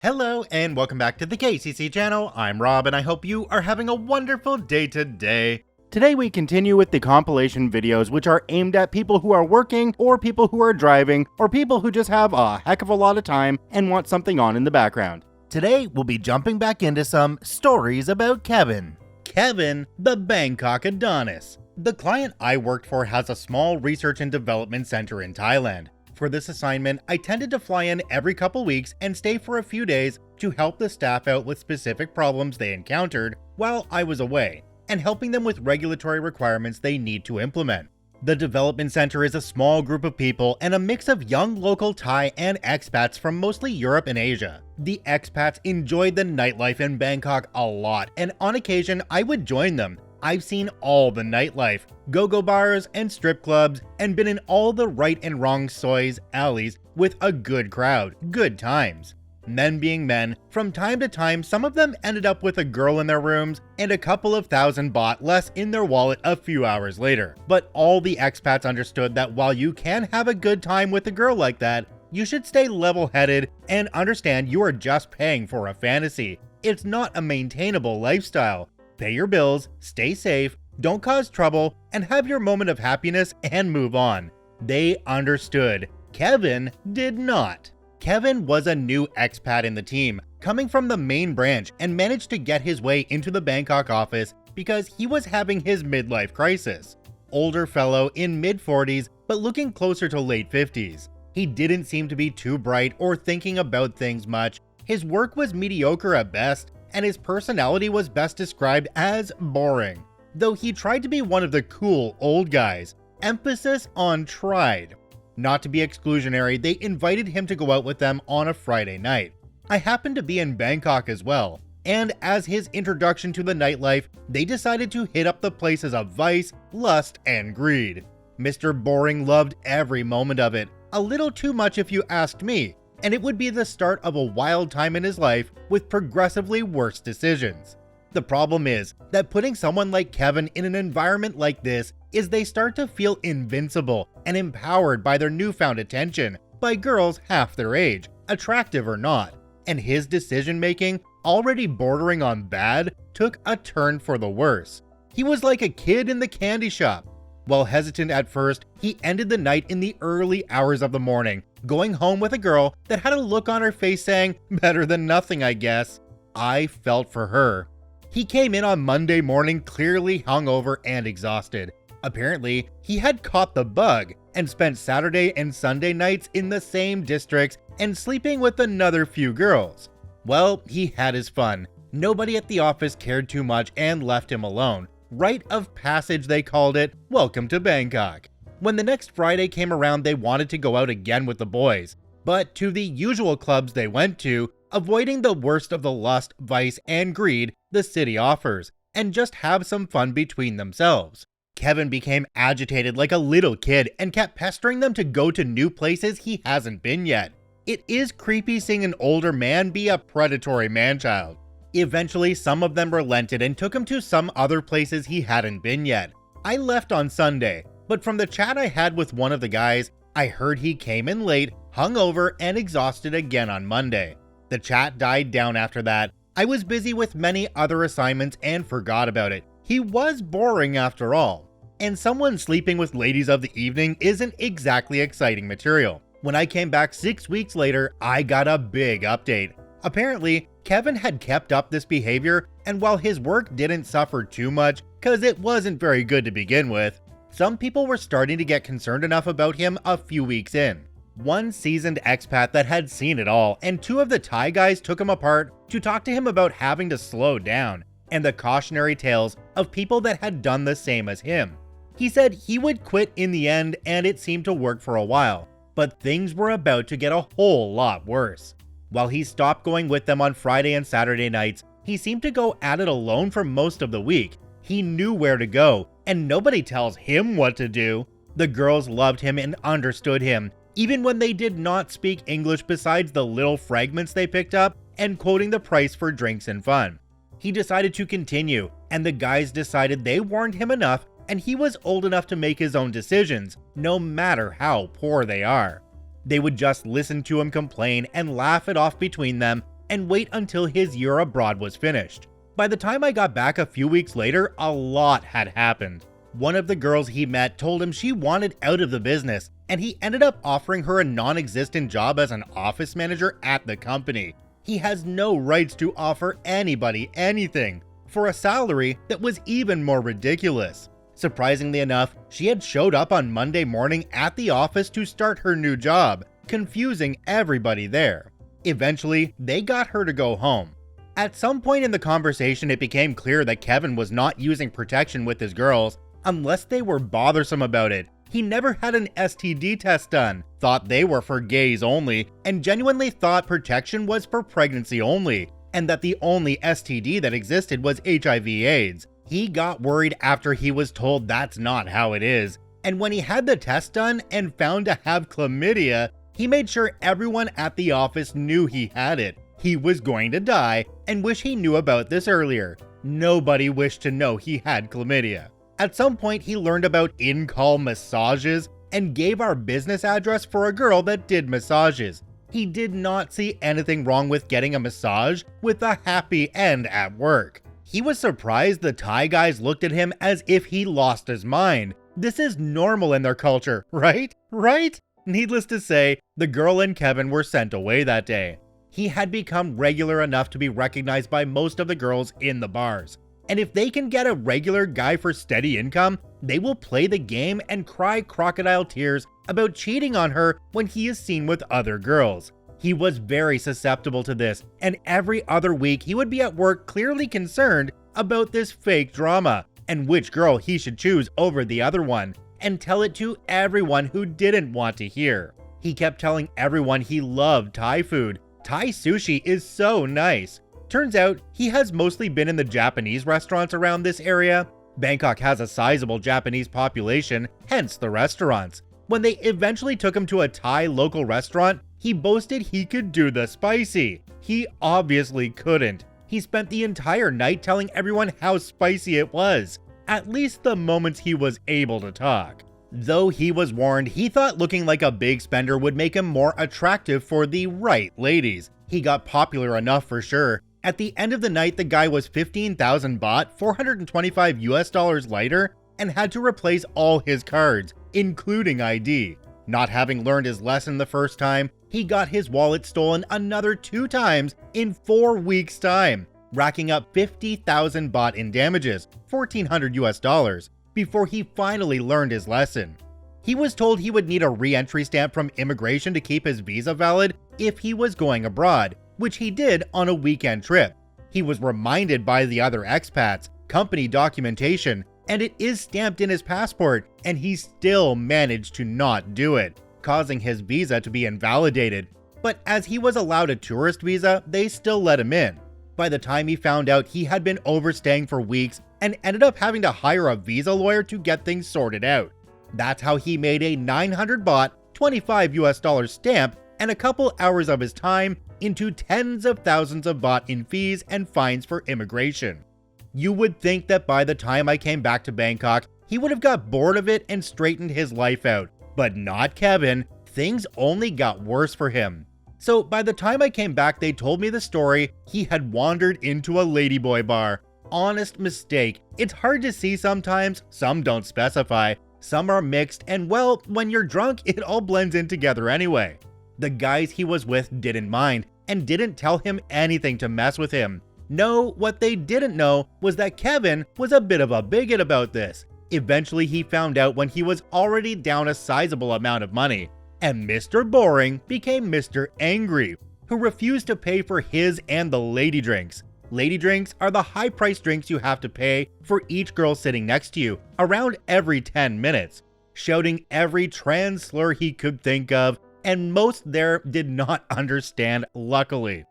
Hello and welcome back to the KCC channel. I'm Rob and I hope you are having a wonderful day today. Today we continue with the compilation videos which are aimed at people who are working or people who are driving or people who just have a heck of a lot of time and want something on in the background. Today we'll be jumping back into some stories about Kevin. Kevin, the Bangkok Adonis. The client I worked for has a small research and development center in Thailand. For this assignment, I tended to fly in every couple weeks and stay for a few days to help the staff out with specific problems they encountered while I was away, and helping them with regulatory requirements they need to implement. The development center is a small group of people and a mix of young local Thai and expats from mostly Europe and Asia. The expats enjoyed the nightlife in Bangkok a lot, and on occasion I would join them. I've seen all the nightlife, go-go bars and strip clubs, and been in all the right and wrong sois, alleys with a good crowd, good times. Men being men, from time to time some of them ended up with a girl in their rooms and a couple of thousand baht less in their wallet a few hours later. But all the expats understood that while you can have a good time with a girl like that, you should stay level-headed and understand you are just paying for a fantasy. It's not a maintainable lifestyle. Pay your bills, stay safe, don't cause trouble, and have your moment of happiness and move on. They understood. Kevin did not. Kevin was a new expat in the team, coming from the main branch, and managed to get his way into the Bangkok office because he was having his midlife crisis. Older fellow in mid-40s, but looking closer to late 50s. He didn't seem to be too bright or thinking about things much. His work was mediocre at best, and his personality was best described as boring, though he tried to be one of the cool old guys. Emphasis on tried. Not to be exclusionary, they invited him to go out with them on a Friday night. I happened to be in Bangkok as well, and as his introduction to the nightlife, they decided to hit up the places of vice, lust, and greed. Mr. Boring loved every moment of it, a little too much if you asked me, and it would be the start of a wild time in his life with progressively worse decisions. The problem is that putting someone like Kevin in an environment like this is they start to feel invincible and empowered by their newfound attention by girls half their age, attractive or not, and his decision-making, already bordering on bad, took a turn for the worse. He was like a kid in the candy shop. While hesitant at first, he ended the night in the early hours of the morning, going home with a girl that had a look on her face saying, "Better than nothing, I guess." I felt for her. He came in on Monday morning clearly hungover and exhausted. Apparently, he had caught the bug and spent Saturday and Sunday nights in the same districts and sleeping with another few girls. Well, he had his fun. Nobody at the office cared too much and left him alone. Rite of passage, they called it. Welcome to Bangkok. When the next Friday came around, they wanted to go out again with the boys, but to the usual clubs they went to, avoiding the worst of the lust, vice, and greed the city offers, and just have some fun between themselves. Kevin became agitated like a little kid and kept pestering them to go to new places he hasn't been yet. It is creepy seeing an older man be a predatory man-child. Eventually, some of them relented and took him to some other places he hadn't been yet. I left on Sunday, but from the chat I had with one of the guys, I heard he came in late, hungover, and exhausted again on Monday. The chat died down after that. I was busy with many other assignments and forgot about it. He was boring after all. And someone sleeping with ladies of the evening isn't exactly exciting material. When I came back 6 weeks later, I got a big update. Apparently, Kevin had kept up this behavior, and while his work didn't suffer too much, cause it wasn't very good to begin with, some people were starting to get concerned enough about him a few weeks in. One seasoned expat that had seen it all, and two of the Thai guys took him apart to talk to him about having to slow down, and the cautionary tales of people that had done the same as him. He said he would quit in the end, and it seemed to work for a while, but things were about to get a whole lot worse. While he stopped going with them on Friday and Saturday nights, he seemed to go at it alone for most of the week. He knew where to go, and nobody tells him what to do. The girls loved him and understood him, even when they did not speak English besides the little fragments they picked up and quoting the price for drinks and fun. He decided to continue, and the guys decided they warned him enough and he was old enough to make his own decisions, no matter how poor they are. They would just listen to him complain and laugh it off between them, and wait until his year abroad was finished. By the time I got back a few weeks later, a lot had happened. One of the girls he met told him she wanted out of the business, and he ended up offering her a non-existent job as an office manager at the company. He has no rights to offer anybody anything, for a salary that was even more ridiculous. Surprisingly enough, she had showed up on Monday morning at the office to start her new job, confusing everybody there. Eventually, they got her to go home. At some point in the conversation, it became clear that Kevin was not using protection with his girls unless they were bothersome about it. He never had an STD test done, thought they were for gays only, and genuinely thought protection was for pregnancy only, and that the only STD that existed was HIV/AIDS. He got worried after he was told that's not how it is, and when he had the test done and found to have chlamydia, he made sure everyone at the office knew he had it. He was going to die and wish he knew about this earlier. Nobody wished to know he had chlamydia. At some point, he learned about in-call massages and gave our business address for a girl that did massages. He did not see anything wrong with getting a massage with a happy end at work. He was surprised the Thai guys looked at him as if he lost his mind. This is normal in their culture, right? Right? Needless to say, the girl and Kevin were sent away that day. He had become regular enough to be recognized by most of the girls in the bars. And if they can get a regular guy for steady income, they will play the game and cry crocodile tears about cheating on her when he is seen with other girls. He was very susceptible to this, and every other week he would be at work clearly concerned about this fake drama and which girl he should choose over the other one, and tell it to everyone who didn't want to hear. He kept telling everyone he loved Thai food. Thai sushi is so nice. Turns out he has mostly been in the Japanese restaurants around this area. Bangkok has a sizable Japanese population, hence the restaurants. When they eventually took him to a Thai local restaurant, he boasted he could do the spicy. He obviously couldn't. He spent the entire night telling everyone how spicy it was, at least the moments he was able to talk. Though he was warned, he thought looking like a big spender would make him more attractive for the right ladies. He got popular enough for sure. At the end of the night, the guy was 15,000 baht, $425 lighter, and had to replace all his cards, including ID. Not having learned his lesson the first time, he got his wallet stolen another 2 times in 4 weeks' time, racking up 50,000 baht in damages, $1,400, before he finally learned his lesson. He was told he would need a re-entry stamp from immigration to keep his visa valid if he was going abroad, which he did on a weekend trip. He was reminded by the other expats, company documentation, and it is stamped in his passport, and he still managed to not do it, causing his visa to be invalidated. But as he was allowed a tourist visa, they still let him in. By the time he found out, he had been overstaying for weeks and ended up having to hire a visa lawyer to get things sorted out. That's how he made a 900 baht, $25 stamp, and a couple hours of his time into tens of thousands of baht in fees and fines for immigration. You would think that by the time I came back to Bangkok, he would have got bored of it and straightened his life out, but not Kevin. Things only got worse for him. So by the time I came back, they told me the story. He had wandered into a ladyboy bar. Honest mistake. It's hard to see sometimes, some don't specify, some are mixed, and well, when you're drunk, it all blends in together anyway. The guys he was with didn't mind, and didn't tell him anything to mess with him. No, what they didn't know was that Kevin was a bit of a bigot about this. Eventually he found out when he was already down a sizable amount of money, and Mr. Boring became Mr. Angry, who refused to pay for his and the lady drinks. Lady drinks are the high-priced drinks you have to pay for each girl sitting next to you, around every 10 minutes, shouting every trans slur he could think of, and most there did not understand, luckily.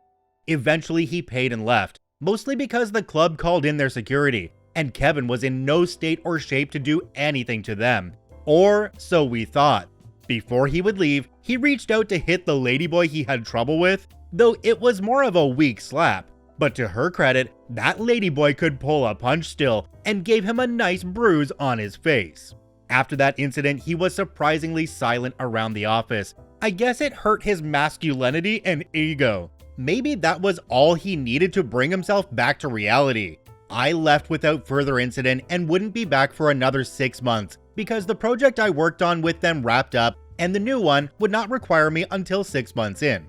Eventually he paid and left, mostly because the club called in their security, and Kevin was in no state or shape to do anything to them. Or so we thought. Before he would leave, he reached out to hit the ladyboy he had trouble with, though it was more of a weak slap. But to her credit, that ladyboy could pull a punch still, and gave him a nice bruise on his face. After that incident, he was surprisingly silent around the office. I guess it hurt his masculinity and ego. maybe that was all he needed to bring himself back to reality. I left without further incident and wouldn't be back for another 6 months because the project I worked on with them wrapped up and the new one would not require me until 6 months in.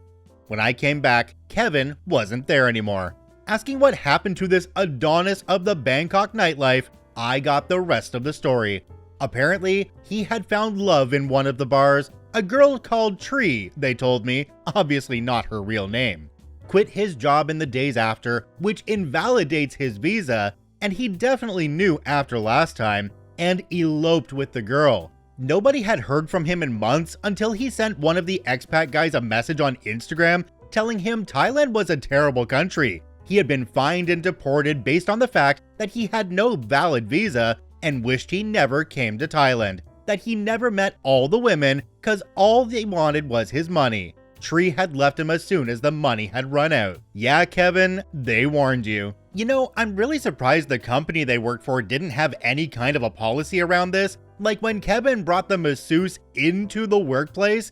When I came back, Kevin wasn't there anymore. Asking what happened to this Adonis of the Bangkok nightlife, I got the rest of the story. Apparently, he had found love in one of the bars, a girl called Tree, they told me, obviously not her real name. Quit his job in the days after, which invalidates his visa, and he definitely knew after last time, and eloped with the girl. Nobody had heard from him in months until he sent one of the expat guys a message on Instagram telling him Thailand was a terrible country. He had been fined and deported based on the fact that he had no valid visa and wished he never came to Thailand, that he never met all the women cause all they wanted was his money. Tree had left him as soon as the money had run out. Yeah, Kevin, they warned you. You know, I'm really surprised the company they worked for didn't have any kind of a policy around this. Like when Kevin brought the masseuse into the workplace,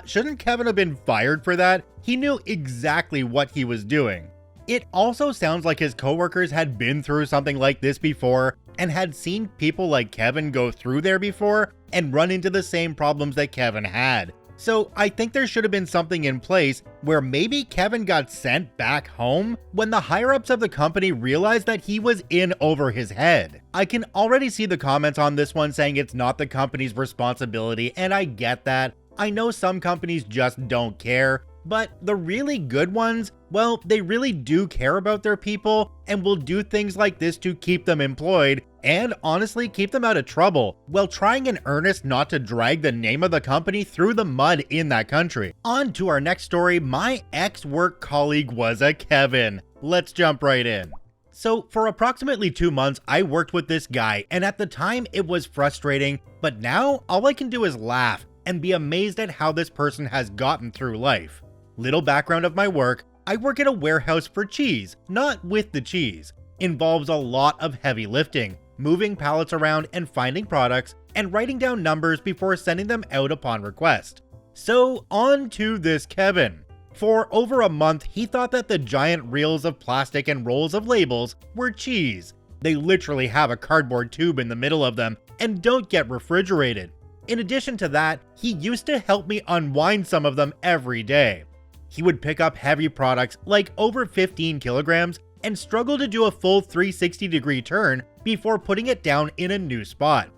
shouldn't Kevin have been fired for that? He knew exactly what he was doing. It also sounds like his coworkers had been through something like this before and had seen people like Kevin go through there before and run into the same problems that Kevin had. So I think there should have been something in place where maybe Kevin got sent back home when the higher-ups of the company realized that he was in over his head. I can already see the comments on this one saying it's not the company's responsibility, and I get that. I know some companies just don't care, but the really good ones, well, they really do care about their people and will do things like this to keep them employed and honestly keep them out of trouble while trying in earnest not to drag the name of the company through the mud in that country. On to our next story. My ex-work colleague was a Kevin. Let's jump right in. So for approximately 2 months, I worked with this guy, and at the time it was frustrating, but now all I can do is laugh and be amazed at how this person has gotten through life. Little background of my work, I work at a warehouse for cheese, not with the cheese. Involves a lot of heavy lifting, moving pallets around and finding products, and writing down numbers before sending them out upon request. So on to this Kevin. For over a month, he thought that the giant reels of plastic and rolls of labels were cheese. They literally have a cardboard tube in the middle of them and don't get refrigerated. In addition to that, he used to help me unwind some of them every day. He would pick up heavy products like over 15 kilograms and struggle to do a full 360-degree turn before putting it down in a new spot.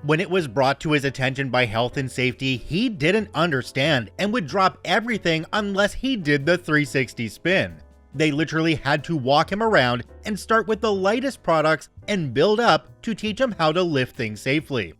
When it was brought to his attention by health and safety, he didn't understand and would drop everything unless he did the 360 spin. They literally had to walk him around and start with the lightest products and build up to teach him how to lift things safely.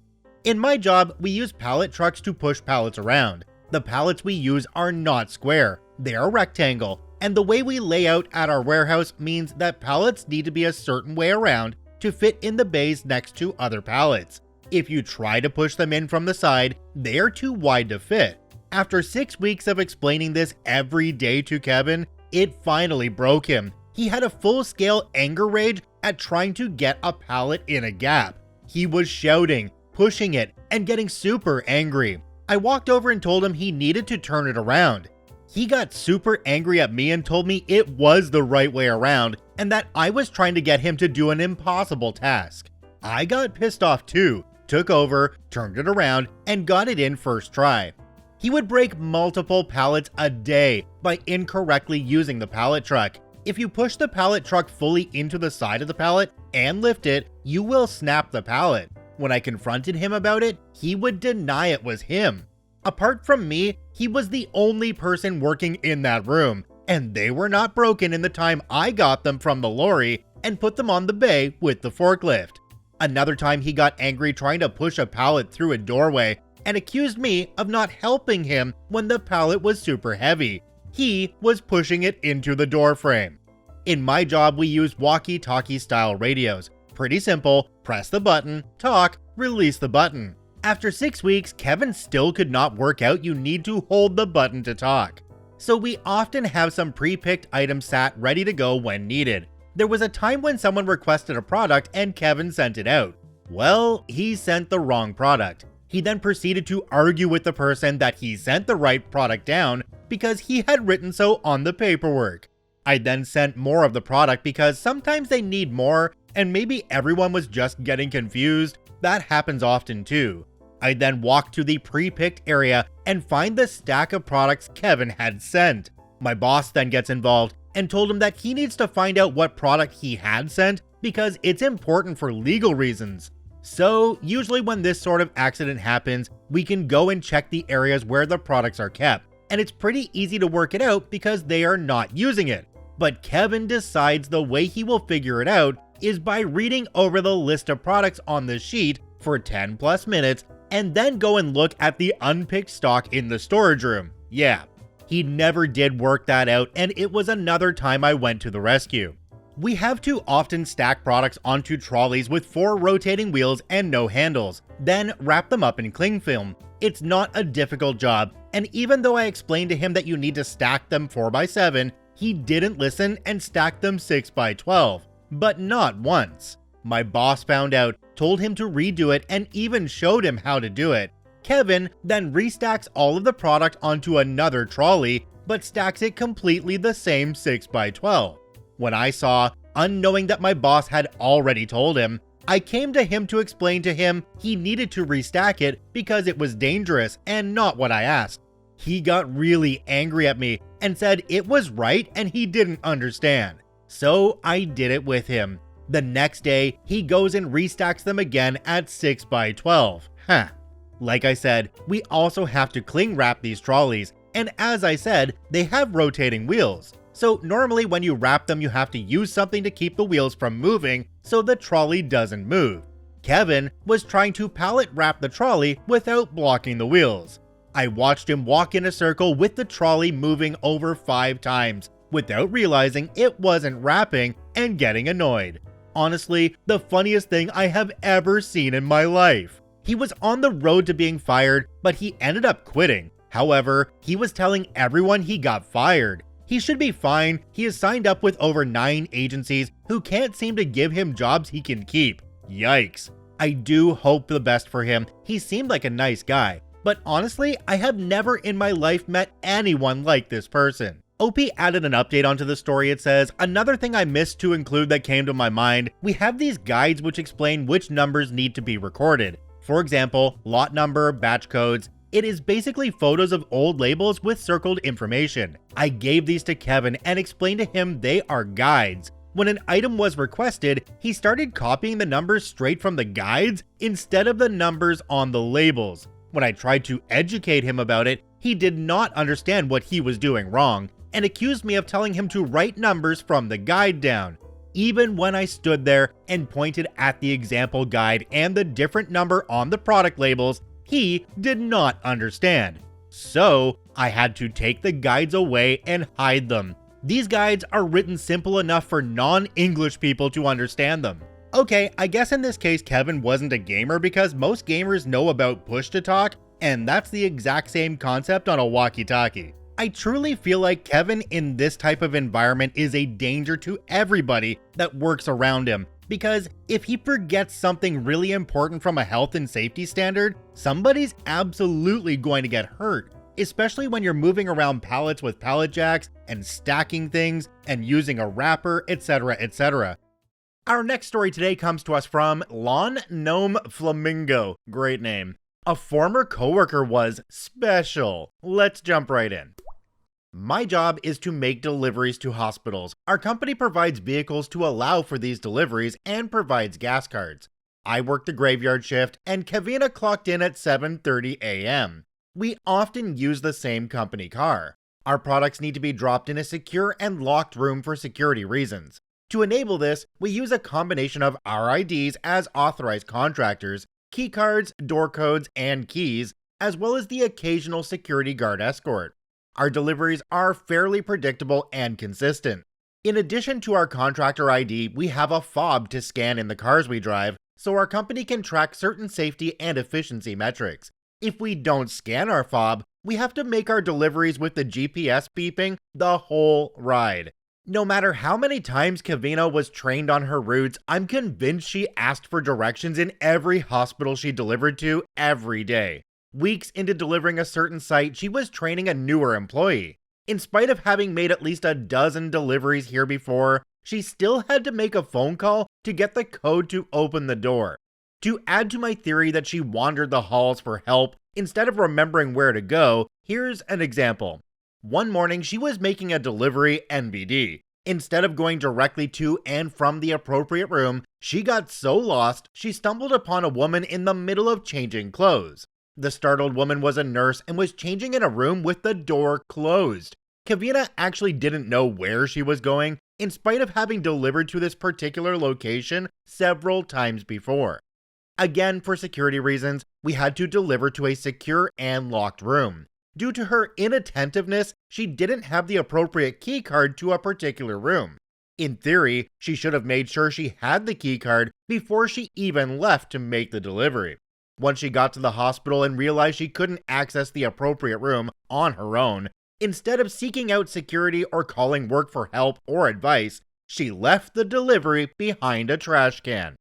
In my job, we use pallet trucks to push pallets around. The pallets we use are not square, they are rectangle, and the way we lay out at our warehouse means that pallets need to be a certain way around to fit in the bays next to other pallets. If you try to push them in from the side, they are too wide to fit. After 6 weeks of explaining this every day to Kevin, it finally broke him. He had a full-scale anger rage at trying to get a pallet in a gap. He was shouting, pushing it, and getting super angry. I walked over and told him he needed to turn it around. He got super angry at me and told me it was the right way around and that I was trying to get him to do an impossible task. I got pissed off too, took over, turned it around, and got it in first try. He would break multiple pallets a day by incorrectly using the pallet truck. If you push the pallet truck fully into the side of the pallet and lift it, you will snap the pallet. When I confronted him about it, he would deny it was him. Apart from me, he was the only person working in that room, and they were not broken in the time I got them from the lorry and put them on the bay with the forklift. Another time he got angry trying to push a pallet through a doorway and accused me of not helping him when the pallet was super heavy. He was pushing it into the door frame. In my job, we use walkie-talkie style radios. Pretty simple, press the button, talk, release the button. After 6 weeks, Kevin still could not work out you need to hold the button to talk. So we often have some pre-picked items sat ready to go when needed. There was a time when someone requested a product and Kevin sent it out. Well, he sent the wrong product. He then proceeded to argue with the person that he sent the right product down because he had written so on the paperwork. I then sent more of the product because sometimes they need more and maybe everyone was just getting confused. That happens often too. I then walked to the pre-picked area and find the stack of products Kevin had sent. My boss then gets involved and told him that he needs to find out what product he had sent because it's important for legal reasons. So usually when this sort of accident happens, we can go and check the areas where the products are kept, and it's pretty easy to work it out because they are not using it. But Kevin decides the way he will figure it out is by reading over the list of products on the sheet for 10 plus minutes and then go and look at the unpicked stock in the storage room. Yeah, he never did work that out, and it was another time I went to the rescue. We have to often stack products onto trolleys with 4 rotating wheels and no handles, then wrap them up in cling film. It's not a difficult job, and even though I explained to him that you need to stack them 4x7, he didn't listen and stacked them 6x12, but not once. My boss found out, told him to redo it, and even showed him how to do it. Kevin then restacks all of the product onto another trolley, but stacks it completely the same 6x12. When I saw, unknowing that my boss had already told him, I came to him to explain to him he needed to restack it because it was dangerous and not what I asked. He got really angry at me and said it was right and he didn't understand. So I did it with him. The next day, he goes and restacks them again at 6x12. Like I said, we also have to cling wrap these trolleys, and as I said, they have rotating wheels. So normally when you wrap them, you have to use something to keep the wheels from moving so the trolley doesn't move. Kevin was trying to pallet wrap the trolley without blocking the wheels. I watched him walk in a circle with the trolley moving over 5 times without realizing it wasn't wrapping and getting annoyed. Honestly, the funniest thing I have ever seen in my life. He was on the road to being fired, but he ended up quitting. However, he was telling everyone he got fired. He should be fine. He is signed up with over 9 agencies who can't seem to give him jobs he can keep. Yikes. I do hope the best for him. He seemed like a nice guy. But honestly, I have never in my life met anyone like this person. OP added an update onto the story. It says, another thing I missed to include that came to my mind, we have these guides which explain which numbers need to be recorded. For example, lot number, batch codes. It is basically photos of old labels with circled information. I gave these to Kevin and explained to him they are guides. When an item was requested, he started copying the numbers straight from the guides instead of the numbers on the labels. When I tried to educate him about it, he did not understand what he was doing wrong and accused me of telling him to write numbers from the guide down. Even when I stood there and pointed at the example guide and the different number on the product labels, he did not understand. So I had to take the guides away and hide them. These guides are written simple enough for non-English people to understand them. Okay, I guess in this case Kevin wasn't a gamer because most gamers know about push-to-talk, and that's the exact same concept on a walkie-talkie. I truly feel like Kevin in this type of environment is a danger to everybody that works around him, because if he forgets something really important from a health and safety standard, somebody's absolutely going to get hurt, especially when you're moving around pallets with pallet jacks and stacking things and using a wrapper, etc, etc. Our next story today comes to us from Lawn Gnome Flamingo. Great name. A former coworker was special. Let's jump right in. My job is to make deliveries to hospitals. Our company provides vehicles to allow for these deliveries and provides gas cards. I work the graveyard shift and Kevina clocked in at 7:30 a.m. We often use the same company car. Our products need to be dropped in a secure and locked room for security reasons. To enable this, we use a combination of our IDs as authorized contractors, key cards, door codes, and keys, as well as the occasional security guard escort. Our deliveries are fairly predictable and consistent. In addition to our contractor ID, we have a fob to scan in the cars we drive, so our company can track certain safety and efficiency metrics. If we don't scan our fob, we have to make our deliveries with the GPS beeping the whole ride. No matter how many times Kevina was trained on her routes, I'm convinced she asked for directions in every hospital she delivered to every day. Weeks into delivering a certain site, she was training a newer employee. In spite of having made at least a dozen deliveries here before, she still had to make a phone call to get the code to open the door. To add to my theory that she wandered the halls for help instead of remembering where to go, here's an example. One morning, she was making a delivery NBD. Instead of going directly to and from the appropriate room, she got so lost, she stumbled upon a woman in the middle of changing clothes. The startled woman was a nurse and was changing in a room with the door closed. Kavina actually didn't know where she was going, in spite of having delivered to this particular location several times before. Again, for security reasons, we had to deliver to a secure and locked room. Due to her inattentiveness, she didn't have the appropriate key card to a particular room. In theory, she should have made sure she had the key card before she even left to make the delivery. Once she got to the hospital and realized she couldn't access the appropriate room on her own, instead of seeking out security or calling work for help or advice, she left the delivery behind a trash can.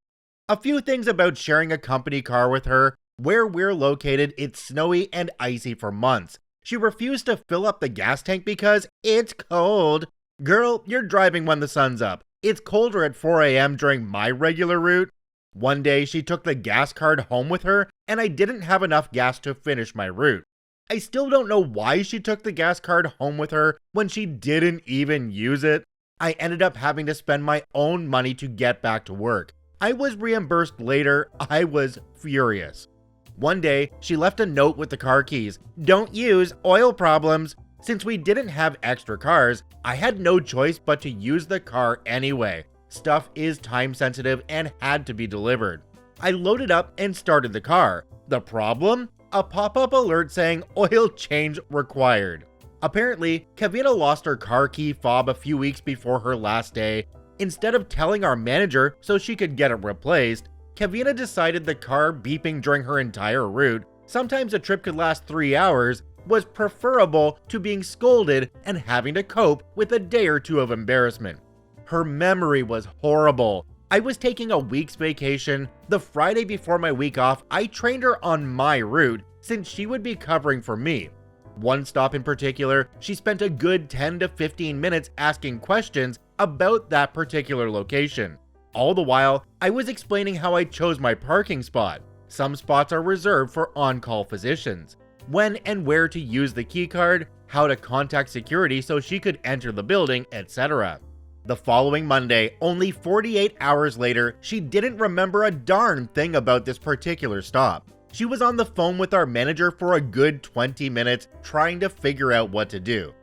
A few things about sharing a company car with her. Where we're located, it's snowy and icy for months. She refused to fill up the gas tank because it's cold. Girl, you're driving when the sun's up. It's colder at 4 a.m. during my regular route. One day, she took the gas card home with her, and I didn't have enough gas to finish my route. I still don't know why she took the gas card home with her when she didn't even use it. I ended up having to spend my own money to get back to work. I was reimbursed later. I was furious. One day, she left a note with the car keys. Don't use, oil problems. Since we didn't have extra cars, I had no choice but to use the car anyway. Stuff is time sensitive and had to be delivered. I loaded up and started the car. The problem? A pop-up alert saying oil change required. Apparently, Kavina lost her car key fob a few weeks before her last day. Instead of telling our manager so she could get it replaced, Kavina decided the car beeping during her entire route, sometimes a trip could last 3 hours, was preferable to being scolded and having to cope with a day or two of embarrassment. Her memory was horrible. I was taking a week's vacation. The Friday before my week off, I trained her on my route since she would be covering for me. One stop in particular, she spent a good 10 to 15 minutes asking questions about that particular location. All the while, I was explaining how I chose my parking spot. Some spots are reserved for on-call physicians. When and where to use the key card, how to contact security so she could enter the building, etc. The following Monday, only 48 hours later, she didn't remember a darn thing about this particular stop. She was on the phone with our manager for a good 20 minutes trying to figure out what to do.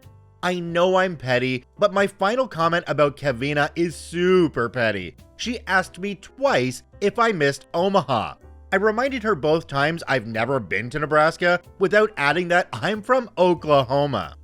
I know I'm petty, but my final comment about Kavina is super petty. She asked me twice if I missed Omaha. I reminded her both times I've never been to Nebraska without adding that I'm from Oklahoma.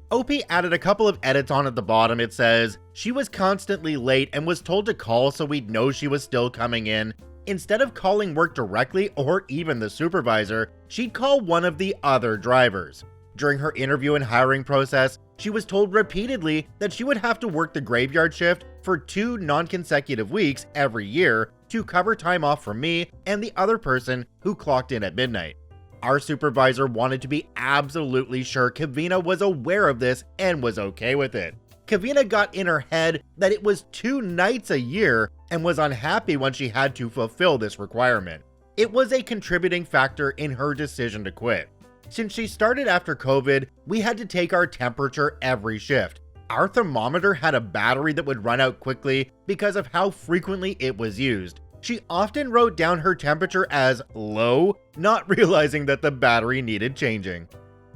OP added a couple of edits on at the bottom. It says, she was constantly late and was told to call so we'd know she was still coming in. Instead of calling work directly or even the supervisor, she'd call one of the other drivers. During her interview and hiring process, she was told repeatedly that she would have to work the graveyard shift for 2 non-consecutive weeks every year to cover time off from me and the other person who clocked in at midnight. Our supervisor wanted to be absolutely sure Kavina was aware of this and was okay with it. Kavina got in her head that it was 2 nights a year and was unhappy when she had to fulfill this requirement. It was a contributing factor in her decision to quit. Since she started after COVID, we had to take our temperature every shift. Our thermometer had a battery that would run out quickly because of how frequently it was used. She often wrote down her temperature as low, not realizing that the battery needed changing.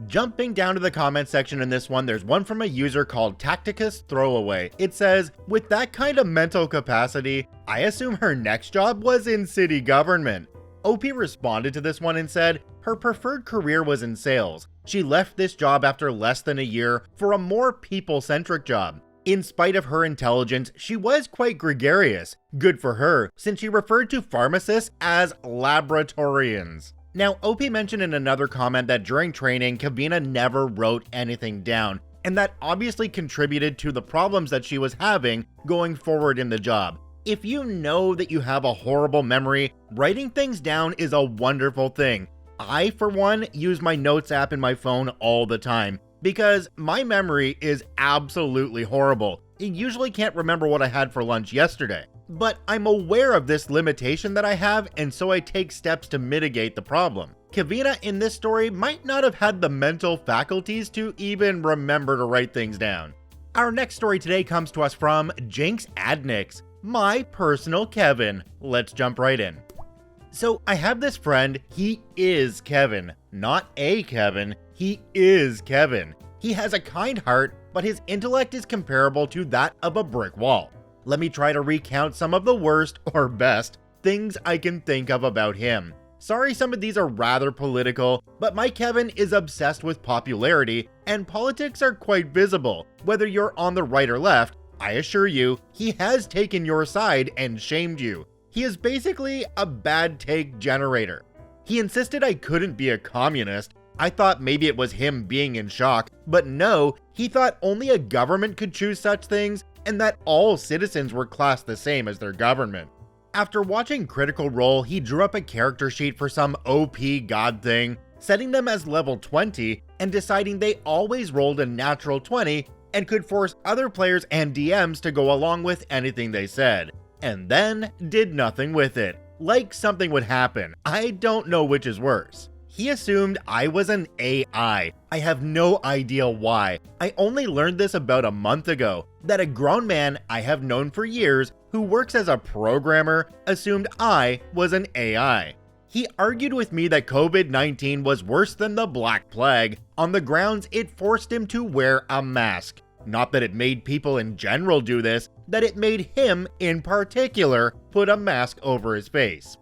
Jumping down to the comment section in this one, there's one from a user called Tacticus Throwaway. It says, with that kind of mental capacity, I assume her next job was in city government. OP responded to this one and said her preferred career was in sales. She left this job after less than a year for a more people-centric job. In spite of her intelligence, she was quite gregarious. Good for her, since she referred to pharmacists as laboratorians. Now, OP mentioned in another comment that during training, Kavina never wrote anything down, and that obviously contributed to the problems that she was having going forward in the job. If you know that you have a horrible memory, writing things down is a wonderful thing. I, for one, use my notes app in my phone all the time. because my memory is absolutely horrible. I usually can't remember what I had for lunch yesterday. But I'm aware of this limitation that I have, and so I take steps to mitigate the problem. Kevina in this story might not have had the mental faculties to even remember to write things down. Our next story today comes to us from Jinx Adnix, my personal Kevin. Let's jump right in. So I have this friend, he is Kevin. Not a Kevin, he is Kevin. He has a kind heart, but his intellect is comparable to that of a brick wall. Let me try to recount some of the worst, or best, things I can think of about him. Sorry some of these are rather political, but my Kevin is obsessed with popularity, and politics are quite visible. Whether you're on the right or left, I assure you, he has taken your side and shamed you. He is basically a bad take generator. He insisted I couldn't be a communist. I thought maybe it was him being in shock, but no, he thought only a government could choose such things, and that all citizens were classed the same as their government. After watching Critical Role, he drew up a character sheet for some OP god thing, setting them as level 20 and deciding they always rolled a natural 20 and could force other players and DMs to go along with anything they said, and then did nothing with it. Like something would happen. I don't know which is worse. He assumed I was an AI. I have no idea why. I only learned this about a month ago, that a grown man I have known for years who works as a programmer assumed I was an AI. He argued with me that COVID-19 was worse than the Black Plague on the grounds it forced him to wear a mask. Not that it made people in general do this, that it made him in particular put a mask over his face.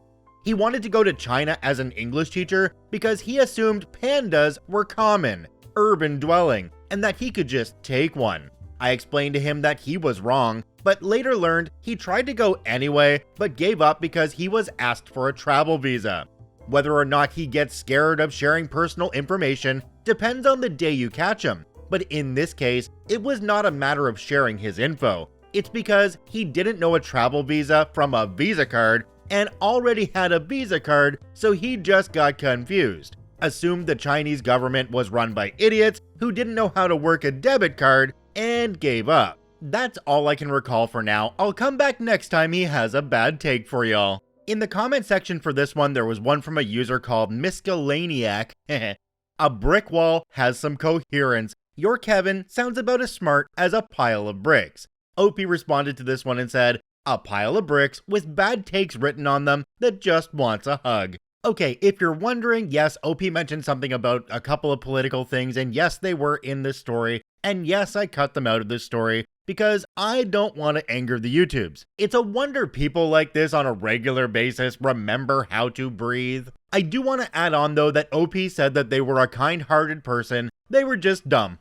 He wanted to go to China as an English teacher because he assumed pandas were common, urban dwelling, and that he could just take one. I explained to him that he was wrong, but later learned he tried to go anyway, but gave up because he was asked for a travel visa. Whether or not he gets scared of sharing personal information depends on the day you catch him, but in this case, it was not a matter of sharing his info. It's because he didn't know a travel visa from a Visa card and already had a Visa card, so he just got confused. Assumed the Chinese government was run by idiots who didn't know how to work a debit card, and gave up. That's all I can recall for now. I'll come back next time he has a bad take for y'all. In the comment section for this one, there was one from a user called Miscellaniac. A brick wall has some coherence. Your Kevin sounds about as smart as a pile of bricks. OP responded to this one and said, a pile of bricks with bad takes written on them that just wants a hug. Okay, if you're wondering, yes, OP mentioned something about a couple of political things, and yes, they were in this story, and yes, I cut them out of this story because I don't want to anger the YouTubes. It's a wonder people like this on a regular basis remember how to breathe. I do want to add on though that OP said that they were a kind-hearted person, they were just dumb.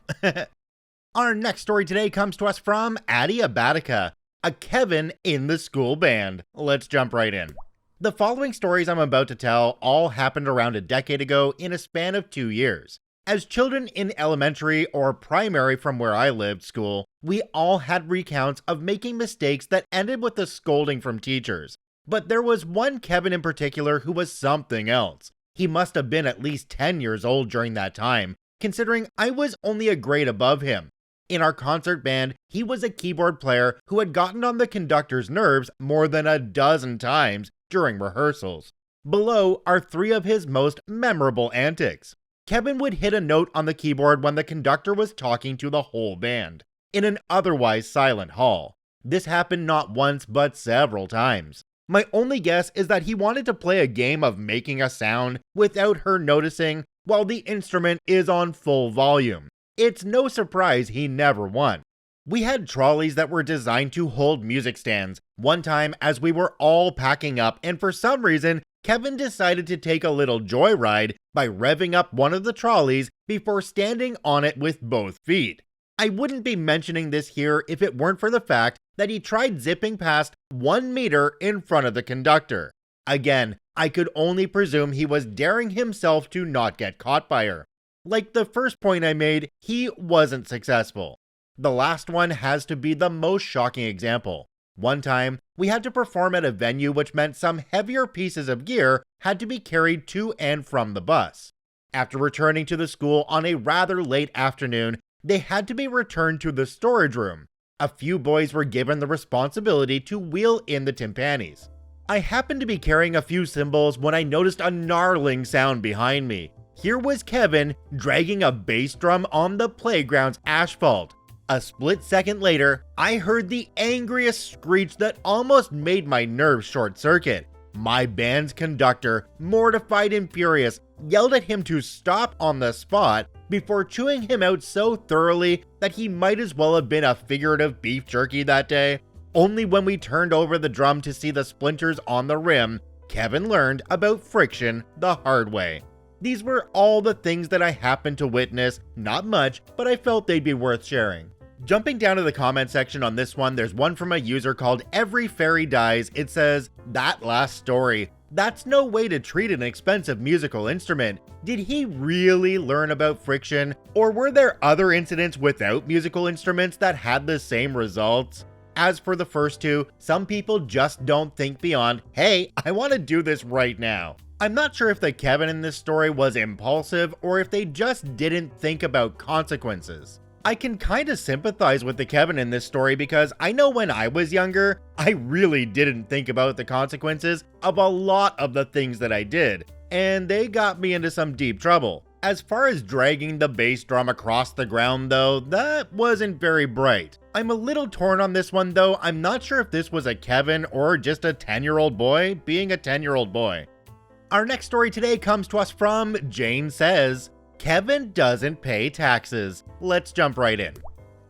Our next story today comes to us from Addie Abatica, a Kevin in the school band. Let's jump right in. The following stories I'm about to tell all happened around a decade ago in a span of 2 years. As children in elementary or primary from where I lived school, we all had recounts of making mistakes that ended with a scolding from teachers. But there was one Kevin in particular who was something else. He must have been at least 10 years old during that time, considering I was only a grade above him. In our concert band, he was a keyboard player who had gotten on the conductor's nerves more than a dozen times during rehearsals. Below are 3 of his most memorable antics. Kevin would hit a note on the keyboard when the conductor was talking to the whole band, in an otherwise silent hall. This happened not once but several times. My only guess is that he wanted to play a game of making a sound without her noticing while the instrument is on full volume. It's no surprise he never won. We had trolleys that were designed to hold music stands. One time, as we were all packing up, and for some reason, Kevin decided to take a little joyride by revving up one of the trolleys before standing on it with both feet. I wouldn't be mentioning this here if it weren't for the fact that he tried zipping past 1 meter in front of the conductor. Again, I could only presume he was daring himself to not get caught by her. Like the first point I made, he wasn't successful. The last one has to be the most shocking example. One time, we had to perform at a venue which meant some heavier pieces of gear had to be carried to and from the bus. After returning to the school on a rather late afternoon, they had to be returned to the storage room. A few boys were given the responsibility to wheel in the timpanis. I happened to be carrying a few cymbals when I noticed a gnarling sound behind me. Here was Kevin dragging a bass drum on the playground's asphalt. A split second later, I heard the angriest screech that almost made my nerves short-circuit. My band's conductor, mortified and furious, yelled at him to stop on the spot before chewing him out so thoroughly that he might as well have been a figurative beef jerky that day. Only when we turned over the drum to see the splinters on the rim, Kevin learned about friction the hard way. These were all the things that I happened to witness, not much, but I felt they'd be worth sharing. Jumping down to the comment section on this one, there's one from a user called Every Fairy Dies. It says, "That last story. That's no way to treat an expensive musical instrument. Did he really learn about friction? Or were there other incidents without musical instruments that had the same results?" As for the first two, some people just don't think beyond, hey, I want to do this right now. I'm not sure if the Kevin in this story was impulsive or if they just didn't think about consequences. I can kind of sympathize with the Kevin in this story because I know when I was younger, I really didn't think about the consequences of a lot of the things that I did, and they got me into some deep trouble. As far as dragging the bass drum across the ground though, that wasn't very bright. I'm a little torn on this one though. I'm not sure if this was a Kevin or just a 10-year-old boy being a 10-year-old boy. Our next story today comes to us from Jane Says, "Kevin doesn't pay taxes." Let's jump right in.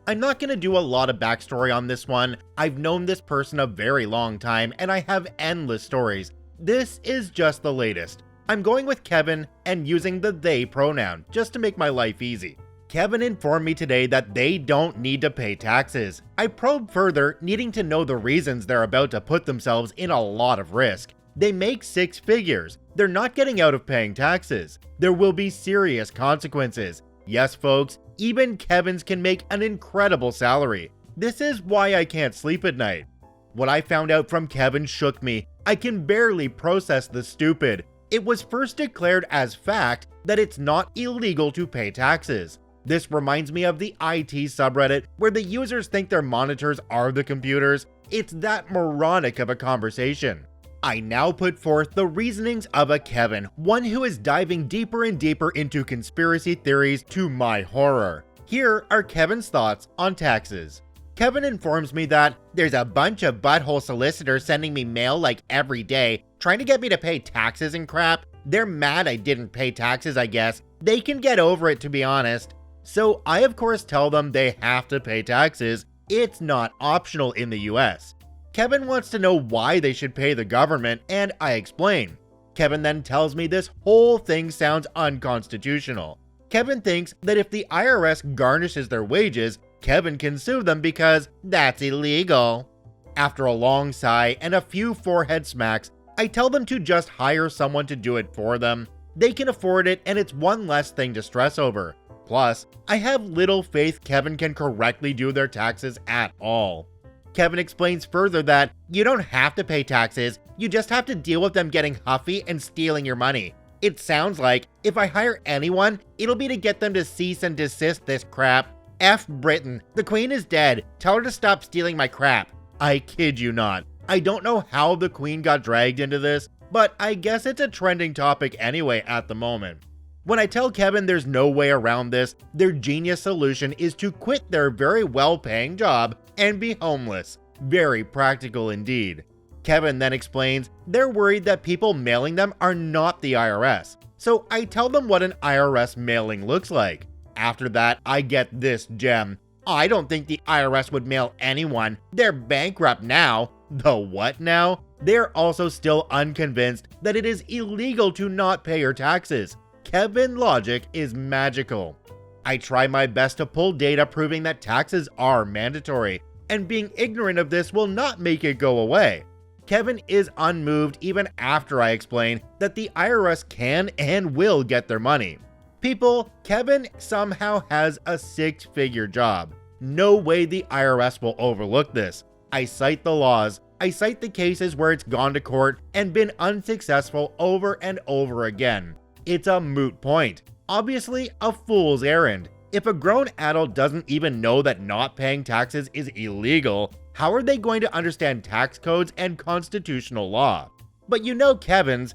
I'm not going to do a lot of backstory on this one. I've known this person a very long time and I have endless stories. This is just the latest. I'm going with Kevin and using the they pronoun just to make my life easy. Kevin informed me today that they don't need to pay taxes. I probed further, needing to know the reasons they're about to put themselves in a lot of risk. They make 6 figures. They're not getting out of paying taxes. There will be serious consequences. Yes, folks, even Kevins can make an incredible salary. This is why I can't sleep at night. What I found out from Kevin shook me. I can barely process the stupid. It was first declared as fact that it's not illegal to pay taxes. This reminds me of the IT subreddit where the users think their monitors are the computers. It's that moronic of a conversation. I now put forth the reasonings of a Kevin, one who is diving deeper and deeper into conspiracy theories to my horror. Here are Kevin's thoughts on taxes. Kevin informs me that there's a bunch of butthole solicitors sending me mail like every day, trying to get me to pay taxes and crap. They're mad I didn't pay taxes, I guess. They can get over it, to be honest. So I of course tell them they have to pay taxes. It's not optional in the US. Kevin wants to know why they should pay the government, and I explain. Kevin then tells me this whole thing sounds unconstitutional. Kevin thinks that if the IRS garnishes their wages, Kevin can sue them because that's illegal. After a long sigh and a few forehead smacks, I tell them to just hire someone to do it for them. They can afford it and it's one less thing to stress over. Plus, I have little faith Kevin can correctly do their taxes at all. Kevin explains further that you don't have to pay taxes, you just have to deal with them getting huffy and stealing your money. It sounds like if I hire anyone, it'll be to get them to cease and desist this crap. F Britain, the Queen is dead, tell her to stop stealing my crap. I kid you not. I don't know how the Queen got dragged into this, but I guess it's a trending topic anyway at the moment. When I tell Kevin there's no way around this, their genius solution is to quit their very well-paying job and be homeless. Very practical indeed. Kevin then explains they're worried that people mailing them are not the IRS. So I tell them what an IRS mailing looks like. After that, I get this gem. I don't think the IRS would mail anyone. They're bankrupt now. The what now? They're also still unconvinced that it is illegal to not pay your taxes. Kevin logic is magical. I try my best to pull data proving that taxes are mandatory, and being ignorant of this will not make it go away. Kevin is unmoved even after I explain that the IRS can and will get their money. People, Kevin somehow has a 6-figure job. No way the IRS will overlook this. I cite the laws. I cite the cases where it's gone to court and been unsuccessful over and over again. It's a moot point. obviously a fool's errand. If a grown adult doesn't even know that not paying taxes is illegal, how are they going to understand tax codes and constitutional law? But you know Kevin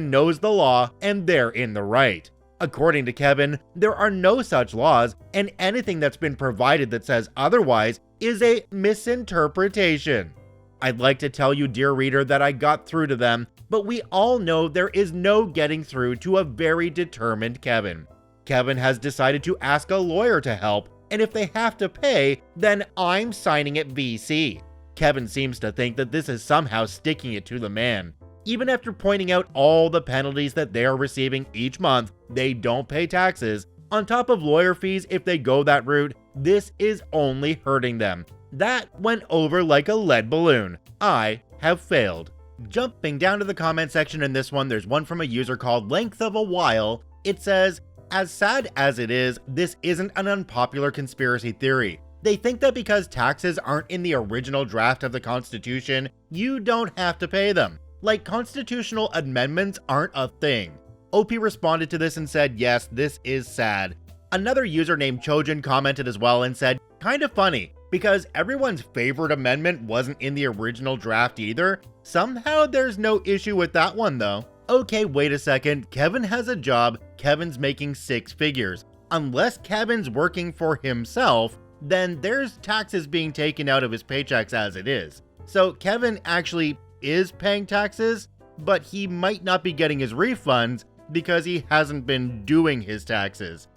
knows the law and they're in the right. According to Kevin, there are no such laws, and anything that's been provided that says otherwise is a misinterpretation. I'd like to tell you, dear reader, that I got through to them, but we all know there is no getting through to a very determined Kevin. Kevin has decided to ask a lawyer to help, and if they have to pay, then I'm signing it VC. Kevin seems to think that this is somehow sticking it to the man. Even after pointing out all the penalties that they are receiving each month, they don't pay taxes. On top of lawyer fees if they go that route, this is only hurting them. That went over like a lead balloon. I have failed. Jumping down to the comment section in this one, there's one from a user called Length of a While. It says, as sad as it is, this isn't an unpopular conspiracy theory. They think that because taxes aren't in the original draft of the Constitution, you don't have to pay them. Like constitutional amendments aren't a thing. OP responded to this and said, yes, this is sad. Another user named Chojin commented as well and said, kind of funny, because everyone's favorite amendment wasn't in the original draft either. Somehow there's no issue with that one though. Okay, wait a second, Kevin has a job, Kevin's making 6 figures. Unless Kevin's working for himself, then there's taxes being taken out of his paychecks as it is. So Kevin actually is paying taxes, but he might not be getting his refunds because he hasn't been doing his taxes.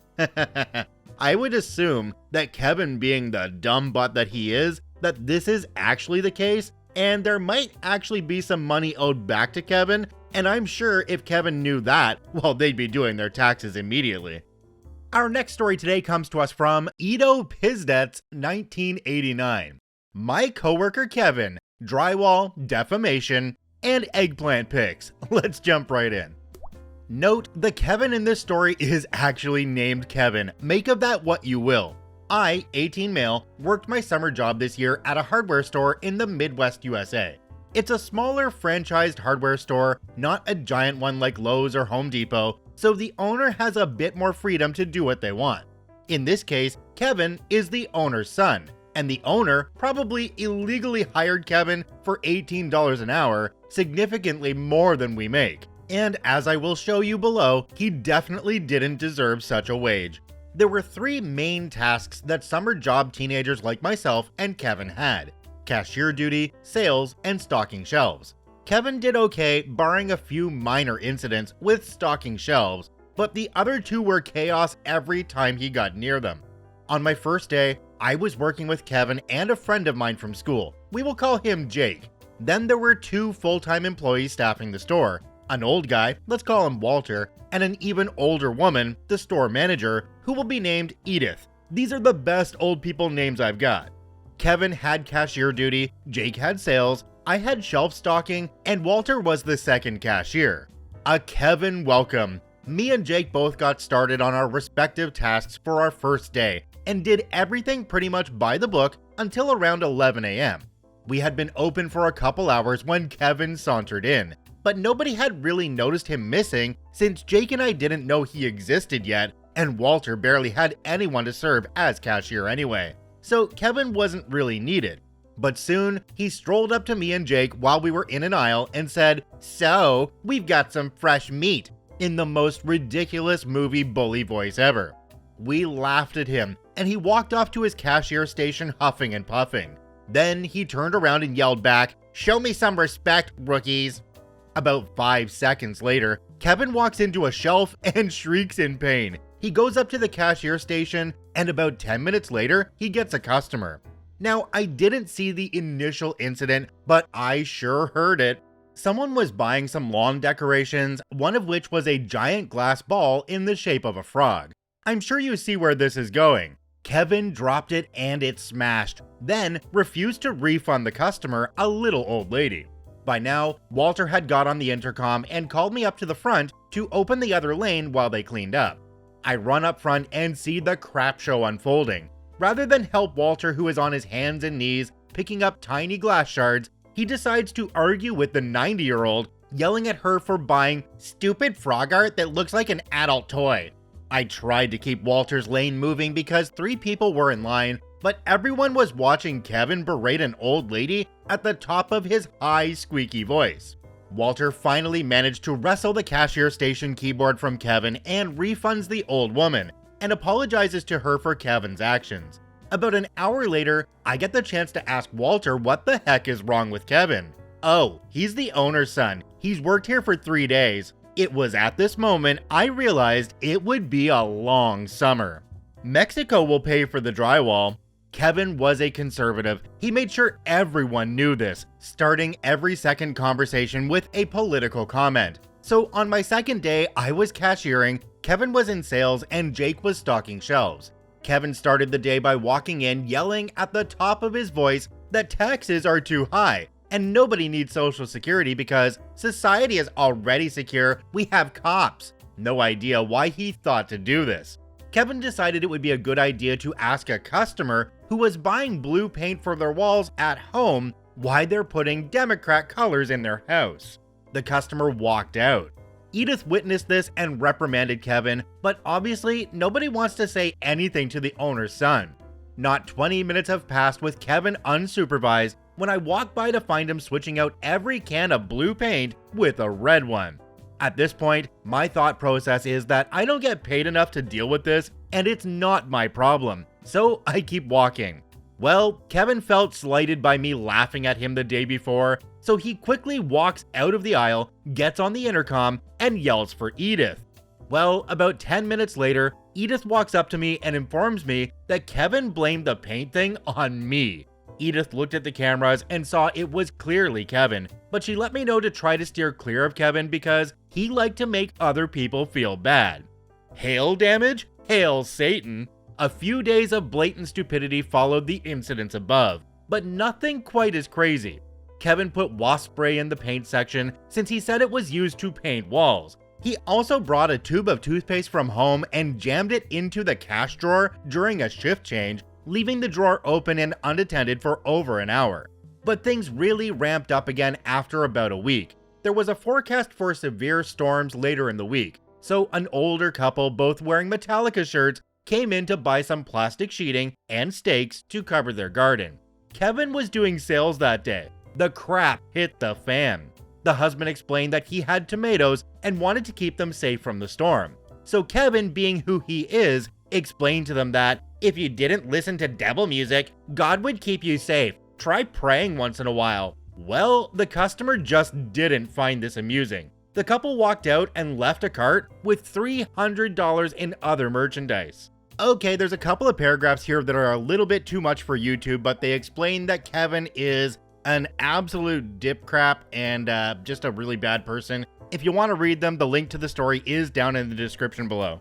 I would assume that Kevin, being the dumb butt that he is, that this is actually the case, and there might actually be some money owed back to Kevin, and I'm sure if Kevin knew that, well, they'd be doing their taxes immediately. Our next story today comes to us from Edo Pizdets 1989. My coworker Kevin, drywall, defamation, and eggplant pics. Let's jump right in. Note, the Kevin in this story is actually named Kevin. Make of that what you will. I, 18 male, worked my summer job this year at a hardware store in the Midwest USA. It's a smaller franchised hardware store, not a giant one like Lowe's or Home Depot, so the owner has a bit more freedom to do what they want. In this case, Kevin is the owner's son, and the owner probably illegally hired Kevin for $18 an hour, significantly more than we make. And as I will show you below, he definitely didn't deserve such a wage. There were 3 main tasks that summer job teenagers like myself and Kevin had: cashier duty, sales, and stocking shelves. Kevin did okay, barring a few minor incidents with stocking shelves, but the other 2 were chaos every time he got near them. On my first day, I was working with Kevin and a friend of mine from school. We will call him Jake. Then there were 2 full-time employees staffing the store, an old guy, let's call him Walter, and an even older woman, the store manager, who will be named Edith. These are the best old people names I've got. Kevin had cashier duty, Jake had sales, I had shelf stocking, and Walter was the second cashier. A Kevin welcome. Me and Jake both got started on our respective tasks for our first day, and did everything pretty much by the book until around 11 a.m. We had been open for a couple hours when Kevin sauntered in, but nobody had really noticed him missing since Jake and I didn't know he existed yet, and Walter barely had anyone to serve as cashier anyway, so Kevin wasn't really needed. But soon, he strolled up to me and Jake while we were in an aisle and said, "So, we've got some fresh meat," in the most ridiculous movie bully voice ever. We laughed at him, and he walked off to his cashier station huffing and puffing. Then he turned around and yelled back, "Show me some respect, rookies." About 5 seconds later, Kevin walks into a shelf and shrieks in pain. He goes up to the cashier station, and about 10 minutes later, he gets a customer. Now, I didn't see the initial incident, but I sure heard it. Someone was buying some lawn decorations, one of which was a giant glass ball in the shape of a frog. I'm sure you see where this is going. Kevin dropped it and it smashed, then refused to refund the customer, a little old lady. By now, Walter had got on the intercom and called me up to the front to open the other lane while they cleaned up. I run up front and see the crap show unfolding. Rather than help Walter, who is on his hands and knees picking up tiny glass shards, he decides to argue with the 90-year-old, yelling at her for buying stupid frog art that looks like an adult toy. I tried to keep Walter's lane moving because 3 people were in line, but everyone was watching Kevin berate an old lady at the top of his high, squeaky voice. Walter finally managed to wrestle the cashier station keyboard from Kevin and refunds the old woman, and apologizes to her for Kevin's actions. About an hour later, I get the chance to ask Walter what the heck is wrong with Kevin. Oh, he's the owner's son. He's worked here for 3 days. It was at this moment I realized it would be a long summer. Mexico will pay for the drywall. Kevin was a conservative. He made sure everyone knew this, starting every second conversation with a political comment. So on my second day, I was cashiering, Kevin was in sales, and Jake was stocking shelves. Kevin started the day by walking in yelling at the top of his voice that taxes are too high, and nobody needs Social Security because society is already secure, we have cops. No idea why he thought to do this. Kevin decided it would be a good idea to ask a customer who was buying blue paint for their walls at home why they're putting Democrat colors in their house. The customer walked out. Edith witnessed this and reprimanded Kevin, but obviously nobody wants to say anything to the owner's son. Not 20 minutes have passed with Kevin unsupervised when I walk by to find him switching out every can of blue paint with a red one. At this point, my thought process is that I don't get paid enough to deal with this, and it's not my problem, so I keep walking. Well, Kevin felt slighted by me laughing at him the day before, so he quickly walks out of the aisle, gets on the intercom, and yells for Edith. Well, about 10 minutes later, Edith walks up to me and informs me that Kevin blamed the paint thing on me. Edith looked at the cameras and saw it was clearly Kevin, but she let me know to try to steer clear of Kevin because he liked to make other people feel bad. Hail damage? Hail Satan! A few days of blatant stupidity followed the incidents above, but nothing quite as crazy. Kevin put wasp spray in the paint section since he said it was used to paint walls. He also brought a tube of toothpaste from home and jammed it into the cash drawer during a shift change, leaving the drawer open and unattended for over an hour. But things really ramped up again after about a week. There was a forecast for severe storms later in the week, so an older couple, both wearing Metallica shirts, came in to buy some plastic sheeting and stakes to cover their garden. Kevin was doing sales that day. The crap hit the fan. The husband explained that he had tomatoes and wanted to keep them safe from the storm. So Kevin, being who he is, explained to them that if you didn't listen to devil music, God would keep you safe. Try praying once in a while. Well, the customer just didn't find this amusing. The couple walked out and left a cart with $300 in other merchandise. Okay, there's a couple of paragraphs here that are a little bit too much for YouTube, but they explain that Kevin is an absolute dip crap and just a really bad person. If you want to read them, the link to the story is down in the description below.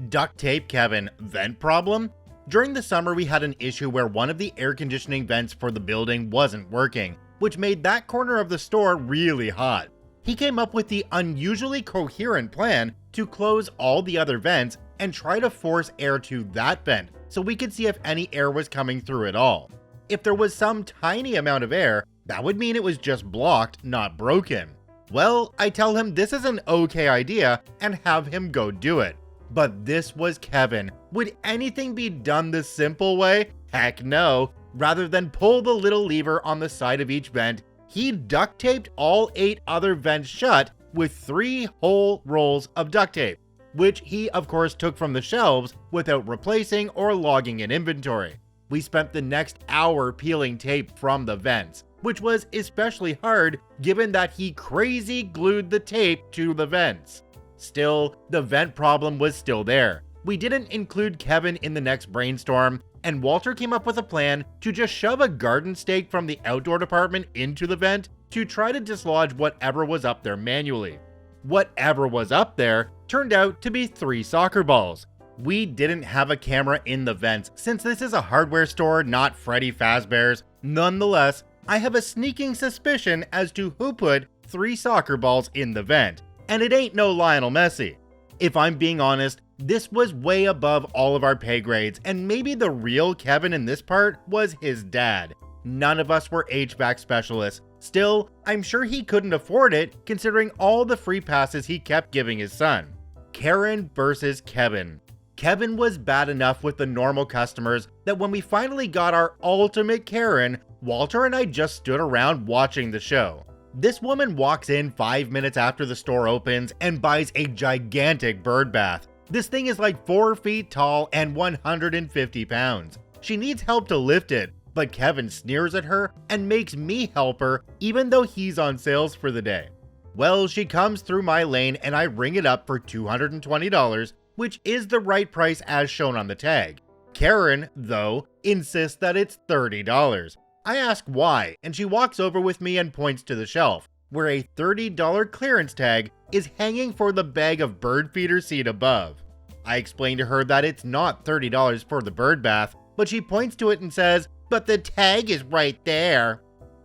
Duct tape Kevin, vent problem? During the summer, we had an issue where one of the air conditioning vents for the building wasn't working, which made that corner of the store really hot. He came up with the unusually coherent plan to close all the other vents and try to force air to that vent so we could see if any air was coming through at all. If there was some tiny amount of air, that would mean it was just blocked, not broken. Well, I tell him this is an okay idea and have him go do it. But this was Kevin. Would anything be done the simple way? Heck no. Rather than pull the little lever on the side of each vent, he duct taped all 8 other vents shut with 3 whole rolls of duct tape, which he of course took from the shelves without replacing or logging in inventory. We spent the next hour peeling tape from the vents, which was especially hard given that he crazy glued the tape to the vents. Still, the vent problem was still there. We didn't include Kevin in the next brainstorm, and Walter came up with a plan to just shove a garden stake from the outdoor department into the vent to try to dislodge whatever was up there manually. Whatever was up there turned out to be 3 soccer balls. We didn't have a camera in the vents since this is a hardware store, not Freddy Fazbear's. Nonetheless, I have a sneaking suspicion as to who put 3 soccer balls in the vent. And it ain't no Lionel Messi. If I'm being honest, this was way above all of our pay grades, and maybe the real Kevin in this part was his dad. None of us were HVAC specialists. Still, I'm sure he couldn't afford it considering all the free passes he kept giving his son. Karen versus Kevin. Kevin was bad enough with the normal customers that when we finally got our ultimate Karen, Walter and I just stood around watching the show. This woman walks in 5 minutes after the store opens and buys a gigantic bird bath. This thing is like 4 feet tall and 150 pounds. She needs help to lift it, but Kevin sneers at her and makes me help her even though he's on sales for the day. Well, she comes through my lane and I ring it up for $220, which is the right price as shown on the tag. Karen, though, insists that it's $30. I ask why, and she walks over with me and points to the shelf, where a $30 clearance tag is hanging for the bag of bird feeder seed above. I explain to her that it's not $30 for the bird bath, but she points to it and says, "But the tag is right there."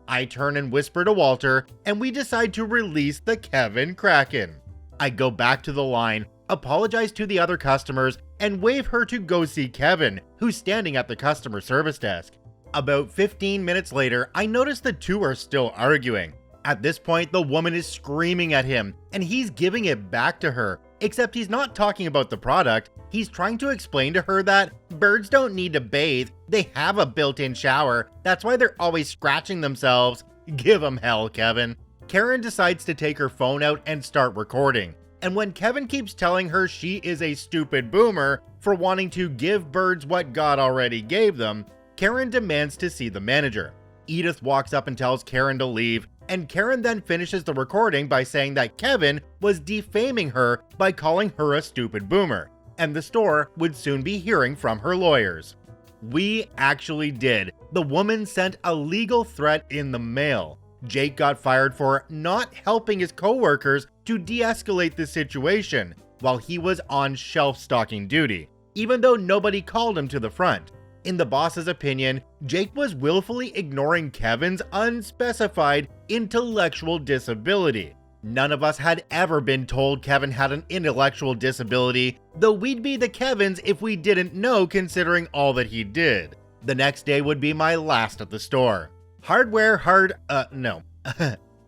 I turn and whisper to Walter, and we decide to release the Kevin Kraken. I go back to the line, apologize to the other customers, and wave her to go see Kevin, who's standing at the customer service desk. About 15 minutes later, I notice the two are still arguing. At this point, the woman is screaming at him, and he's giving it back to her, except he's not talking about the product. He's trying to explain to her that birds don't need to bathe, they have a built-in shower, that's why they're always scratching themselves. Give 'em hell, Kevin. Karen decides to take her phone out and start recording. And when Kevin keeps telling her she is a stupid boomer for wanting to give birds what God already gave them, Karen demands to see the manager. Edith walks up and tells Karen to leave, and Karen then finishes the recording by saying that Kevin was defaming her by calling her a stupid boomer, and the store would soon be hearing from her lawyers. We actually did. The woman sent a legal threat in the mail. Jake got fired for not helping his coworkers to de-escalate the situation while he was on shelf stocking duty, even though nobody called him to the front. In the boss's opinion, Jake was willfully ignoring Kevin's unspecified intellectual disability. None of us had ever been told Kevin had an intellectual disability, though we'd be the Kevins if we didn't know considering all that he did. The next day would be my last at the store.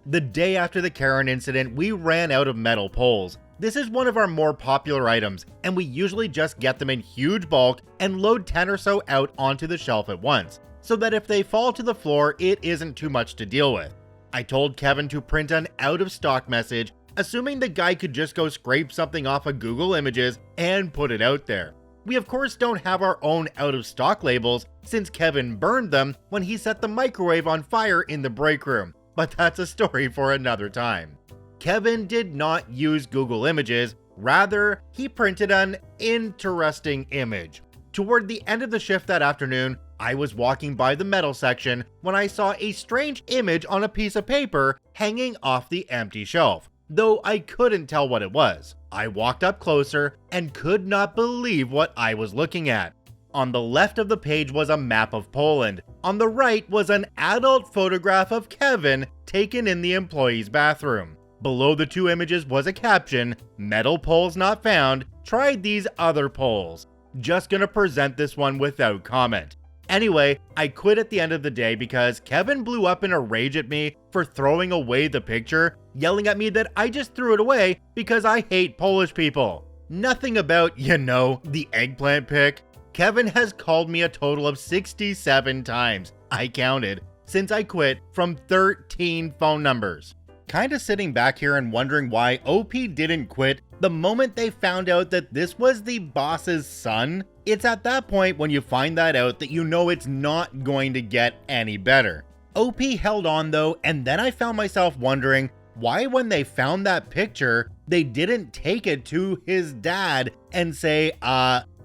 The day after the Karen incident, we ran out of metal poles. This is one of our more popular items, and we usually just get them in huge bulk and load 10 or so out onto the shelf at once, so that if they fall to the floor, it isn't too much to deal with. I told Kevin to print an out of stock message, assuming the guy could just go scrape something off of Google Images and put it out there. We of course don't have our own out of stock labels since Kevin burned them when he set the microwave on fire in the break room, but that's a story for another time. Kevin did not use Google Images, rather, he printed an interesting image. Toward the end of the shift that afternoon, I was walking by the metal section when I saw a strange image on a piece of paper hanging off the empty shelf, though I couldn't tell what it was. I walked up closer and could not believe what I was looking at. On the left of the page was a map of Poland. On the right was an adult photograph of Kevin taken in the employee's bathroom. Below the two images was a caption, "Metal poles not found, tried these other poles. Just gonna present this one without comment." Anyway, I quit at the end of the day because Kevin blew up in a rage at me for throwing away the picture, yelling at me that I just threw it away because I hate Polish people. Nothing about, the eggplant pic. Kevin has called me a total of 67 times, I counted, since I quit, from 13 phone numbers. Kinda sitting back here and wondering why OP didn't quit the moment they found out that this was the boss's son. It's at that point when you find that out that you know it's not going to get any better. OP held on though, and then I found myself wondering why when they found that picture, they didn't take it to his dad and say,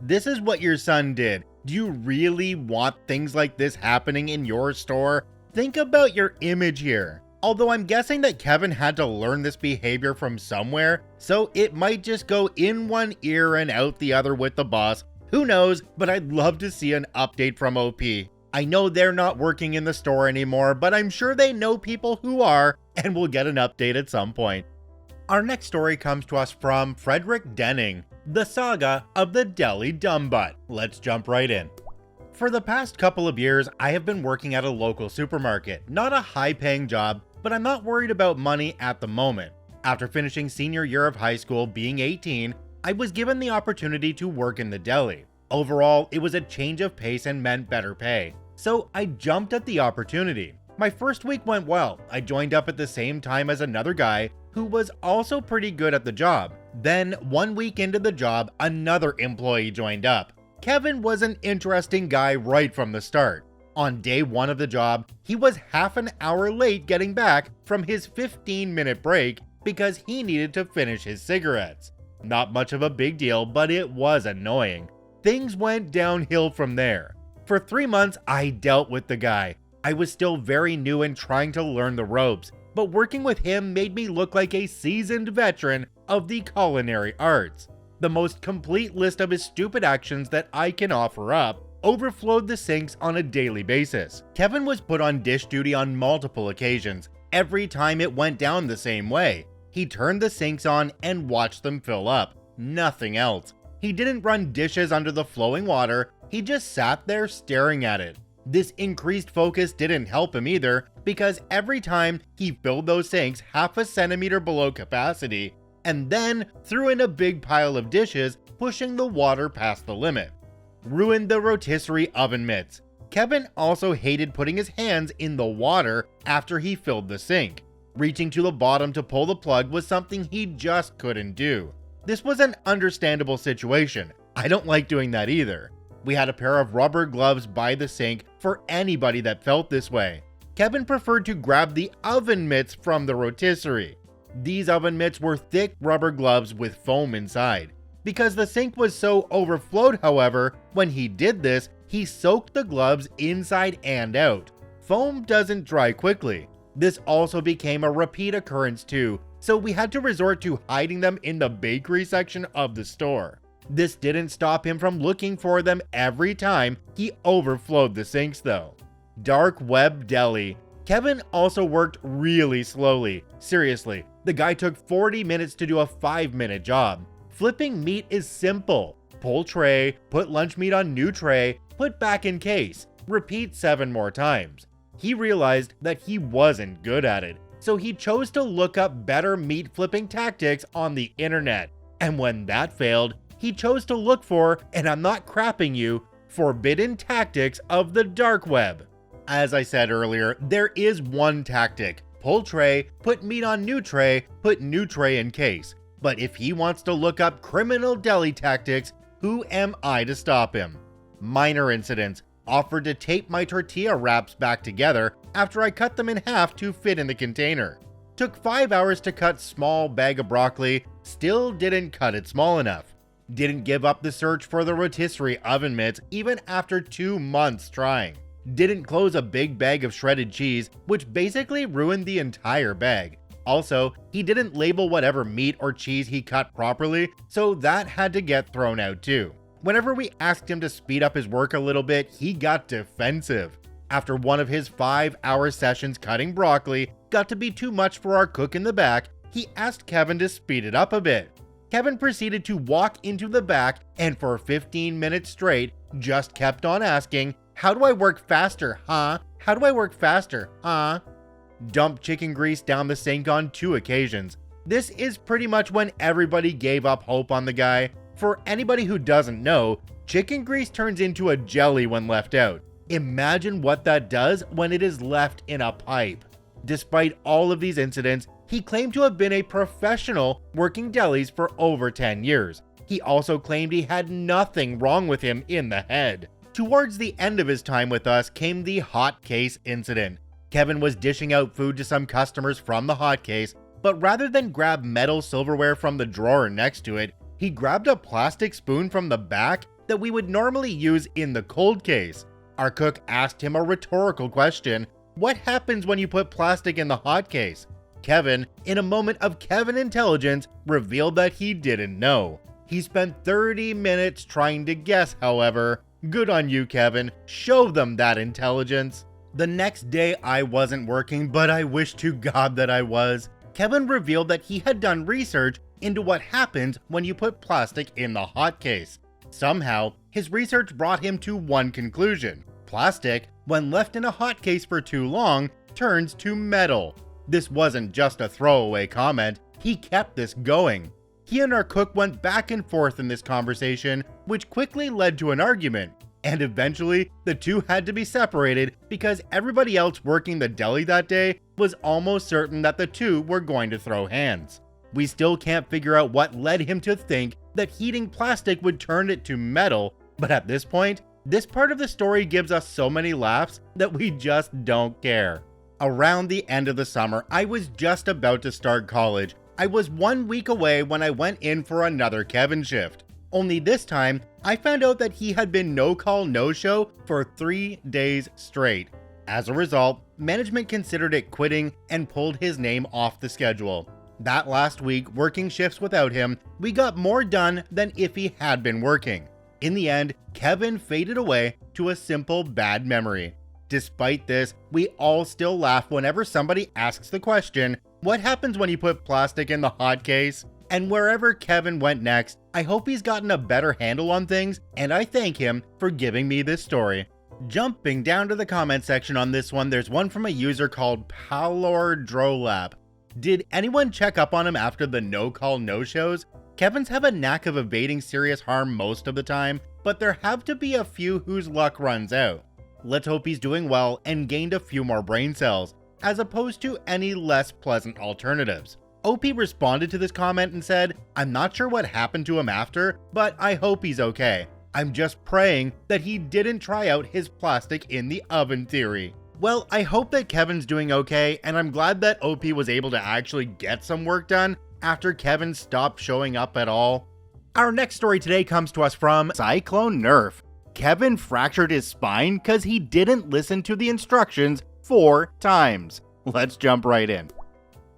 this is what your son did. Do you really want things like this happening in your store? Think about your image here. Although I'm guessing that Kevin had to learn this behavior from somewhere, so it might just go in one ear and out the other with the boss. Who knows, but I'd love to see an update from OP. I know they're not working in the store anymore, but I'm sure they know people who are, and we'll get an update at some point. Our next story comes to us from Frederick Denning, The Saga of the Deli Dumbbutt. Let's jump right in. For the past couple of years, I have been working at a local supermarket. Not a high-paying job, but I'm not worried about money at the moment. After finishing senior year of high school, being 18, I was given the opportunity to work in the deli. Overall, it was a change of pace and meant better pay, so I jumped at the opportunity. My first week went well. I joined up at the same time as another guy who was also pretty good at the job. Then, 1 week into the job, another employee joined up. Kevin was an interesting guy right from the start. On day 1 of the job, he was half an hour late getting back from his 15-minute break because he needed to finish his cigarettes. Not much of a big deal, but it was annoying. Things went downhill from there. For 3 months, I dealt with the guy. I was still very new and trying to learn the ropes, but working with him made me look like a seasoned veteran of the culinary arts. The most complete list of his stupid actions that I can offer up overflowed the sinks on a daily basis. Kevin was put on dish duty on multiple occasions. Every time it went down the same way. He turned the sinks on and watched them fill up. Nothing else. He didn't run dishes under the flowing water, he just sat there staring at it. This increased focus didn't help him either, because every time he filled those sinks half a centimeter below capacity, and then threw in a big pile of dishes, pushing the water past the limit. Ruined the rotisserie oven mitts. Kevin also hated putting his hands in the water after he filled the sink. Reaching to the bottom to pull the plug was something he just couldn't do. This was an understandable situation. I don't like doing that either. We had a pair of rubber gloves by the sink for anybody that felt this way. Kevin preferred to grab the oven mitts from the rotisserie. These oven mitts were thick rubber gloves with foam inside. Because the sink was so overflowed, however, when he did this, he soaked the gloves inside and out. Foam doesn't dry quickly. This also became a repeat occurrence too, so we had to resort to hiding them in the bakery section of the store. This didn't stop him from looking for them every time he overflowed the sinks though. Dark web deli. Kevin also worked really slowly. Seriously, the guy took 40 minutes to do a 5-minute job. Flipping meat is simple. Pull tray, put lunch meat on new tray, put back in case. Repeat 7 more times. He realized that he wasn't good at it, so he chose to look up better meat flipping tactics on the internet. And when that failed, he chose to look for, and I'm not crapping you, forbidden tactics of the dark web. As I said earlier, there is one tactic. Pull tray, put meat on new tray, put new tray in case. But if he wants to look up criminal deli tactics, who am I to stop him? Minor incidents. Offered to tape my tortilla wraps back together after I cut them in half to fit in the container. Took 5 hours to cut small bag of broccoli, still didn't cut it small enough. Didn't give up the search for the rotisserie oven mitts even after 2 months trying. Didn't close a big bag of shredded cheese, which basically ruined the entire bag. Also, he didn't label whatever meat or cheese he cut properly, so that had to get thrown out too. Whenever we asked him to speed up his work a little bit, he got defensive. After one of his 5-hour sessions cutting broccoli got to be too much for our cook in the back, he asked Kevin to speed it up a bit. Kevin proceeded to walk into the back and for 15 minutes straight just kept on asking, "How do I work faster, huh? How do I work faster, huh?" Dumped chicken grease down the sink on 2 occasions. This is pretty much when everybody gave up hope on the guy. For anybody who doesn't know, chicken grease turns into a jelly when left out. Imagine what that does when it is left in a pipe. Despite all of these incidents, he claimed to have been a professional working delis for over 10 years. He also claimed he had nothing wrong with him in the head. Towards the end of his time with us came the hot case incident. Kevin was dishing out food to some customers from the hot case, but rather than grab metal silverware from the drawer next to it, he grabbed a plastic spoon from the back that we would normally use in the cold case. Our cook asked him a rhetorical question: "What happens when you put plastic in the hot case?" Kevin, in a moment of Kevin intelligence, revealed that he didn't know. He spent 30 minutes trying to guess, however. Good on you, Kevin. Show them that intelligence. The next day I wasn't working, but I wish to God that I was. Kevin revealed that he had done research into what happens when you put plastic in the hot case. Somehow, his research brought him to one conclusion. Plastic, when left in a hot case for too long, turns to metal. This wasn't just a throwaway comment, he kept this going. He and our cook went back and forth in this conversation, which quickly led to an argument. And eventually, the two had to be separated because everybody else working the deli that day was almost certain that the two were going to throw hands. We still can't figure out what led him to think that heating plastic would turn it to metal, but at this point, this part of the story gives us so many laughs that we just don't care. Around the end of the summer, I was just about to start college. I was 1 week away when I went in for another Kevin shift. Only this time, I found out that he had been no-call, no-show for 3 days straight. As a result, management considered it quitting and pulled his name off the schedule. That last week, working shifts without him, we got more done than if he had been working. In the end, Kevin faded away to a simple bad memory. Despite this, we all still laugh whenever somebody asks the question, what happens when you put plastic in the hot case? And wherever Kevin went next, I hope he's gotten a better handle on things, and I thank him for giving me this story. Jumping down to the comment section on this one, there's one from a user called Palor Drolap. Did anyone check up on him after the no-call, no-shows? Kevins have a knack of evading serious harm most of the time, but there have to be a few whose luck runs out. Let's hope he's doing well and gained a few more brain cells, as opposed to any less pleasant alternatives. OP responded to this comment and said, I'm not sure what happened to him after, but I hope he's okay. I'm just praying that he didn't try out his plastic in the oven theory. Well, I hope that Kevin's doing okay, and I'm glad that OP was able to actually get some work done after Kevin stopped showing up at all. Our next story today comes to us from Cyclone Nerf. Kevin fractured his spine because he didn't listen to the instructions 4 times. Let's jump right in.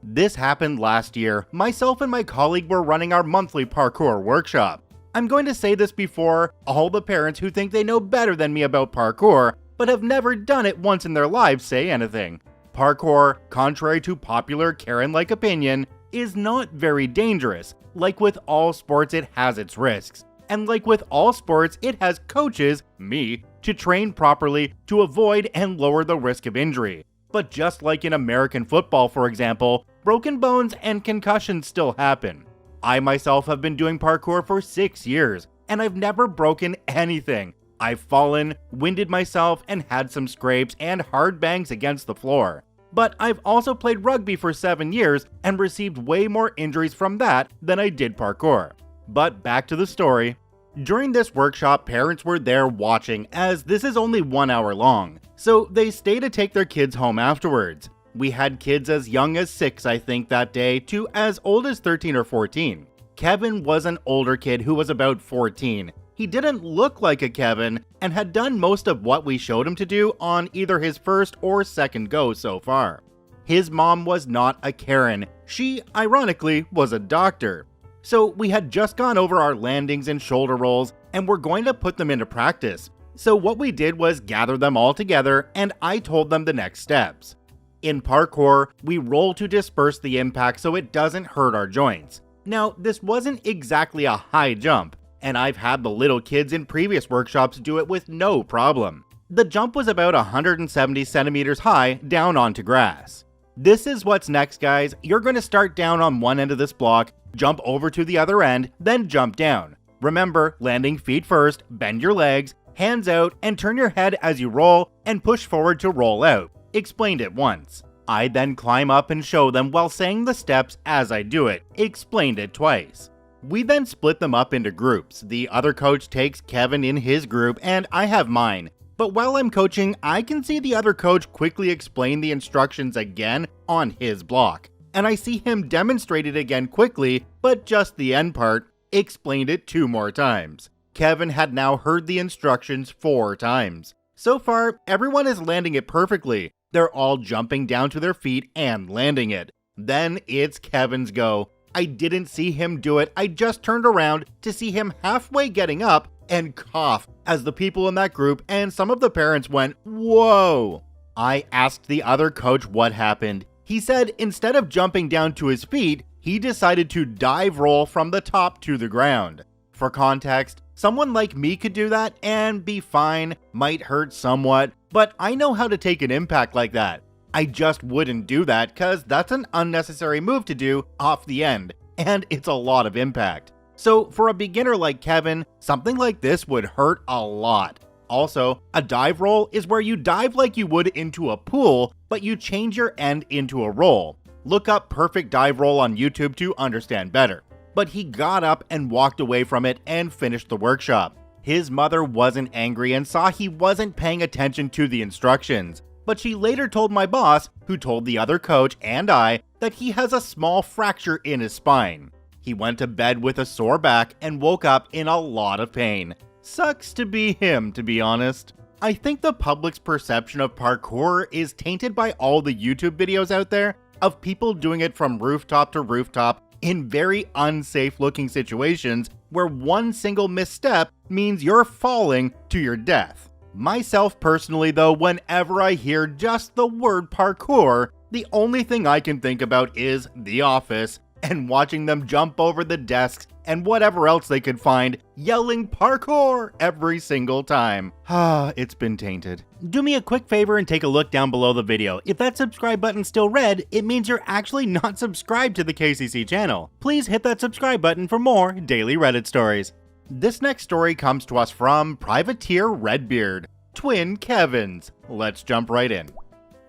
This happened last year. Myself and my colleague were running our monthly parkour workshop. I'm going to say this before all the parents who think they know better than me about parkour, but have never done it once in their lives say anything. Parkour, contrary to popular Karen-like opinion, is not very dangerous. Like with all sports, it has its risks. And like with all sports, it has coaches, me, to train properly to avoid and lower the risk of injury. But just like in American football, for example, broken bones and concussions still happen. I myself have been doing parkour for 6 years, and I've never broken anything. I've fallen, winded myself, and had some scrapes and hard bangs against the floor. But I've also played rugby for 7 years and received way more injuries from that than I did parkour. But back to the story. During this workshop, parents were there watching, as this is only 1 hour long, so they stay to take their kids home afterwards. We had kids as young as 6, I think, that day, to as old as 13 or 14. Kevin was an older kid who was about 14. He didn't look like a Kevin, and had done most of what we showed him to do on either his first or second go so far. His mom was not a Karen. She, ironically, was a doctor. So we had just gone over our landings and shoulder rolls, and we're going to put them into practice. So what we did was gather them all together, and I told them the next steps. In parkour, we roll to disperse the impact so it doesn't hurt our joints. Now, this wasn't exactly a high jump, and I've had the little kids in previous workshops do it with no problem. The jump was about 170 centimeters high down onto grass. This is what's next, guys. You're going to start down on one end of this block, jump over to the other end, then jump down. Remember, landing feet first, bend your legs, hands out, and turn your head as you roll and push forward to roll out. Explained it once. I then climb up and show them while saying the steps as I do it. Explained it twice. We then split them up into groups. The other coach takes Kevin in his group and I have mine. But while I'm coaching, I can see the other coach quickly explain the instructions again on his block. And I see him demonstrate it again quickly, but just the end part, explained it 2 more times. Kevin had now heard the instructions 4 times. So far, everyone is landing it perfectly. They're all jumping down to their feet and landing it. Then it's Kevin's go. I didn't see him do it. I just turned around to see him halfway getting up and cough as the people in that group and some of the parents went, "Whoa!" I asked the other coach what happened. He said instead of jumping down to his feet, he decided to dive roll from the top to the ground. For context, someone like me could do that and be fine, might hurt somewhat, but I know how to take an impact like that. I just wouldn't do that because that's an unnecessary move to do off the end. and it's a lot of impact. So for a beginner like Kevin, something like this would hurt a lot. Also, a dive roll is where you dive like you would into a pool, but you change your end into a roll. Look up perfect dive roll on YouTube to understand better. But he got up and walked away from it and finished the workshop. His mother wasn't angry and saw he wasn't paying attention to the instructions, but she later told my boss, who told the other coach and I, that he has a small fracture in his spine. He went to bed with a sore back and woke up in a lot of pain. Sucks to be him, to be honest. I think the public's perception of parkour is tainted by all the YouTube videos out there of people doing it from rooftop to rooftop in very unsafe looking situations where one single misstep means you're falling to your death. Myself personally though, whenever I hear just the word parkour, the only thing I can think about is The Office and watching them jump over the desks and whatever else they could find, yelling parkour every single time. It's been tainted. Do me a quick favor and take a look down below the video. If that subscribe button's still red, it means you're actually not subscribed to the KCC channel. Please hit that subscribe button for more daily Reddit stories. This next story comes to us from Privateer Redbeard, Twin Kevins. Let's jump right in.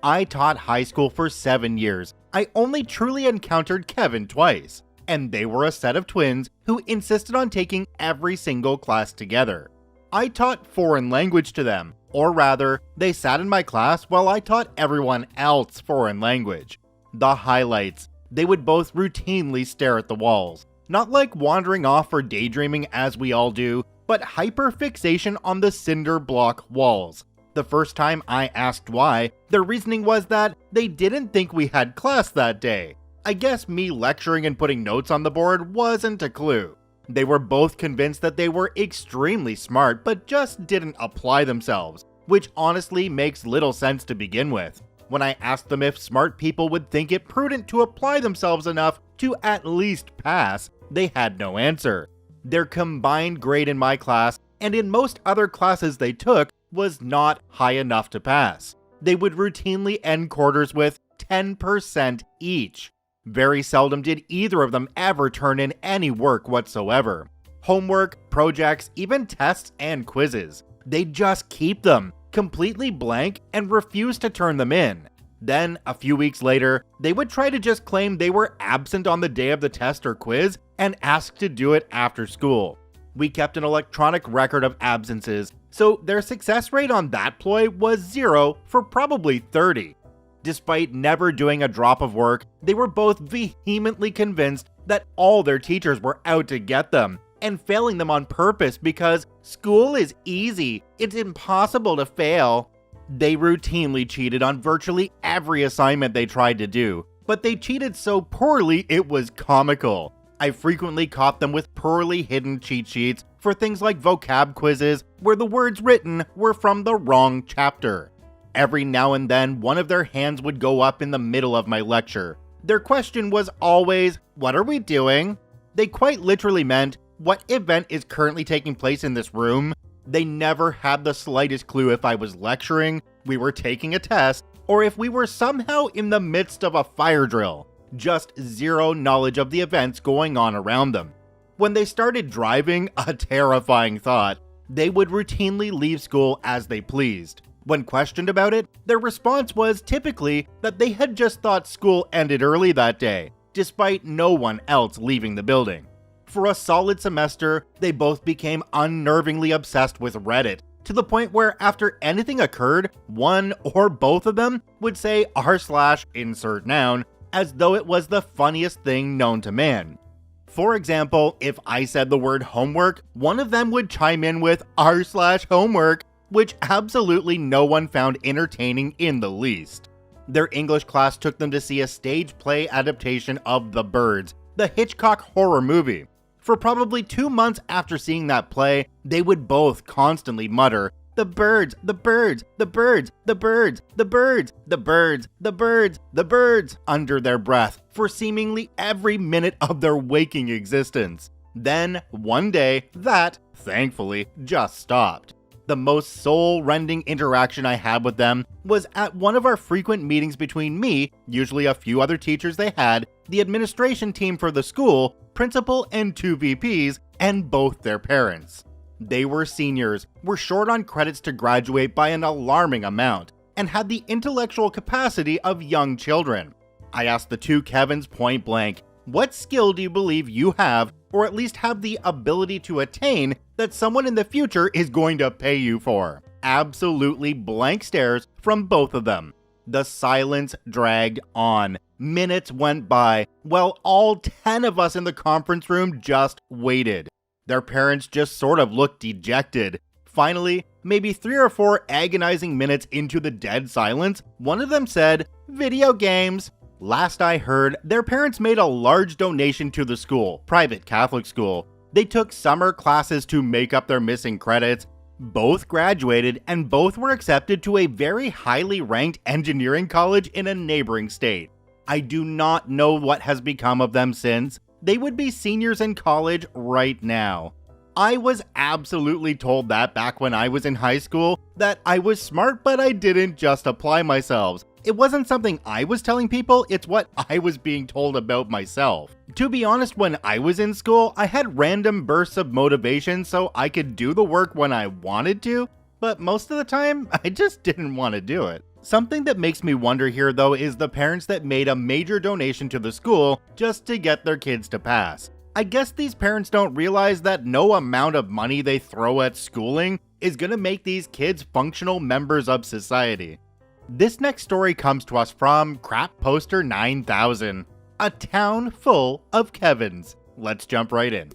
I taught high school for 7 years. I only truly encountered Kevin twice, and they were a set of twins who insisted on taking every single class together. I taught foreign language to them, or rather, they sat in my class while I taught everyone else foreign language. The highlights: they would both routinely stare at the walls, not like wandering off or daydreaming as we all do, but hyperfixation on the cinder block walls. The first time I asked why, their reasoning was that they didn't think we had class that day. I guess me lecturing and putting notes on the board wasn't a clue. They were both convinced that they were extremely smart, but just didn't apply themselves, which honestly makes little sense to begin with. When I asked them if smart people would think it prudent to apply themselves enough to at least pass, they had no answer. Their combined grade in my class, and in most other classes they took, was not high enough to pass. They would routinely end quarters with 10% each. Very seldom did either of them ever turn in any work whatsoever. Homework, projects, even tests and quizzes. They'd just keep them completely blank and refuse to turn them in. Then, a few weeks later, they would try to just claim they were absent on the day of the test or quiz and ask to do it after school. We kept an electronic record of absences, so their success rate on that ploy was 0 for probably 30. Despite never doing a drop of work, they were both vehemently convinced that all their teachers were out to get them, and failing them on purpose because school is easy, it's impossible to fail. They routinely cheated on virtually every assignment they tried to do, but they cheated so poorly it was comical. I frequently caught them with poorly hidden cheat sheets for things like vocab quizzes where the words written were from the wrong chapter. Every now and then, one of their hands would go up in the middle of my lecture. Their question was always, "What are we doing?" They quite literally meant, "What event is currently taking place in this room?" They never had the slightest clue if I was lecturing, we were taking a test, or if we were somehow in the midst of a fire drill. Just zero knowledge of the events going on around them. When they started driving, a terrifying thought, they would routinely leave school as they pleased. When questioned about it, their response was typically that they had just thought school ended early that day, despite no one else leaving the building. For a solid semester, they both became unnervingly obsessed with Reddit, to the point where after anything occurred, one or both of them would say r/insert noun, as though it was the funniest thing known to man. For example, if I said the word homework, one of them would chime in with r/homework, which absolutely no one found entertaining in the least. Their English class took them to see a stage play adaptation of The Birds, the Hitchcock horror movie. For probably 2 months after seeing that play, they would both constantly mutter, "The birds, the birds, the birds, the birds, the birds, the birds, the birds, the birds," under their breath for seemingly every minute of their waking existence. Then, one day, that, thankfully, just stopped. The most soul-rending interaction I had with them was at one of our frequent meetings between me, usually a few other teachers they had, the administration team for the school, principal and 2 VPs, and both their parents. They were seniors, were short on credits to graduate by an alarming amount, and had the intellectual capacity of young children. I asked the 2 Kevins point blank, what skill do you believe you have, or at least have the ability to attain, that someone in the future is going to pay you for? Absolutely blank stares from both of them. The silence dragged on. Minutes went by, while all 10 of us in the conference room just waited. Their parents just sort of looked dejected. Finally, maybe 3 or 4 agonizing minutes into the dead silence, one of them said, "Video games." Last I heard, their parents made a large donation to the school, private Catholic school. They took summer classes to make up their missing credits. Both graduated and both were accepted to a very highly ranked engineering college in a neighboring state. I do not know what has become of them since. They would be seniors in college right now. I was absolutely told that back when I was in high school, that I was smart but I didn't just apply myself. It wasn't something I was telling people, it's what I was being told about myself. To be honest, when I was in school, I had random bursts of motivation so I could do the work when I wanted to, but most of the time, I just didn't want to do it. Something that makes me wonder here though is the parents that made a major donation to the school just to get their kids to pass. I guess these parents don't realize that no amount of money they throw at schooling is gonna make these kids functional members of society. This next story comes to us from Crap Poster 9000, a town full of Kevins. Let's jump right in.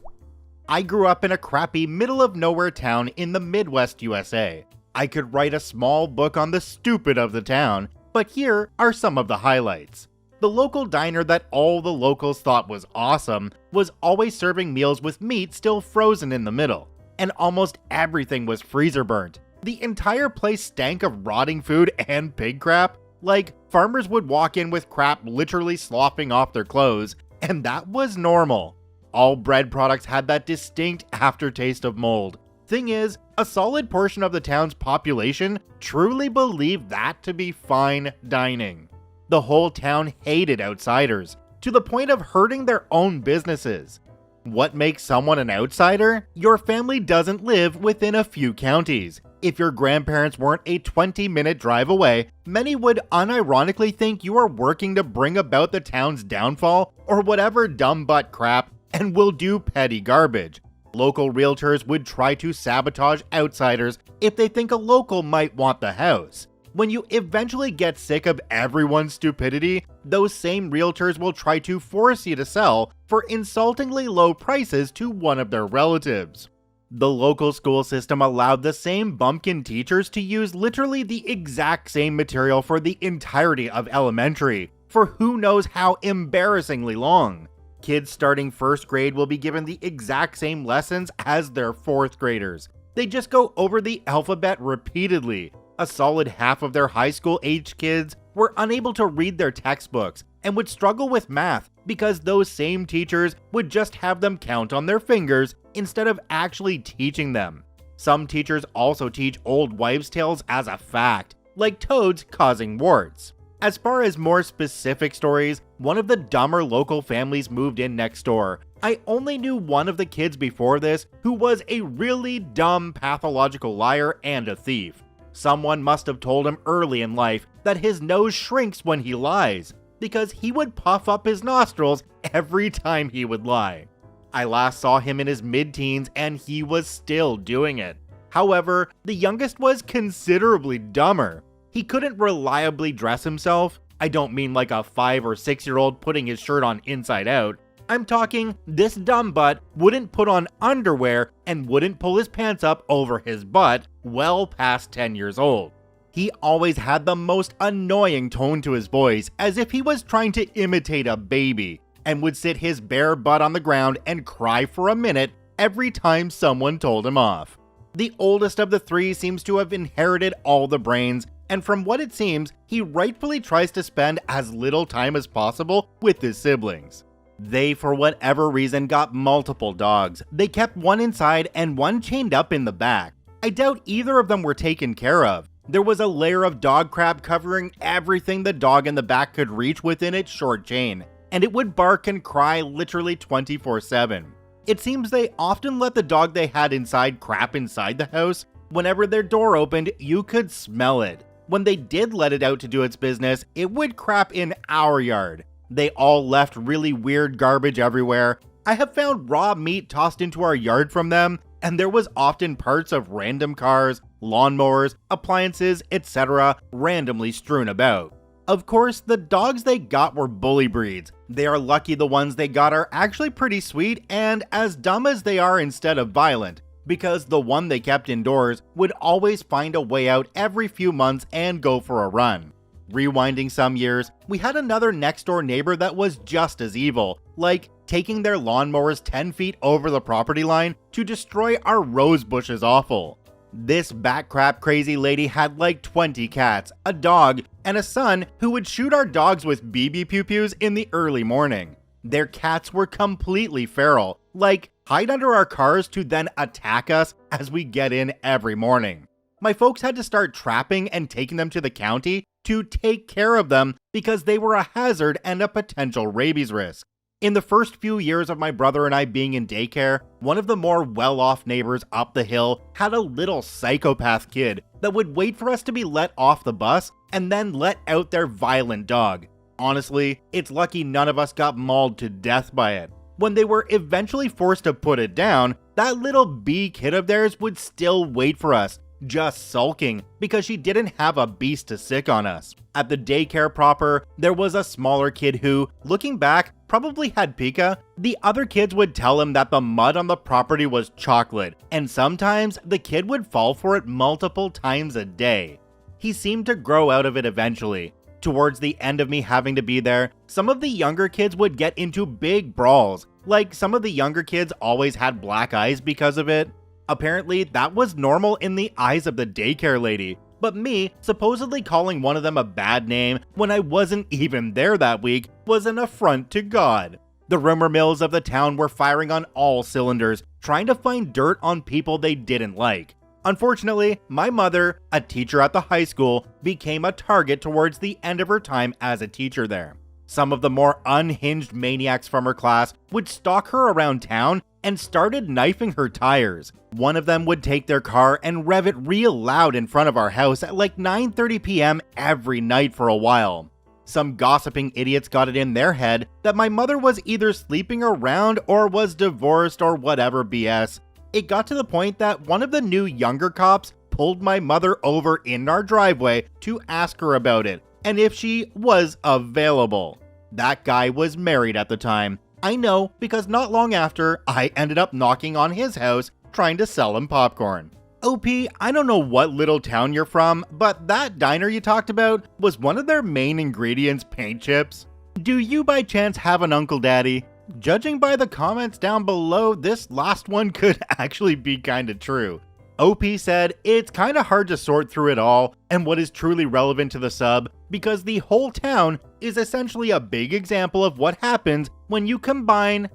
I grew up in a crappy middle-of-nowhere town in the Midwest USA. I could write a small book on the stupid of the town, but here are some of the highlights. The local diner that all the locals thought was awesome was always serving meals with meat still frozen in the middle, and almost everything was freezer burnt. The entire place stank of rotting food and pig crap. Like, farmers would walk in with crap literally sloughing off their clothes, and that was normal. All bread products had that distinct aftertaste of mold. Thing is, a solid portion of the town's population truly believed that to be fine dining. The whole town hated outsiders, to the point of hurting their own businesses. What makes someone an outsider? Your family doesn't live within a few counties. If your grandparents weren't a 20-minute drive away, many would unironically think you are working to bring about the town's downfall or whatever dumb butt crap and will do petty garbage. Local realtors would try to sabotage outsiders if they think a local might want the house. When you eventually get sick of everyone's stupidity, those same realtors will try to force you to sell for insultingly low prices to one of their relatives. The local school system allowed the same bumpkin teachers to use literally the exact same material for the entirety of elementary, for who knows how embarrassingly long. Kids starting first grade will be given the exact same lessons as their fourth graders. They just go over the alphabet repeatedly. A solid half of their high school age kids were unable to read their textbooks and would struggle with math because those same teachers would just have them count on their fingers instead of actually teaching them. Some teachers also teach old wives' tales as a fact, like toads causing warts. As far as more specific stories, one of the dumber local families moved in next door. I only knew one of the kids before this who was a really dumb pathological liar and a thief. Someone must have told him early in life that his nose shrinks when he lies, because he would puff up his nostrils every time he would lie. I last saw him in his mid-teens and he was still doing it. However, the youngest was considerably dumber. He couldn't reliably dress himself. I don't mean like a 5 or 6 year old putting his shirt on inside out. I'm talking this dumb butt wouldn't put on underwear and wouldn't pull his pants up over his butt well past 10 years old. He always had the most annoying tone to his voice, as if he was trying to imitate a baby, and would sit his bare butt on the ground and cry for a minute every time someone told him off. The oldest of the three seems to have inherited all the brains, and from what it seems, he rightfully tries to spend as little time as possible with his siblings. They, for whatever reason, got multiple dogs. They kept one inside and one chained up in the back. I doubt either of them were taken care of. There was a layer of dog crap covering everything the dog in the back could reach within its short chain, and it would bark and cry literally 24/7. It seems they often let the dog they had inside crap inside the house. Whenever their door opened, you could smell it. When they did let it out to do its business, it would crap in our yard. They all left really weird garbage everywhere. I have found raw meat tossed into our yard from them, and there was often parts of random cars, lawnmowers, appliances, etc. randomly strewn about. Of course, the dogs they got were bully breeds. They are lucky the ones they got are actually pretty sweet and as dumb as they are instead of violent, because the one they kept indoors would always find a way out every few months and go for a run. Rewinding some years, we had another next door neighbor that was just as evil, like taking their lawnmowers 10 feet over the property line to destroy our rose bushes awful. This bat crap crazy lady had like 20 cats, a dog, and a son who would shoot our dogs with BB pew-pews in the early morning. Their cats were completely feral, like hide under our cars to then attack us as we get in every morning. My folks had to start trapping and taking them to the county to take care of them because they were a hazard and a potential rabies risk. In the first few years of my brother and I being in daycare, one of the more well-off neighbors up the hill had a little psychopath kid that would wait for us to be let off the bus and then let out their violent dog. Honestly, it's lucky none of us got mauled to death by it. When they were eventually forced to put it down, that little bee kid of theirs would still wait for us, just sulking because she didn't have a beast to sick on us. At the daycare proper, there was a smaller kid who, looking back, probably had pica. The other kids would tell him that the mud on the property was chocolate, and sometimes the kid would fall for it multiple times a day. He seemed to grow out of it eventually. Towards the end of me having to be there, some of the younger kids would get into big brawls, like some of the younger kids always had black eyes because of it. Apparently, that was normal in the eyes of the daycare lady, but me supposedly calling one of them a bad name when I wasn't even there that week was an affront to God. The rumor mills of the town were firing on all cylinders, trying to find dirt on people they didn't like. Unfortunately, my mother, a teacher at the high school, became a target towards the end of her time as a teacher there. Some of the more unhinged maniacs from her class would stalk her around town and started knifing her tires. One of them would take their car and rev it real loud in front of our house at like 9:30 p.m. every night for a while. Some gossiping idiots got it in their head that my mother was either sleeping around or was divorced or whatever BS. It got to the point that one of the new younger cops pulled my mother over in our driveway to ask her about it and if she was available. That guy was married at the time. I know, because not long after, I ended up knocking on his house trying to sell him popcorn. OP, I don't know what little town you're from, but that diner you talked about, was one of their main ingredients paint chips? Do you by chance have an Uncle Daddy? Judging by the comments down below, this last one could actually be kinda true. OP said, it's kinda hard to sort through it all and what is truly relevant to the sub because the whole town is essentially a big example of what happens when you combine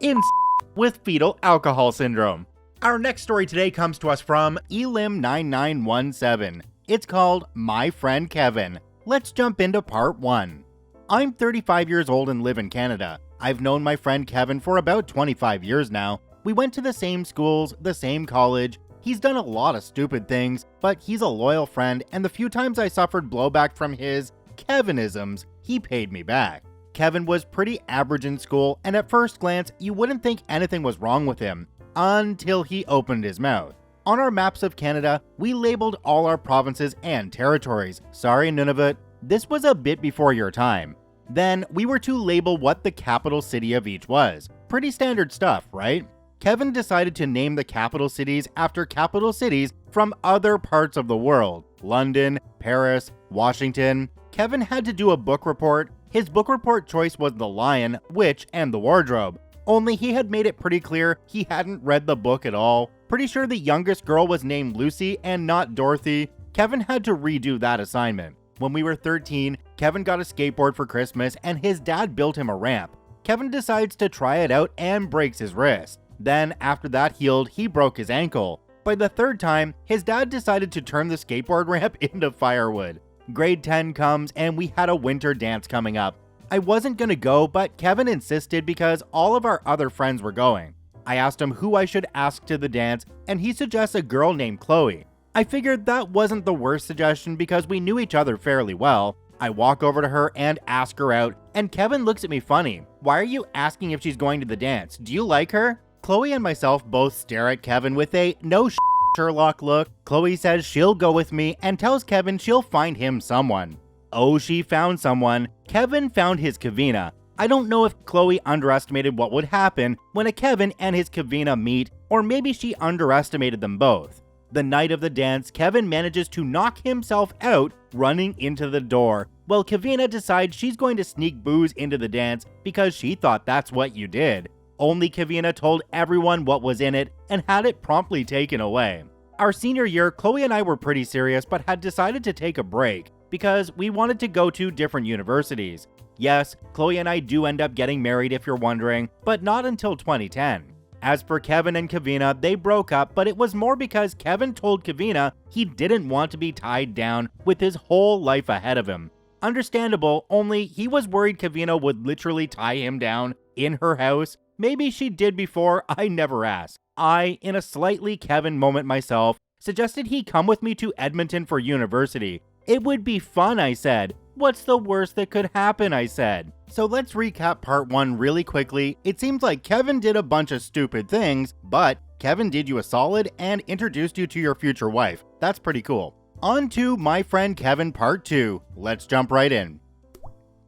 with fetal alcohol syndrome. Our next story today comes to us from Elim9917. It's called My Friend Kevin. Let's jump into part 1. I'm 35 years old and live in Canada. I've known my friend Kevin for about 25 years now. We went to the same schools, the same college. He's done a lot of stupid things, but he's a loyal friend, and the few times I suffered blowback from his Kevinisms, he paid me back. Kevin was pretty average in school, and at first glance, you wouldn't think anything was wrong with him, until he opened his mouth. On our maps of Canada, we labeled all our provinces and territories. Sorry, Nunavut, this was a bit before your time. Then, we were to label what the capital city of each was. Pretty standard stuff, right? Kevin decided to name the capital cities after capital cities from other parts of the world. London, Paris, Washington. Kevin had to do a book report. His book report choice was The Lion, Witch, and the Wardrobe. Only he had made it pretty clear he hadn't read the book at all. Pretty sure the youngest girl was named Lucy and not Dorothy. Kevin had to redo that assignment. When we were 13, Kevin got a skateboard for Christmas and his dad built him a ramp. Kevin decides to try it out and breaks his wrist. Then, after that healed, he broke his ankle. By the third time, his dad decided to turn the skateboard ramp into firewood. Grade 10 comes and we had a winter dance coming up. I wasn't gonna go, but Kevin insisted because all of our other friends were going. I asked him who I should ask to the dance, and he suggests a girl named Chloe. I figured that wasn't the worst suggestion because we knew each other fairly well. I walk over to her and ask her out, and Kevin looks at me funny. Why are you asking if she's going to the dance? Do you like her? Chloe and myself both stare at Kevin with a no Sherlock look. Chloe says she'll go with me and tells Kevin she'll find him someone. Oh, she found someone. Kevin found his Kavina. I don't know if Chloe underestimated what would happen when a Kevin and his Kavina meet, or maybe she underestimated them both. The night of the dance, Kevin manages to knock himself out running into the door, while Kavina decides she's going to sneak booze into the dance because she thought that's what you did. Only Kavina told everyone what was in it and had it promptly taken away. Our senior year, Chloe and I were pretty serious but had decided to take a break because we wanted to go to different universities. Yes, Chloe and I do end up getting married if you're wondering, but not until 2010. As for Kevin and Kavina, they broke up, but it was more because Kevin told Kavina he didn't want to be tied down with his whole life ahead of him. Understandable, only he was worried Kavina would literally tie him down in her house. Maybe she did before, I never asked. I, in a slightly Kevin moment myself, suggested he come with me to Edmonton for university. It would be fun, I said. What's the worst that could happen, I said. So let's recap part 1 really quickly. It seems like Kevin did a bunch of stupid things, but Kevin did you a solid and introduced you to your future wife. That's pretty cool. On to My Friend Kevin part 2. Let's jump right in.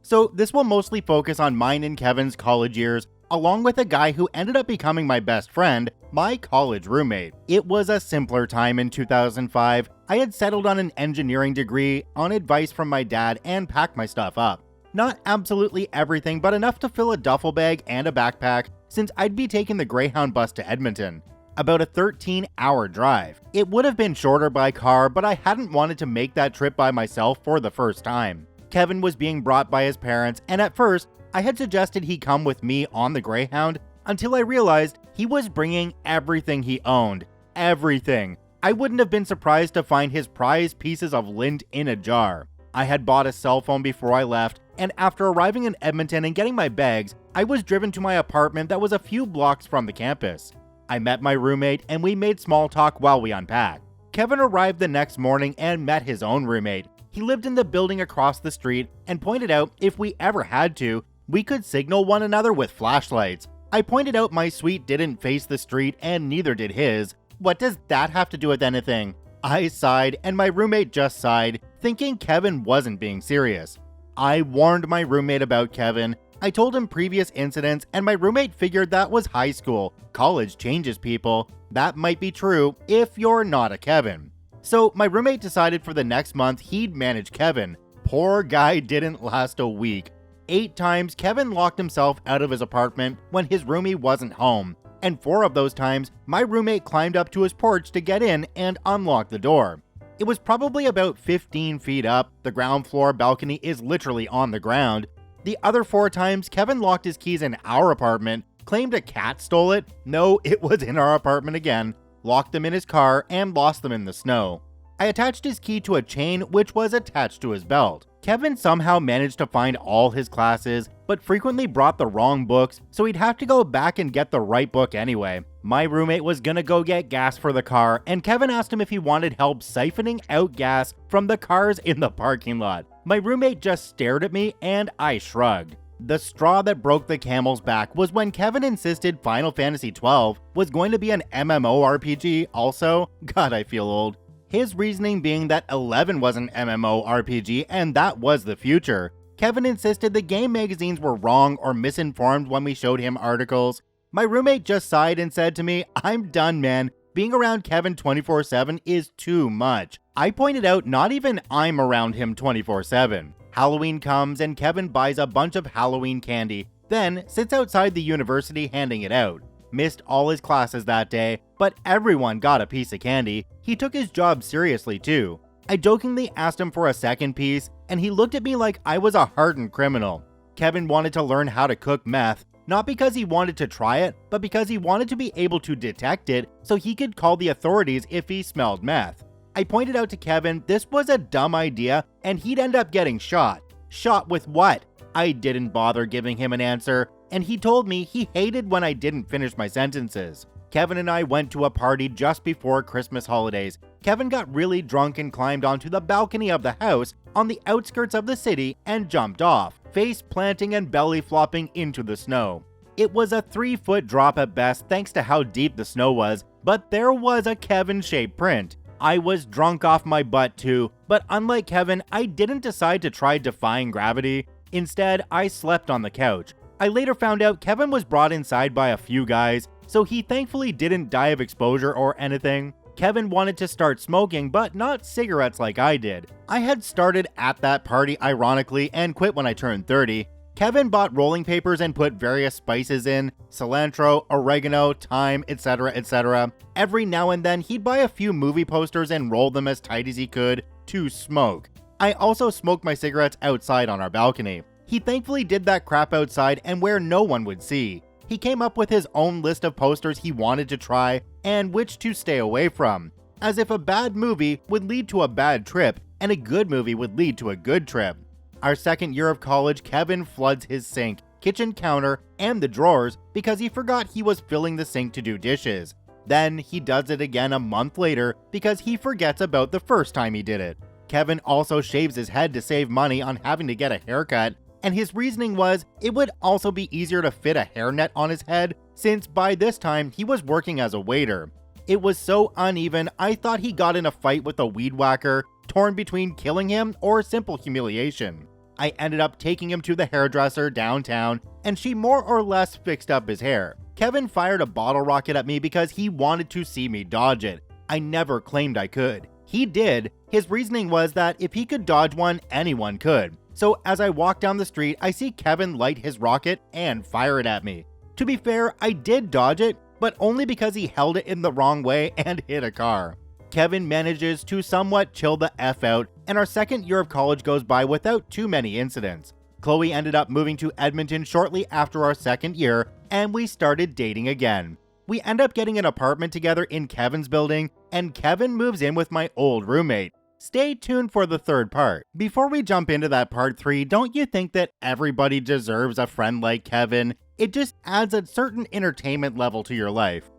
So this will mostly focus on mine and Kevin's college years, along with a guy who ended up becoming my best friend, my college roommate. It was a simpler time in 2005. I had settled on an engineering degree on advice from my dad and packed my stuff up. Not absolutely everything, but enough to fill a duffel bag and a backpack since I'd be taking the Greyhound bus to Edmonton. About a 13-hour drive. It would have been shorter by car, but I hadn't wanted to make that trip by myself for the first time. Kevin was being brought by his parents, and at first, I had suggested he come with me on the Greyhound until I realized he was bringing everything he owned. Everything. I wouldn't have been surprised to find his prized pieces of lint in a jar. I had bought a cell phone before I left, and after arriving in Edmonton and getting my bags, I was driven to my apartment that was a few blocks from the campus. I met my roommate and we made small talk while we unpacked. Kevin arrived the next morning and met his own roommate. He lived in the building across the street and pointed out if we ever had to, we could signal one another with flashlights. I pointed out my suite didn't face the street and neither did his. What does that have to do with anything? I sighed and my roommate just sighed, thinking Kevin wasn't being serious. I warned my roommate about Kevin. I told him previous incidents and my roommate figured that was high school. College changes people. That might be true if you're not a Kevin. So my roommate decided for the next month he'd manage Kevin. Poor guy didn't last a week. 8 times Kevin locked himself out of his apartment when his roomie wasn't home. And 4 of those times, my roommate climbed up to his porch to get in and unlock the door. It was probably about 15 feet up. The ground floor balcony is literally on the ground. The other 4 times, Kevin locked his keys in our apartment, claimed a cat stole it. No, it was in our apartment again. Locked them in his car and lost them in the snow. I attached his key to a chain which was attached to his belt. Kevin somehow managed to find all his classes, but frequently brought the wrong books, so he'd have to go back and get the right book anyway. My roommate was gonna go get gas for the car, and Kevin asked him if he wanted help siphoning out gas from the cars in the parking lot. My roommate just stared at me, and I shrugged. The straw that broke the camel's back was when Kevin insisted Final Fantasy XII was going to be an MMORPG also. God, I feel old. His reasoning being that 11 was an MMORPG and that was the future. Kevin insisted the game magazines were wrong or misinformed when we showed him articles. My roommate just sighed and said to me, "I'm done, man. Being around Kevin 24/7 is too much." I pointed out not even I'm around him 24/7. Halloween comes and Kevin buys a bunch of Halloween candy, then sits outside the university handing it out. Missed all his classes that day, but everyone got a piece of candy. He took his job seriously too. I jokingly asked him for a second piece, and he looked at me like I was a hardened criminal. Kevin wanted to learn how to cook meth. not because he wanted to try it, but because he wanted to be able to detect it so he could call the authorities if he smelled meth. I pointed out to Kevin this was a dumb idea and he'd end up getting shot. Shot with what? I didn't bother giving him an answer, and he told me he hated when I didn't finish my sentences. Kevin and I went to a party just before Christmas holidays. Kevin got really drunk and climbed onto the balcony of the house on the outskirts of the city and jumped off, face planting and belly flopping into the snow. It was a 3-foot drop at best thanks to how deep the snow was, but there was a Kevin-shaped print. I was drunk off my butt too, but unlike Kevin, I didn't decide to try defying gravity. Instead, I slept on the couch. I later found out Kevin was brought inside by a few guys, so he thankfully didn't die of exposure or anything. Kevin wanted to start smoking, but not cigarettes like I did. I had started at that party ironically and quit when I turned 30. Kevin bought rolling papers and put various spices in, cilantro, oregano, thyme, etc, etc. Every now and then he'd buy a few movie posters and roll them as tight as he could to smoke. I also smoked my cigarettes outside on our balcony. He thankfully did that crap outside and where no one would see. He came up with his own list of posters he wanted to try and which to stay away from, as if a bad movie would lead to a bad trip and a good movie would lead to a good trip. Our second year of college, Kevin floods his sink, kitchen counter, and the drawers because he forgot he was filling the sink to do dishes. Then he does it again a month later because he forgets about the first time he did it. Kevin also shaves his head to save money on having to get a haircut, and his reasoning was it would also be easier to fit a hairnet on his head since by this time he was working as a waiter. It was so uneven I thought he got in a fight with a weed whacker, torn between killing him or simple humiliation. I ended up taking him to the hairdresser downtown and she more or less fixed up his hair. Kevin fired a bottle rocket at me because he wanted to see me dodge it. I never claimed I could. He did. His reasoning was that if he could dodge one, anyone could. So as I walk down the street, I see Kevin light his rocket and fire it at me. To be fair, I did dodge it, but only because he held it in the wrong way and hit a car. Kevin manages to somewhat chill the F out, and our second year of college goes by without too many incidents. Chloe ended up moving to Edmonton shortly after our second year, and we started dating again. We end up getting an apartment together in Kevin's building, and Kevin moves in with my old roommate. Stay tuned for the third part. Before we jump into that part 3, don't you think that everybody deserves a friend like Kevin? It just adds a certain entertainment level to your life.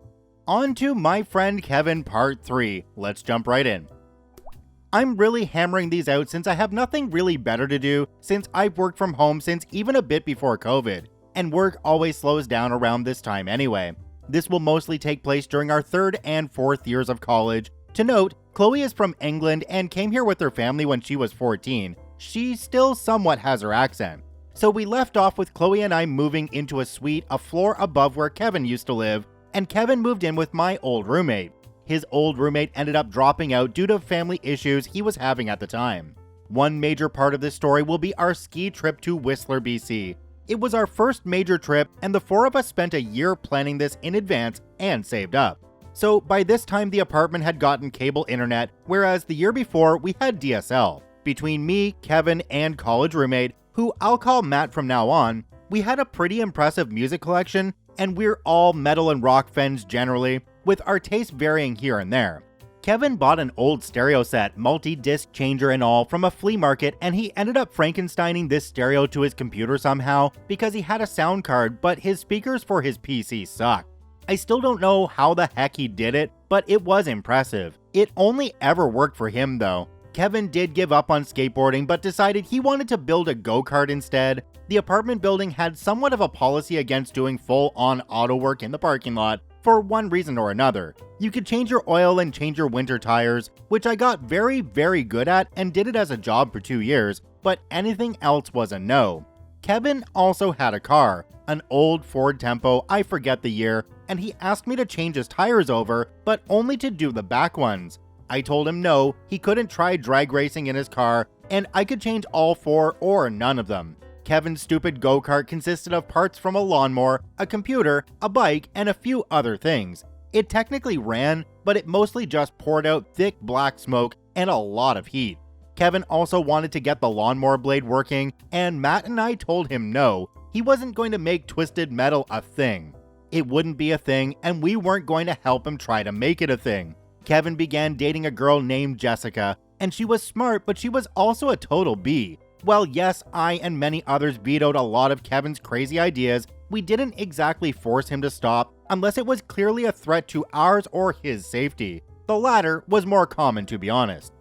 On to My Friend Kevin Part 3. Let's jump right in. I'm really hammering these out since I have nothing really better to do since I've worked from home since even a bit before COVID, and work always slows down around this time anyway. This will mostly take place during our third and fourth years of college. To note, Chloe is from England and came here with her family when she was 14. She still somewhat has her accent. So we left off with Chloe and I moving into a suite a floor above where Kevin used to live, and Kevin moved in with my old roommate. His old roommate ended up dropping out due to family issues he was having at the time. One major part of this story will be our ski trip to Whistler, BC. It was our first major trip, and the four of us spent a year planning this in advance and saved up. So by this time the apartment had gotten cable internet, whereas the year before we had DSL. Between me, Kevin, and college roommate, who I'll call Matt from now on, we had a pretty impressive music collection, and we're all metal and rock fans generally, with our tastes varying here and there. Kevin bought an old stereo set, multi-disc changer and all, from a flea market, and he ended up Frankensteining this stereo to his computer somehow because he had a sound card, but his speakers for his PC sucked. I still don't know how the heck he did it, but it was impressive. It only ever worked for him though. Kevin did give up on skateboarding but decided he wanted to build a go-kart instead. The apartment building had somewhat of a policy against doing full-on auto work in the parking lot for one reason or another. You could change your oil and change your winter tires, which I got very good at and did it as a job for 2 years, but anything else was a no. Kevin also had a car, an old Ford Tempo, I forget the year, and he asked me to change his tires over, but only to do the back ones. I told him no, he couldn't try drag racing in his car, and I could change all 4 or none of them. Kevin's stupid go-kart consisted of parts from a lawnmower, a computer, a bike, and a few other things. It technically ran, but it mostly just poured out thick black smoke and a lot of heat. Kevin also wanted to get the lawnmower blade working, and Matt and I told him no. He wasn't going to make Twisted Metal a thing. It wouldn't be a thing, and we weren't going to help him try to make it a thing. Kevin began dating a girl named Jessica, and she was smart, but she was also a total B. While yes, I and many others vetoed a lot of Kevin's crazy ideas, we didn't exactly force him to stop unless it was clearly a threat to ours or his safety. The latter was more common, to be honest.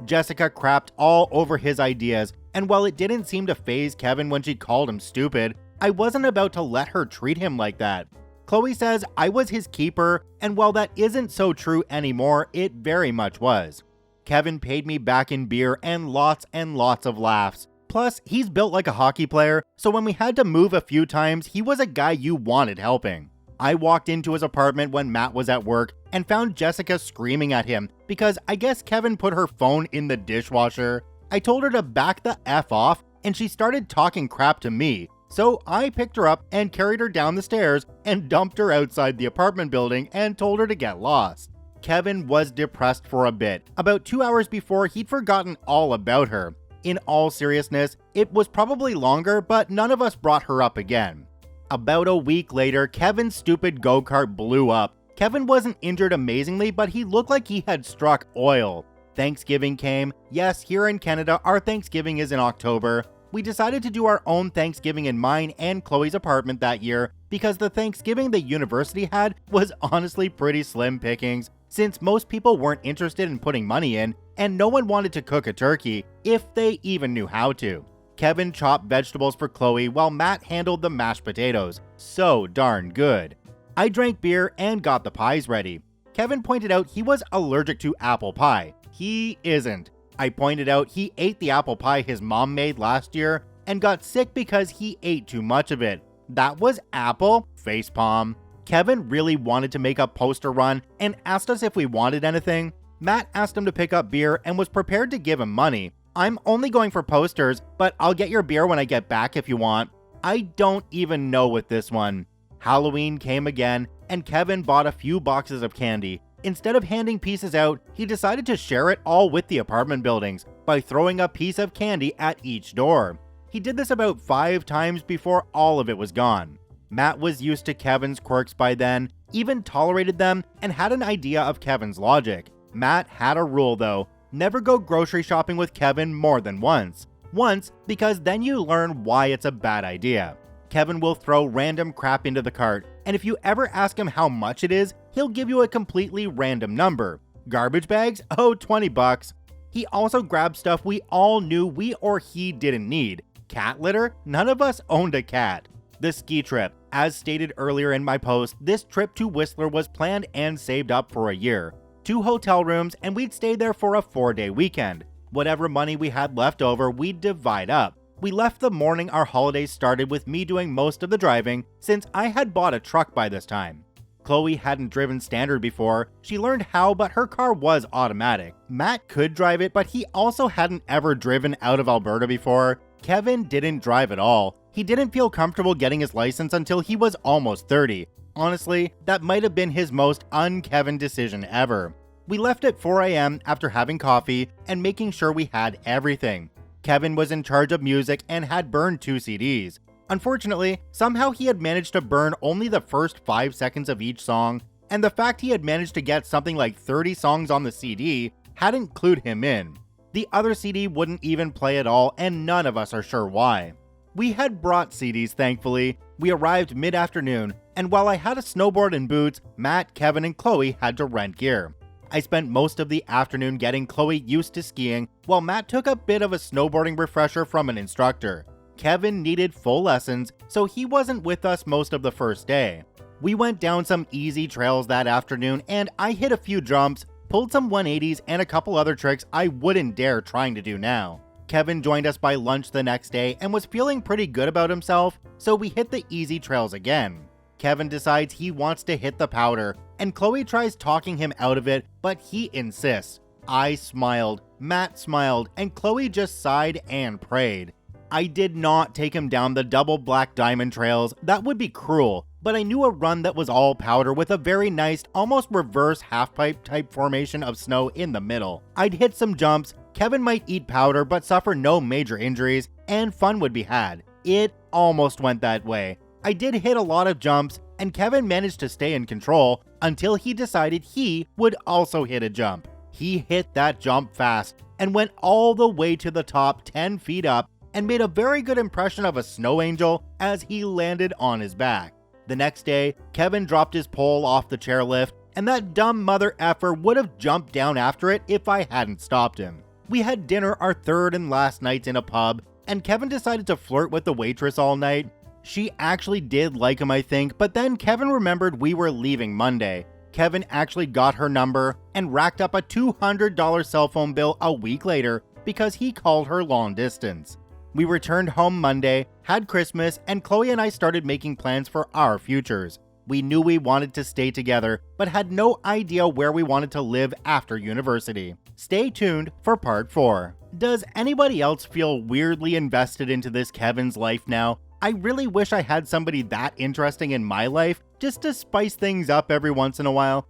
Jessica crapped all over his ideas, and while it didn't seem to faze Kevin when she called him stupid, I wasn't about to let her treat him like that. Chloe says I was his keeper, and while that isn't so true anymore, it very much was. Kevin paid me back in beer and lots of laughs. Plus, he's built like a hockey player, so when we had to move a few times, he was a guy you wanted helping. I walked into his apartment when Matt was at work and found Jessica screaming at him because I guess Kevin put her phone in the dishwasher. I told her to back the F off, and she started talking crap to me. So I picked her up and carried her down the stairs and dumped her outside the apartment building and told her to get lost. Kevin was depressed for a bit. About 2 hours before, he'd forgotten all about her. In all seriousness, it was probably longer, but none of us brought her up again. About a week later, Kevin's stupid go-kart blew up. Kevin wasn't injured amazingly, but he looked like he had struck oil. Thanksgiving came. Yes, here in Canada, our Thanksgiving is in October. We decided to do our own Thanksgiving in mine and Chloe's apartment that year because the Thanksgiving the university had was honestly pretty slim pickings, since most people weren't interested in putting money in and no one wanted to cook a turkey, if they even knew how to. Kevin chopped vegetables for Chloe while Matt handled the mashed potatoes. So darn good. I drank beer and got the pies ready. Kevin pointed out he was allergic to apple pie. He isn't. I pointed out he ate the apple pie his mom made last year and got sick because he ate too much of it. That was apple? Facepalm. Kevin really wanted to make a poster run and asked us if we wanted anything. Matt asked him to pick up beer and was prepared to give him money. I'm only going for posters, but I'll get your beer when I get back if you want. I don't even know with this one. Halloween came again, and Kevin bought a few boxes of candy. Instead of handing pieces out, he decided to share it all with the apartment buildings by throwing a piece of candy at each door. He did this about 5 times before all of it was gone. Matt was used to Kevin's quirks by then, even tolerated them, and had an idea of Kevin's logic. Matt had a rule though: never go grocery shopping with Kevin more than once. Once, because then you learn why it's a bad idea. Kevin will throw random crap into the cart, and if you ever ask him how much it is, he'll give you a completely random number. Garbage bags? Oh, $20. He also grabbed stuff we all knew we or he didn't need. Cat litter? None of us owned a cat. The ski trip. As stated earlier in my post, this trip to Whistler was planned and saved up for a year. 2 hotel rooms, and we'd stay there for a 4-day weekend. Whatever money we had left over, we'd divide up. We left the morning our holidays started with me doing most of the driving, since I had bought a truck by this time. Chloe hadn't driven standard before. She learned how, but her car was automatic. Matt could drive it, but he also hadn't ever driven out of Alberta before. Kevin didn't drive at all. He didn't feel comfortable getting his license until he was almost 30. Honestly, that might have been his most un-Kevin decision ever. We left at 4 a.m. after having coffee and making sure we had everything. Kevin was in charge of music and had burned 2 CDs. Unfortunately, somehow he had managed to burn only the first 5 seconds of each song, and the fact he had managed to get something like 30 songs on the CD hadn't clued him in. The other CD wouldn't even play at all, and none of us are sure why. We had brought CDs, thankfully. We arrived mid-afternoon, and while I had a snowboard and boots, Matt, Kevin, and Chloe had to rent gear. I spent most of the afternoon getting Chloe used to skiing, while Matt took a bit of a snowboarding refresher from an instructor. Kevin needed full lessons, so he wasn't with us most of the first day. We went down some easy trails that afternoon, and I hit a few jumps, pulled some 180s, and a couple other tricks I wouldn't dare trying to do now. Kevin joined us by lunch the next day and was feeling pretty good about himself, so we hit the easy trails again. Kevin decides he wants to hit the powder, and Chloe tries talking him out of it, but he insists. I smiled, Matt smiled, and Chloe just sighed and prayed. I did not take him down the double black diamond trails. That would be cruel, but I knew a run that was all powder with a very nice, almost reverse half-pipe type formation of snow in the middle. I'd hit some jumps, Kevin might eat powder but suffer no major injuries, and fun would be had. It almost went that way. I did hit a lot of jumps, and Kevin managed to stay in control until he decided he would also hit a jump. He hit that jump fast and went all the way to the top 10 feet up and made a very good impression of a snow angel as he landed on his back. The next day, Kevin dropped his pole off the chairlift, and that dumb mother effer would have jumped down after it if I hadn't stopped him. We had dinner our third and last night in a pub, and Kevin decided to flirt with the waitress all night. She actually did like him, I think, but then Kevin remembered we were leaving Monday. Kevin actually got her number and racked up a $200 cell phone bill a week later because he called her long distance. We returned home Monday, had Christmas, and Chloe and I started making plans for our futures. We knew we wanted to stay together, but had no idea where we wanted to live after university. Stay tuned for part 4. Does anybody else feel weirdly invested into this Kevin's life now? I really wish I had somebody that interesting in my life just to spice things up every once in a while.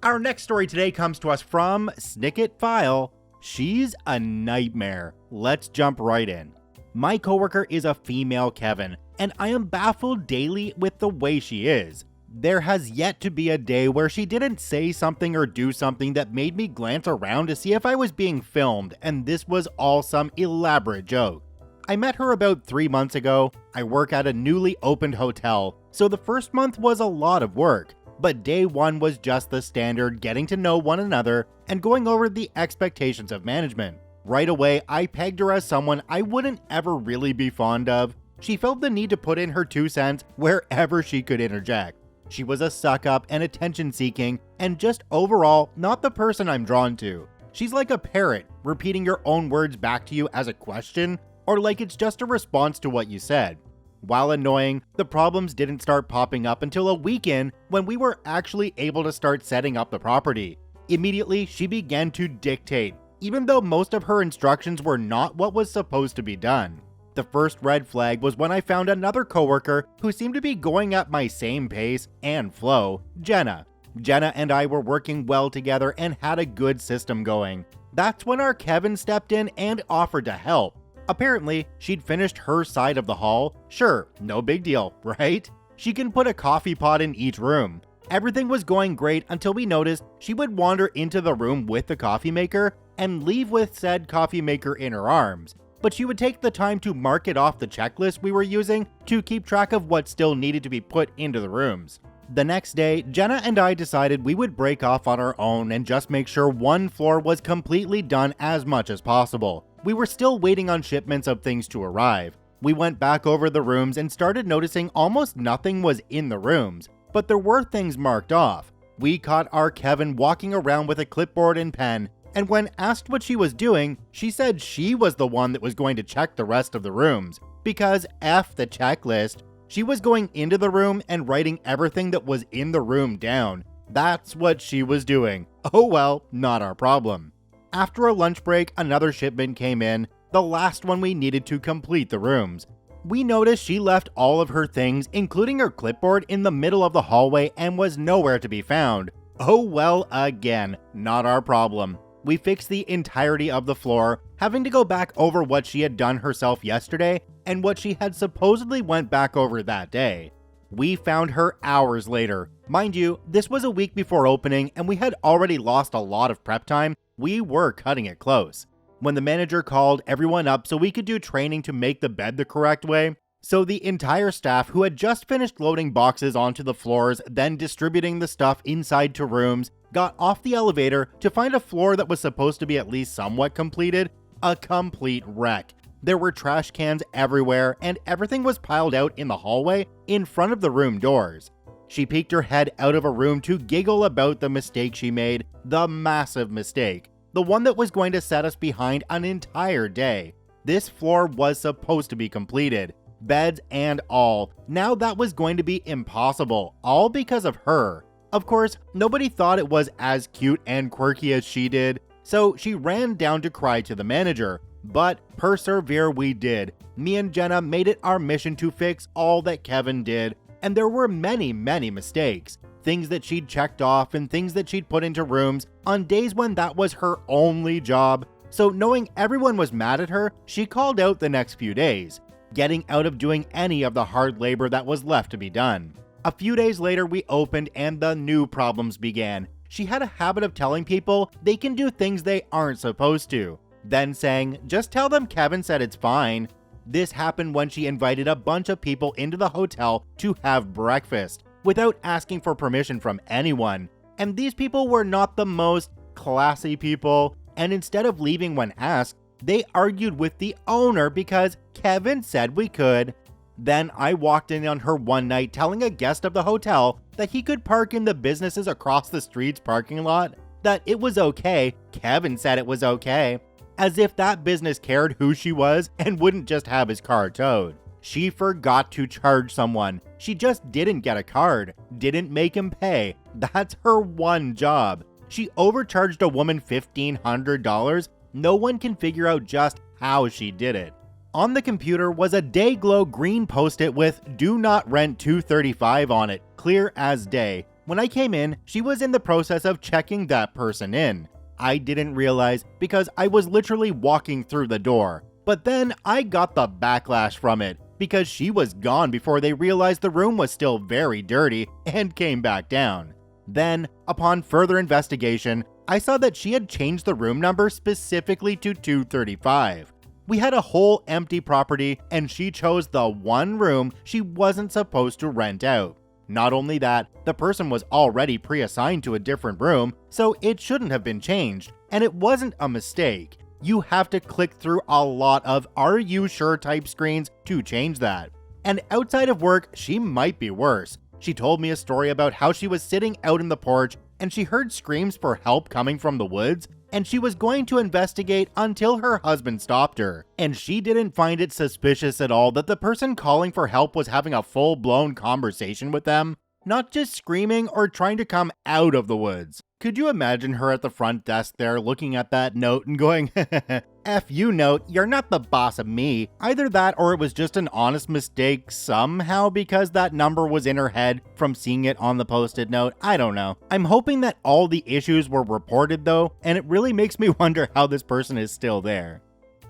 Our next story today comes to us from Snicket File. She's a nightmare. Let's jump right in. My coworker is a female Kevin, and I am baffled daily with the way she is. There has yet to be a day where she didn't say something or do something that made me glance around to see if I was being filmed, and this was all some elaborate joke. I met her about 3 months ago. I work at a newly opened hotel, so the first month was a lot of work, but day 1 was just the standard getting to know one another and going over the expectations of management. Right away, I pegged her as someone I wouldn't ever really be fond of. She felt the need to put in her 2 cents wherever she could interject. She was a suck-up and attention-seeking, and just overall not the person I'm drawn to. She's like a parrot, repeating your own words back to you as a question, or like it's just a response to what you said. While annoying, the problems didn't start popping up until a weekend when we were actually able to start setting up the property. Immediately, she began to dictate, even though most of her instructions were not what was supposed to be done. The first red flag was when I found another coworker who seemed to be going at my same pace and flow, Jenna. Jenna and I were working well together and had a good system going. That's when our Kevin stepped in and offered to help. Apparently, she'd finished her side of the hall. Sure, no big deal, right? She can put a coffee pot in each room. Everything was going great until we noticed she would wander into the room with the coffee maker and leave with said coffee maker in her arms. But she would take the time to mark it off the checklist we were using to keep track of what still needed to be put into the rooms. The next day, Jenna and I decided we would break off on our own and just make sure one floor was completely done as much as possible. We were still waiting on shipments of things to arrive. We went back over the rooms and started noticing almost nothing was in the rooms, but there were things marked off. We caught our Kevin walking around with a clipboard and pen, and when asked what she was doing, she said she was the one that was going to check the rest of the rooms, because F the checklist, she was going into the room and writing everything that was in the room down. That's what she was doing. Oh well, not our problem. After a lunch break, another shipment came in, the last one we needed to complete the rooms. We noticed she left all of her things, including her clipboard, in the middle of the hallway and was nowhere to be found. Oh well, again, not our problem. We fixed the entirety of the floor, having to go back over what she had done herself yesterday and what she had supposedly went back over that day. We found her hours later. Mind you, this was a week before opening and we had already lost a lot of prep time. We were cutting it close. When the manager called everyone up so we could do training to make the bed the correct way, so the entire staff who had just finished loading boxes onto the floors, then distributing the stuff inside to rooms, got off the elevator to find a floor that was supposed to be at least somewhat completed, a complete wreck. There were trash cans everywhere and everything was piled out in the hallway in front of the room doors. She peeked her head out of a room to giggle about the mistake she made, the massive mistake, the one that was going to set us behind an entire day. This floor was supposed to be completed, beds and all. Now that was going to be impossible, all because of her. Of course, nobody thought it was as cute and quirky as she did, so she ran down to cry to the manager. But persevere we did. Me and Jenna made it our mission to fix all that Kevin did, and there were many mistakes. Things that she'd checked off and things that she'd put into rooms on days when that was her only job. So knowing everyone was mad at her, she called out the next few days. getting out of doing any of the hard labor that was left to be done. A few days later, we opened and the new problems began. She had a habit of telling people they can do things they aren't supposed to, then saying, "Just tell them Kevin said it's fine." This happened when she invited a bunch of people into the hotel to have breakfast, without asking for permission from anyone. And these people were not the most classy people, and instead of leaving when asked, they argued with the owner because Kevin said we could. Then I walked in on her one night telling a guest of the hotel that he could park in the businesses across the street's parking lot, that it was okay, Kevin said it was okay, as if that business cared who she was and wouldn't just have his car towed. She forgot to charge someone. She just didn't get a card, didn't make him pay. That's her one job. She overcharged a woman $1,500. No one can figure out just how she did it. On the computer was a day-glow green post-it with "Do not rent $235" on it, clear as day. When I came in, she was in the process of checking that person in. I didn't realize because I was literally walking through the door. But then I got the backlash from it because she was gone before they realized the room was still very dirty and came back down. Then, upon further investigation, I saw that she had changed the room number specifically to 235. We had a whole empty property and she chose the one room she wasn't supposed to rent out. Not only that, the person was already pre-assigned to a different room, so it shouldn't have been changed, and it wasn't a mistake. You have to click through a lot of "Are you sure" type screens to change that. And outside of work, she might be worse. She told me a story about how she was sitting out in the porch and she heard screams for help coming from the woods, and she was going to investigate until her husband stopped her. And she didn't find it suspicious at all that the person calling for help was having a full-blown conversation with them, not just screaming or trying to come out of the woods. Could you imagine her at the front desk there looking at that note and going, "F you note, you're not the boss of me." Either that or it was just an honest mistake somehow because that number was in her head from seeing it on the post-it note. I don't know. I'm hoping that all the issues were reported though, and it really makes me wonder how this person is still there.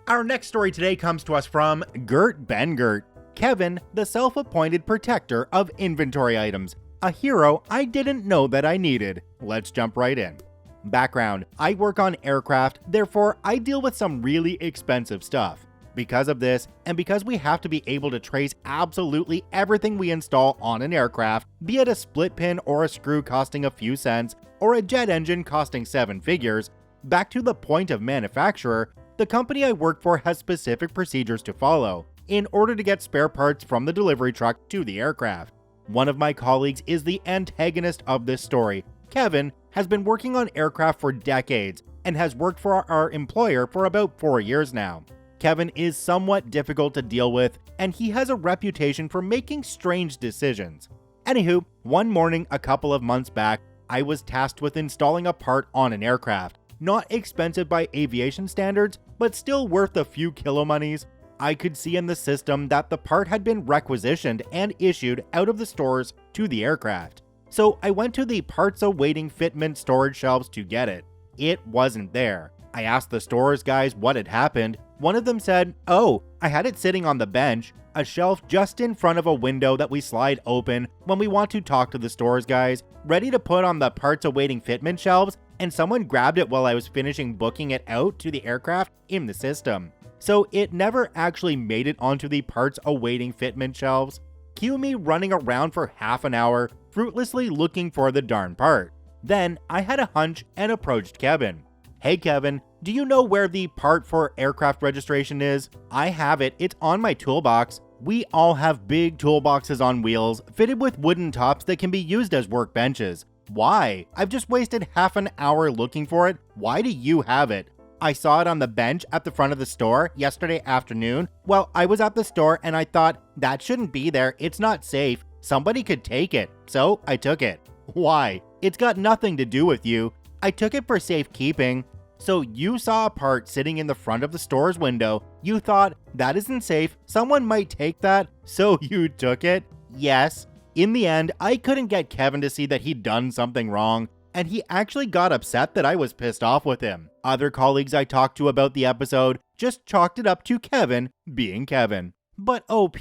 Our next story today comes to us from Gert Bengert. Kevin, the self-appointed protector of inventory items. A hero I didn't know that I needed. Let's jump right in. Background: I work on aircraft, therefore I deal with some really expensive stuff. Because of this, and because we have to be able to trace absolutely everything we install on an aircraft, be it a split pin or a screw costing a few cents, or a jet engine costing 7 figures, back to the point of manufacturer, the company I work for has specific procedures to follow in order to get spare parts from the delivery truck to the aircraft. One of my colleagues is the antagonist of this story. Kevin has been working on aircraft for decades and has worked for our employer for about 4 years now. Kevin is somewhat difficult to deal with, and he has a reputation for making strange decisions. Anywho, one morning a couple of months back, I was tasked with installing a part on an aircraft. Not expensive by aviation standards, but still worth a few kilo monies. I could see in the system that the part had been requisitioned and issued out of the stores to the aircraft. So I went to the parts awaiting fitment storage shelves to get it. It wasn't there. I asked the stores guys what had happened. One of them said, "Oh, I had it sitting on the bench, a shelf just in front of a window that we slide open when we want to talk to the stores guys, ready to put on the parts awaiting fitment shelves, and someone grabbed it while I was finishing booking it out to the aircraft in the system." So it never actually made it onto the parts awaiting fitment shelves. Cue me running around for half an hour, fruitlessly looking for the darn part. Then I had a hunch and approached Kevin. "Hey Kevin, do you know where the part for aircraft registration is? I have it, it's on my toolbox." We all have big toolboxes on wheels, fitted with wooden tops that can be used as workbenches. Why? I've just wasted half an hour looking for it. Why do you have it? I saw it on the bench at the front of the store yesterday afternoon. Well, I was at the store and I thought, that shouldn't be there, it's not safe, somebody could take it, so I took it. Why? It's got nothing to do with you. I took it for safekeeping. So you saw a part sitting in the front of the store's window, you thought, that isn't safe, someone might take that, so you took it? Yes. In the end, I couldn't get Kevin to see that he'd done something wrong, and he actually got upset that I was pissed off with him. Other colleagues I talked to about the episode just chalked it up to Kevin being Kevin. But OP,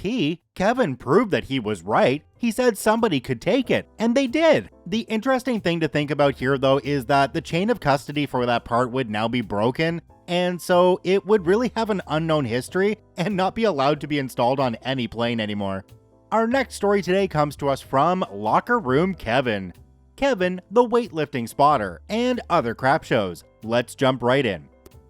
Kevin proved that he was right. He said somebody could take it, and they did. The interesting thing to think about here though is that the chain of custody for that part would now be broken, and so it would really have an unknown history and not be allowed to be installed on any plane anymore. Our next story today comes to us from Locker Room Kevin. Kevin, the weightlifting spotter, and other crap shows. Let's jump right in.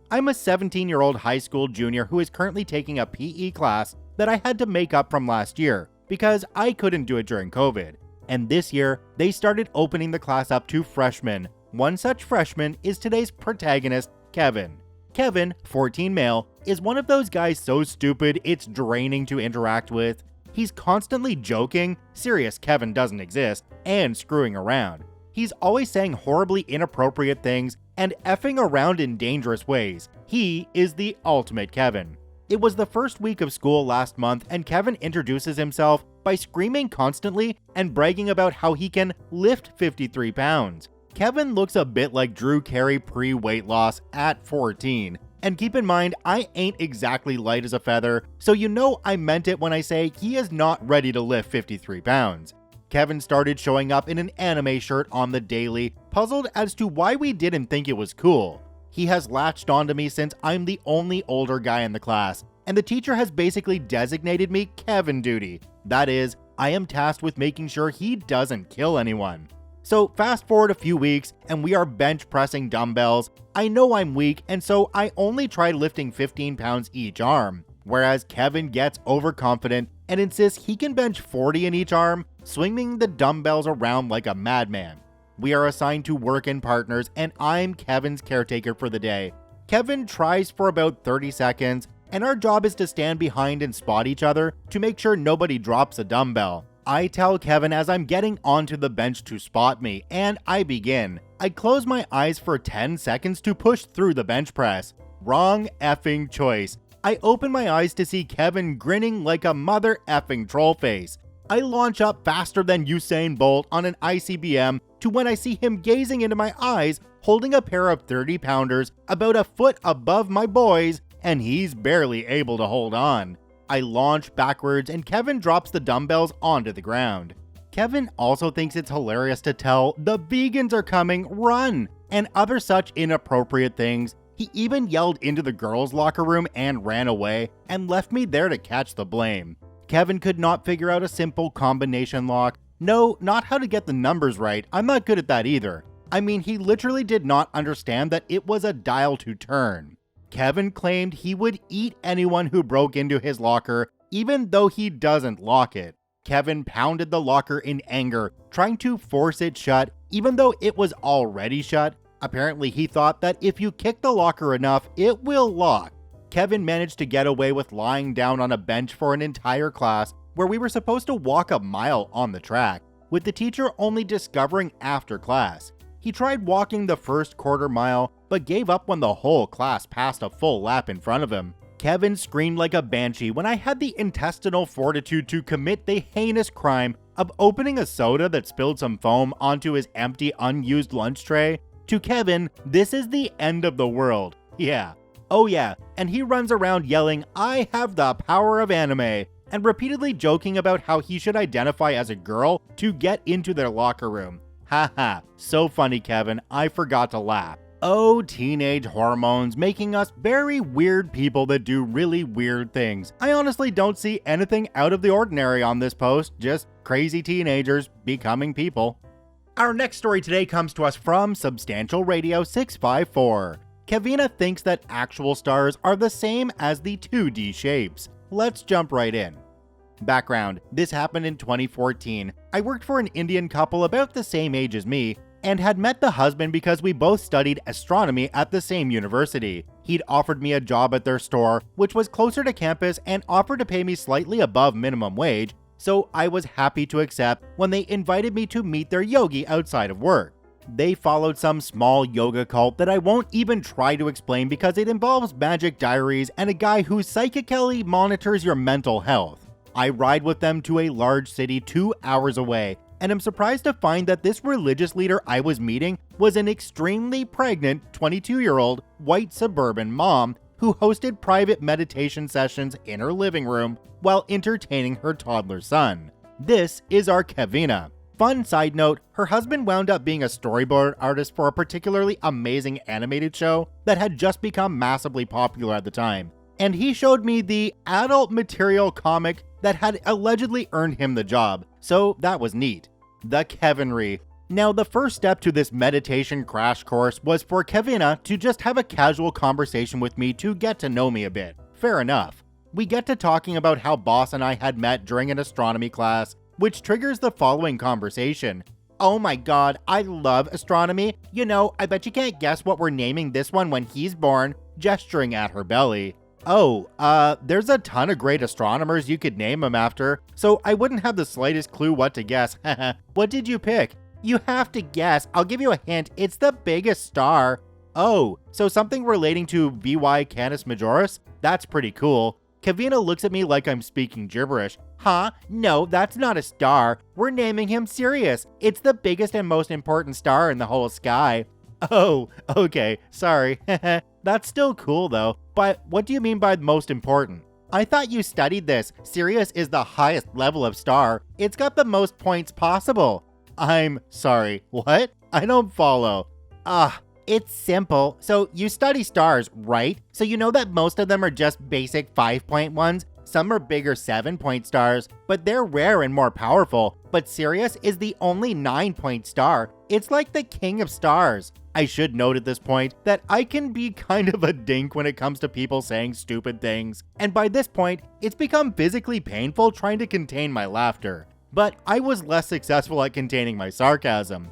I'm a 17-year-old high school junior who is currently taking a PE class that I had to make up from last year because I couldn't do it during COVID. And this year, they started opening the class up to freshmen. One such freshman is today's protagonist, Kevin. Kevin, 14 male, is one of those guys so stupid it's draining to interact with. He's constantly joking, serious Kevin doesn't exist, and screwing around. He's always saying horribly inappropriate things and effing around in dangerous ways. He is the ultimate Kevin. It was the first week of school last month and Kevin introduces himself by screaming constantly and bragging about how he can lift 53 pounds. Kevin looks a bit like Drew Carey pre-weight loss at 14. And keep in mind, I ain't exactly light as a feather, so you know I meant it when I say he is not ready to lift 53 pounds. Kevin started showing up in an anime shirt on the daily, puzzled as to why we didn't think it was cool. He has latched onto me since I'm the only older guy in the class, and the teacher has basically designated me Kevin duty. That is, I am tasked with making sure he doesn't kill anyone. So fast forward a few weeks and we are bench pressing dumbbells. I know I'm weak and so I only try lifting 15 pounds each arm, whereas Kevin gets overconfident and insists he can bench 40 in each arm, swinging the dumbbells around like a madman. We are assigned to work in partners and I'm Kevin's caretaker for the day. Kevin tries for about 30 seconds and our job is to stand behind and spot each other to make sure nobody drops a dumbbell. I tell Kevin as I'm getting onto the bench to spot me, and I begin. I close my eyes for 10 seconds to push through the bench press. Wrong effing choice. I open my eyes to see Kevin grinning like a mother effing troll face. I launch up faster than Usain Bolt on an ICBM to when I see him gazing into my eyes, holding a pair of 30-pounders about a foot above my boys, and he's barely able to hold on. I launch backwards and Kevin drops the dumbbells onto the ground. Kevin also thinks it's hilarious to tell "the vegans are coming, run!" and other such inappropriate things. He even yelled into the girls' locker room and ran away and left me there to catch the blame. Kevin could not figure out a simple combination lock. No, not how to get the numbers right. I'm not good at that either. I mean, he literally did not understand that it was a dial to turn. Kevin claimed he would eat anyone who broke into his locker, even though he doesn't lock it. Kevin pounded the locker in anger, trying to force it shut, even though it was already shut. Apparently, he thought that if you kick the locker enough, it will lock. Kevin managed to get away with lying down on a bench for an entire class, where we were supposed to walk a mile on the track, with the teacher only discovering after class. He tried walking the first quarter mile, but gave up when the whole class passed a full lap in front of him. Kevin screamed like a banshee when I had the intestinal fortitude to commit the heinous crime of opening a soda that spilled some foam onto his empty, unused lunch tray. To Kevin, this is the end of the world. Yeah. Oh yeah, and he runs around yelling, "I have the power of anime," and repeatedly joking about how he should identify as a girl to get into their locker room. Haha, so funny, Kevin, I forgot to laugh. Oh, teenage hormones making us very weird people that do really weird things. I honestly don't see anything out of the ordinary on this post, just crazy teenagers becoming people. Our next story today comes to us from Substantial Radio 654. Kevina thinks that actual stars are the same as the 2D shapes. Let's jump right in. Background: this happened in 2014. I worked for an Indian couple about the same age as me, and had met the husband because we both studied astronomy at the same university. He'd offered me a job at their store, which was closer to campus, and offered to pay me slightly above minimum wage, so I was happy to accept when they invited me to meet their yogi outside of work. They followed some small yoga cult that I won't even try to explain because it involves magic diaries and a guy who psychically monitors your mental health. I ride with them to a large city 2 hours away, and am surprised to find that this religious leader I was meeting was an extremely pregnant 22-year-old white suburban mom who hosted private meditation sessions in her living room while entertaining her toddler son. This is our Kevina. Fun side note, her husband wound up being a storyboard artist for a particularly amazing animated show that had just become massively popular at the time. And he showed me the adult material comic that had allegedly earned him the job, so that was neat. The Kevinry. Now, the first step to this meditation crash course was for Kevina to just have a casual conversation with me to get to know me a bit. Fair enough. We get to talking about how Boss and I had met during an astronomy class, which triggers the following conversation. Oh my god, I love astronomy. You know, I bet you can't guess what we're naming this one when he's born, gesturing at her belly. Oh, there's a ton of great astronomers you could name him after, so I wouldn't have the slightest clue what to guess. What did you pick? You have to guess. I'll give you a hint. It's the biggest star. Oh, so something relating to VY Canis Majoris? That's pretty cool. Kevina looks at me like I'm speaking gibberish. Huh? No, that's not a star. We're naming him Sirius. It's the biggest and most important star in the whole sky. Oh, okay, sorry. That's still cool though. But what do you mean by most important? I thought you studied this. Sirius is the highest level of star. It's got the most points possible. I'm sorry, what? I don't follow. It's simple. So you study stars, right? So you know that most of them are just basic 5-point ones. Some are bigger 7-point stars, but they're rare and more powerful. But Sirius is the only 9-point star. It's like the king of stars. I should note at this point that I can be kind of a dink when it comes to people saying stupid things. And by this point, it's become physically painful trying to contain my laughter. But I was less successful at containing my sarcasm.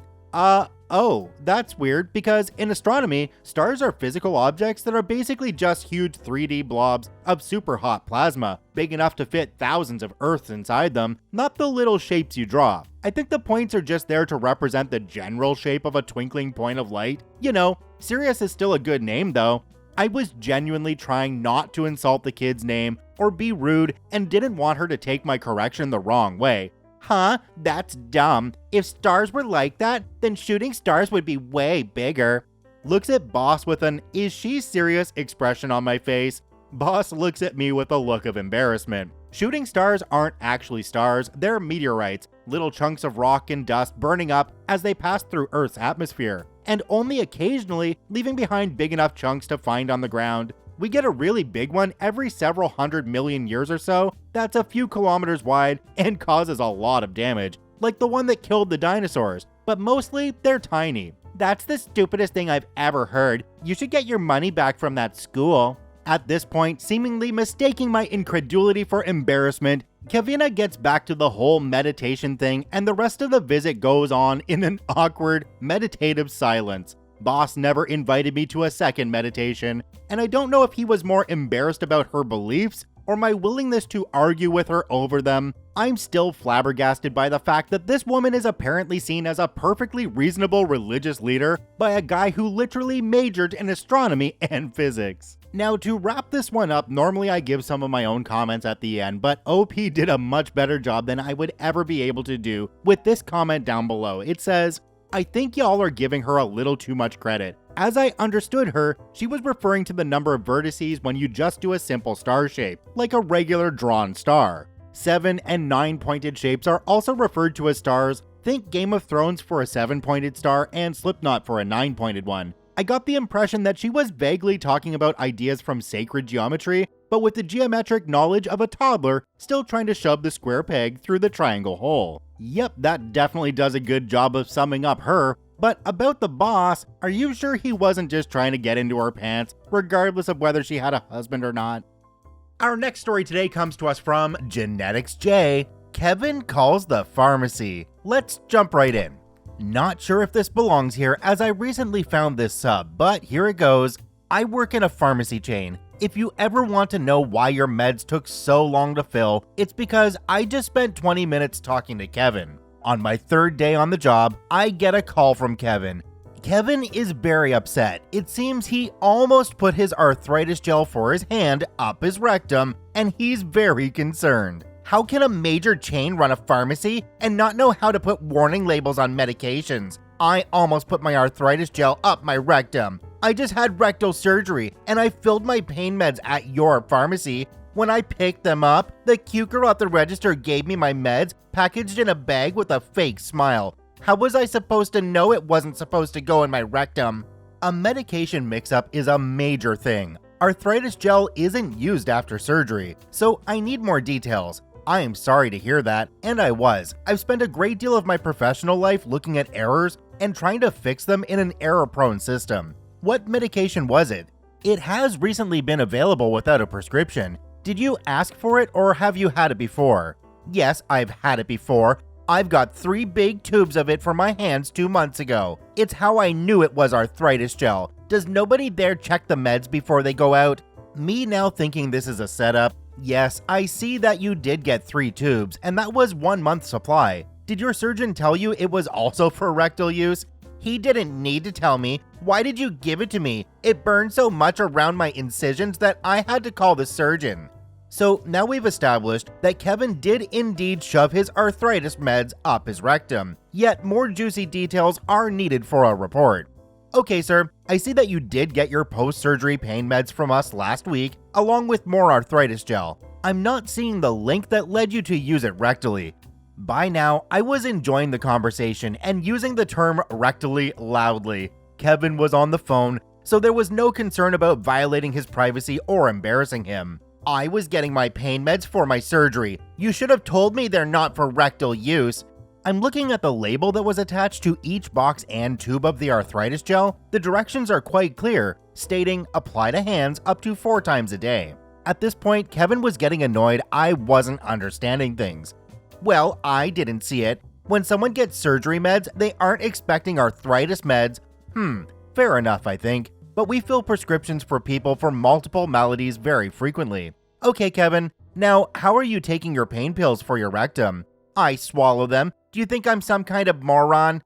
Oh, that's weird, because in astronomy, stars are physical objects that are basically just huge 3D blobs of super hot plasma, big enough to fit thousands of Earths inside them, not the little shapes you draw. I think the points are just there to represent the general shape of a twinkling point of light. You know, Sirius is still a good name though. I was genuinely trying not to insult the kid's name or be rude and didn't want her to take my correction the wrong way. Huh? That's dumb. If stars were like that, then shooting stars would be way bigger. Looks at Boss with an "is she serious" expression on my face. Boss looks at me with a look of embarrassment. Shooting stars aren't actually stars, they're meteorites, little chunks of rock and dust burning up as they pass through Earth's atmosphere, and only occasionally leaving behind big enough chunks to find on the ground. We get a really big one every several 100 million years or so that's a few kilometers wide and causes a lot of damage, like the one that killed the dinosaurs, but mostly they're tiny. That's the stupidest thing I've ever heard. You should get your money back from that school. At this point, seemingly mistaking my incredulity for embarrassment, Kevina gets back to the whole meditation thing and the rest of the visit goes on in an awkward, meditative silence. Boss never invited me to a second meditation, and I don't know if he was more embarrassed about her beliefs or my willingness to argue with her over them. I'm still flabbergasted by the fact that this woman is apparently seen as a perfectly reasonable religious leader by a guy who literally majored in astronomy and physics. Now, to wrap this one up, normally I give some of my own comments at the end, but OP did a much better job than I would ever be able to do with this comment down below. It says, "I think y'all are giving her a little too much credit. As I understood her, she was referring to the number of vertices when you just do a simple star shape, like a regular drawn star. 7 and 9-pointed shapes are also referred to as stars. Think Game of Thrones for a 7-pointed star and Slipknot for a 9-pointed one. I got the impression that she was vaguely talking about ideas from sacred geometry, but with the geometric knowledge of a toddler still trying to shove the square peg through the triangle hole." Yep, that definitely does a good job of summing up her. But about the boss, are you sure he wasn't just trying to get into her pants, regardless of whether she had a husband or not? Our next story today comes to us from Genetics J. Kevin calls the pharmacy. Let's jump right in. Not sure if this belongs here, as I recently found this sub, but here it goes. I work in a pharmacy chain. If you ever want to know why your meds took so long to fill, it's because I just spent 20 minutes talking to Kevin. On my third day on the job, I get a call from Kevin. Kevin is very upset. It seems he almost put his arthritis gel for his hand up his rectum, and he's very concerned. How can a major chain run a pharmacy and not know how to put warning labels on medications? I almost put my arthritis gel up my rectum. I just had rectal surgery and I filled my pain meds at your pharmacy. When I picked them up, the cute girl at the register gave me my meds packaged in a bag with a fake smile. How was I supposed to know it wasn't supposed to go in my rectum? A medication mix-up is a major thing. Arthritis gel isn't used after surgery, so I need more details. I am sorry to hear that, and I was. I've spent a great deal of my professional life looking at errors and trying to fix them in an error-prone system. What medication was it? It has recently been available without a prescription. Did you ask for it or have you had it before? Yes, I've had it before. I've got 3 big tubes of it for my hands 2 months ago. It's how I knew it was arthritis gel. Does nobody there check the meds before they go out? Me now thinking this is a setup. Yes, I see that you did get 3 tubes, and that was 1 month's supply. Did your surgeon tell you it was also for rectal use? He didn't need to tell me. Why did you give it to me? It burned so much around my incisions that I had to call the surgeon. So now we've established that Kevin did indeed shove his arthritis meds up his rectum, yet more juicy details are needed for a report. Okay, sir, I see that you did get your post-surgery pain meds from us last week, along with more arthritis gel. I'm not seeing the link that led you to use it rectally. By now, I was enjoying the conversation and using the term rectally loudly. Kevin was on the phone, so there was no concern about violating his privacy or embarrassing him. I was getting my pain meds for my surgery. You should have told me they're not for rectal use. I'm looking at the label that was attached to each box and tube of the arthritis gel. The directions are quite clear, stating apply to hands up to 4 times a day. At this point, Kevin was getting annoyed I wasn't understanding things. Well, I didn't see it. When someone gets surgery meds, they aren't expecting arthritis meds. Fair enough, I think. But we fill prescriptions for people for multiple maladies very frequently. Okay, Kevin, now how are you taking your pain pills for your rectum? I swallow them. Do you think I'm some kind of moron?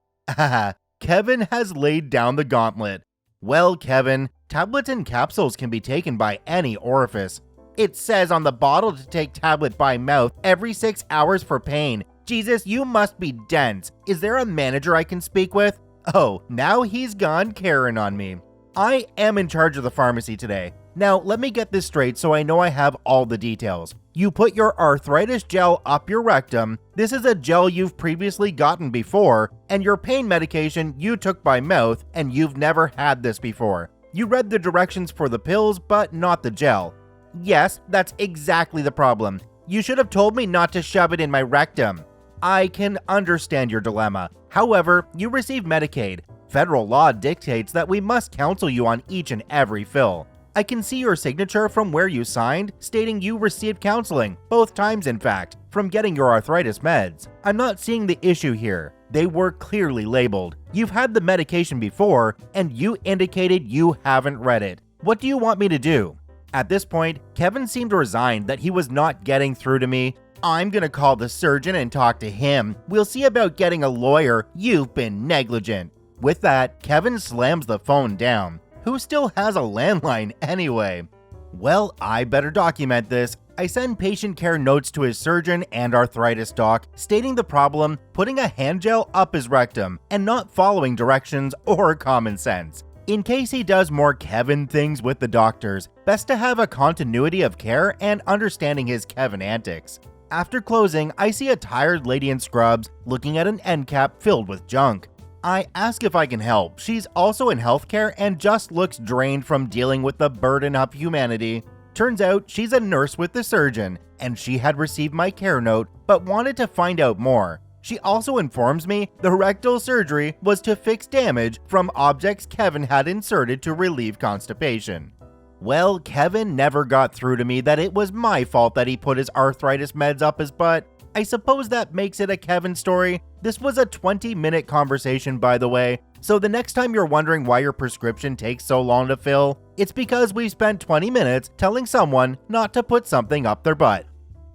Kevin has laid down the gauntlet. Well, Kevin, tablets and capsules can be taken by any orifice. It says on the bottle to take tablet by mouth every 6 hours for pain. Jesus, you must be dense. Is there a manager I can speak with? Oh, now he's gone Karen on me. I am in charge of the pharmacy today. Now, let me get this straight so I know I have all the details. You put your arthritis gel up your rectum. This is a gel you've previously gotten before, and your pain medication you took by mouth, and you've never had this before. You read the directions for the pills, but not the gel. Yes, that's exactly the problem. You should have told me not to shove it in my rectum. I can understand your dilemma. However, you receive Medicaid. Federal law dictates that we must counsel you on each and every fill. I can see your signature from where you signed, stating you received counseling, both times in fact, from getting your arthritis meds. I'm not seeing the issue here. They were clearly labeled. You've had the medication before, and you indicated you haven't read it. What do you want me to do? At this point, Kevin seemed resigned that he was not getting through to me. I'm gonna call the surgeon and talk to him. We'll see about getting a lawyer. You've been negligent. With that, Kevin slams the phone down. Who still has a landline anyway? Well, I better document this. I send patient care notes to his surgeon and arthritis doc, stating the problem, putting a hand gel up his rectum, and not following directions or common sense. In case he does more Kevin things with the doctors, best to have a continuity of care and understanding his Kevin antics. After closing, I see a tired lady in scrubs looking at an end cap filled with junk. I ask if I can help. She's also in healthcare and just looks drained from dealing with the burden of humanity. Turns out she's a nurse with the surgeon, and she had received my care note but wanted to find out more. She also informs me the rectal surgery was to fix damage from objects Kevin had inserted to relieve constipation. Well, Kevin never got through to me that it was my fault that he put his arthritis meds up his butt. I suppose that makes it a Kevin story. This was a 20-minute conversation, by the way, so the next time you're wondering why your prescription takes so long to fill, it's because we spent 20 minutes telling someone not to put something up their butt.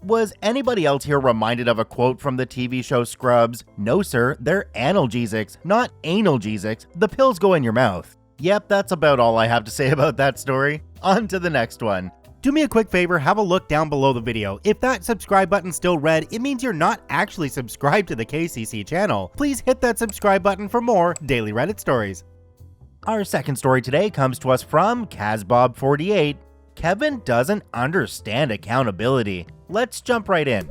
Was anybody else here reminded of a quote from the TV show Scrubs? No sir, they're analgesics, not analgesics. The pills go in your mouth. Yep, that's about all I have to say about that story. On to the next one. Do me a quick favor, have a look down below the video. If that subscribe button's still red, it means you're not actually subscribed to the KCC channel. Please hit that subscribe button for more daily Reddit stories. Our second story today comes to us from Kazbob48. Kevin doesn't understand accountability. Let's jump right in.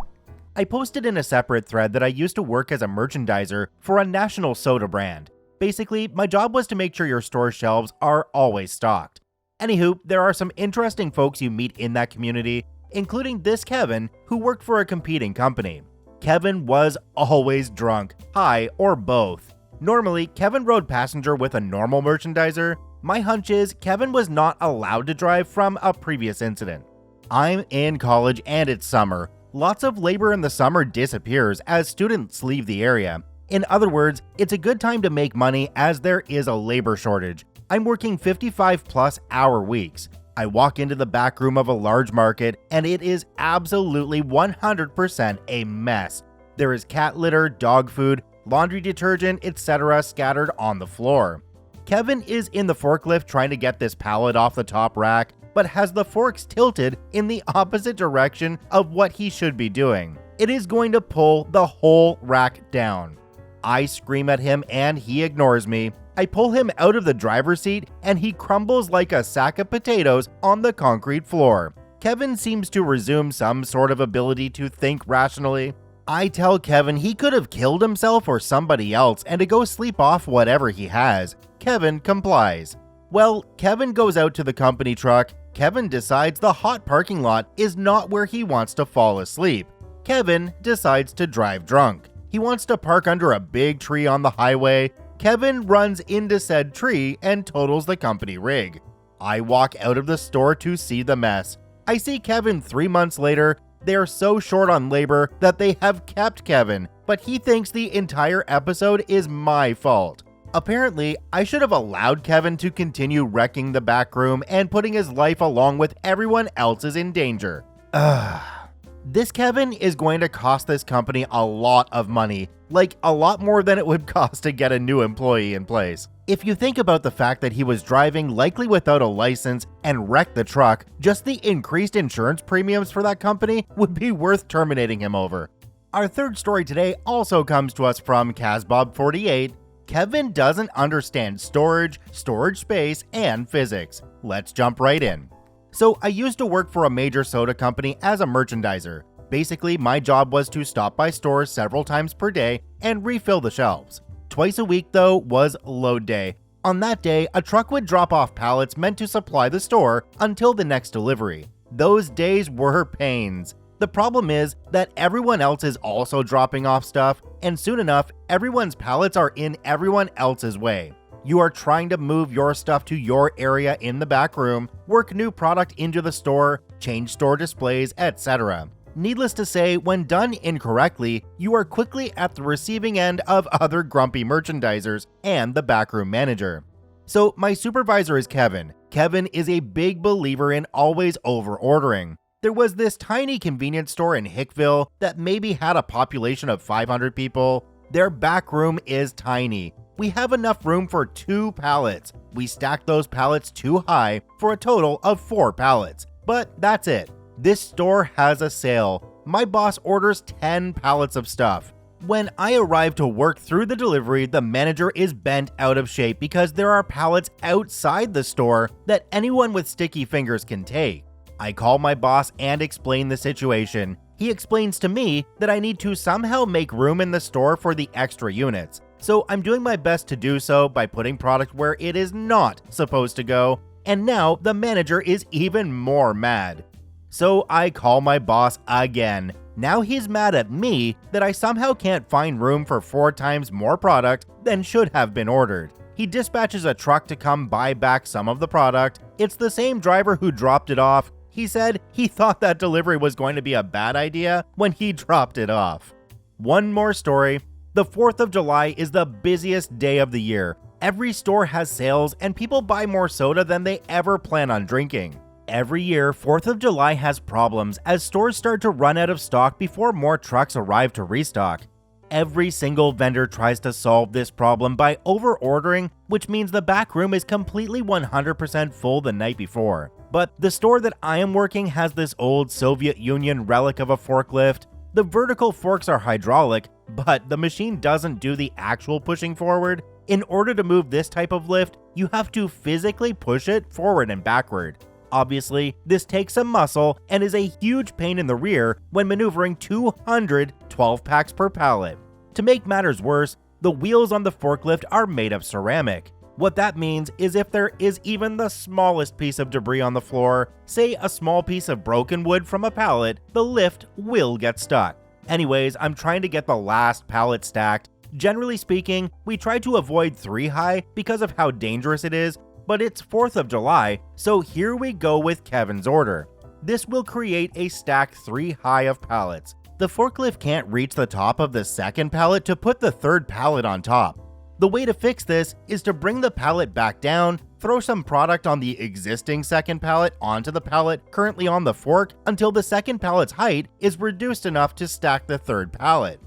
I posted in a separate thread that I used to work as a merchandiser for a national soda brand. Basically, my job was to make sure your store shelves are always stocked. Anywho, there are some interesting folks you meet in that community, including this Kevin, who worked for a competing company. Kevin was always drunk, high, or both. Normally, Kevin rode passenger with a normal merchandiser. My hunch is Kevin was not allowed to drive from a previous incident. I'm in college and it's summer. Lots of labor in the summer disappears as students leave the area. In other words, it's a good time to make money as there is a labor shortage. I'm working 55+ hour weeks. I walk into the back room of a large market and it is absolutely 100% a mess. There is cat litter, dog food, laundry detergent, etc. scattered on the floor. Kevin is in the forklift trying to get this pallet off the top rack, but has the forks tilted in the opposite direction of what he should be doing. It is going to pull the whole rack down. I scream at him and he ignores me. I pull him out of the driver's seat and he crumbles like a sack of potatoes on the concrete floor. Kevin seems to resume some sort of ability to think rationally. I tell Kevin he could have killed himself or somebody else and to go sleep off whatever he has. Kevin complies. Well, Kevin goes out to the company truck. Kevin decides the hot parking lot is not where he wants to fall asleep. Kevin decides to drive drunk. He wants to park under a big tree on the highway. Kevin runs into said tree and totals the company rig. I walk out of the store to see the mess. I see Kevin 3 months later. They are so short on labor that they have kept Kevin, but he thinks the entire episode is my fault. Apparently, I should have allowed Kevin to continue wrecking the back room and putting his life along with everyone else's in danger. This Kevin is going to cost this company a lot of money, like a lot more than it would cost to get a new employee in place. If you think about the fact that he was driving likely without a license and wrecked the truck, just the increased insurance premiums for that company would be worth terminating him over. Our third story today also comes to us from Kazbob48. Kevin doesn't understand storage space, and physics. Let's jump right in. So I used to work for a major soda company as a merchandiser. Basically, my job was to stop by stores several times per day and refill the shelves. Twice a week, though, was load day. On that day, a truck would drop off pallets meant to supply the store until the next delivery. Those days were pains. The problem is that everyone else is also dropping off stuff, and soon enough, everyone's pallets are in everyone else's way. You are trying to move your stuff to your area in the back room, work new product into the store, change store displays, etc. Needless to say, when done incorrectly, you are quickly at the receiving end of other grumpy merchandisers and the backroom manager. So my supervisor is Kevin. Kevin is a big believer in always over-ordering. There was this tiny convenience store in Hickville that maybe had a population of 500 people. Their back room is tiny. We have enough room for 2 pallets. We stacked those pallets too high for a total of 4 pallets. But that's it. This store has a sale. My boss orders 10 pallets of stuff. When I arrive to work through the delivery, the manager is bent out of shape because there are pallets outside the store that anyone with sticky fingers can take. I call my boss and explain the situation. He explains to me that I need to somehow make room in the store for the extra units. So I'm doing my best to do so by putting product where it is not supposed to go, and now the manager is even more mad. So I call my boss again. Now he's mad at me that I somehow can't find room for 4 times more product than should have been ordered. He dispatches a truck to come buy back some of the product. It's the same driver who dropped it off. He said he thought that delivery was going to be a bad idea when he dropped it off. One more story. The 4th of July is the busiest day of the year. Every store has sales and people buy more soda than they ever plan on drinking. Every year, 4th of July has problems as stores start to run out of stock before more trucks arrive to restock. Every single vendor tries to solve this problem by over-ordering, which means the back room is completely 100% full the night before. But the store that I am working has this old Soviet Union relic of a forklift. The vertical forks are hydraulic, but the machine doesn't do the actual pushing forward. In order to move this type of lift, you have to physically push it forward and backward. Obviously, this takes some muscle and is a huge pain in the rear when maneuvering 200 12-packs per pallet. To make matters worse, the wheels on the forklift are made of ceramic. What that means is if there is even the smallest piece of debris on the floor, say a small piece of broken wood from a pallet, the lift will get stuck. Anyways, I'm trying to get the last pallet stacked. Generally speaking, we try to avoid 3 high because of how dangerous it is, but it's 4th of July, so here we go with Kevin's order. This will create a stack 3 high of pallets. The forklift can't reach the top of the second pallet to put the third pallet on top. The way to fix this is to bring the pallet back down, throw some product on the existing second pallet onto the pallet currently on the fork until the second pallet's height is reduced enough to stack the third pallet.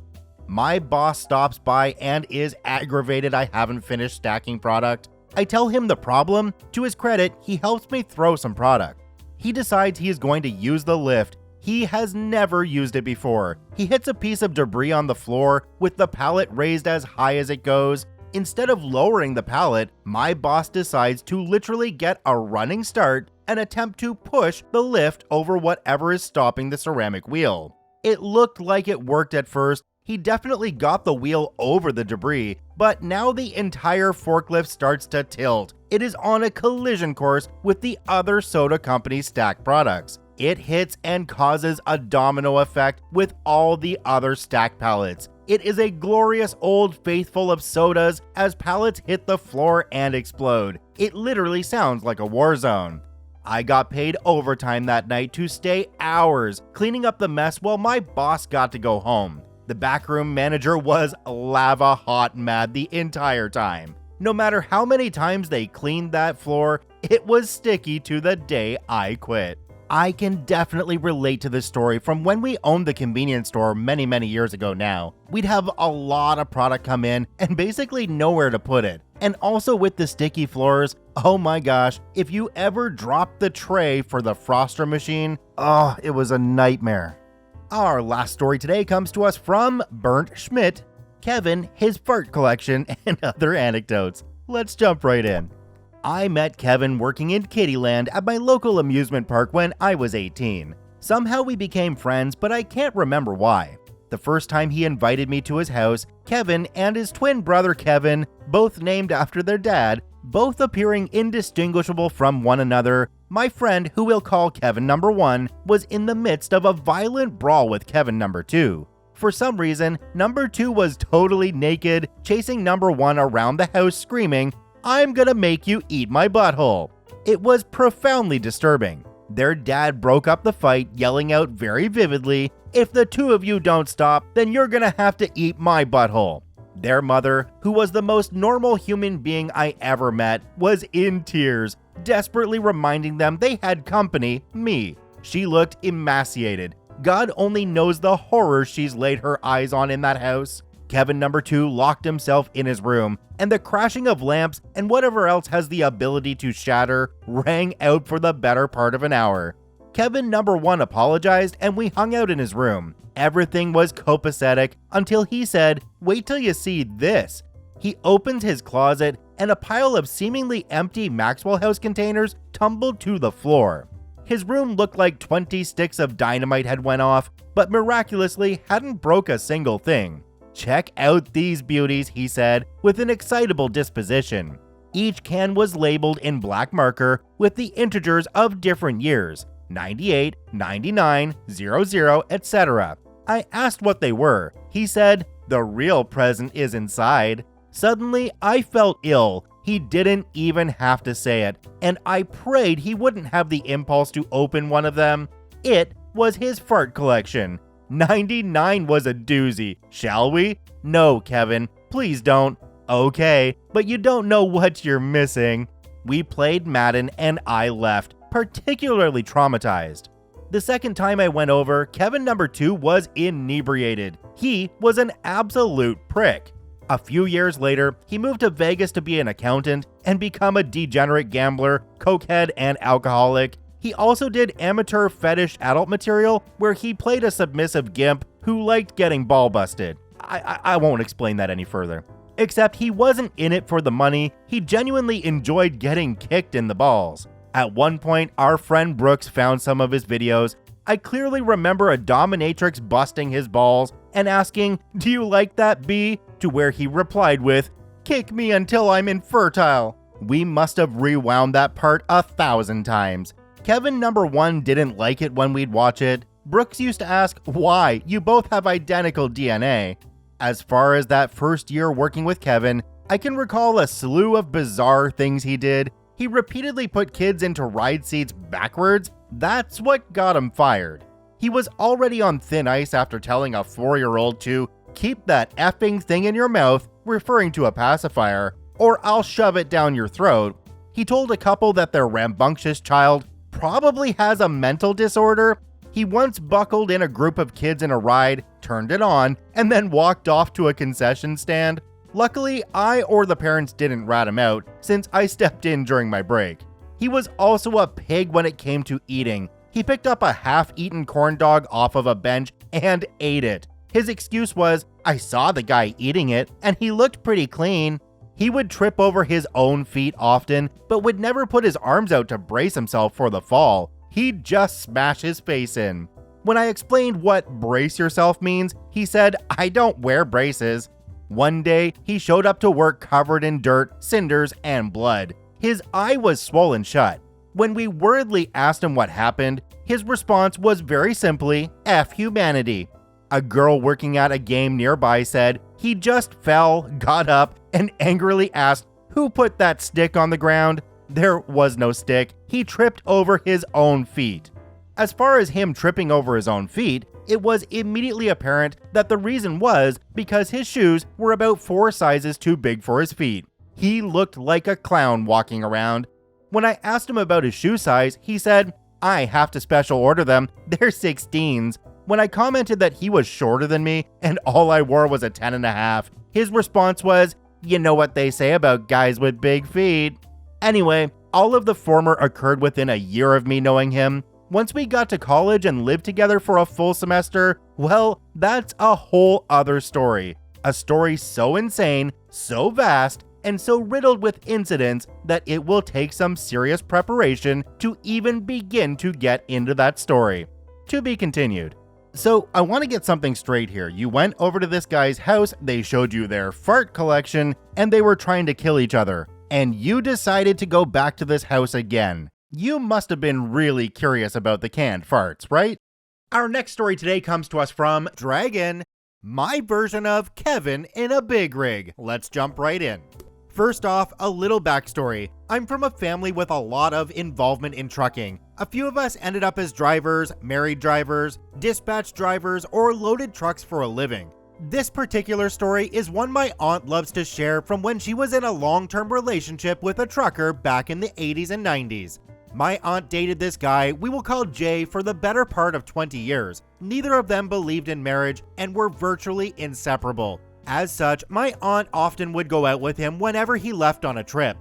My boss stops by and is aggravated I haven't finished stacking product. I tell him the problem. To his credit, he helps me throw some product. He decides he is going to use the lift. He has never used it before. He hits a piece of debris on the floor with the pallet raised as high as it goes. Instead of lowering the pallet, my boss decides to literally get a running start and attempt to push the lift over whatever is stopping the ceramic wheel. It looked like it worked at first. He definitely got the wheel over the debris, but now the entire forklift starts to tilt. It is on a collision course with the other soda company's stacked products. It hits and causes a domino effect with all the other stacked pallets. It is a glorious old faithful of sodas as pallets hit the floor and explode. It literally sounds like a war zone. I got paid overtime that night to stay hours cleaning up the mess while my boss got to go home. The backroom manager was lava hot mad the entire time. No matter how many times they cleaned that floor, it was sticky to the day I quit. I can definitely relate to this story from when we owned the convenience store many years ago now. We'd have a lot of product come in and basically nowhere to put it. And also with the sticky floors, oh my gosh, if you ever dropped the tray for the froster machine, oh, it was a nightmare. Our last story today comes to us from Bernd Schmidt, Kevin, his fart collection, and other anecdotes. Let's jump right in. I met Kevin working in Kittyland at my local amusement park when I was 18. Somehow we became friends, but I can't remember why. The first time he invited me to his house, Kevin and his twin brother Kevin, both named after their dad, both appearing indistinguishable from one another, my friend, who we'll call Kevin number 1, was in the midst of a violent brawl with Kevin number 2. For some reason, number 2 was totally naked, chasing number 1 around the house screaming, "I'm gonna make you eat my butthole." It was profoundly disturbing. Their dad broke up the fight, yelling out very vividly, "If the two of you don't stop, then you're gonna have to eat my butthole." Their mother, who was the most normal human being I ever met, was in tears, desperately reminding them they had company, me. She looked emaciated. God only knows the horror she's laid her eyes on in that house. Kevin number 2 locked himself in his room, and the crashing of lamps and whatever else has the ability to shatter rang out for the better part of an hour. Kevin number 1 apologized and we hung out in his room. Everything was copacetic until he said, "Wait till you see this." He opened his closet and a pile of seemingly empty Maxwell House containers tumbled to the floor. His room looked like 20 sticks of dynamite had went off, but miraculously hadn't broke a single thing. "Check out these beauties," he said, with an excitable disposition. Each can was labeled in black marker with the integers of different years, 98, 99, 00, etc. I asked what they were. He said, "The real present is inside." Suddenly, I felt ill. He didn't even have to say it, and I prayed he wouldn't have the impulse to open one of them. It was his fart collection. 99 was a doozy. Shall we? No, Kevin, please don't. Okay, but you don't know what you're missing. We played Madden and I left, particularly traumatized. The second time I went over, Kevin number 2 was inebriated. He was an absolute prick. A few years later, he moved to Vegas to be an accountant and become a degenerate gambler, cokehead, and alcoholic. He also did amateur fetish adult material where he played a submissive gimp who liked getting ball busted. I won't explain that any further. Except he wasn't in it for the money, he genuinely enjoyed getting kicked in the balls. At one point, our friend Brooks found some of his videos. I clearly remember a dominatrix busting his balls and asking, "Do you like that, B?" To where he replied with, "Kick me until I'm infertile." We must have rewound that part 1,000 times. Kevin number 1 didn't like it when we'd watch it. Brooks used to ask, "Why? You both have identical DNA." As far as that first year working with Kevin, I can recall a slew of bizarre things he did. He repeatedly put kids into ride seats backwards. That's what got him fired. He was already on thin ice after telling a 4-year-old to "keep that effing thing in your mouth," referring to a pacifier, or "I'll shove it down your throat." He told a couple that their rambunctious child probably has a mental disorder. He once buckled in a group of kids in a ride, turned it on, and then walked off to a concession stand. Luckily, I or the parents didn't rat him out, since I stepped in during my break. He was also a pig when it came to eating. He picked up a half-eaten corn dog off of a bench and ate it. His excuse was, "I saw the guy eating it, and he looked pretty clean." He would trip over his own feet often, but would never put his arms out to brace himself for the fall. He'd just smash his face in. When I explained what "brace yourself" means, he said, "I don't wear braces." One day, he showed up to work covered in dirt, cinders, and blood. His eye was swollen shut. When we worriedly asked him what happened, his response was very simply, "F humanity." A girl working at a game nearby said he just fell, got up, and angrily asked, "Who put that stick on the ground?" There was no stick. He tripped over his own feet. As far as him tripping over his own feet, it was immediately apparent that the reason was because his shoes were about 4 sizes too big for his feet. He looked like a clown walking around. When I asked him about his shoe size, he said, "I have to special order them. They're 16s. When I commented that he was shorter than me and all I wore was a 10.5, his response was, "You know what they say about guys with big feet." Anyway, all of the former occurred within a year of me knowing him. Once we got to college and lived together for a full semester, well, that's a whole other story. A story so insane, so vast, and so riddled with incidents that it will take some serious preparation to even begin to get into that story. To be continued. So, I want to get something straight here. You went over to this guy's house, they showed you their fart collection, and they were trying to kill each other. And you decided to go back to this house again. You must have been really curious about the canned farts, right? Our next story today comes to us from Dragon, my version of Kevin in a big rig. Let's jump right in. First off, a little backstory. I'm from a family with a lot of involvement in trucking. A few of us ended up as drivers, married drivers, dispatch drivers, or loaded trucks for a living. This particular story is one my aunt loves to share from when she was in a long-term relationship with a trucker back in the 80s and 90s. My aunt dated this guy we will call Jay for the better part of 20 years. Neither of them believed in marriage and were virtually inseparable. As such, my aunt often would go out with him whenever he left on a trip.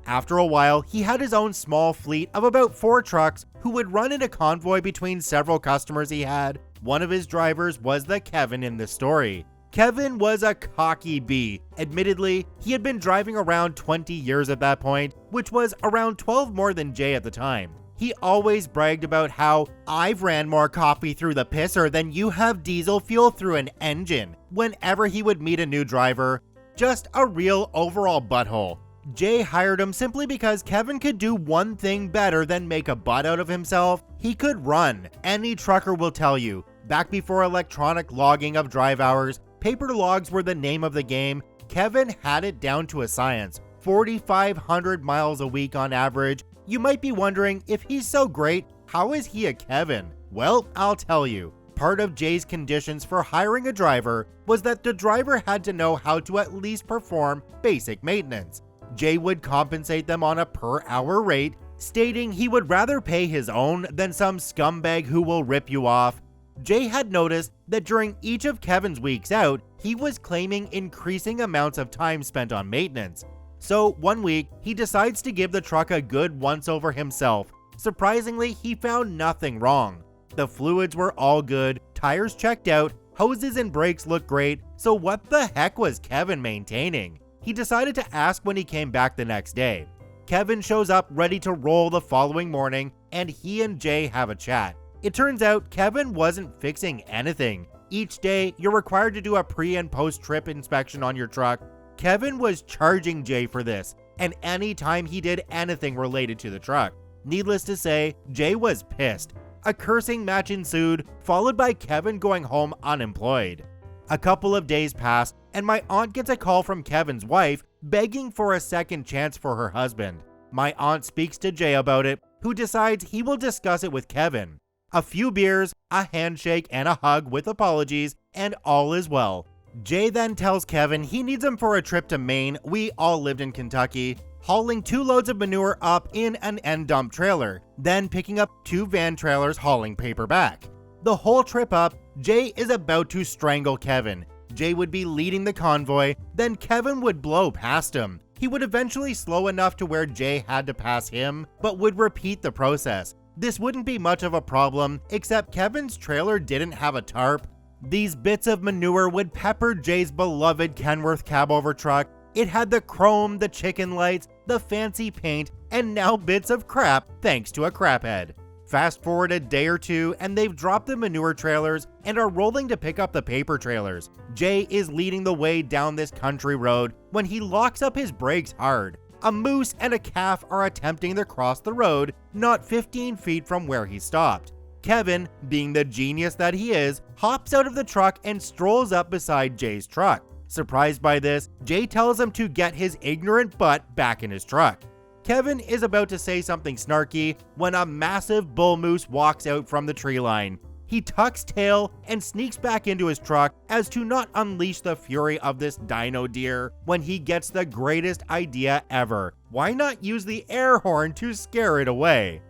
After a while, he had his own small fleet of about 4 trucks who would run in a convoy between several customers he had. One of his drivers was the Kevin in this story. Kevin was a cocky bee. Admittedly, he had been driving around 20 years at that point, which was around 12 more than Jay at the time. He always bragged about how, "I've ran more coffee through the pisser than you have diesel fuel through an engine," whenever he would meet a new driver. Just a real overall butthole. Jay hired him simply because Kevin could do one thing better than make a butt out of himself. He could run. Any trucker will tell you. Back before electronic logging of drive hours, paper logs were the name of the game. Kevin had it down to a science. 4,500 miles a week on average. You might be wondering, if he's so great, how is he a Kevin? Well, I'll tell you. Part of Jay's conditions for hiring a driver was that the driver had to know how to at least perform basic maintenance. Jay would compensate them on a per-hour rate, stating he would rather pay his own than some scumbag who will rip you off. Jay had noticed that during each of Kevin's weeks out, he was claiming increasing amounts of time spent on maintenance. So one week, he decides to give the truck a good once-over himself. Surprisingly, he found nothing wrong. The fluids were all good, tires checked out, hoses and brakes looked great, so what the heck was Kevin maintaining? He decided to ask when he came back the next day. Kevin shows up ready to roll the following morning, and he and Jay have a chat. It turns out Kevin wasn't fixing anything. Each day, you're required to do a pre- and post-trip inspection on your truck. Kevin was charging Jay for this, and any time he did anything related to the truck. Needless to say, Jay was pissed. A cursing match ensued, followed by Kevin going home unemployed. A couple of days pass, and my aunt gets a call from Kevin's wife begging for a second chance for her husband. My aunt speaks to Jay about it, who decides he will discuss it with Kevin. A few beers, a handshake, and a hug with apologies, and all is well. Jay then tells Kevin he needs him for a trip to Maine. We all lived in Kentucky, hauling 2 loads of manure up in an end dump trailer, then picking up 2 van trailers hauling paper back. The whole trip up, Jay is about to strangle Kevin. Jay would be leading the convoy, then Kevin would blow past him. He would eventually slow enough to where Jay had to pass him, but would repeat the process. This wouldn't be much of a problem, except Kevin's trailer didn't have a tarp. These bits of manure would pepper Jay's beloved Kenworth cabover truck. It had the chrome, the chicken lights, the fancy paint, and now bits of crap thanks to a craphead. Fast forward a day or two, and they've dropped the manure trailers and are rolling to pick up the paper trailers. Jay is leading the way down this country road when he locks up his brakes hard. A moose and a calf are attempting to cross the road, not 15 feet from where he stopped. Kevin, being the genius that he is, hops out of the truck and strolls up beside Jay's truck. Surprised by this, Jay tells him to get his ignorant butt back in his truck. Kevin is about to say something snarky when a massive bull moose walks out from the tree line. He tucks tail and sneaks back into his truck as to not unleash the fury of this dino deer when he gets the greatest idea ever. Why not use the air horn to scare it away?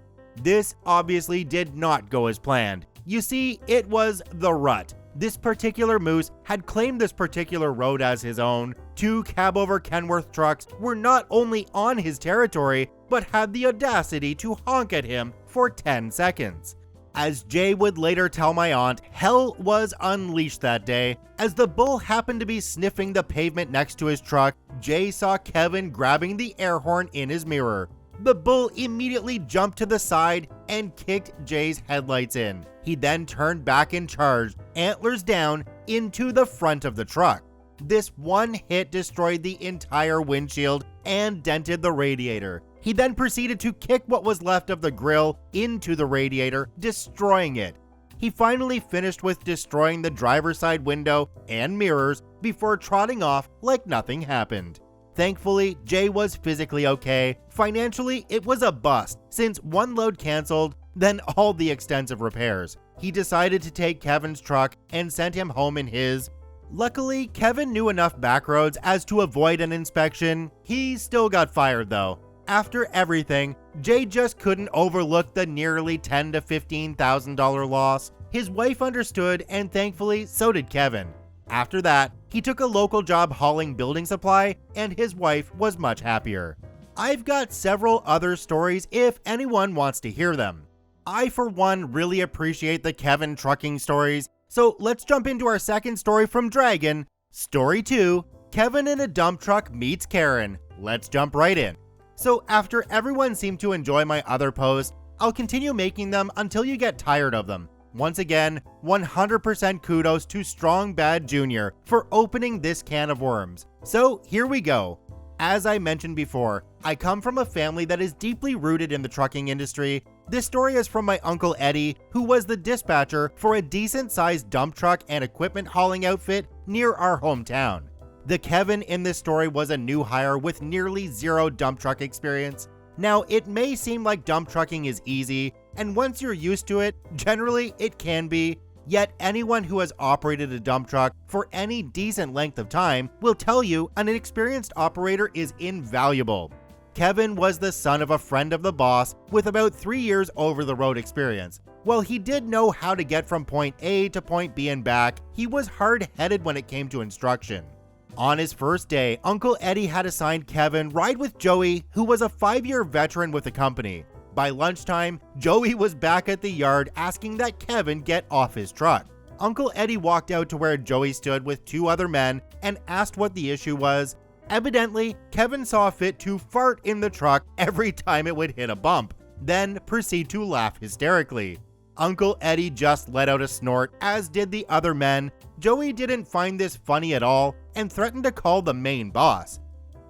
This obviously did not go as planned. You see, it was the rut. This particular moose had claimed this particular road as his own. 2 cabover Kenworth trucks were not only on his territory, but had the audacity to honk at him for 10 seconds. As Jay would later tell my aunt, hell was unleashed that day. As the bull happened to be sniffing the pavement next to his truck, Jay saw Kevin grabbing the air horn in his mirror. The bull immediately jumped to the side and kicked Jay's headlights in. He then turned back and charged, antlers down, into the front of the truck. This one hit destroyed the entire windshield and dented the radiator. He then proceeded to kick what was left of the grill into the radiator, destroying it. He finally finished with destroying the driver's side window and mirrors before trotting off like nothing happened. Thankfully, Jay was physically okay. Financially, it was a bust, since 1 load canceled, then all the extensive repairs. He decided to take Kevin's truck and sent him home in his. Luckily, Kevin knew enough backroads as to avoid an inspection. He still got fired though. After everything, Jay just couldn't overlook the nearly $10,000 to $15,000 loss. His wife understood, and thankfully, so did Kevin. After that, he took a local job hauling building supply, and his wife was much happier. I've got several other stories if anyone wants to hear them. I, for one, really appreciate the Kevin trucking stories, so let's jump into our second story from Dragon. Story 2, Kevin in a dump truck meets Karen. Let's jump right in. So after everyone seemed to enjoy my other posts, I'll continue making them until you get tired of them. Once again, 100% kudos to Strong Bad Jr. for opening this can of worms. So here we go. As I mentioned before, I come from a family that is deeply rooted in the trucking industry. This story is from my Uncle Eddie, who was the dispatcher for a decent-sized dump truck and equipment hauling outfit near our hometown. The Kevin in this story was a new hire with nearly 0 dump truck experience. Now, it may seem like dump trucking is easy, and once you're used to it, generally it can be. Yet anyone who has operated a dump truck for any decent length of time will tell you an inexperienced operator is invaluable. Kevin was the son of a friend of the boss with about 3 years over-the-road experience. While he did know how to get from point A to point B and back, he was hard-headed when it came to instruction. On his first day, Uncle Eddie had assigned Kevin ride with Joey, who was a 5-year veteran with the company. By lunchtime, Joey was back at the yard asking that Kevin get off his truck. Uncle Eddie walked out to where Joey stood with 2 other men and asked what the issue was. Evidently, Kevin saw fit to fart in the truck every time it would hit a bump, then proceed to laugh hysterically. Uncle Eddie just let out a snort, as did the other men. Joey didn't find this funny at all and threatened to call the main boss.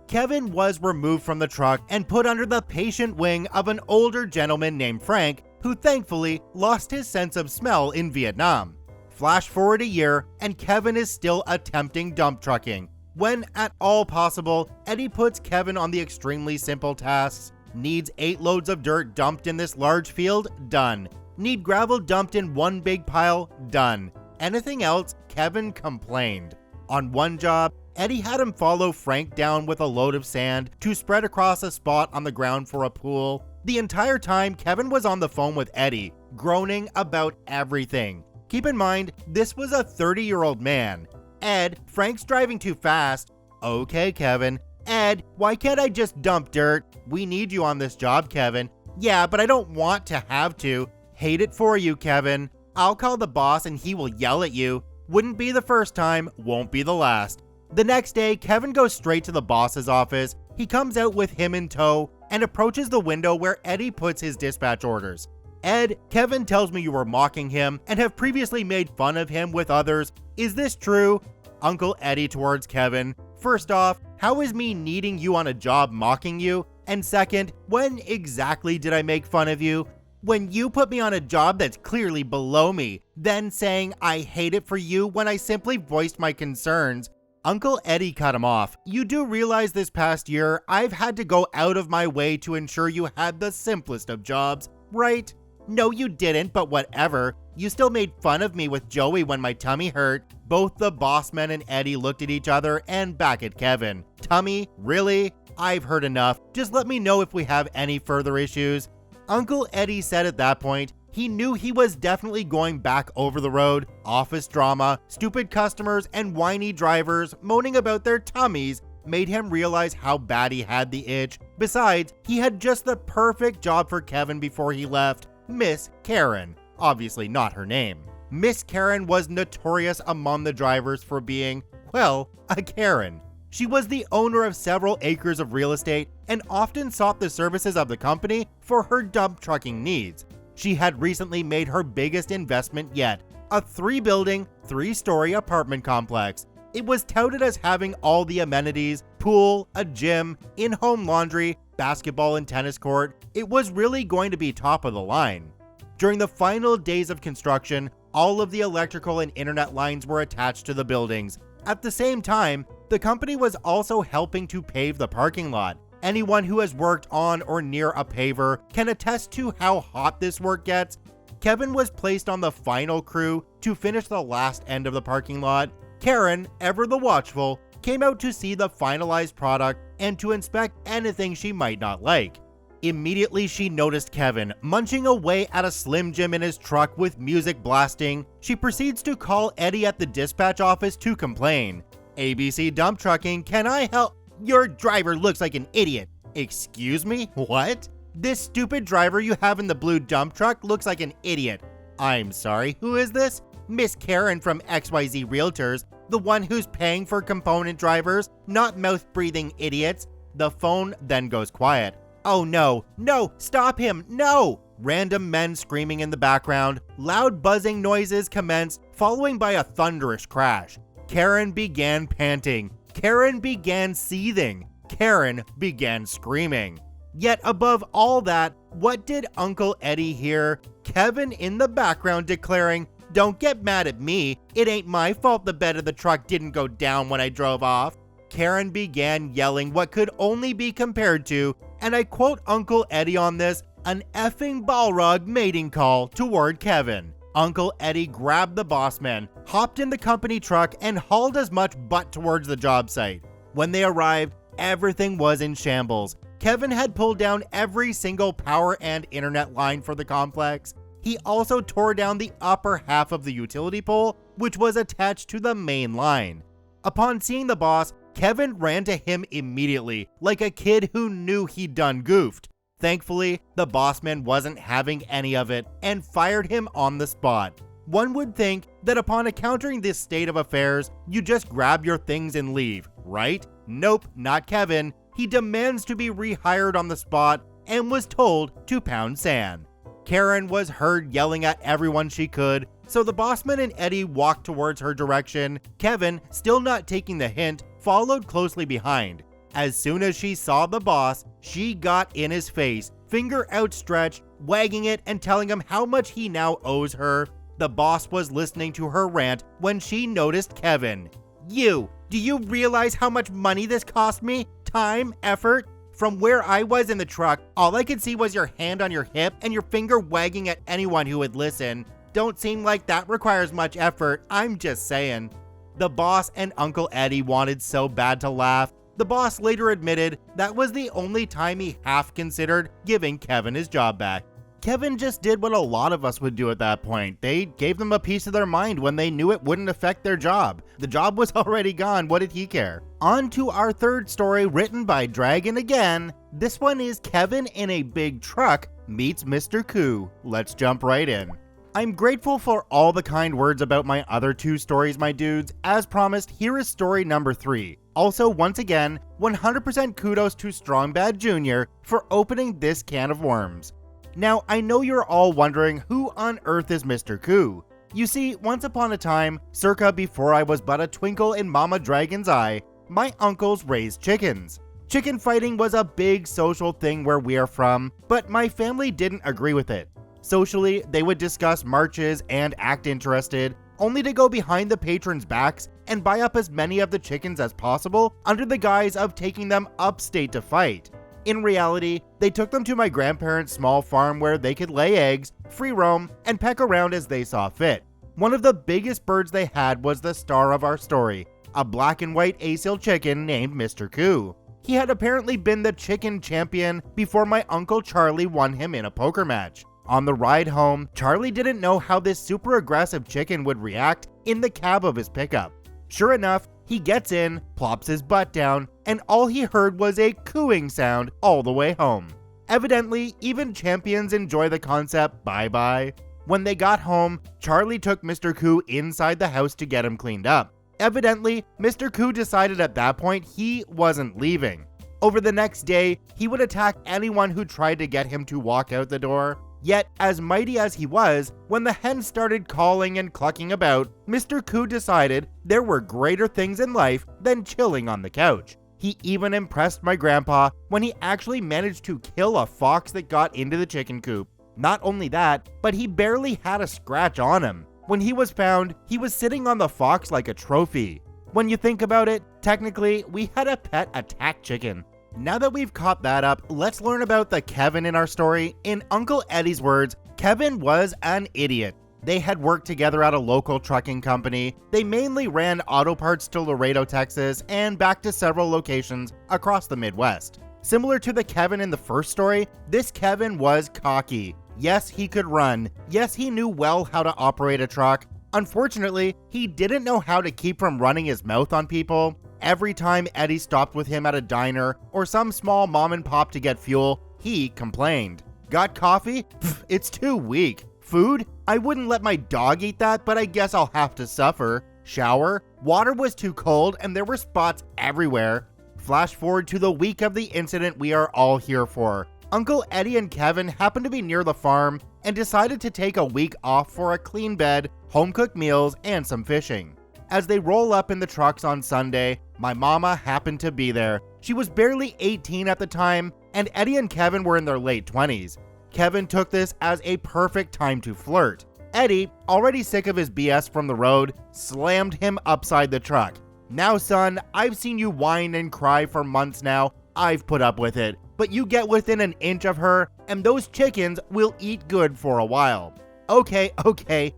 Kevin was removed from the truck and put under the patient wing of an older gentleman named Frank, who thankfully lost his sense of smell in Vietnam. Flash forward a year, and Kevin is still attempting dump trucking. When at all possible, Eddie puts Kevin on the extremely simple tasks. Needs 8 loads of dirt dumped in this large field? Done. Need gravel dumped in one big pile? Done. Anything else? Kevin complained. On one job, Eddie had him follow Frank down with a load of sand to spread across a spot on the ground for a pool. The entire time, Kevin was on the phone with Eddie, groaning about everything. Keep in mind, this was a 30-year-old man. Ed, Frank's driving too fast. Okay, Kevin. Ed, why can't I just dump dirt? We need you on this job, Kevin. Yeah, but I don't want to have to. Hate it for you, Kevin. I'll call the boss and he will yell at you. Wouldn't be the first time, won't be the last. The next day, Kevin goes straight to the boss's office. He comes out with him in tow and approaches the window where Eddie puts his dispatch orders. Ed, Kevin tells me you were mocking him and have previously made fun of him with others. Is this true? Uncle Eddie towards Kevin. First off, how is me needing you on a job mocking you? And second, when exactly did I make fun of you? When you put me on a job that's clearly below me, then saying I hate it for you when I simply voiced my concerns. Uncle Eddie cut him off. You do realize this past year, I've had to go out of my way to ensure you had the simplest of jobs, right? No, you didn't, but whatever. You still made fun of me with Joey when my tummy hurt. Both the bossman and Eddie looked at each other and back at Kevin. Tummy? Really? I've heard enough. Just let me know if we have any further issues. Uncle Eddie said at that point, he knew he was definitely going back over the road. Office drama, stupid customers, and whiny drivers moaning about their tummies made him realize how bad he had the itch. Besides, he had just the perfect job for Kevin before he left. Miss Karen. Obviously not her name. Miss Karen was notorious among the drivers for being, well, a Karen. She was the owner of several acres of real estate and often sought the services of the company for her dump trucking needs. She had recently made her biggest investment yet, a 3-building, 3-story apartment complex. It was touted as having all the amenities, pool, a gym, in-home laundry, basketball and tennis court. It was really going to be top of the line. During the final days of construction, all of the electrical and internet lines were attached to the buildings. At the same time, the company was also helping to pave the parking lot. Anyone who has worked on or near a paver can attest to how hot this work gets. Kevin was placed on the final crew to finish the last end of the parking lot. Karen, ever the watchful, came out to see the finalized product and to inspect anything she might not like. Immediately, she noticed Kevin munching away at a Slim Jim in his truck with music blasting. She proceeds to call Eddie at the dispatch office to complain. ABC Dump Trucking, can I help? Your driver looks like an idiot. Excuse me? What? This stupid driver you have in the blue dump truck looks like an idiot. I'm sorry, who is this? Miss Karen from XYZ Realtors, the one who's paying for component drivers, not mouth-breathing idiots. The phone then goes quiet. Oh no, no, stop him, no! Random men screaming in the background, loud buzzing noises commenced, following by a thunderous crash. Karen began panting. Karen began seething. Karen began screaming. Yet above all that, what did Uncle Eddie hear? Kevin in the background declaring, "Don't get mad at me. It ain't my fault the bed of the truck didn't go down when I drove off." Karen began yelling what could only be compared to, and I quote Uncle Eddie on this, an effing Balrog mating call toward Kevin. Uncle Eddie grabbed the bossman, hopped in the company truck, and hauled as much butt towards the job site. When they arrived, everything was in shambles. Kevin had pulled down every single power and internet line for the complex. He also tore down the upper half of the utility pole, which was attached to the main line. Upon seeing the boss, Kevin ran to him immediately, like a kid who knew he'd done goofed. Thankfully, the bossman wasn't having any of it and fired him on the spot. One would think that upon encountering this state of affairs, you just grab your things and leave, right? Nope, not Kevin. He demands to be rehired on the spot and was told to pound sand. Karen was heard yelling at everyone she could, so the bossman and Eddie walked towards her direction. Kevin, still not taking the hint, followed closely behind. As soon as she saw the boss, she got in his face, finger outstretched, wagging it and telling him how much he now owes her. The boss was listening to her rant when she noticed Kevin. Do you realize how much money this cost me? Time, effort? From where I was in the truck, all I could see was your hand on your hip and your finger wagging at anyone who would listen. Don't seem like that requires much effort, I'm just saying. The boss and Uncle Eddie wanted so bad to laugh. The boss later admitted that was the only time he half considered giving Kevin his job back. Kevin just did what a lot of us would do at that point. They gave them a piece of their mind when they knew it wouldn't affect their job. The job was already gone, what did he care? On to our third story, written by Dragon again. This one is Kevin in a big truck meets Mr. Koo. Let's jump right in. I'm grateful for all the kind words about my other two stories, my dudes. As promised, here is story number 3. Also, once again, 100% kudos to Strong Bad Jr. for opening this can of worms. Now, I know you're all wondering who on earth is Mr. Koo. You see, once upon a time, circa before I was but a twinkle in Mama Dragon's eye, my uncles raised chickens. Chicken fighting was a big social thing where we are from, but my family didn't agree with it. Socially, they would discuss marches and act interested, only to go behind the patrons' backs and buy up as many of the chickens as possible under the guise of taking them upstate to fight. In reality, they took them to my grandparents' small farm where they could lay eggs, free roam, and peck around as they saw fit. One of the biggest birds they had was the star of our story, a black and white asil chicken named Mr. Koo. He had apparently been the chicken champion before my Uncle Charlie won him in a poker match. On the ride home, Charlie didn't know how this super aggressive chicken would react in the cab of his pickup. Sure enough, he gets in, plops his butt down, and all he heard was a cooing sound all the way home. Evidently, even champions enjoy the concept bye-bye. When they got home, Charlie took Mr. Koo inside the house to get him cleaned up. Evidently, Mr. Koo decided at that point he wasn't leaving. Over the next day, he would attack anyone who tried to get him to walk out the door. Yet, as mighty as he was, when the hens started calling and clucking about, Mr. Koo decided there were greater things in life than chilling on the couch. He even impressed my grandpa when he actually managed to kill a fox that got into the chicken coop. Not only that, but he barely had a scratch on him. When he was found, he was sitting on the fox like a trophy. When you think about it, technically, we had a pet attack chicken. Now that we've caught that up, let's learn about the Kevin in our story. In Uncle Eddie's words, Kevin was an idiot. They had worked together at a local trucking company. They mainly ran auto parts to Laredo, Texas, and back to several locations across the Midwest. Similar to the Kevin in the first story, this Kevin was cocky. Yes, he could run. Yes, he knew well how to operate a truck. Unfortunately, he didn't know how to keep from running his mouth on people. Every time Eddie stopped with him at a diner or some small mom and pop to get fuel, he complained. Got coffee? Pfft, it's too weak. Food? I wouldn't let my dog eat that, but I guess I'll have to suffer. Shower? Water was too cold and there were spots everywhere. Flash forward to the week of the incident we are all here for. Uncle Eddie and Kevin happened to be near the farm and decided to take a week off for a clean bed, home-cooked meals, and some fishing. As they roll up in the trucks on Sunday, my mama happened to be there. She was barely 18 at the time, and Eddie and Kevin were in their late 20s. Kevin took this as a perfect time to flirt. Eddie, already sick of his BS from the road, slammed him upside the truck. Now son, I've seen you whine and cry for months now. I've put up with it. But you get within an inch of her, and those chickens will eat good for a while. Okay,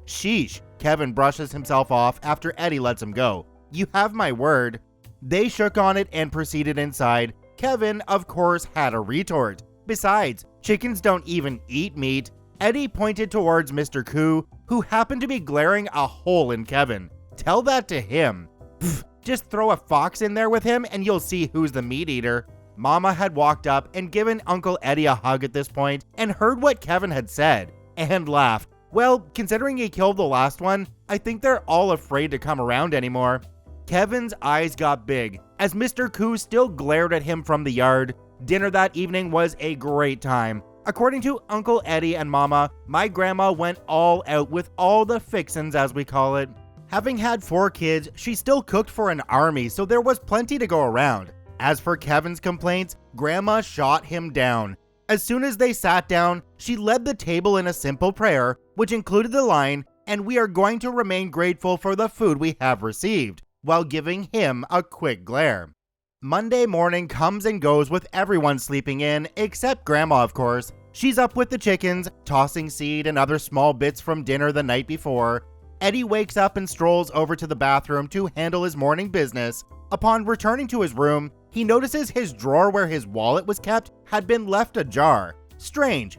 sheesh. Kevin brushes himself off after Eddie lets him go. You have my word. They shook on it and proceeded inside. Kevin, of course, had a retort. Besides, chickens don't even eat meat. Eddie pointed towards Mr. Koo, who happened to be glaring a hole in Kevin. Tell that to him. Pfft, just throw a fox in there with him and you'll see who's the meat eater. Mama had walked up and given Uncle Eddie a hug at this point and heard what Kevin had said and laughed. Well, considering he killed the last one, I think they're all afraid to come around anymore. Kevin's eyes got big as Mr. Koo still glared at him from the yard. Dinner that evening was a great time. According to Uncle Eddie and Mama, my grandma went all out with all the fixins, as we call it. Having had 4 kids, she still cooked for an army, so there was plenty to go around. As for Kevin's complaints, Grandma shot him down. As soon as they sat down, she led the table in a simple prayer, which included the line, "And we are going to remain grateful for the food we have received," while giving him a quick glare. Monday morning comes and goes with everyone sleeping in, except Grandma, of course. She's up with the chickens, tossing seed and other small bits from dinner the night before. Eddie wakes up and strolls over to the bathroom to handle his morning business. Upon returning to his room, he notices his drawer where his wallet was kept had been left ajar. Strange,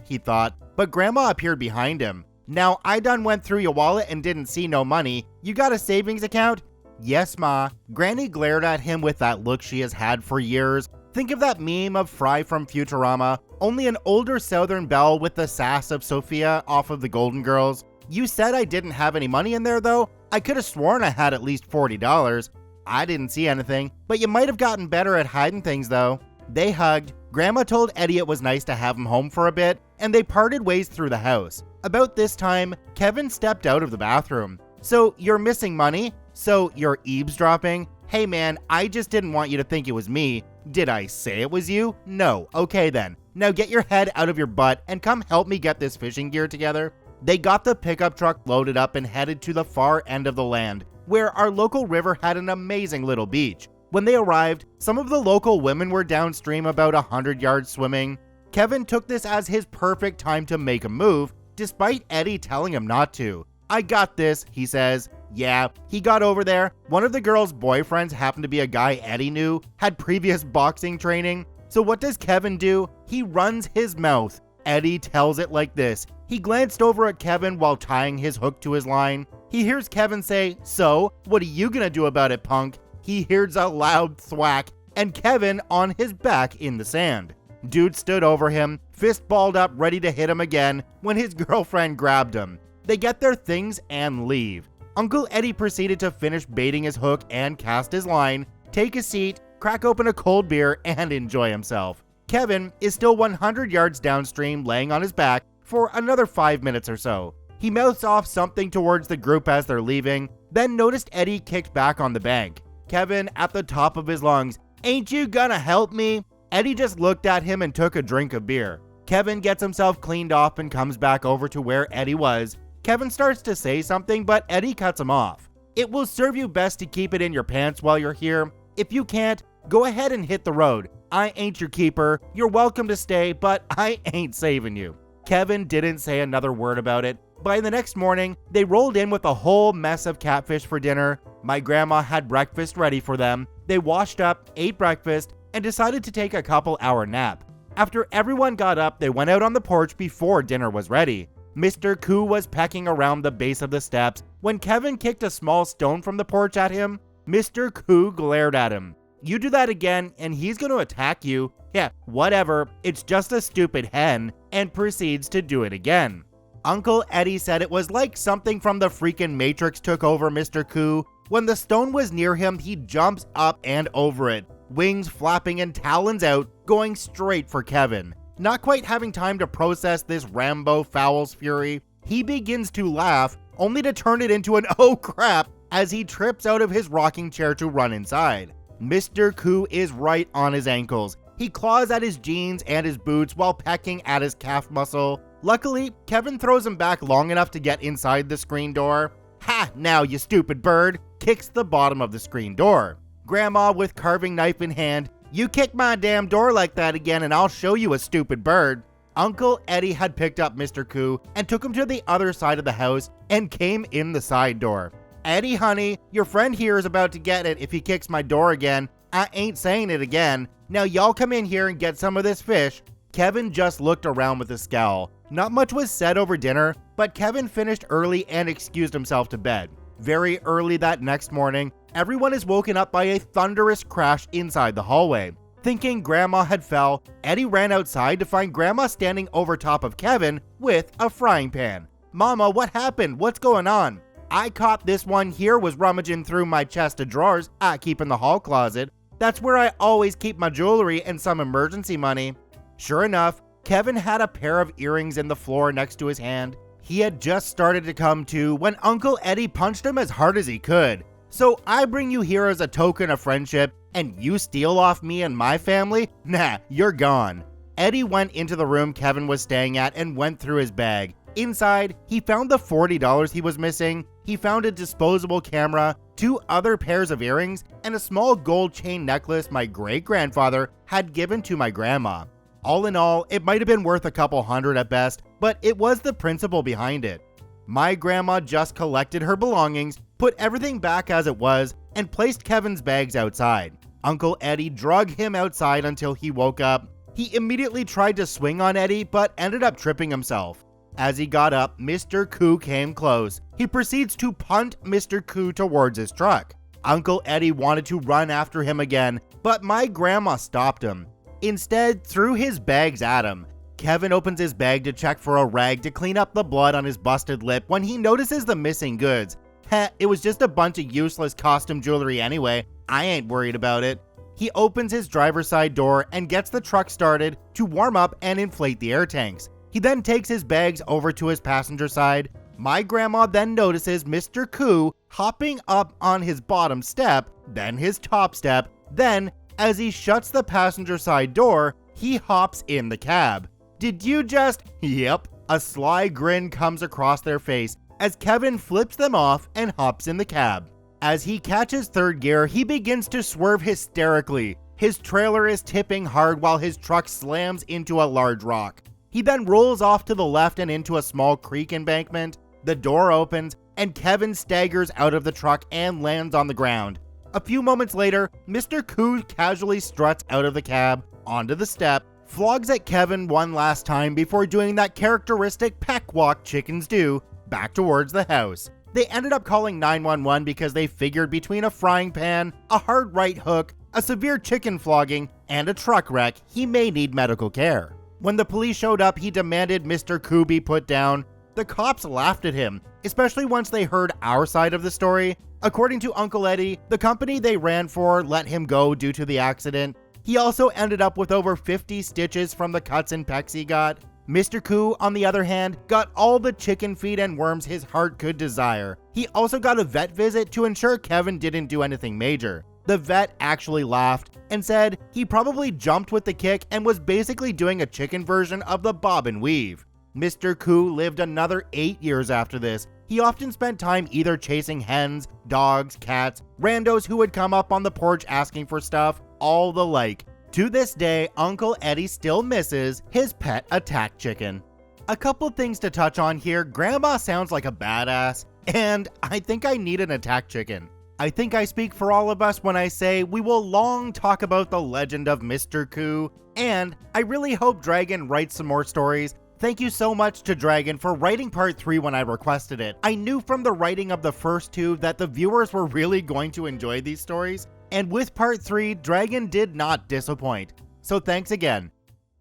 he thought, but Grandma appeared behind him. "Now, I done went through your wallet and didn't see no money. You got a savings account?" "Yes, Ma." Granny glared at him with that look she has had for years. Think of that meme of Fry from Futurama, only an older Southern belle with the sass of Sophia off of the Golden Girls. "You said I didn't have any money in there, though? I could have sworn I had at least $40. "I didn't see anything, but you might have gotten better at hiding things, though." They hugged. Grandma told Eddie it was nice to have him home for a bit, and they parted ways through the house. About this time, Kevin stepped out of the bathroom. "So, you're missing money? So, you're eavesdropping? Hey man, I just didn't want you to think it was me. Did I say it was you? No. Okay then. Now get your head out of your butt and come help me get this fishing gear together." They got the pickup truck loaded up and headed to the far end of the land, where our local river had an amazing little beach. When they arrived, some of the local women were downstream about 100 yards swimming. Kevin took this as his perfect time to make a move, despite Eddie telling him not to. "I got this," he says. Yeah, he got over there. One of the girl's boyfriends happened to be a guy Eddie knew, had previous boxing training. So what does Kevin do? He runs his mouth. Eddie tells it like this. He glanced over at Kevin while tying his hook to his line. He hears Kevin say, "So, what are you gonna do about it, punk?" He hears a loud thwack, and Kevin on his back in the sand. Dude stood over him, fist balled up ready to hit him again, when his girlfriend grabbed him. They get their things and leave. Uncle Eddie proceeded to finish baiting his hook and cast his line, take a seat, crack open a cold beer, and enjoy himself. Kevin is still 100 yards downstream laying on his back for another 5 minutes or so. He mouths off something towards the group as they're leaving, then noticed Eddie kicked back on the bank. Kevin, at the top of his lungs, "Ain't you gonna help me?" Eddie just looked at him and took a drink of beer. Kevin gets himself cleaned off and comes back over to where Eddie was. Kevin starts to say something, but Eddie cuts him off. "It will serve you best to keep it in your pants while you're here. If you can't, go ahead and hit the road. I ain't your keeper. You're welcome to stay, but I ain't saving you." Kevin didn't say another word about it. By the next morning, they rolled in with a whole mess of catfish for dinner. My grandma had breakfast ready for them. They washed up, ate breakfast, and decided to take a couple-hour nap. After everyone got up, they went out on the porch before dinner was ready. Mr. Koo was pecking around the base of the steps when Kevin kicked a small stone from the porch at him. Mr. Koo glared at him. "You do that again, and he's going to attack you. Yeah, whatever, it's just a stupid hen," and proceeds to do it again. Uncle Eddie said it was like something from the freaking Matrix took over Mr. Koo. When the stone was near him, he jumps up and over it, wings flapping and talons out, going straight for Kevin. Not quite having time to process this Rambo Fowl's fury, he begins to laugh, only to turn it into an "oh crap" as he trips out of his rocking chair to run inside. Mr. Koo is right on his ankles. He claws at his jeans and his boots while pecking at his calf muscle. Luckily, Kevin throws him back long enough to get inside the screen door. "Ha, now you stupid bird," kicks the bottom of the screen door. Grandma with carving knife in hand, "You kick my damn door like that again and I'll show you a stupid bird." Uncle Eddie had picked up Mr. Koo and took him to the other side of the house and came in the side door. "Eddie, honey, your friend here is about to get it if he kicks my door again. I ain't saying it again. Now y'all come in here and get some of this fish." Kevin just looked around with a scowl. Not much was said over dinner, but Kevin finished early and excused himself to bed. Very early that next morning, everyone is woken up by a thunderous crash inside the hallway. Thinking Grandma had fell, Eddie ran outside to find Grandma standing over top of Kevin with a frying pan. "Mama, what happened? What's going on?" "I caught this one here was rummaging through my chest of drawers I keep in the hall closet. That's where I always keep my jewelry and some emergency money." Sure enough, Kevin had a pair of earrings in the floor next to his hand. He had just started to come to when Uncle Eddie punched him as hard as he could. "So I bring you here as a token of friendship, and you steal off me and my family? Nah, you're gone." Eddie went into the room Kevin was staying at and went through his bag. Inside, he found the $40 he was missing. He found a disposable camera, 2 other pairs of earrings, and a small gold chain necklace my great-grandfather had given to my grandma. All in all, it might have been worth a couple hundred at best, but it was the principle behind it. My grandma just collected her belongings, put everything back as it was, and placed Kevin's bags outside. Uncle Eddie drug him outside until he woke up. He immediately tried to swing on Eddie, but ended up tripping himself. As he got up, Mr. Koo came close. He proceeds to punt Mr. Koo towards his truck. Uncle Eddie wanted to run after him again, but my grandma stopped him. Instead, threw his bags at him. Kevin opens his bag to check for a rag to clean up the blood on his busted lip when he notices the missing goods. Heh, it was just a bunch of useless costume jewelry anyway. I ain't worried about it. He opens his driver's side door and gets the truck started to warm up and inflate the air tanks. He then takes his bags over to his passenger side. My grandma then notices Mr. Koo hopping up on his bottom step, then his top step, then, as he shuts the passenger side door, he hops in the cab. Did you just... Yep. A sly grin comes across their face as Kevin flips them off and hops in the cab. As he catches third gear, he begins to swerve hysterically. His trailer is tipping hard while his truck slams into a large rock. He then rolls off to the left and into a small creek embankment. The door opens, and Kevin staggers out of the truck and lands on the ground. A few moments later, Mr. Koo casually struts out of the cab, onto the step, flogs at Kevin one last time before doing that characteristic peck walk chickens do, back towards the house. They ended up calling 911 because they figured between a frying pan, a hard right hook, a severe chicken flogging, and a truck wreck, he may need medical care. When the police showed up, he demanded Mr. Koo be put down. The cops laughed at him, especially once they heard our side of the story. According to Uncle Eddie, the company they ran for let him go due to the accident. He also ended up with over 50 stitches from the cuts and pecks he got. Mr. Koo, on the other hand, got all the chicken feed and worms his heart could desire. He also got a vet visit to ensure Kevin didn't do anything major. The vet actually laughed and said he probably jumped with the kick and was basically doing a chicken version of the bob and weave. Mr. Koo lived another 8 years after this. He often spent time either chasing hens, dogs, cats, randos who would come up on the porch asking for stuff, all the like. To this day, Uncle Eddie still misses his pet attack chicken. A couple things to touch on here. Grandma sounds like a badass, and I think I need an attack chicken. I think I speak for all of us when I say we will long talk about the legend of Mr. Koo, and I really hope Dragon writes some more stories. Thank you so much to Dragon for writing part 3 when I requested it. I knew from the writing of the first 2 that the viewers were really going to enjoy these stories, and with part 3, Dragon did not disappoint. So thanks again.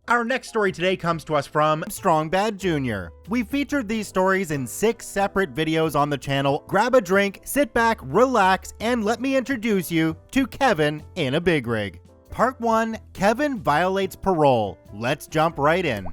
Our next story today comes to us from Strong Bad Jr. We featured these stories in 6 separate videos on the channel. Grab a drink, sit back, relax, and let me introduce you to Kevin in a Big Rig. Part 1, Kevin violates parole. Let's jump right in.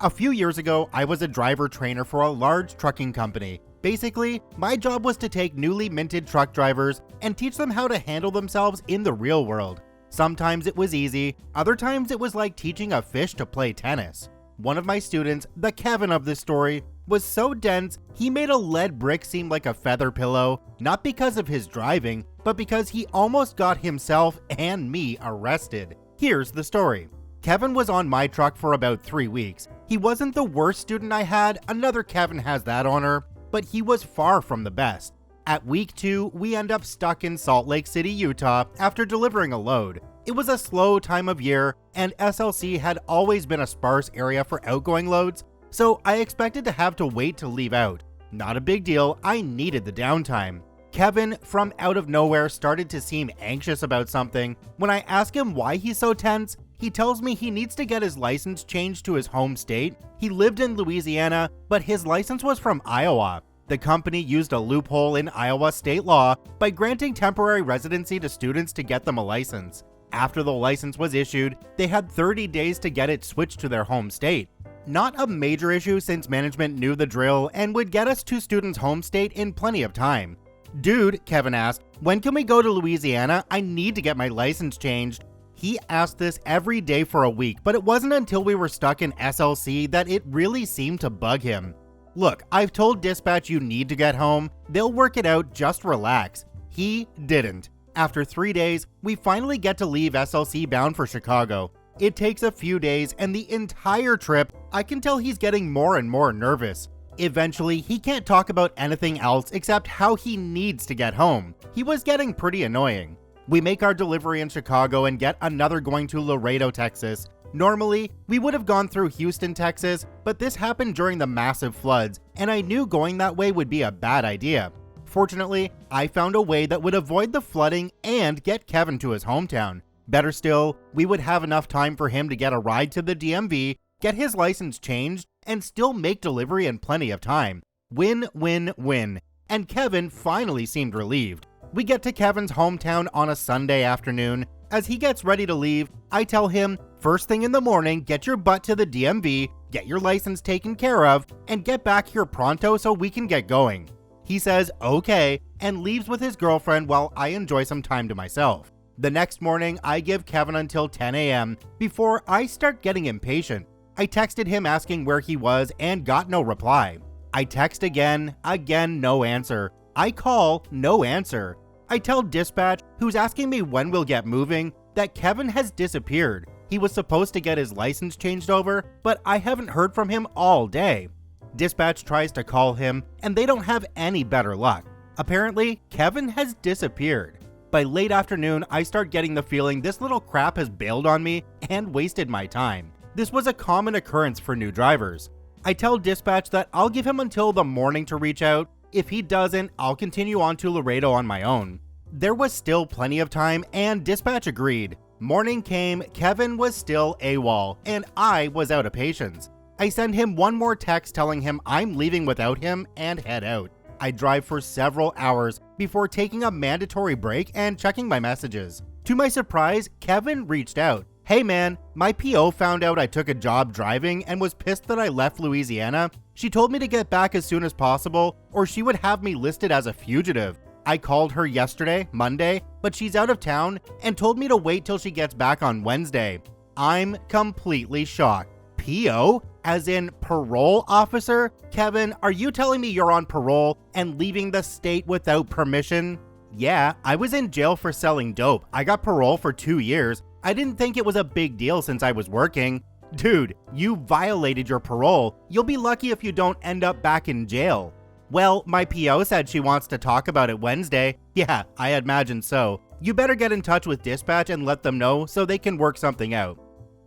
A few years ago, I was a driver trainer for a large trucking company. Basically, my job was to take newly minted truck drivers and teach them how to handle themselves in the real world. Sometimes it was easy, other times it was like teaching a fish to play tennis. One of my students, the Kevin of this story, was so dense he made a lead brick seem like a feather pillow, not because of his driving, but because he almost got himself and me arrested. Here's the story. Kevin was on my truck for about 3 weeks. He wasn't the worst student I had, another Kevin has that honor, but he was far from the best. At week 2, we end up stuck in Salt Lake City, Utah after delivering a load. It was a slow time of year, and SLC had always been a sparse area for outgoing loads, so I expected to have to wait to leave out. Not a big deal, I needed the downtime. Kevin, from out of nowhere, started to seem anxious about something. When I ask him why he's so tense, he tells me he needs to get his license changed to his home state. He lived in Louisiana, but his license was from Iowa. The company used a loophole in Iowa state law by granting temporary residency to students to get them a license. After the license was issued, they had 30 days to get it switched to their home state. Not a major issue since management knew the drill and would get us to students' home state in plenty of time. Dude, Kevin asked, when can we go to Louisiana? I need to get my license changed. He asked this every day for a week, but it wasn't until we were stuck in SLC that it really seemed to bug him. Look, I've told dispatch you need to get home. They'll work it out, just relax. He didn't. After 3 days, we finally get to leave SLC bound for Chicago. It takes a few days, and the entire trip, I can tell he's getting more and more nervous. Eventually, he can't talk about anything else except how he needs to get home. He was getting pretty annoying. We make our delivery in Chicago and get another going to Laredo, Texas. Normally, we would have gone through Houston, Texas, but this happened during the massive floods, and I knew going that way would be a bad idea. Fortunately, I found a way that would avoid the flooding and get Kevin to his hometown. Better still, we would have enough time for him to get a ride to the DMV, get his license changed, and still make delivery in plenty of time. Win, win, win. And Kevin finally seemed relieved. We get to Kevin's hometown on a Sunday afternoon. As he gets ready to leave, I tell him, first thing in the morning, get your butt to the DMV, get your license taken care of, and get back here pronto so we can get going. He says, okay, and leaves with his girlfriend while I enjoy some time to myself. The next morning, I give Kevin until 10 a.m. before I start getting impatient. I texted him asking where he was and got no reply. I text again, no answer. I call, no answer. I tell dispatch, who's asking me when we'll get moving, that Kevin has disappeared. He was supposed to get his license changed over, but I haven't heard from him all day. Dispatch tries to call him, and they don't have any better luck. Apparently, Kevin has disappeared. By late afternoon, I start getting the feeling this little crap has bailed on me and wasted my time. This was a common occurrence for new drivers. I tell dispatch that I'll give him until the morning to reach out. If he doesn't, I'll continue on to Laredo on my own. There was still plenty of time, and dispatch agreed. Morning came, Kevin was still AWOL, and I was out of patience. I send him one more text telling him I'm leaving without him and head out. I drive for several hours before taking a mandatory break and checking my messages. To my surprise, Kevin reached out. Hey man, my PO found out I took a job driving and was pissed that I left Louisiana. She told me to get back as soon as possible or she would have me listed as a fugitive. I called her yesterday, Monday, but she's out of town and told me to wait till she gets back on Wednesday. I'm completely shocked. PO? As in parole officer? Kevin, are you telling me you're on parole and leaving the state without permission? Yeah, I was in jail for selling dope. I got parole for 2 years. I didn't think it was a big deal since I was working. Dude, you violated your parole. You'll be lucky if you don't end up back in jail. Well, my PO said she wants to talk about it Wednesday. Yeah, I imagine so. You better get in touch with dispatch and let them know so they can work something out.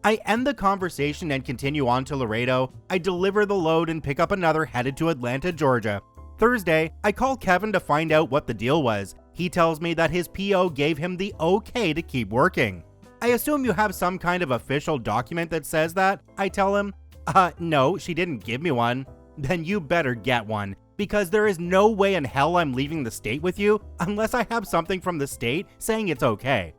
I end the conversation and continue on to Laredo. I deliver the load and pick up another headed to Atlanta, Georgia. Thursday, I call Kevin to find out what the deal was. He tells me that his PO gave him the okay to keep working. I assume you have some kind of official document that says that, I tell him. No, she didn't give me one. Then you better get one, because there is no way in hell I'm leaving the state with you unless I have something from the state saying it's okay.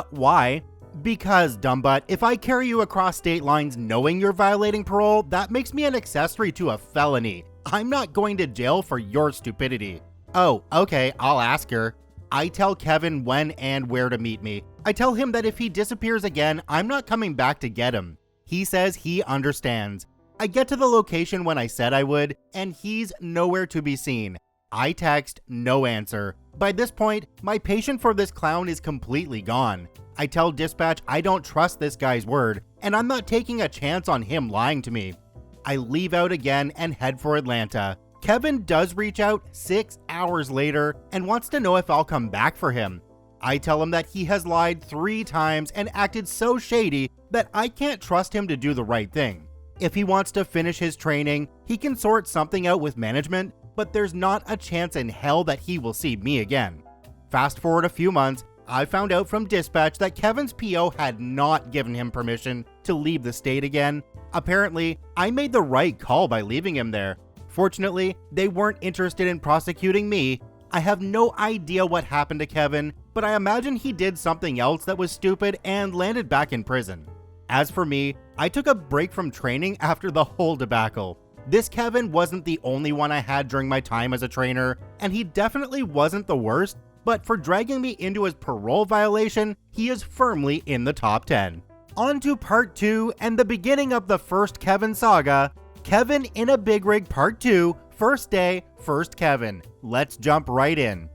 Why? Because, dumbbutt, if I carry you across state lines knowing you're violating parole, that makes me an accessory to a felony. I'm not going to jail for your stupidity. Oh, okay, I'll ask her. I tell Kevin when and where to meet me. I tell him that if he disappears again, I'm not coming back to get him. He says he understands. I get to the location when I said I would, and he's nowhere to be seen. I text, no answer. By this point, my patience for this clown is completely gone. I tell dispatch I don't trust this guy's word, and I'm not taking a chance on him lying to me. I leave out again and head for Atlanta. Kevin does reach out 6 hours later and wants to know if I'll come back for him. I tell him that he has lied 3 times and acted so shady that I can't trust him to do the right thing. If he wants to finish his training, he can sort something out with management, but there's not a chance in hell that he will see me again. Fast forward a few months, I found out from dispatch that Kevin's PO had not given him permission to leave the state again. Apparently, I made the right call by leaving him there. Fortunately, they weren't interested in prosecuting me. I have no idea what happened to Kevin, but I imagine he did something else that was stupid and landed back in prison. As for me, I took a break from training after the whole debacle. This Kevin wasn't the only one I had during my time as a trainer, and he definitely wasn't the worst, but for dragging me into his parole violation, he is firmly in the top 10. On to part 2 and the beginning of the first Kevin saga, Kevin in a Big Rig Part 2, First Day, First Kevin. Let's jump right in.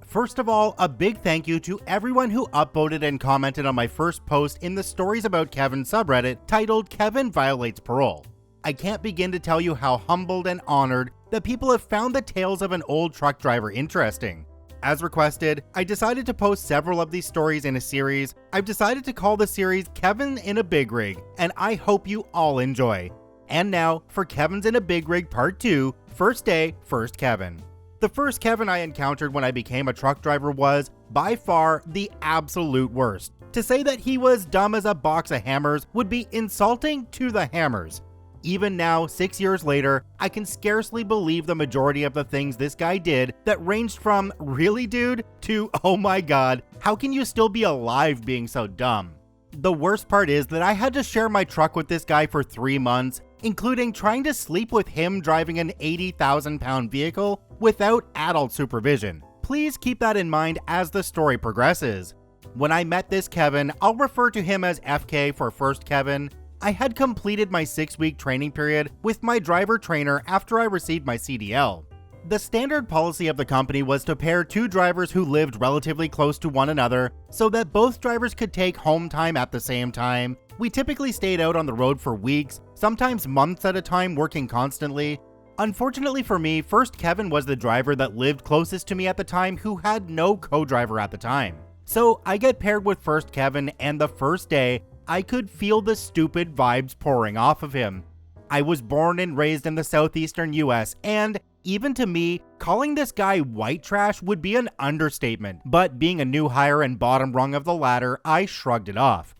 First of all, a big thank you to everyone who upvoted and commented on my first post in the Stories About Kevin subreddit titled Kevin Violates Parole. I can't begin to tell you how humbled and honored that people have found the tales of an old truck driver interesting. As requested, I decided to post several of these stories in a series. I've decided to call the series Kevin in a Big Rig, and I hope you all enjoy. And now, for Kevin's in a Big Rig Part 2, First Day, First Kevin. The first Kevin I encountered when I became a truck driver was, by far, the absolute worst. To say that he was dumb as a box of hammers would be insulting to the hammers. Even now, 6 years later, I can scarcely believe the majority of the things this guy did that ranged from, really dude, to, oh my god, how can you still be alive being so dumb? The worst part is that I had to share my truck with this guy for 3 months, including trying to sleep with him driving an 80,000-pound vehicle without adult supervision. Please keep that in mind as the story progresses. When I met this Kevin, I'll refer to him as FK for First Kevin. I had completed my 6-week training period with my driver trainer after I received my CDL. The standard policy of the company was to pair 2 drivers who lived relatively close to one another so that both drivers could take home time at the same time. We typically stayed out on the road for weeks, sometimes months at a time, working constantly. Unfortunately for me, First Kevin was the driver that lived closest to me at the time who had no co-driver at the time. So I get paired with First Kevin, and the first day, I could feel the stupid vibes pouring off of him. I was born and raised in the southeastern US, and even to me, calling this guy white trash would be an understatement, but being a new hire and bottom rung of the ladder, I shrugged it off.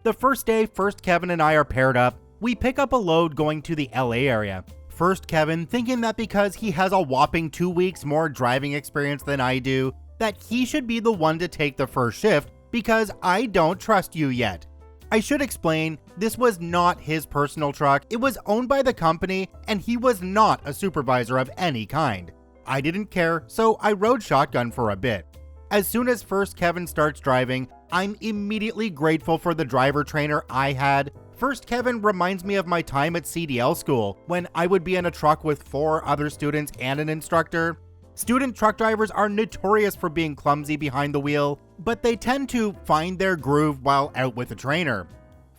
The first day, First Kevin and I are paired up. We pick up a load going to the LA area. First Kevin, thinking that because he has a whopping 2 weeks more driving experience than I do, that he should be the one to take the first shift because I don't trust you yet. I should explain, this was not his personal truck, it was owned by the company, and he was not a supervisor of any kind. I didn't care, so I rode shotgun for a bit. As soon as First Kevin starts driving, I'm immediately grateful for the driver trainer I had. First Kevin reminds me of my time at CDL school, when I would be in a truck with 4 other students and an instructor. Student truck drivers are notorious for being clumsy behind the wheel, but they tend to find their groove while out with a trainer.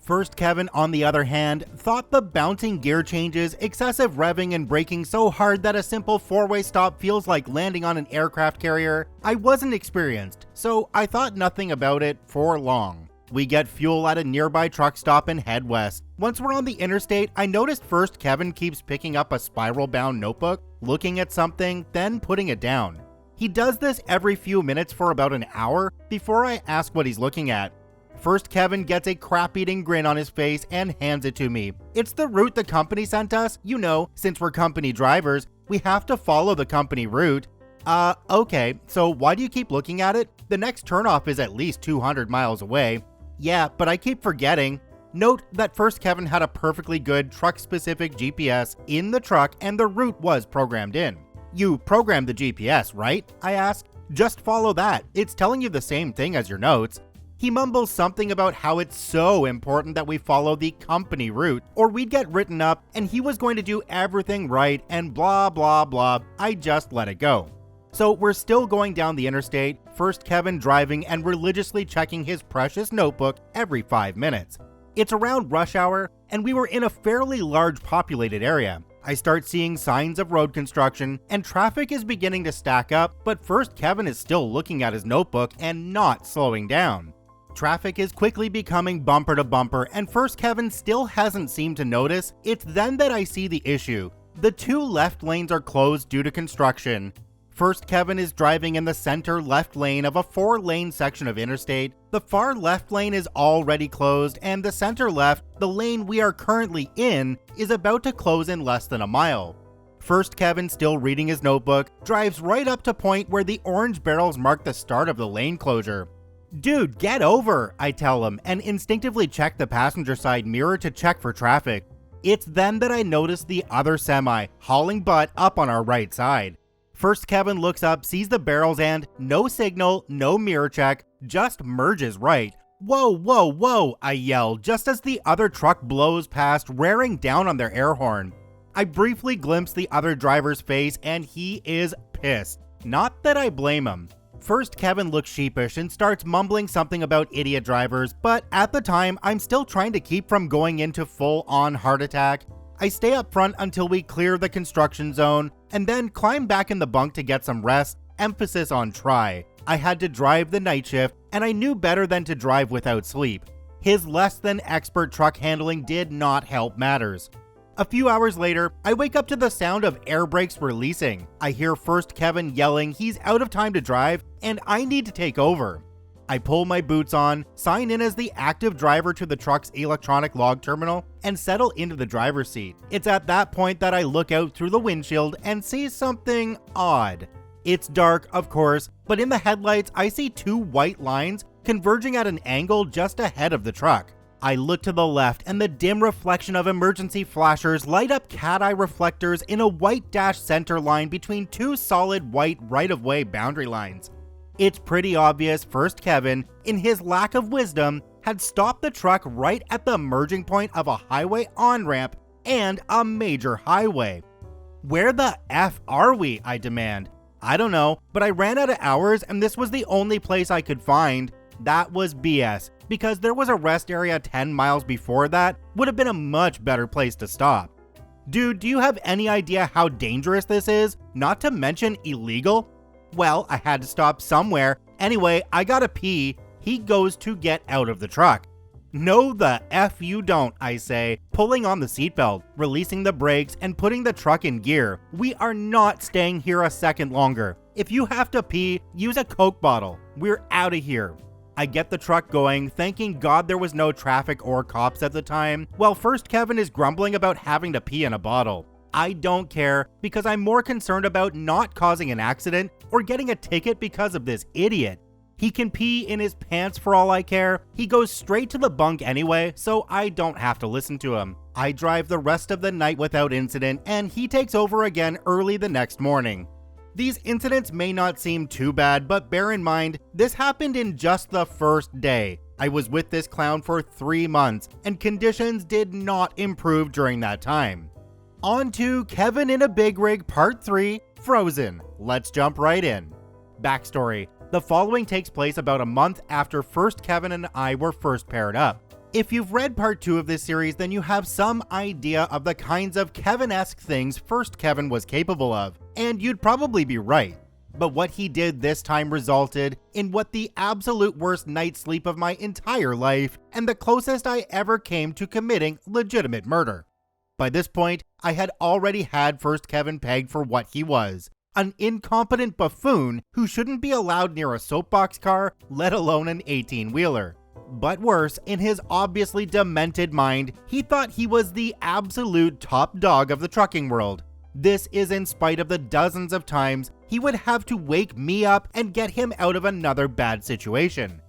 First Kevin, on the other hand, thought the bouncing gear changes, excessive revving, and braking so hard that a simple 4-way stop feels like landing on an aircraft carrier. I wasn't experienced, so I thought nothing about it for long. We get fuel at a nearby truck stop and head west. Once we're on the interstate, I noticed First Kevin keeps picking up a spiral-bound notebook, looking at something, then putting it down. He does this every few minutes for about an hour before I ask what he's looking at. First Kevin gets a crap-eating grin on his face and hands it to me. It's the route the company sent us. You know, since we're company drivers, we have to follow the company route. Okay, so why do you keep looking at it? The next turnoff is at least 200 miles away. Yeah, but I keep forgetting. Note that First Kevin had a perfectly good truck-specific GPS in the truck and the route was programmed in. You programmed the GPS, right? I ask. Just follow that. It's telling you the same thing as your notes. He mumbles something about how it's so important that we follow the company route, or we'd get written up and he was going to do everything right and blah blah blah. I just let it go. So we're still going down the interstate, First Kevin driving and religiously checking his precious notebook every 5 minutes. It's around rush hour, and we were in a fairly large populated area. I start seeing signs of road construction, and traffic is beginning to stack up, but First Kevin is still looking at his notebook and not slowing down. Traffic is quickly becoming bumper to bumper, and First Kevin still hasn't seemed to notice. It's then that I see the issue. The two left lanes are closed due to construction. First, Kevin is driving in the center left lane of a 4-lane section of interstate. The far left lane is already closed, and the center left, the lane we are currently in, is about to close in less than a mile. First, Kevin, still reading his notebook, drives right up to point where the orange barrels mark the start of the lane closure. "Dude, get over," I tell him, and instinctively check the passenger side mirror to check for traffic. It's then that I notice the other semi, hauling butt up on our right side. First, Kevin looks up, sees the barrels, and no signal, no mirror check, just merges right. "Whoa, whoa, whoa," I yell, just as the other truck blows past, raring down on their air horn. I briefly glimpse the other driver's face, and he is pissed. Not that I blame him. First, Kevin looks sheepish and starts mumbling something about idiot drivers, but at the time, I'm still trying to keep from going into full-on heart attack. I stay up front until we clear the construction zone, and then climb back in the bunk to get some rest, emphasis on try. I had to drive the night shift, and I knew better than to drive without sleep. His less than expert truck handling did not help matters. A few hours later, I wake up to the sound of air brakes releasing. I hear First Kevin yelling he's out of time to drive, and I need to take over. I pull my boots on, sign in as the active driver to the truck's electronic log terminal, and settle into the driver's seat. It's at that point that I look out through the windshield and see something odd. It's dark, of course, but in the headlights I see two white lines converging at an angle just ahead of the truck. I look to the left, and the dim reflection of emergency flashers light up cat-eye reflectors in a white dashed center line between two solid white right-of-way boundary lines. It's pretty obvious First Kevin, in his lack of wisdom, had stopped the truck right at the merging point of a highway on-ramp and a major highway. "Where the F are we?" I demand. "I don't know, but I ran out of hours and this was the only place I could find." That was BS, because there was a rest area 10 miles before that would have been a much better place to stop. "Dude, do you have any idea how dangerous this is? Not to mention illegal?" Well, I had to stop somewhere. Anyway, I gotta pee. He goes to get out of the truck. "No the F you don't," I say, pulling on the seatbelt, releasing the brakes, and putting the truck in gear. "We are not staying here a second longer. If you have to pee, use a Coke bottle. We're out of here." I get the truck going, thanking God there was no traffic or cops at the time, while First Kevin is grumbling about having to pee in a bottle. I don't care, because I'm more concerned about not causing an accident or getting a ticket because of this idiot. He can pee in his pants for all I care. He goes straight to the bunk anyway, so I don't have to listen to him. I drive the rest of the night without incident, and he takes over again early the next morning. These incidents may not seem too bad, but bear in mind, this happened in just the first day. I was with this clown for 3 months, and conditions did not improve during that time. On to Kevin in a Big Rig Part 3, Frozen. Let's jump right in. Backstory. The following takes place about a month after First Kevin and I were first paired up. If you've read Part 2 of this series, then you have some idea of the kinds of Kevin-esque things First Kevin was capable of, and you'd probably be right. But what he did this time resulted in what the absolute worst night's sleep of my entire life, and the closest I ever came to committing legitimate murder. By this point, I had already had First Kevin pegged for what he was. An incompetent buffoon who shouldn't be allowed near a soapbox car, let alone an 18-wheeler. But worse, in his obviously demented mind, he thought he was the absolute top dog of the trucking world. This is in spite of the dozens of times he would have to wake me up and get him out of another bad situation.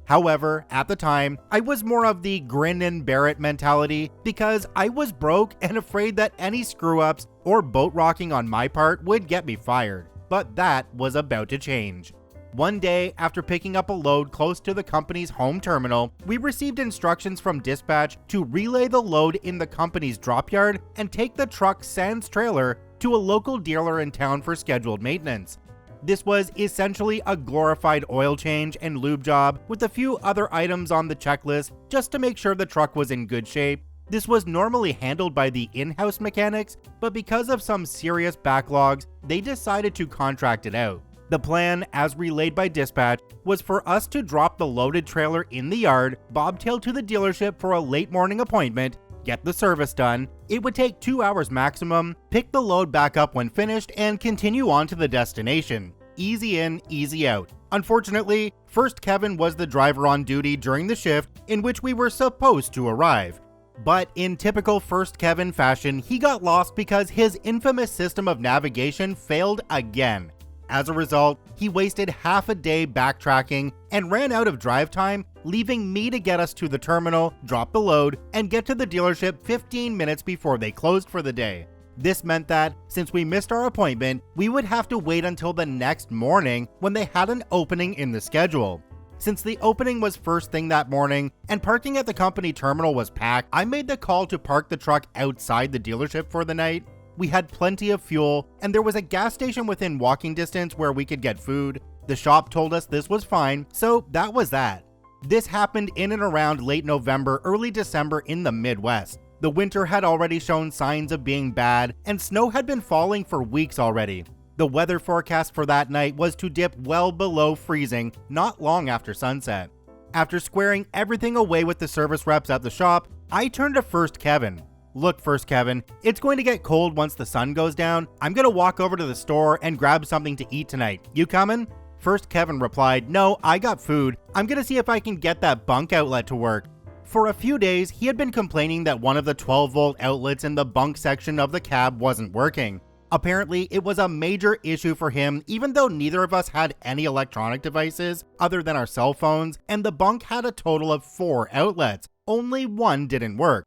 However, at the time, I was more of the grin and bear it mentality because I was broke and afraid that any screw-ups or boat rocking on my part would get me fired. But that was about to change. One day, after picking up a load close to the company's home terminal, we received instructions from dispatch to relay the load in the company's drop yard and take the truck sans trailer to a local dealer in town for scheduled maintenance. This was essentially a glorified oil change and lube job with a few other items on the checklist just to make sure the truck was in good shape. This was normally handled by the in-house mechanics, but because of some serious backlogs, they decided to contract it out. The plan, as relayed by dispatch, was for us to drop the loaded trailer in the yard, bobtail to the dealership for a late morning appointment, get the service done. It would take 2 hours maximum, pick the load back up when finished, and continue on to the destination. Easy in, easy out. Unfortunately, First Kevin was the driver on duty during the shift in which we were supposed to arrive. But in typical First Kevin fashion, he got lost because his infamous system of navigation failed again. As a result, he wasted half a day backtracking and ran out of drive time, leaving me to get us to the terminal, drop the load, and get to the dealership 15 minutes before they closed for the day. This meant that, since we missed our appointment, we would have to wait until the next morning when they had an opening in the schedule. Since the opening was first thing that morning and parking at the company terminal was packed, I made the call to park the truck outside the dealership for the night. We had plenty of fuel, and there was a gas station within walking distance where we could get food. The shop told us this was fine, so that was that. This happened in and around late November, early December in the Midwest. The winter had already shown signs of being bad, and snow had been falling for weeks already. The weather forecast for that night was to dip well below freezing not long after sunset. After squaring everything away with the service reps at the shop, I turned to First Kevin. Look, First Kevin, it's going to get cold once the sun goes down. I'm going to walk over to the store and grab something to eat tonight. You coming? First Kevin replied, no, I got food. I'm going to see if I can get that bunk outlet to work. For a few days, he had been complaining that one of the 12-volt outlets in the bunk section of the cab wasn't working. Apparently, it was a major issue for him, even though neither of us had any electronic devices other than our cell phones, and the bunk had a total of 4 outlets. Only one didn't work.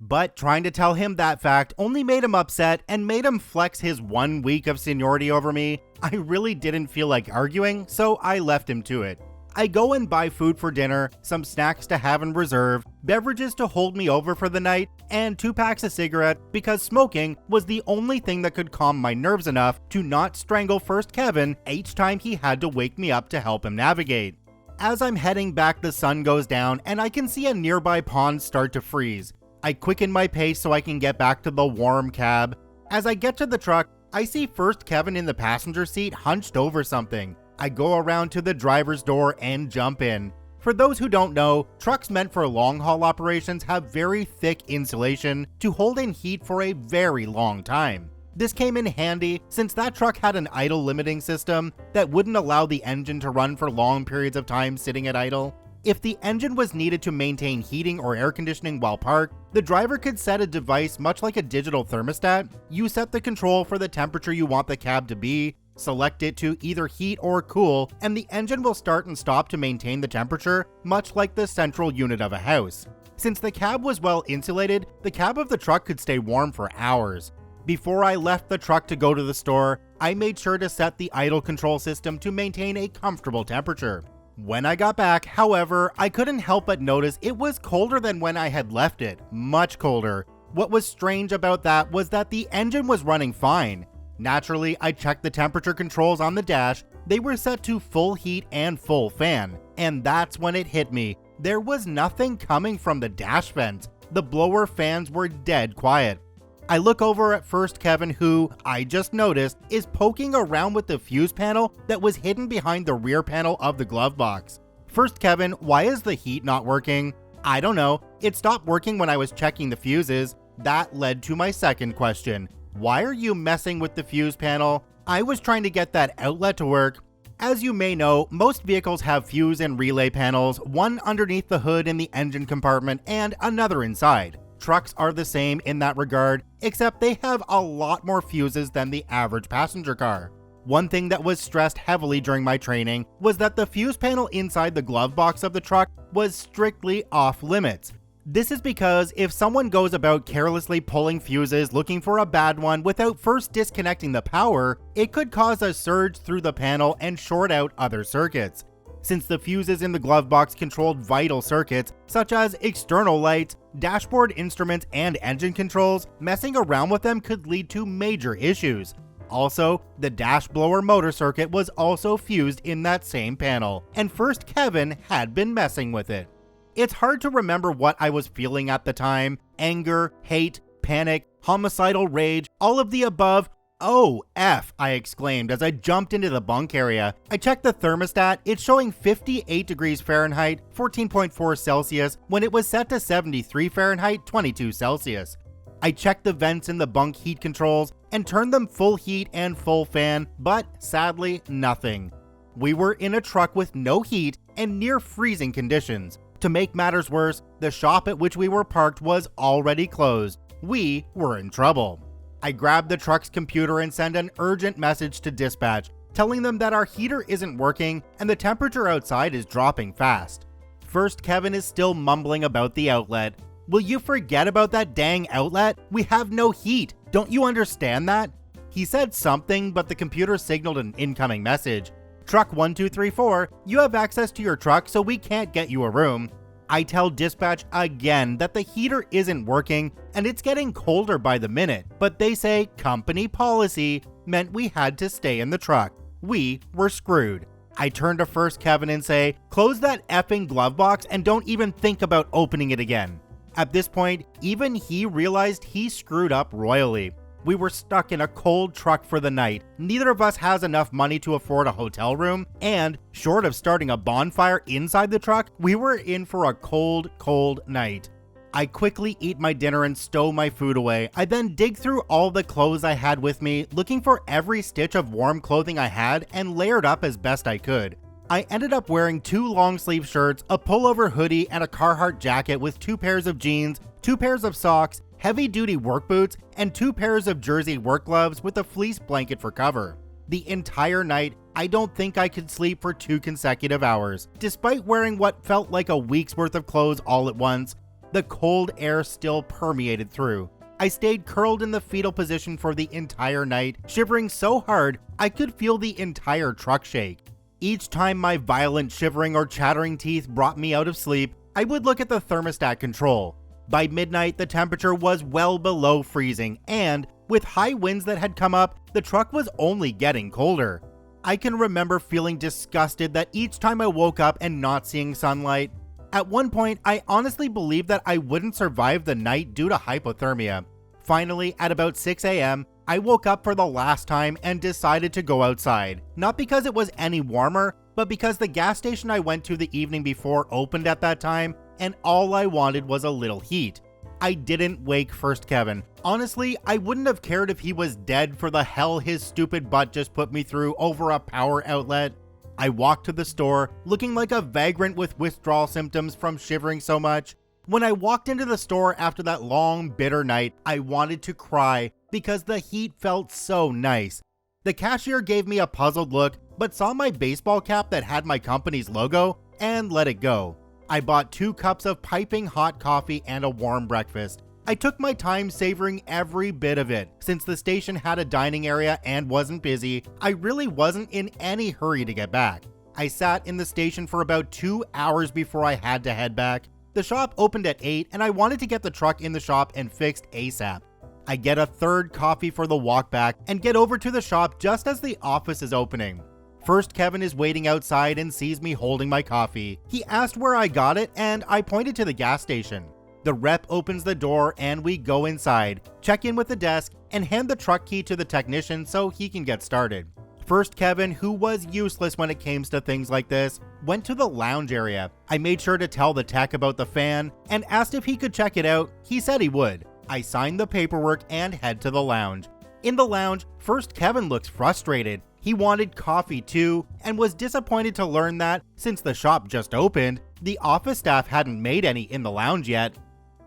But trying to tell him that fact only made him upset and made him flex his 1 week of seniority over me. I really didn't feel like arguing, so I left him to it. I go and buy food for dinner, some snacks to have in reserve, beverages to hold me over for the night, and 2 packs of cigarettes because smoking was the only thing that could calm my nerves enough to not strangle First Kevin each time he had to wake me up to help him navigate. As I'm heading back, the sun goes down and I can see a nearby pond start to freeze. I quicken my pace so I can get back to the warm cab. As I get to the truck, I see First Kevin in the passenger seat hunched over something. I go around to the driver's door and jump in. For those who don't know, trucks meant for long-haul operations have very thick insulation to hold in heat for a very long time. This came in handy since that truck had an idle limiting system that wouldn't allow the engine to run for long periods of time sitting at idle. If the engine was needed to maintain heating or air conditioning while parked, the driver could set a device much like a digital thermostat. You set the control for the temperature you want the cab to be, select it to either heat or cool, and the engine will start and stop to maintain the temperature, much like the central unit of a house. Since the cab was well insulated, the cab of the truck could stay warm for hours. Before I left the truck to go to the store, I made sure to set the idle control system to maintain a comfortable temperature. When I got back, however, I couldn't help but notice it was colder than when I had left it, much colder. What was strange about that was that the engine was running fine. Naturally, I checked the temperature controls on the dash. They were set to full heat and full fan. And that's when it hit me. There was nothing coming from the dash vents. The blower fans were dead quiet. I look over at First Kevin, who, I just noticed, is poking around with the fuse panel that was hidden behind the rear panel of the glove box. First Kevin, why is the heat not working? I don't know. It stopped working when I was checking the fuses. That led to my second question. Why are you messing with the fuse panel? I was trying to get that outlet to work. As you may know, most vehicles have fuse and relay panels, one underneath the hood in the engine compartment and another inside. Trucks are the same in that regard, except they have a lot more fuses than the average passenger car. One thing that was stressed heavily during my training was that the fuse panel inside the glove box of the truck was strictly off limits. This is because if someone goes about carelessly pulling fuses looking for a bad one without first disconnecting the power, it could cause a surge through the panel and short out other circuits. Since the fuses in the glove box controlled vital circuits such as external lights, dashboard instruments, and engine controls, messing around with them could lead to major issues. Also, the dash blower motor circuit was also fused in that same panel, and First Kevin had been messing with it. It's hard to remember what I was feeling at the time: anger, hate, panic, homicidal rage, all of the above, "Oh, F," I exclaimed as I jumped into the bunk area. I checked the thermostat, it's showing 58 degrees Fahrenheit, 14.4 Celsius, when it was set to 73 Fahrenheit, 22 Celsius. I checked the vents in the bunk heat controls and turned them full heat and full fan, but sadly, nothing. We were in a truck with no heat and near freezing conditions. To make matters worse, the shop at which we were parked was already closed. We were in trouble. I grabbed the truck's computer and sent an urgent message to dispatch, telling them that our heater isn't working and the temperature outside is dropping fast. First Kevin is still mumbling about the outlet. "Will you forget about that dang outlet? We have no heat. Don't you understand that?" He said something, but the computer signaled an incoming message. "Truck 1234, you have access to your truck, so we can't get you a room." I tell dispatch again that the heater isn't working and it's getting colder by the minute, but they say company policy meant we had to stay in the truck. We were screwed. I turn to First Kevin and say, "Close that effing glove box and don't even think about opening it again." At this point, even he realized he screwed up royally. We were stuck in a cold truck for the night. Neither of us has enough money to afford a hotel room, and short of starting a bonfire inside the truck, we were in for a cold, cold night. I quickly eat my dinner and stow my food away. I then dig through all the clothes I had with me, looking for every stitch of warm clothing I had and layered up as best I could. I ended up wearing 2 long-sleeve shirts, a pullover hoodie, and a Carhartt jacket with 2 pairs of jeans, 2 pairs of socks, heavy-duty work boots, and 2 pairs of jersey work gloves with a fleece blanket for cover. The entire night, I don't think I could sleep for 2 consecutive hours. Despite wearing what felt like a week's worth of clothes all at once, the cold air still permeated through. I stayed curled in the fetal position for the entire night, shivering so hard I could feel the entire truck shake. Each time my violent shivering or chattering teeth brought me out of sleep, I would look at the thermostat control. By midnight, the temperature was well below freezing, and with high winds that had come up, the truck was only getting colder. I can remember feeling disgusted that each time I woke up and not seeing sunlight. At one point, I honestly believed that I wouldn't survive the night due to hypothermia. Finally, at about 6 a.m., I woke up for the last time and decided to go outside. Not because it was any warmer, but because the gas station I went to the evening before opened at that time, and all I wanted was a little heat. I didn't wake First Kevin. Honestly, I wouldn't have cared if he was dead for the hell his stupid butt just put me through over a power outlet. I walked to the store, looking like a vagrant with withdrawal symptoms from shivering so much. When I walked into the store after that long, bitter night, I wanted to cry because the heat felt so nice. The cashier gave me a puzzled look, but saw my baseball cap that had my company's logo and let it go. I bought 2 cups of piping hot coffee and a warm breakfast. I took my time savoring every bit of it. Since the station had a dining area and wasn't busy, I really wasn't in any hurry to get back. I sat in the station for about 2 hours before I had to head back. The shop opened at 8 and I wanted to get the truck in the shop and fixed ASAP. I get a 3rd coffee for the walk back and get over to the shop just as the office is opening. First Kevin is waiting outside and sees me holding my coffee. He asked where I got it and I pointed to the gas station. The rep opens the door and we go inside, check in with the desk, and hand the truck key to the technician so he can get started. First Kevin, who was useless when it came to things like this, went to the lounge area. I made sure to tell the tech about the fan and asked if he could check it out. He said he would. I signed the paperwork and head to the lounge. In the lounge, First Kevin looks frustrated. He wanted coffee too, and was disappointed to learn that, since the shop just opened, the office staff hadn't made any in the lounge yet.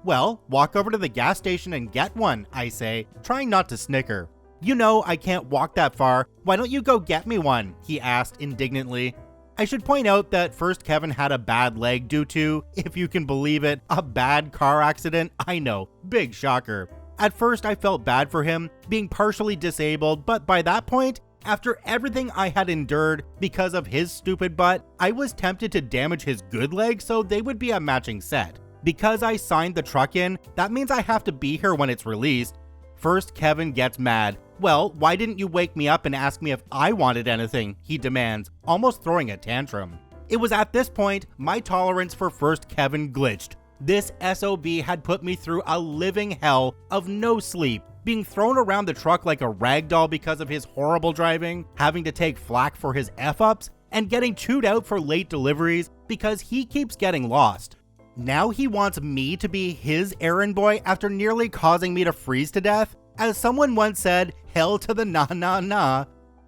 "Well, walk over to the gas station and get one," I say, trying not to snicker. "You know I can't walk that far. Why don't you go get me one?" he asked indignantly. I should point out that First Kevin had a bad leg due to, if you can believe it, a bad car accident. I know, big shocker. At first I felt bad for him, being partially disabled, but by that point, after everything I had endured because of his stupid butt, I was tempted to damage his good leg so they would be a matching set. Because I signed the truck in, that means I have to be here when it's released. First Kevin gets mad. "Well, why didn't you wake me up and ask me if I wanted anything?" he demands, almost throwing a tantrum. It was at this point my tolerance for First Kevin glitched. This SOB had put me through a living hell of no sleep, being thrown around the truck like a rag doll because of his horrible driving, having to take flack for his F-ups, and getting chewed out for late deliveries because he keeps getting lost. Now he wants me to be his errand boy after nearly causing me to freeze to death? As someone once said, hell to the nah.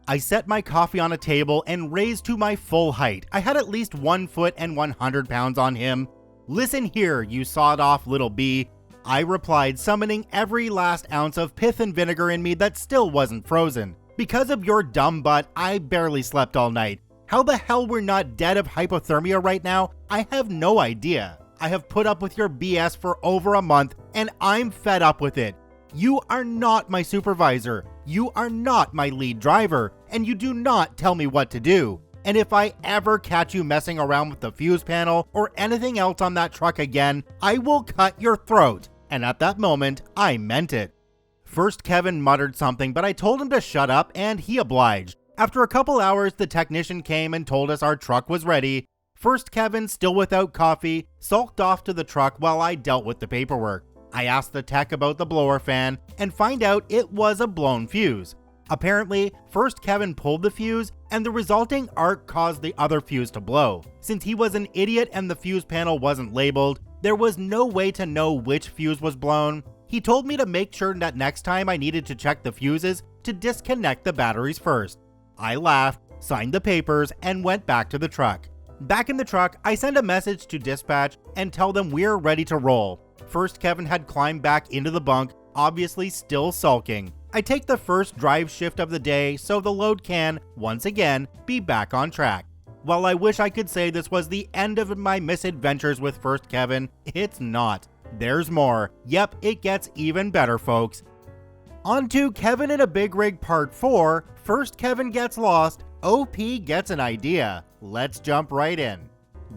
I set my coffee on a table and raised to my full height. I had at least 1 foot and 100 pounds on him. "Listen here, you sawed-off little bee," I replied, summoning every last ounce of pith and vinegar in me that still wasn't frozen. "Because of your dumb butt, I barely slept all night. How the hell we're not dead of hypothermia right now, I have no idea. I have put up with your BS for over a month, and I'm fed up with it. You are not my supervisor, you are not my lead driver, and you do not tell me what to do. And if I ever catch you messing around with the fuse panel or anything else on that truck again, I will cut your throat." And at that moment, I meant it. First, Kevin muttered something, but I told him to shut up, and he obliged. After a couple hours, the technician came and told us our truck was ready. First, Kevin, still without coffee, sulked off to the truck while I dealt with the paperwork. I asked the tech about the blower fan and find out it was a blown fuse. Apparently, first Kevin pulled the fuse and the resulting arc caused the other fuse to blow. Since he was an idiot and the fuse panel wasn't labeled, there was no way to know which fuse was blown. He told me to make sure that next time I needed to check the fuses to disconnect the batteries first. I laughed, signed the papers, and went back to the truck. Back in the truck, I send a message to dispatch and tell them we're ready to roll. First, Kevin had climbed back into the bunk, obviously still sulking. I take the first drive shift of the day so the load can, once again, be back on track. While I wish I could say this was the end of my misadventures with First Kevin, it's not. There's more. Yep, it gets even better, folks. On to Kevin in a Big Rig Part 4, First Kevin Gets Lost, OP Gets an Idea. Let's jump right in.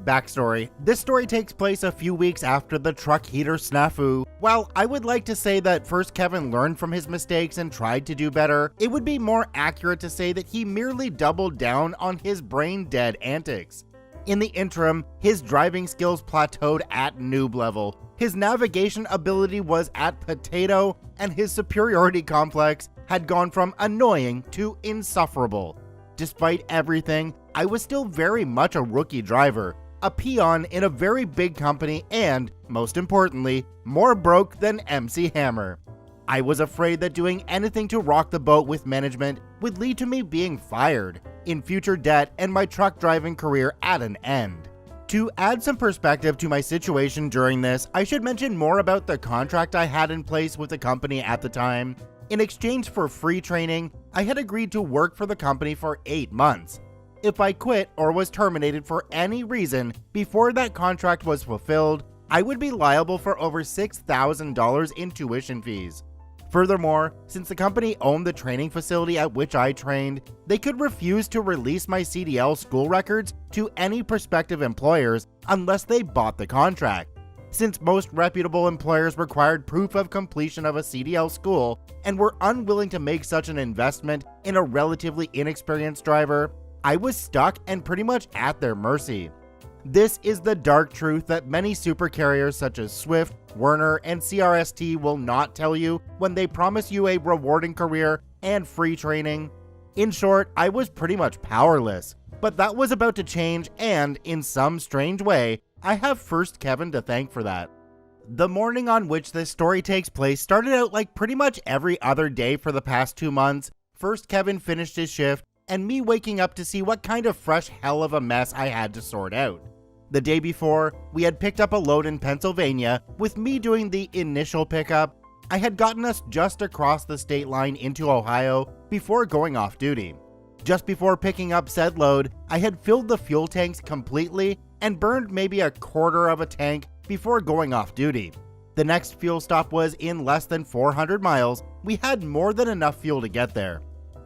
Backstory. This story takes place a few weeks after the truck heater snafu. While I would like to say that First Kevin learned from his mistakes and tried to do better, it would be more accurate to say that he merely doubled down on his brain-dead antics. In the interim, his driving skills plateaued at noob level, his navigation ability was at potato, and his superiority complex had gone from annoying to insufferable. Despite everything, I was still very much a rookie driver, a peon in a very big company, and, most importantly, more broke than MC Hammer. I was afraid that doing anything to rock the boat with management would lead to me being fired, in future debt, and my truck driving career at an end. To add some perspective to my situation during this, I should mention more about the contract I had in place with the company at the time. In exchange for free training, I had agreed to work for the company for 8 months. If I quit or was terminated for any reason before that contract was fulfilled, I would be liable for over $6,000 in tuition fees. Furthermore, since the company owned the training facility at which I trained, they could refuse to release my CDL school records to any prospective employers unless they bought the contract. Since most reputable employers required proof of completion of a CDL school and were unwilling to make such an investment in a relatively inexperienced driver, I was stuck and pretty much at their mercy. This is the dark truth that many supercarriers such as Swift, Werner, and CRST will not tell you when they promise you a rewarding career and free training. In short, I was pretty much powerless, but that was about to change, and in some strange way, I have First Kevin to thank for that. The morning on which this story takes place started out like pretty much every other day for the past 2 months. First Kevin finished his shift, and me waking up to see what kind of fresh hell of a mess I had to sort out. The day before, we had picked up a load in Pennsylvania, with me doing the initial pickup. I had gotten us just across the state line into Ohio before going off duty. Just before picking up said load, I had filled the fuel tanks completely and burned maybe a quarter of a tank before going off duty. The next fuel stop was in less than 400 miles. We had more than enough fuel to get there.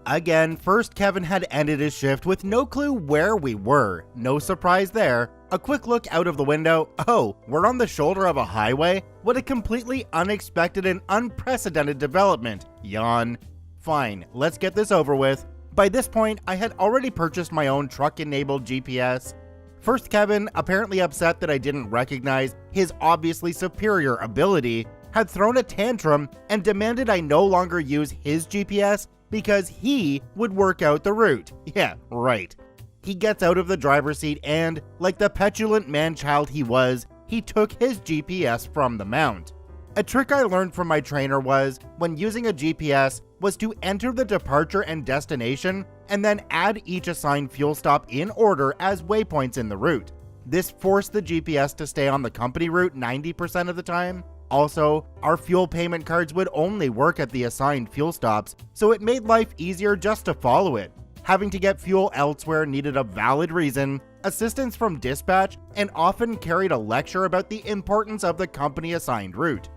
Again, First Kevin had ended his shift with no clue where we were. No surprise there. A quick look out of the window. Oh, we're on the shoulder of a highway? What a completely unexpected and unprecedented development. Yawn. Fine, let's get this over with. By this point, I had already purchased my own truck-enabled GPS. First Kevin, apparently upset that I didn't recognize his obviously superior ability, had thrown a tantrum and demanded I no longer use his GPS because he would work out the route. Yeah, right. He gets out of the driver's seat and, like the petulant man-child he was, he took his GPS from the mount. A trick I learned from my trainer was, when using a GPS, was to enter the departure and destination, and then add each assigned fuel stop in order as waypoints in the route. This forced the GPS to stay on the company route 90% of the time. Also, our fuel payment cards would only work at the assigned fuel stops, so it made life easier just to follow it. Having to get fuel elsewhere needed a valid reason, assistance from dispatch, and often carried a lecture about the importance of the company-assigned route.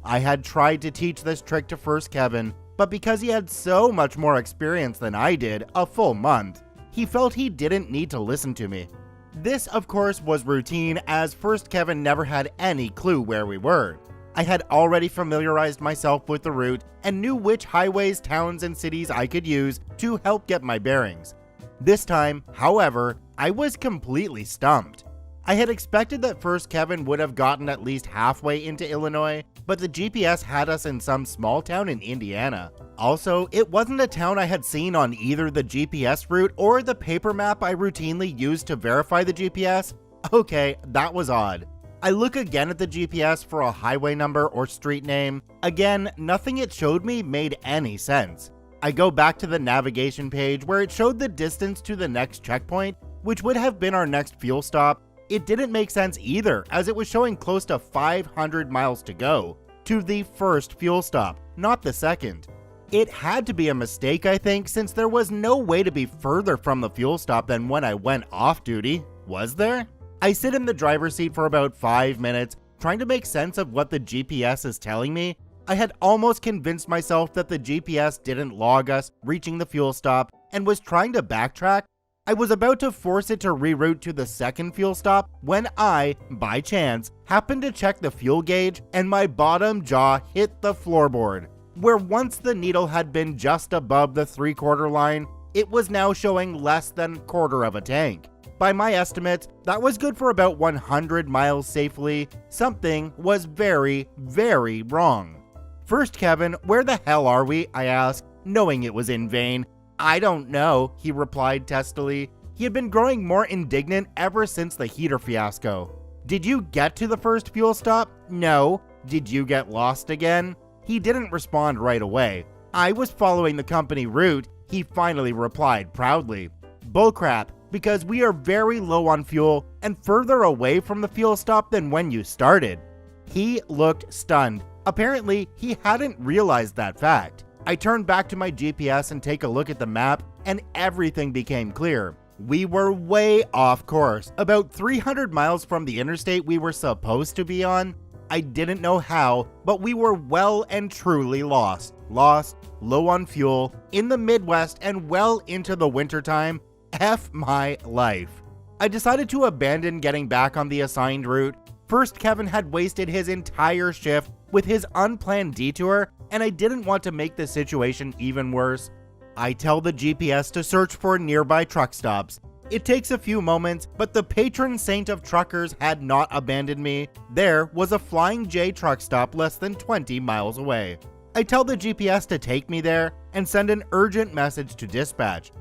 I had tried to teach this trick to First Kevin, but because he had so much more experience than I did, a full month, he felt he didn't need to listen to me. This, of course, was routine, as First Kevin never had any clue where we were. I had already familiarized myself with the route and knew which highways, towns, and cities I could use to help get my bearings. This time, however, I was completely stumped. I had expected that First Kevin would have gotten at least halfway into Illinois, but the GPS had us in some small town in Indiana. Also, it wasn't a town I had seen on either the GPS route or the paper map I routinely used to verify the GPS. Okay, that was odd. I look again at the GPS for a highway number or street name. Again, nothing it showed me made any sense. I go back to the navigation page where it showed the distance to the next checkpoint, which would have been our next fuel stop. It didn't make sense either, as it was showing close to 500 miles to go to the first fuel stop, not the second. It had to be a mistake, I think, since there was no way to be further from the fuel stop than when I went off duty. Was there? I sit in the driver's seat for about 5 minutes, trying to make sense of what the GPS is telling me. I had almost convinced myself that the GPS didn't log us reaching the fuel stop and was trying to backtrack. I was about to force it to reroute to the second fuel stop when I, by chance, happened to check the fuel gauge and my bottom jaw hit the floorboard. Where once the needle had been just above the 3/4 line, it was now showing less than quarter of a tank. By my estimates, that was good for about 100 miles safely. Something was very, very wrong. First Kevin, where the hell are we? I asked, knowing it was in vain. I don't know, he replied testily. He had been growing more indignant ever since the heater fiasco. Did you get to the first fuel stop? No. Did you get lost again? He didn't respond right away. I was following the company route, he finally replied proudly. Bullcrap, because we are very low on fuel and further away from the fuel stop than when you started. He looked stunned. Apparently, he hadn't realized that fact. I turned back to my GPS and take a look at the map, and everything became clear. We were way off course, about 300 miles from the interstate we were supposed to be on. I didn't know how, but we were well and truly lost. Lost, low on fuel, in the Midwest, and well into the wintertime. F my life. I decided to abandon getting back on the assigned route. First Kevin had wasted his entire shift with his unplanned detour, and I didn't want to make the situation even worse. I tell the GPS to search for nearby truck stops. It takes a few moments, but the patron saint of truckers had not abandoned me. There was a Flying J truck stop less than 20 miles away. I tell the GPS to take me there and send an urgent message to dispatch.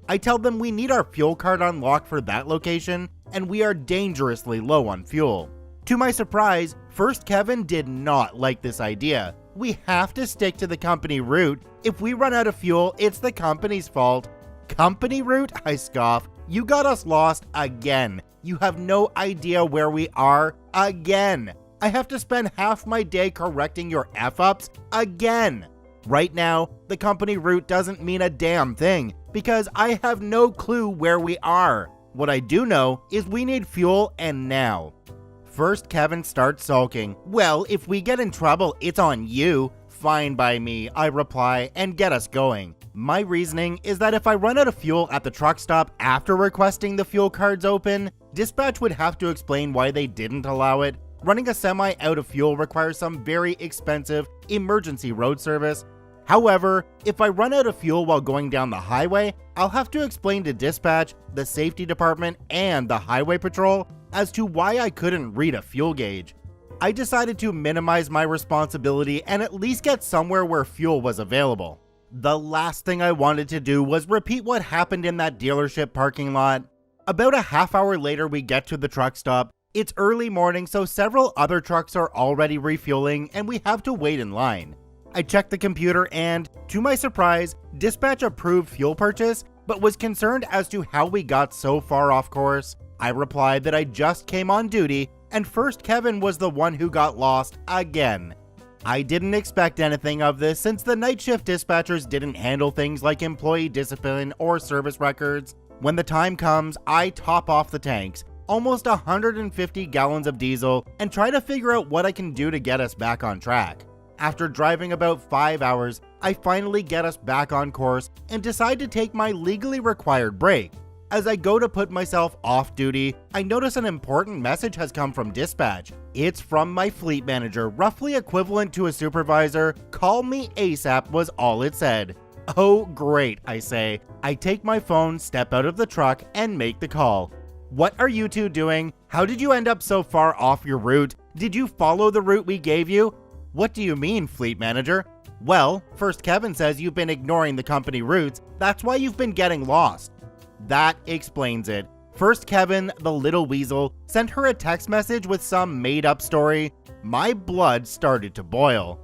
I tell them we need our fuel card unlocked for that location, and we are dangerously low on fuel. To my surprise, First Kevin did not like this idea. We have to stick to the company route. If we run out of fuel, it's the company's fault. Company route? I scoff. You got us lost again. You have no idea where we are again. I have to spend half my day correcting your F-ups again. Right now, the company route doesn't mean a damn thing because I have no clue where we are. What I do know is we need fuel and now. First Kevin starts sulking. Well, if we get in trouble, it's on you. Fine by me, I reply, and get us going. My reasoning is that if I run out of fuel at the truck stop after requesting the fuel cards open, dispatch would have to explain why they didn't allow it. Running a semi out of fuel requires some very expensive emergency road service. However, if I run out of fuel while going down the highway, I'll have to explain to dispatch, the safety department, and the highway patrol as to why I couldn't read a fuel gauge. I decided to minimize my responsibility and at least get somewhere where fuel was available. The last thing I wanted to do was repeat what happened in that dealership parking lot. About a half hour later, we get to the truck stop. It's early morning, so several other trucks are already refueling and we have to wait in line. I checked the computer and, to my surprise, dispatch approved fuel purchase, but was concerned as to how we got so far off course. I replied that I just came on duty and first Kevin was the one who got lost again. I didn't expect anything of this since the night shift dispatchers didn't handle things like employee discipline or service records. When the time comes, I top off the tanks, almost 150 gallons of diesel, and try to figure out what I can do to get us back on track. After driving about 5 hours, I finally get us back on course and decide to take my legally required break. As I go to put myself off duty, I notice an important message has come from dispatch. It's from my fleet manager, roughly equivalent to a supervisor. "Call me ASAP" was all it said. Oh great, I say. I take my phone, step out of the truck, and make the call. "What are you two doing? How did you end up so far off your route? Did you follow the route we gave you?" "What do you mean, fleet manager?" "Well, first Kevin says you've been ignoring the company routes. That's why you've been getting lost." That explains it. First Kevin, the little weasel, sent her a text message with some made-up story. My blood started to boil.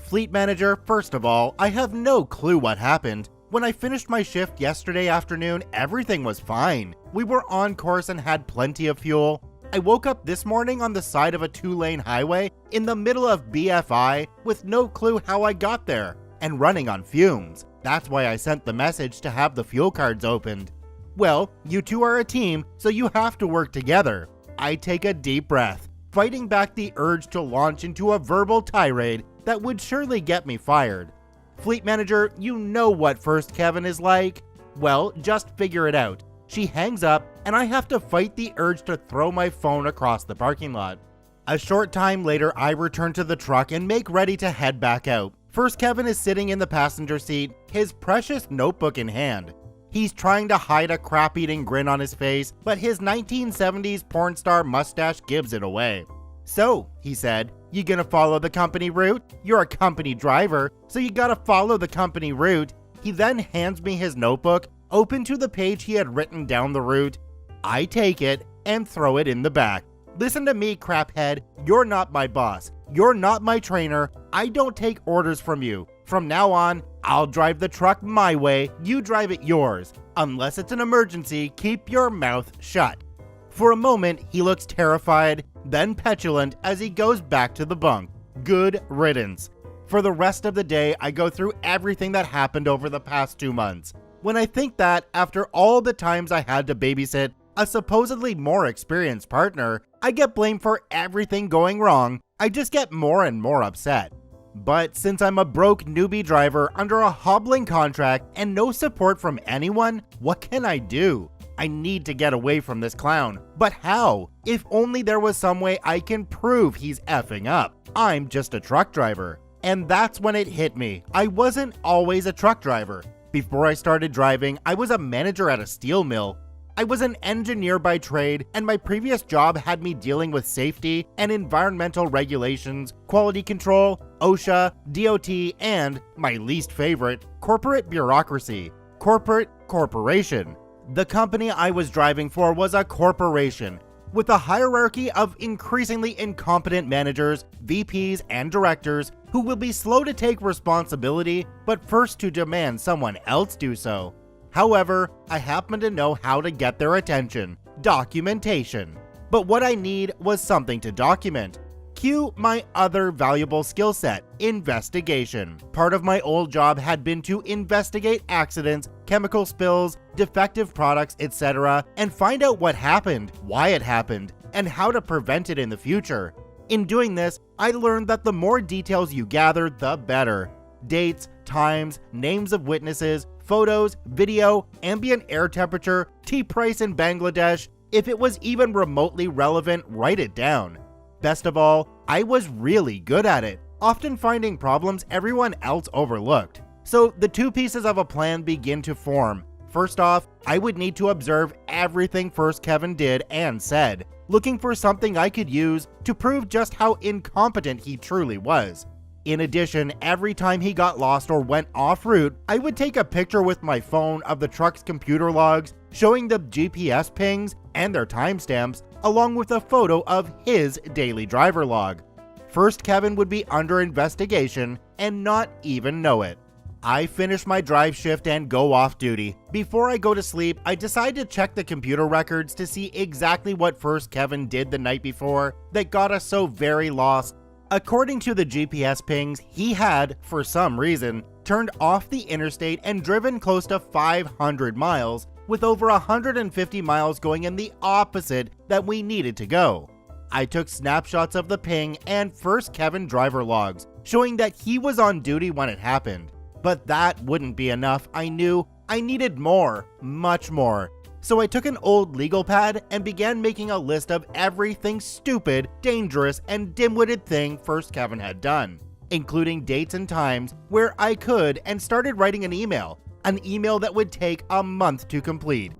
"Fleet manager, first of all, I have no clue what happened. When I finished my shift yesterday afternoon, everything was fine. We were on course and had plenty of fuel. I woke up this morning on the side of a 2-lane highway in the middle of BFI with no clue how I got there and running on fumes. That's why I sent the message to have the fuel cards opened." "Well, you two are a team, so you have to work together." I take a deep breath, fighting back the urge to launch into a verbal tirade that would surely get me fired. "Fleet manager, you know what first Kevin is like. Well, just figure it out." She hangs up, and I have to fight the urge to throw my phone across the parking lot. A short time later, I return to the truck and make ready to head back out. First Kevin is sitting in the passenger seat, his precious notebook in hand. He's trying to hide a crap-eating grin on his face, but his 1970s porn star mustache gives it away. "So," he said, "you gonna follow the company route? You're a company driver, so you gotta follow the company route." He then hands me his notebook, open to the page he had written down the route. I take it and throw it in the back. "Listen to me, craphead. You're not my boss. You're not my trainer. I don't take orders from you. From now on, I'll drive the truck my way, you drive it yours. Unless it's an emergency, keep your mouth shut." For a moment, he looks terrified, then petulant as he goes back to the bunk. Good riddance. For the rest of the day, I go through everything that happened over the past 2 months. When I think that, after all the times I had to babysit a supposedly more experienced partner, I get blamed for everything going wrong, I just get more and more upset. But since I'm a broke newbie driver under a hobbling contract and no support from anyone, what can I do? I need to get away from this clown. But how? If only there was some way I can prove he's effing up. I'm just a truck driver. And that's when it hit me. I wasn't always a truck driver. Before I started driving, I was a manager at a steel mill. I was an engineer by trade, and my previous job had me dealing with safety and environmental regulations, quality control, OSHA, DOT, and, my least favorite, corporate bureaucracy. Corporation. The company I was driving for was a corporation, with a hierarchy of increasingly incompetent managers, VPs, and directors who will be slow to take responsibility, but first to demand someone else do so. However, I happen to know how to get their attention: documentation. But what I need was something to document. Cue my other valuable skill set: investigation. Part of my old job had been to investigate accidents, chemical spills, defective products, etc., and find out what happened, why it happened, and how to prevent it in the future. In doing this, I learned that the more details you gather, the better. Dates, times, names of witnesses, photos, video, ambient air temperature, tea price in Bangladesh. If it was even remotely relevant, write it down. Best of all, I was really good at it, often finding problems everyone else overlooked. So the two pieces of a plan begin to form. First off, I would need to observe everything First Kevin did and said, looking for something I could use to prove just how incompetent he truly was. In addition, every time he got lost or went off route, I would take a picture with my phone of the truck's computer logs, showing the GPS pings and their timestamps, along with a photo of his daily driver log. First Kevin would be under investigation and not even know it. I finish my drive shift and go off duty. Before I go to sleep, I decide to check the computer records to see exactly what First Kevin did the night before that got us so very lost. According to the GPS pings, he had, for some reason, turned off the interstate and driven close to 500 miles, with over 150 miles going in the opposite that we needed to go. I took snapshots of the ping and First Kevin driver logs, showing that he was on duty when it happened. But that wouldn't be enough. I knew I needed more, much more. So I took an old legal pad and began making a list of everything stupid, dangerous, and dim-witted thing First Kevin had done, including dates and times where I could, and started writing an email that would take a month to complete.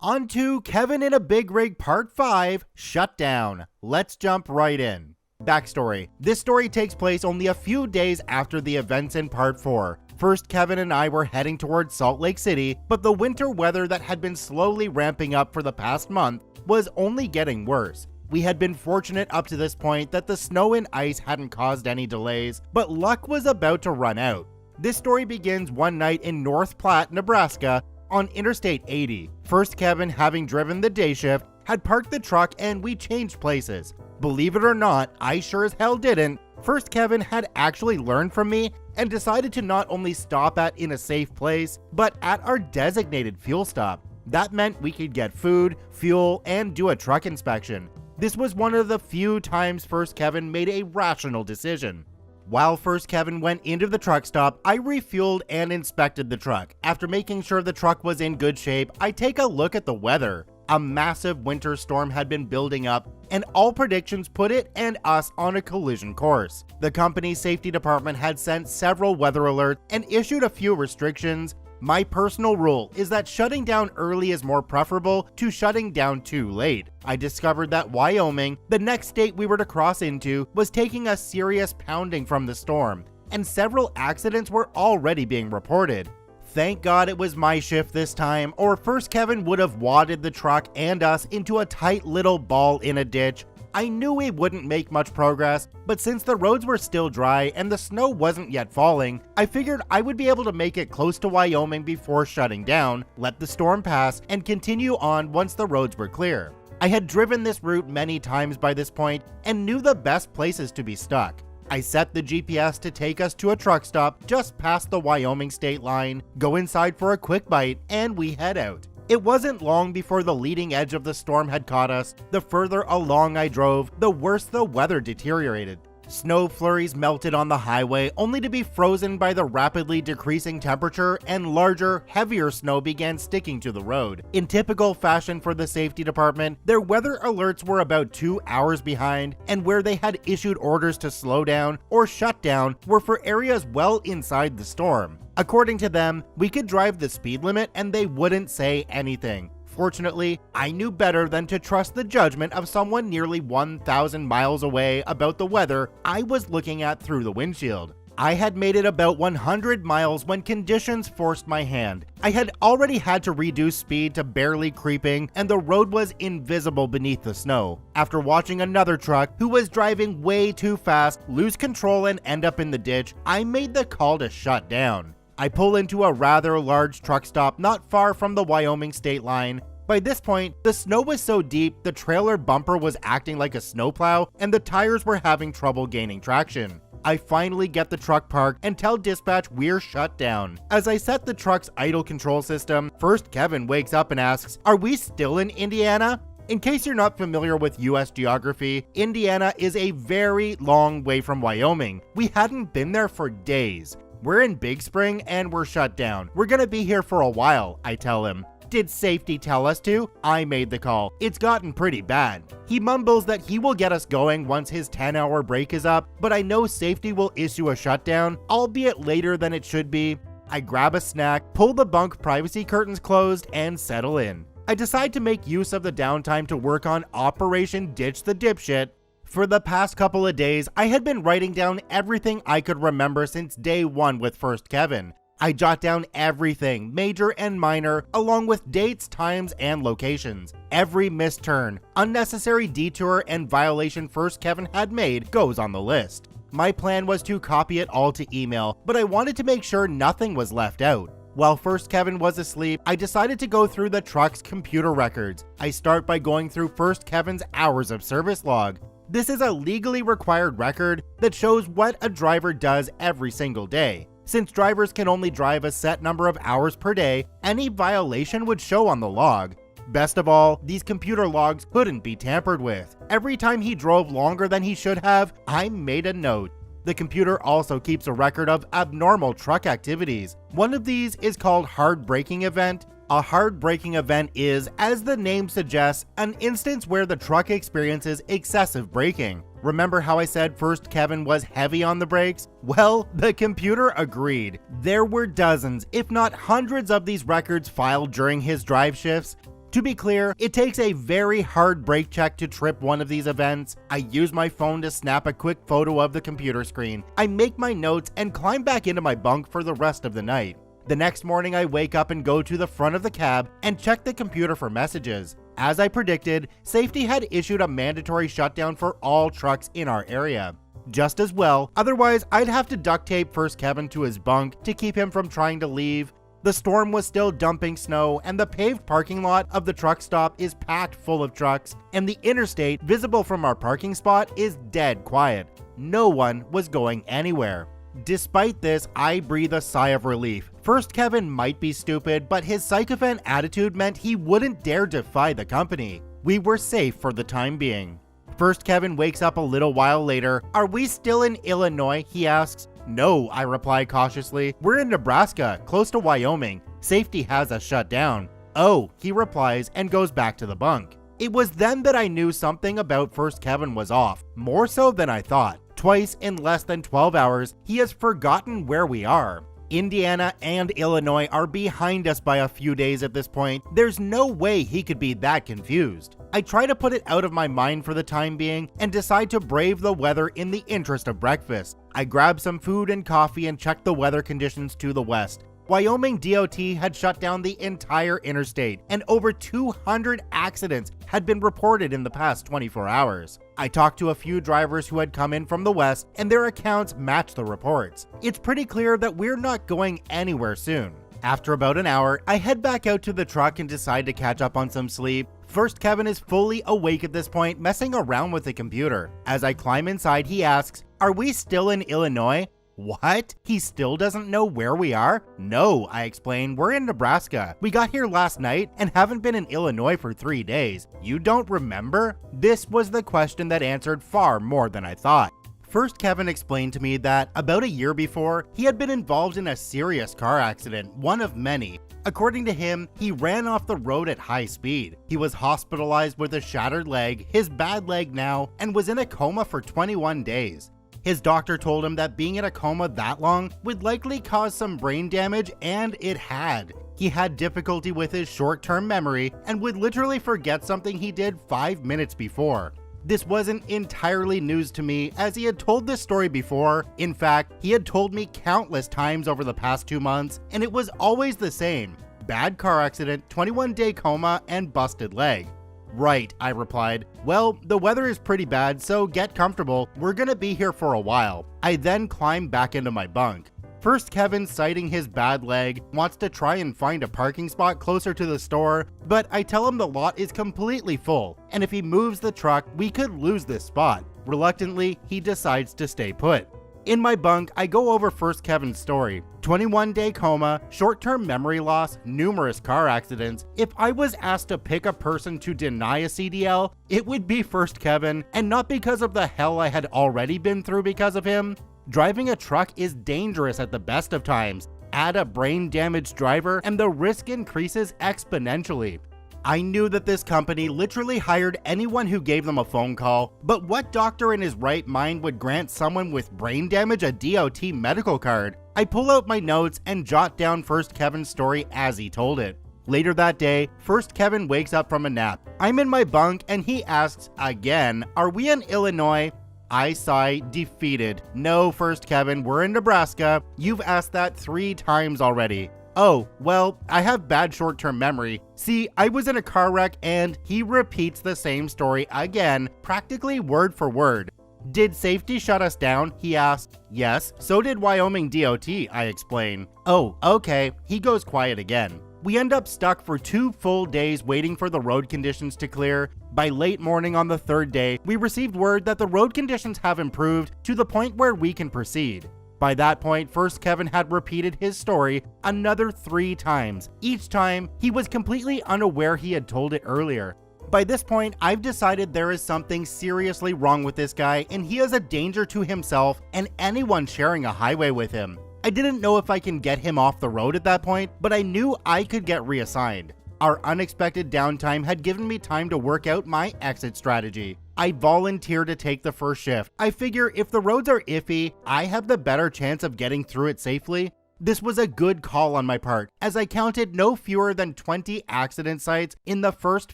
On to Kevin in a Big Rig Part 5, Shutdown. Let's jump right in. Backstory. This story takes place only a few days after the events in Part 4. First Kevin and I were heading towards Salt Lake City, but the winter weather that had been slowly ramping up for the past month was only getting worse. We had been fortunate up to this point that the snow and ice hadn't caused any delays, but luck was about to run out. This story begins one night in North Platte, Nebraska, on Interstate 80. First Kevin, having driven the day shift, had parked the truck and we changed places. Believe it or not, I sure as hell didn't. First Kevin had actually learned from me and decided to not only stop in a safe place, but at our designated fuel stop. That meant we could get food, fuel, and do a truck inspection. This was one of the few times First Kevin made a rational decision. While First Kevin went into the truck stop, I refueled and inspected the truck. After making sure the truck was in good shape, I take a look at the weather. A massive winter storm had been building up, and all predictions put it and us on a collision course. The company's safety department had sent several weather alerts and issued a few restrictions. My personal rule is that shutting down early is more preferable to shutting down too late. I discovered that Wyoming, the next state we were to cross into, was taking a serious pounding from the storm, and several accidents were already being reported. Thank God it was my shift this time, or First Kevin would have wadded the truck and us into a tight little ball in a ditch. I knew we wouldn't make much progress, but since the roads were still dry and the snow wasn't yet falling, I figured I would be able to make it close to Wyoming before shutting down, let the storm pass, and continue on once the roads were clear. I had driven this route many times by this point and knew the best places to be stuck. I set the GPS to take us to a truck stop just past the Wyoming state line, go inside for a quick bite, and we head out. It wasn't long before the leading edge of the storm had caught us. The further along I drove, the worse the weather deteriorated. Snow flurries melted on the highway, only to be frozen by the rapidly decreasing temperature, and larger, heavier snow began sticking to the road. In typical fashion for the safety department, their weather alerts were about 2 hours behind, and where they had issued orders to slow down or shut down were for areas well inside the storm. According to them, we could drive the speed limit and they wouldn't say anything. Fortunately, I knew better than to trust the judgment of someone nearly 1,000 miles away about the weather I was looking at through the windshield. I had made it about 100 miles when conditions forced my hand. I had already had to reduce speed to barely creeping, and the road was invisible beneath the snow. After watching another truck who was driving way too fast lose control and end up in the ditch, I made the call to shut down. I pull into a rather large truck stop not far from the Wyoming state line. By this point, the snow was so deep the trailer bumper was acting like a snowplow and the tires were having trouble gaining traction. I finally get the truck parked and tell dispatch we're shut down. As I set the truck's idle control system, First Kevin wakes up and asks, "Are we still in Indiana?" In case you're not familiar with US geography, Indiana is a very long way from Wyoming. We hadn't been there for days. We're in Big Spring and we're shut down. We're gonna be here for a while, I tell him. Did safety tell us to? I made the call. It's gotten pretty bad. He mumbles that he will get us going once his 10-hour break is up, but I know safety will issue a shutdown, albeit later than it should be. I grab a snack, pull the bunk privacy curtains closed, and settle in. I decide to make use of the downtime to work on Operation Ditch the Dipshit. For the past couple of days, I had been writing down everything I could remember since day one with First Kevin. I jot down everything, major and minor, along with dates, times, and locations. Every missed turn, unnecessary detour, and violation First Kevin had made goes on the list. My plan was to copy it all to email, but I wanted to make sure nothing was left out. While First Kevin was asleep, I decided to go through the truck's computer records. I start by going through First Kevin's hours of service log. This is a legally required record that shows what a driver does every single day. Since drivers can only drive a set number of hours per day, any violation would show on the log. Best of all, these computer logs couldn't be tampered with. Every time he drove longer than he should have, I made a note. The computer also keeps a record of abnormal truck activities. One of these is called hard braking event. A hard braking event is, as the name suggests, an instance where the truck experiences excessive braking. Remember how I said First Kevin was heavy on the brakes? Well, the computer agreed. There were dozens, if not hundreds of these records filed during his drive shifts. To be clear, it takes a very hard brake check to trip one of these events. I use my phone to snap a quick photo of the computer screen. I make my notes and climb back into my bunk for the rest of the night. The next morning, I wake up and go to the front of the cab and check the computer for messages. As I predicted, safety had issued a mandatory shutdown for all trucks in our area. Just as well, otherwise I'd have to duct tape First Kevin to his bunk to keep him from trying to leave. The storm was still dumping snow, and the paved parking lot of the truck stop is packed full of trucks, and the interstate visible from our parking spot is dead quiet. No one was going anywhere. Despite this, I breathe a sigh of relief. First Kevin might be stupid, but his sycophant attitude meant he wouldn't dare defy the company. We were safe for the time being. First Kevin wakes up a little while later. "Are we still in Illinois?" he asks. "No," I reply cautiously. "We're in Nebraska, close to Wyoming. Safety has us shut down." "Oh," he replies and goes back to the bunk. It was then that I knew something about First Kevin was off, more so than I thought. Twice in less than 12 hours, he has forgotten where we are. Indiana and Illinois are behind us by a few days at this point. There's no way he could be that confused. I try to put it out of my mind for the time being and decide to brave the weather in the interest of breakfast. I grab some food and coffee and check the weather conditions to the west. Wyoming DOT had shut down the entire interstate, and over 200 accidents had been reported in the past 24 hours. I talked to a few drivers who had come in from the west, and their accounts match the reports. It's pretty clear that we're not going anywhere soon. After about an hour, I head back out to the truck and decide to catch up on some sleep. First Kevin is fully awake at this point, messing around with the computer. As I climb inside, he asks, "Are we still in Illinois?" What? He still doesn't know where we are? "No," I explain, "we're in Nebraska. We got here last night and haven't been in Illinois for 3 days. You don't remember?" This was the question that answered far more than I thought. First Kevin explained to me that about a year before, he had been involved in a serious car accident, one of many. According to him, he ran off the road at high speed. He was hospitalized with a shattered leg, his bad leg now, and was in a coma for 21 days. His doctor told him that being in a coma that long would likely cause some brain damage, and it had. He had difficulty with his short-term memory and would literally forget something he did 5 minutes before. This wasn't entirely news to me, as he had told this story before. In fact, he had told me countless times over the past 2 months, and it was always the same: bad car accident, 21-day coma, and busted leg. "Right," I replied. "Well, the weather is pretty bad, so get comfortable. We're gonna be here for a while." I then climb back into my bunk. First Kevin, citing his bad leg, wants to try and find a parking spot closer to the store, but I tell him the lot is completely full, and if he moves the truck, we could lose this spot. Reluctantly, he decides to stay put. In my bunk, I go over First Kevin's story. 21-day coma, short-term memory loss, numerous car accidents. If I was asked to pick a person to deny a CDL, it would be First Kevin, and not because of the hell I had already been through because of him. Driving a truck is dangerous at the best of times. Add a brain-damaged driver, and the risk increases exponentially. I knew that this company literally hired anyone who gave them a phone call, but what doctor in his right mind would grant someone with brain damage a DOT medical card? I pull out my notes and jot down First Kevin's story as he told it. Later that day, First Kevin wakes up from a nap. I'm in my bunk and he asks again, "Are we in Illinois?" I sigh, defeated. "No, First Kevin, we're in Nebraska. You've asked that 3 times already." "Oh, well, I have bad short-term memory. See, I was in a car wreck," and he repeats the same story again, practically word for word. "Did safety shut us down?" he asked. "Yes, so did Wyoming DOT, I explain." "Oh, okay." He goes quiet again. We end up stuck for 2 full days waiting for the road conditions to clear. By late morning on the 3rd day, we received word that the road conditions have improved to the point where we can proceed. By that point, First Kevin had repeated his story another 3 times. Each time, he was completely unaware he had told it earlier. By this point, I've decided there is something seriously wrong with this guy, and he is a danger to himself and anyone sharing a highway with him. I didn't know if I can get him off the road at that point, but I knew I could get reassigned. Our unexpected downtime had given me time to work out my exit strategy. I volunteered to take the first shift. I figure if the roads are iffy, I have the better chance of getting through it safely. This was a good call on my part, as I counted no fewer than 20 accident sites in the first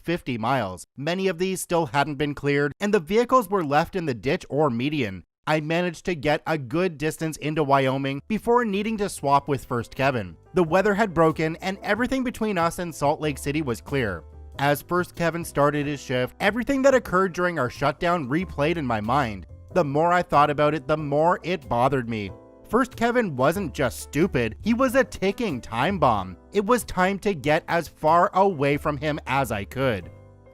50 miles. Many of these still hadn't been cleared, and the vehicles were left in the ditch or median. I managed to get a good distance into Wyoming before needing to swap with First Kevin. The weather had broken and everything between us and Salt Lake City was clear. As First Kevin started his shift, everything that occurred during our shutdown replayed in my mind. The more I thought about it, the more it bothered me. First Kevin wasn't just stupid, he was a ticking time bomb. It was time to get as far away from him as I could.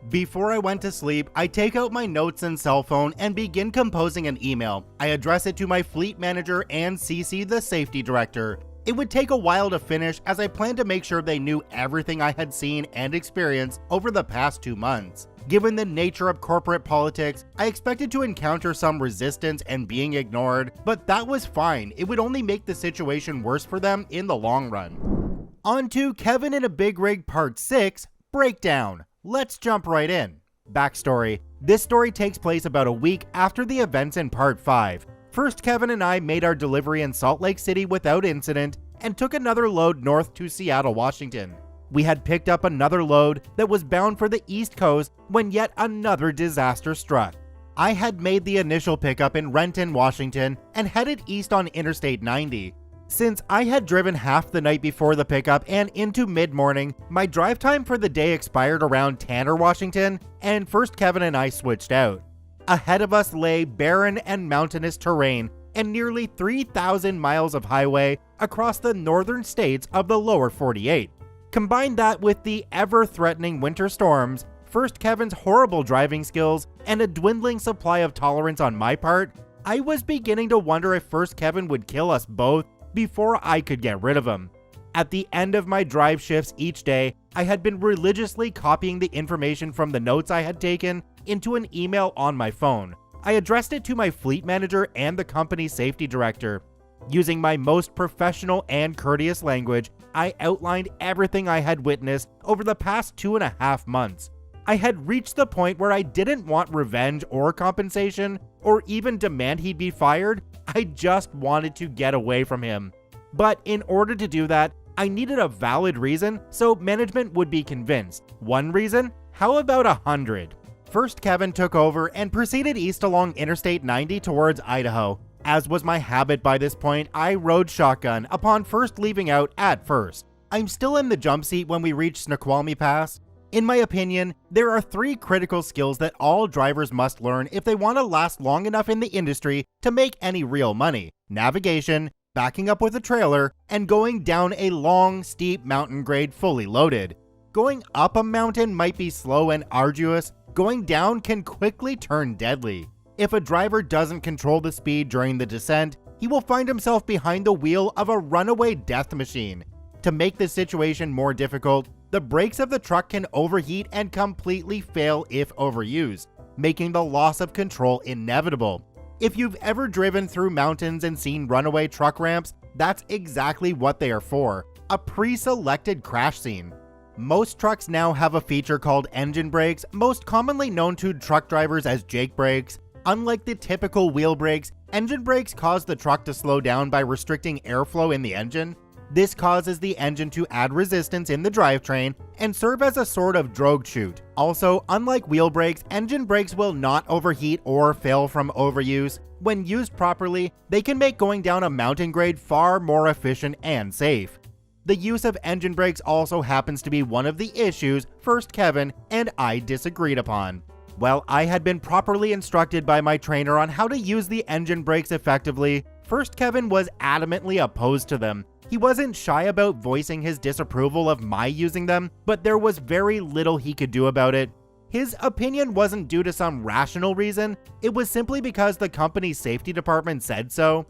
Before I went to sleep, I take out my notes and cell phone and begin composing an email. I address it to my fleet manager and CC the safety director. It would take a while to finish as I planned to make sure they knew everything I had seen and experienced over the past 2 months. Given the nature of corporate politics, I expected to encounter some resistance and being ignored, but that was fine. It would only make the situation worse for them in the long run. On to Kevin in a Big Rig Part 6, Breakdown. Let's jump right in. Backstory. This story takes place about a week after the events in Part 5. First, Kevin and I made our delivery in Salt Lake City without incident and took another load north to Seattle, Washington. We had picked up another load that was bound for the East Coast when yet another disaster struck. I had made the initial pickup in Trenton, Washington, and headed east on Interstate 90. Since I had driven half the night before the pickup and into mid-morning, my drive time for the day expired around Tanner, Washington, and First Kevin and I switched out. Ahead of us lay barren and mountainous terrain and nearly 3,000 miles of highway across the northern states of the lower 48. Combine that with the ever-threatening winter storms, First Kevin's horrible driving skills, and a dwindling supply of tolerance on my part, I was beginning to wonder if First Kevin would kill us both before I could get rid of him. At the end of my drive shifts each day, I had been religiously copying the information from the notes I had taken into an email on my phone. I addressed it to my fleet manager and the company's safety director. Using my most professional and courteous language, I outlined everything I had witnessed over the past 2.5 months. I had reached the point where I didn't want revenge or compensation, or even demand he'd be fired. I just wanted to get away from him. But in order to do that, I needed a valid reason so management would be convinced. One reason? How about 100? First, Kevin took over and proceeded east along Interstate 90 towards Idaho. As was my habit by this point, I rode shotgun upon first leaving out at first. I'm still in the jump seat when we reach Snoqualmie Pass. In my opinion, there are 3 critical skills that all drivers must learn if they want to last long enough in the industry to make any real money: navigation, backing up with a trailer, and going down a long, steep mountain grade fully loaded. Going up a mountain might be slow and arduous. Going down can quickly turn deadly. If a driver doesn't control the speed during the descent, he will find himself behind the wheel of a runaway death machine. To make the situation more difficult, the brakes of the truck can overheat and completely fail if overused, making the loss of control inevitable. If you've ever driven through mountains and seen runaway truck ramps, that's exactly what they are for: a pre-selected crash scene. Most trucks now have a feature called engine brakes, most commonly known to truck drivers as Jake brakes. Unlike the typical wheel brakes, engine brakes cause the truck to slow down by restricting airflow in the engine. This causes the engine to add resistance in the drivetrain and serve as a sort of drogue chute. Also, unlike wheel brakes, engine brakes will not overheat or fail from overuse. When used properly, they can make going down a mountain grade far more efficient and safe. The use of engine brakes also happens to be one of the issues First Kevin and I disagreed upon. While I had been properly instructed by my trainer on how to use the engine brakes effectively, First Kevin was adamantly opposed to them. He wasn't shy about voicing his disapproval of my using them, but there was very little he could do about it. His opinion wasn't due to some rational reason, it was simply because the company's safety department said so.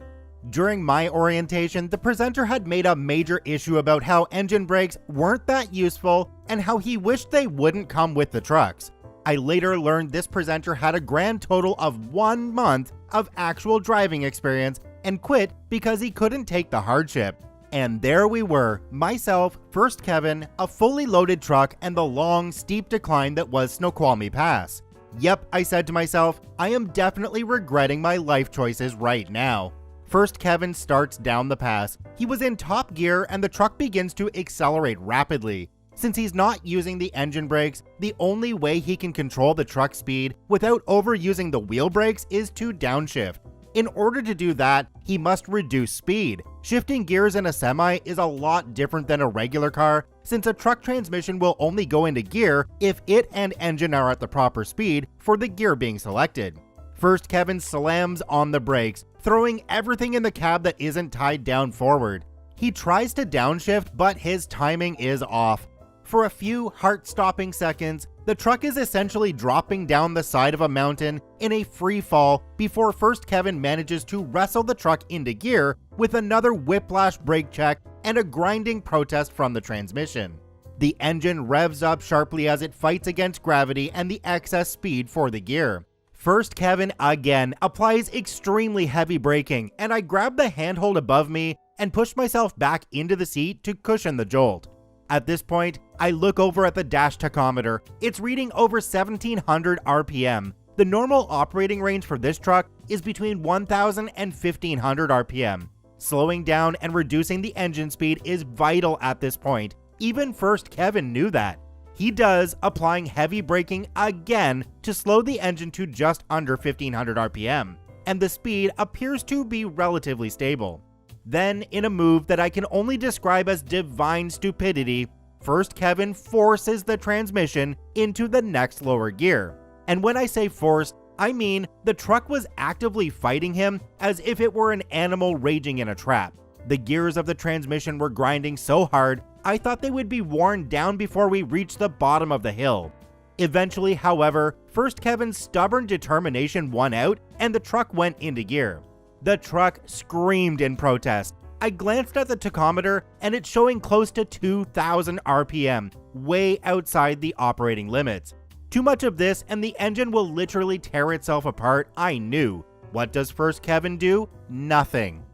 During my orientation, the presenter had made a major issue about how engine brakes weren't that useful and how he wished they wouldn't come with the trucks. I later learned this presenter had a grand total of 1 month of actual driving experience and quit because he couldn't take the hardship. And there we were, myself, First Kevin, a fully loaded truck, and the long, steep decline that was Snoqualmie Pass. Yep, I said to myself, I am definitely regretting my life choices right now. First Kevin starts down the pass. He was in top gear and the truck begins to accelerate rapidly. Since he's not using the engine brakes, the only way he can control the truck speed without overusing the wheel brakes is to downshift. In order to do that, he must reduce speed. Shifting gears in a semi is a lot different than a regular car, since a truck transmission will only go into gear if it and engine are at the proper speed for the gear being selected. First Kevin slams on the brakes, throwing everything in the cab that isn't tied down forward. He tries to downshift, but his timing is off. For a few heart-stopping seconds, the truck is essentially dropping down the side of a mountain in a free fall before First Kevin manages to wrestle the truck into gear with another whiplash brake check and a grinding protest from the transmission. The engine revs up sharply as it fights against gravity and the excess speed for the gear. First Kevin again applies extremely heavy braking, and I grab the handhold above me and push myself back into the seat to cushion the jolt. At this point, I look over at the dash tachometer. It's reading over 1700 RPM. The normal operating range for this truck is between 1000 and 1500 RPM. Slowing down and reducing the engine speed is vital at this point. Even First Kevin knew that. He does, applying heavy braking again to slow the engine to just under 1500 RPM, and the speed appears to be relatively stable. Then, in a move that I can only describe as divine stupidity, First Kevin forces the transmission into the next lower gear. And when I say forced, I mean the truck was actively fighting him as if it were an animal raging in a trap. The gears of the transmission were grinding so hard, I thought they would be worn down before we reached the bottom of the hill. Eventually, however, First Kevin's stubborn determination won out and the truck went into gear. The truck screamed in protest. I glanced at the tachometer and it's showing close to 2000 RPM, way outside the operating limits. Too much of this and the engine will literally tear itself apart, I knew. What does First Kevin do? Nothing.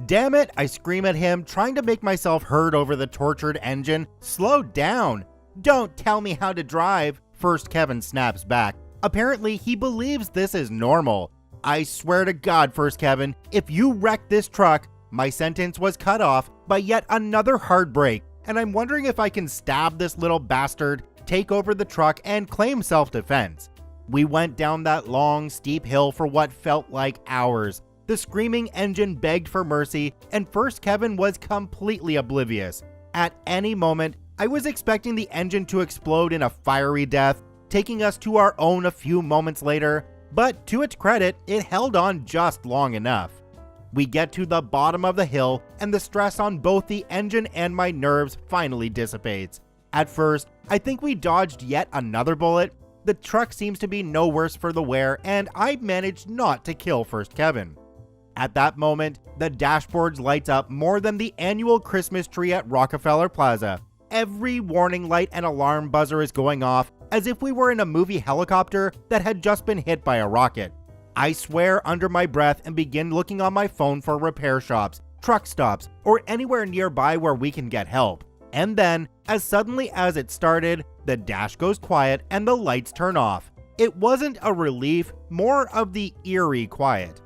Damn it, I scream at him, trying to make myself heard over the tortured engine. Slow down. Don't tell me how to drive. First Kevin snaps back. Apparently, he believes this is normal. I swear to God, First Kevin, if you wreck this truck, my sentence was cut off by yet another hard break, and I'm wondering if I can stab this little bastard, take over the truck, and claim self-defense. We went down that long, steep hill for what felt like hours. The screaming engine begged for mercy, and First Kevin was completely oblivious. At any moment, I was expecting the engine to explode in a fiery death, taking us to our own a few moments later, but to its credit, it held on just long enough. We get to the bottom of the hill, and the stress on both the engine and my nerves finally dissipates. At first, I think we dodged yet another bullet. The truck seems to be no worse for the wear, and I managed not to kill First Kevin. At that moment, the dashboards lights up more than the annual Christmas tree at Rockefeller Plaza. Every warning light and alarm buzzer is going off as if we were in a movie helicopter that had just been hit by a rocket. I swear under my breath and begin looking on my phone for repair shops, truck stops, or anywhere nearby where we can get help. And then, as suddenly as it started, the dash goes quiet and the lights turn off. It wasn't a relief, more of the eerie quiet.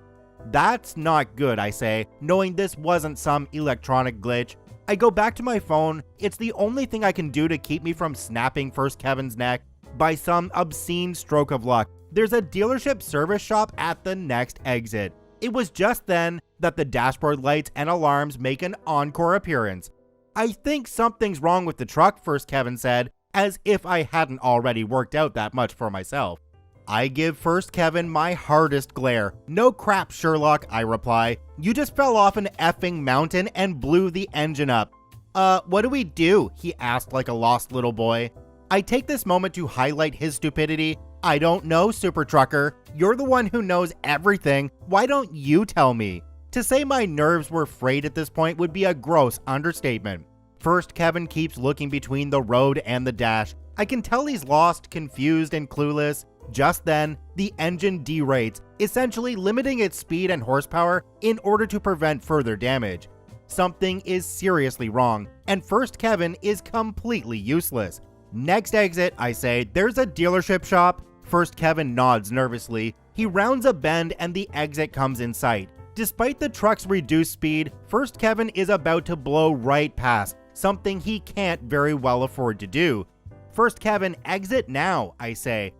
That's not good, I say, knowing this wasn't some electronic glitch. I go back to my phone. It's the only thing I can do to keep me from snapping First Kevin's neck. By some obscene stroke of luck, there's a dealership service shop at the next exit. It was just then that the dashboard lights and alarms make an encore appearance. I think something's wrong with the truck, First Kevin said, as if I hadn't already worked out that much for myself. I give First Kevin my hardest glare. No crap, Sherlock, I reply. You just fell off an effing mountain and blew the engine up. What do we do? He asked like a lost little boy. I take this moment to highlight his stupidity. I don't know, Super Trucker. You're the one who knows everything. Why don't you tell me? To say my nerves were frayed at this point would be a gross understatement. First Kevin keeps looking between the road and the dash. I can tell he's lost, confused, and clueless. Just then, the engine derates, essentially limiting its speed and horsepower in order to prevent further damage. Something is seriously wrong, and First Kevin is completely useless. Next exit, I say, there's a dealership shop. First Kevin nods nervously. He rounds a bend and the exit comes in sight. Despite the truck's reduced speed, First Kevin is about to blow right past, something he can't very well afford to do. First Kevin, exit now, I say.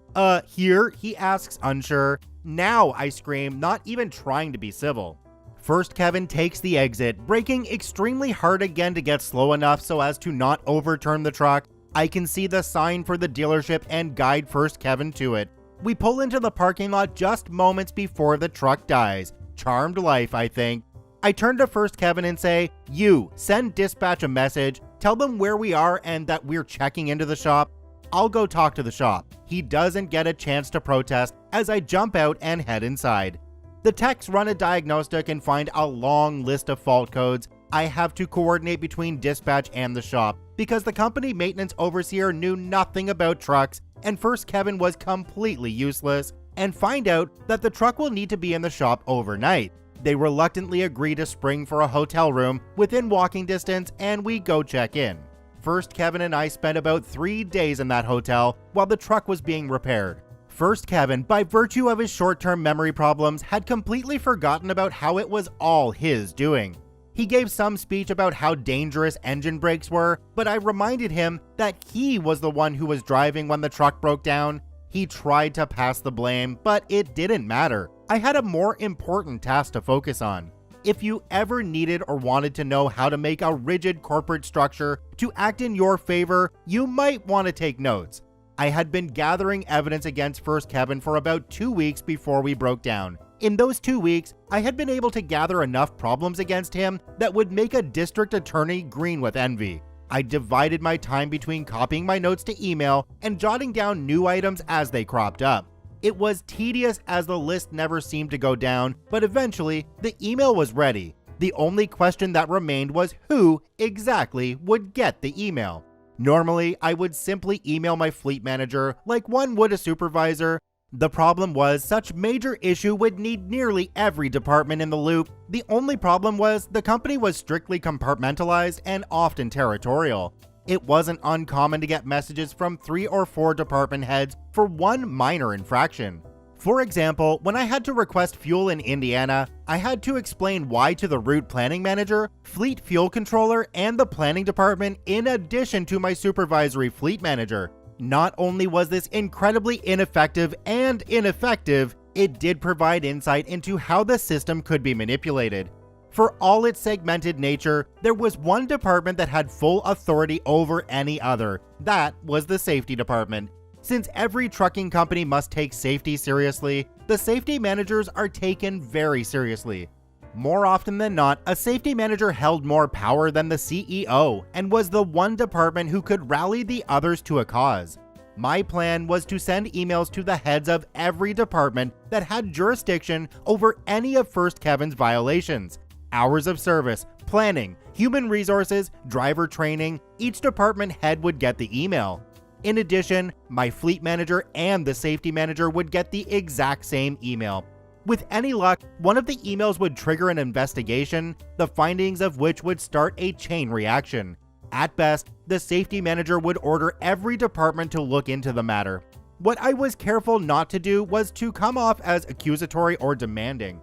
Here? He asks, unsure. Now, I scream, not even trying to be civil. First Kevin takes the exit, braking extremely hard again to get slow enough so as to not overturn the truck. I can see the sign for the dealership and guide First Kevin to it. We pull into the parking lot just moments before the truck dies. Charmed life, I think. I turn to First Kevin and say, you, send dispatch a message, tell them where we are and that we're checking into the shop. I'll go talk to the shop. He doesn't get a chance to protest as I jump out and head inside. The techs run a diagnostic and find a long list of fault codes. I have to coordinate between dispatch and the shop because the company maintenance overseer knew nothing about trucks and First Kevin was completely useless, and find out that the truck will need to be in the shop overnight. They reluctantly agree to spring for a hotel room within walking distance and we go check in. First Kevin and I spent about 3 days in that hotel while the truck was being repaired. First Kevin, by virtue of his short-term memory problems, had completely forgotten about how it was all his doing. He gave some speech about how dangerous engine brakes were, but I reminded him that he was the one who was driving when the truck broke down. He tried to pass the blame, but it didn't matter. I had a more important task to focus on. If you ever needed or wanted to know how to make a rigid corporate structure to act in your favor, you might want to take notes. I had been gathering evidence against First Kevin for about 2 weeks before we broke down. In those 2 weeks, I had been able to gather enough problems against him that would make a district attorney green with envy. I divided my time between copying my notes to email and jotting down new items as they cropped up. It was tedious as the list never seemed to go down, but eventually, the email was ready. The only question that remained was who exactly would get the email. Normally, I would simply email my fleet manager like one would a supervisor. The problem was such major issue would need nearly every department in the loop. The only problem was the company was strictly compartmentalized and often territorial. It wasn't uncommon to get messages from 3 or 4 department heads for one minor infraction. For example, when I had to request fuel in Indiana, I had to explain why to the route planning manager, fleet fuel controller, and the planning department in addition to my supervisory fleet manager. Not only was this incredibly ineffective and ineffective, it did provide insight into how the system could be manipulated. For all its segmented nature, there was one department that had full authority over any other. That was the safety department. Since every trucking company must take safety seriously, the safety managers are taken very seriously. More often than not, a safety manager held more power than the CEO and was the one department who could rally the others to a cause. My plan was to send emails to the heads of every department that had jurisdiction over any of First Kevin's violations. Hours of service, planning, human resources, driver training, each department head would get the email. In addition, my fleet manager and the safety manager would get the exact same email. With any luck, one of the emails would trigger an investigation, the findings of which would start a chain reaction. At best, the safety manager would order every department to look into the matter. What I was careful not to do was to come off as accusatory or demanding.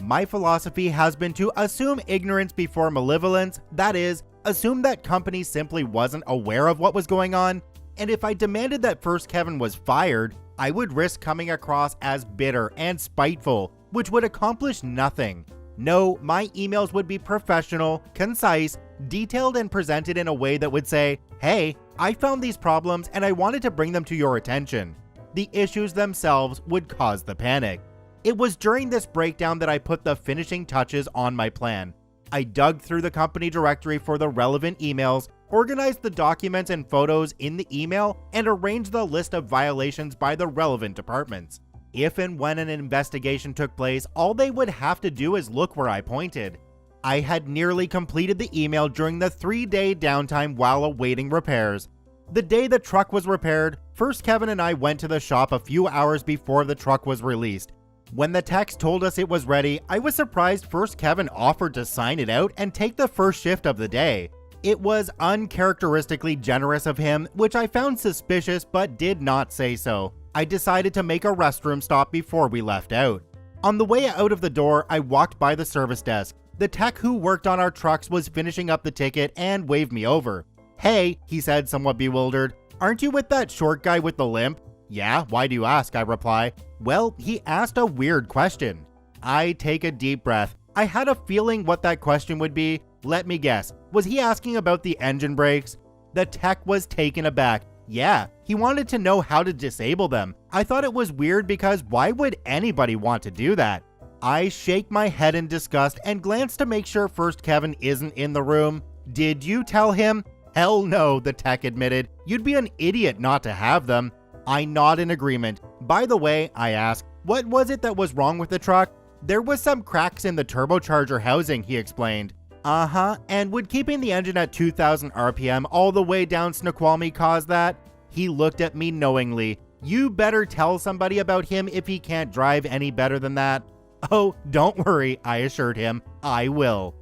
My philosophy has been to assume ignorance before malevolence, that is, assume that company simply wasn't aware of what was going on, and if I demanded that First Kevin was fired, I would risk coming across as bitter and spiteful, which would accomplish nothing. No, my emails would be professional, concise, detailed, and presented in a way that would say, "Hey, I found these problems and I wanted to bring them to your attention." The issues themselves would cause the panic. It was during this breakdown that I put the finishing touches on my plan. I dug through the company directory for the relevant emails, organized the documents and photos in the email, and arranged the list of violations by the relevant departments. If and when an investigation took place, all they would have to do is look where I pointed. I had nearly completed the email during the 3-day downtime while awaiting repairs. The day the truck was repaired, First Kevin and I went to the shop a few hours before the truck was released. When the techs told us it was ready, I was surprised First Kevin offered to sign it out and take the first shift of the day. It was uncharacteristically generous of him, which I found suspicious but did not say so. I decided to make a restroom stop before we left out. On the way out of the door, I walked by the service desk. The tech who worked on our trucks was finishing up the ticket and waved me over. "Hey," he said, somewhat bewildered, "aren't you with that short guy with the limp?" "Yeah, why do you ask?" I reply. "Well, he asked a weird question." I take a deep breath. I had a feeling what that question would be. Let me guess. Was he asking about the engine brakes? The tech was taken aback. Yeah, he wanted to know how to disable them. I thought it was weird because why would anybody want to do that? I shake my head in disgust and glance to make sure First Kevin isn't in the room. "Did you tell him?" "Hell no," the tech admitted. "You'd be an idiot not to have them." I nod in agreement. "By the way," I ask, "what was it that was wrong with the truck?" "There was some cracks in the turbocharger housing," he explained. And would keeping the engine at 2,000 RPM all the way down Snoqualmie cause that?" He looked at me knowingly. "You better tell somebody about him if he can't drive any better than that." "Oh, don't worry," I assured him. "I will."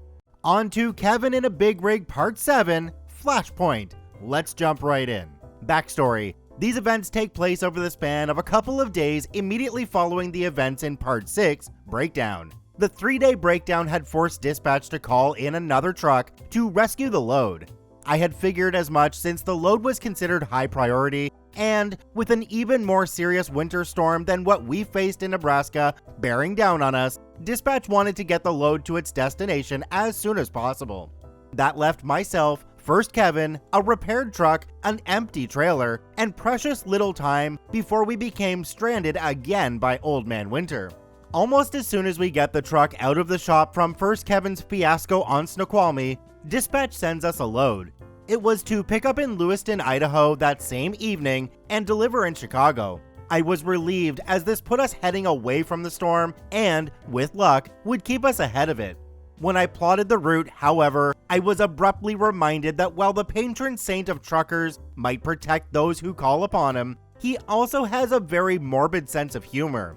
On to Kevin in a Big Rig Part 7, Flashpoint. Let's jump right in. Backstory. These events take place over the span of a couple of days immediately following the events in Part 6, Breakdown. The 3-day breakdown had forced dispatch to call in another truck to rescue the load. I had figured as much since the load was considered high priority, and with an even more serious winter storm than what we faced in Nebraska bearing down on us, dispatch wanted to get the load to its destination as soon as possible. That left myself, First Kevin, a repaired truck, an empty trailer, and precious little time before we became stranded again by Old Man Winter. Almost as soon as we get the truck out of the shop from First Kevin's fiasco on Snoqualmie, dispatch sends us a load. It was to pick up in Lewiston, Idaho that same evening and deliver in Chicago. I was relieved as this put us heading away from the storm and, with luck, would keep us ahead of it. When I plotted the route, however, I was abruptly reminded that while the patron saint of truckers might protect those who call upon him, he also has a very morbid sense of humor.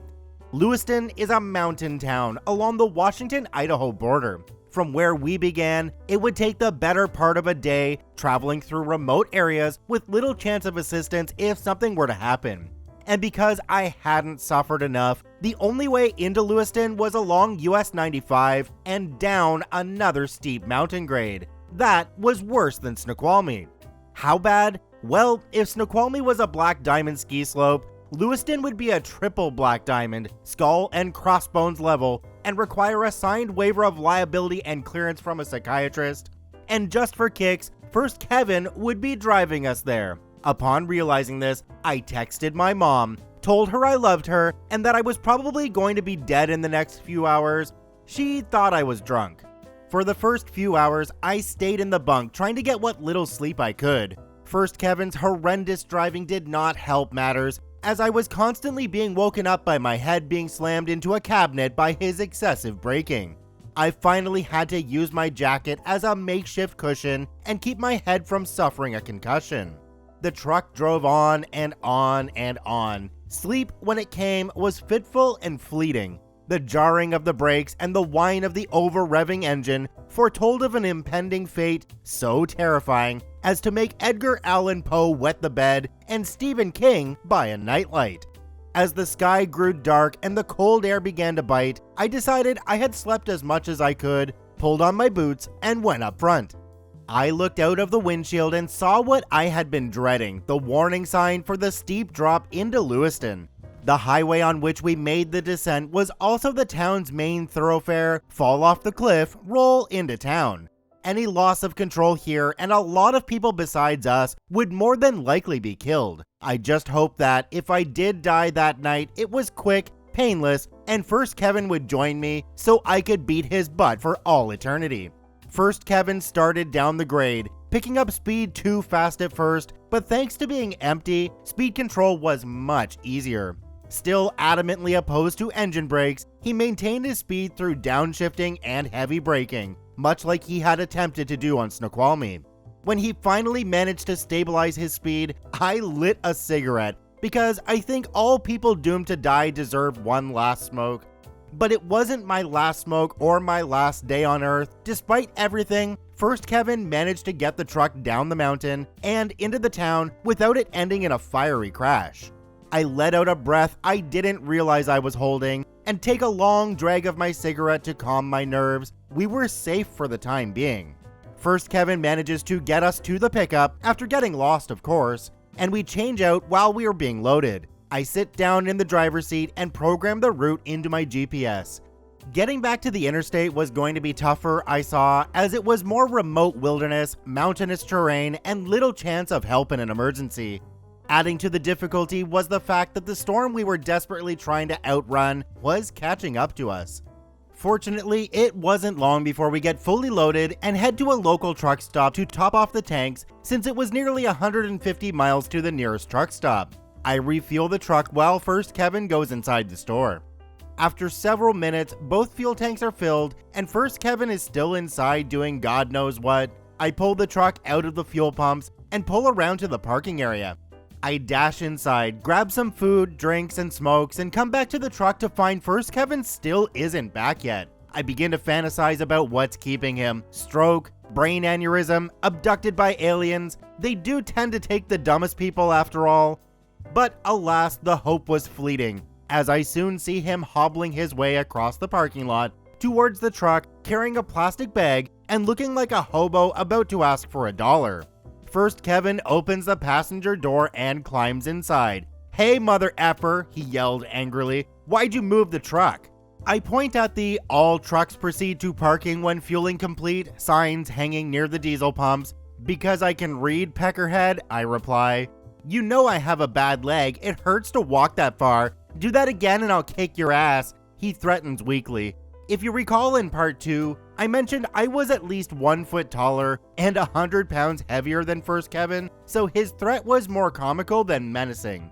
Lewiston is a mountain town along the Washington-Idaho border. From where we began, it would take the better part of a day traveling through remote areas with little chance of assistance if something were to happen. And because I hadn't suffered enough, the only way into Lewiston was along US 95 and down another steep mountain grade. That was worse than Snoqualmie. How bad? Well, if Snoqualmie was a black diamond ski slope, Lewiston would be a triple black diamond, skull and crossbones level, and require a signed waiver of liability and clearance from a psychiatrist. And just for kicks, First Kevin would be driving us there. Upon realizing this, I texted my mom, told her I loved her, and that I was probably going to be dead in the next few hours. She thought I was drunk. For the first few hours, I stayed in the bunk trying to get what little sleep I could. First Kevin's horrendous driving did not help matters, as I was constantly being woken up by my head being slammed into a cabinet by his excessive braking. I finally had to use my jacket as a makeshift cushion and keep my head from suffering a concussion. The truck drove on and on and on. Sleep, when it came, was fitful and fleeting. The jarring of the brakes and the whine of the over-revving engine foretold of an impending fate so terrifying as to make Edgar Allan Poe wet the bed and Stephen King buy a nightlight. As the sky grew dark and the cold air began to bite, I decided I had slept as much as I could, pulled on my boots, and went up front. I looked out of the windshield and saw what I had been dreading, the warning sign for the steep drop into Lewiston. The highway on which we made the descent was also the town's main thoroughfare, fall off the cliff, roll into town. Any loss of control here and a lot of people besides us would more than likely be killed. I just hoped that if I did die that night, it was quick, painless, and First Kevin would join me so I could beat his butt for all eternity. First Kevin started down the grade, picking up speed too fast at first, but thanks to being empty, speed control was much easier. Still adamantly opposed to engine brakes, he maintained his speed through downshifting and heavy braking, much like he had attempted to do on Snoqualmie. When he finally managed to stabilize his speed, I lit a cigarette, because I think all people doomed to die deserve one last smoke. But it wasn't my last smoke or my last day on Earth. Despite everything, First Kevin managed to get the truck down the mountain and into the town without it ending in a fiery crash. I let out a breath I didn't realize I was holding and take a long drag of my cigarette to calm my nerves. We were safe for the time being. First Kevin manages to get us to the pickup, after getting lost of course, and we change out while we are being loaded. I sit down in the driver's seat and program the route into my GPS. Getting back to the interstate was going to be tougher, I saw, as it was more remote wilderness, mountainous terrain, and little chance of help in an emergency. Adding to the difficulty was the fact that the storm we were desperately trying to outrun was catching up to us. Fortunately, it wasn't long before we get fully loaded and head to a local truck stop to top off the tanks, since it was nearly 150 miles to the nearest truck stop. I refuel the truck while First Kevin goes inside the store. After several minutes, both fuel tanks are filled and First Kevin is still inside doing God knows what. I pull the truck out of the fuel pumps and pull around to the parking area. I dash inside, grab some food, drinks, and smokes, and come back to the truck to find First Kevin still isn't back yet. I begin to fantasize about what's keeping him. Stroke, brain aneurysm, abducted by aliens. They do tend to take the dumbest people after all. But alas, the hope was fleeting, as I soon see him hobbling his way across the parking lot towards the truck, carrying a plastic bag and looking like a hobo about to ask for $1. First Kevin opens the passenger door and climbs inside. "Hey mother effer," he yelled angrily, "why'd you move the truck?" I point at the "all trucks proceed to parking when fueling complete" signs hanging near the diesel pumps. "Because I can read, peckerhead," I reply. "You know I have a bad leg, it hurts to walk that far. Do that again and I'll kick your ass," he threatens weakly. If you recall in part 2, I mentioned I was at least 1 foot taller and 100 pounds heavier than First Kevin, so his threat was more comical than menacing.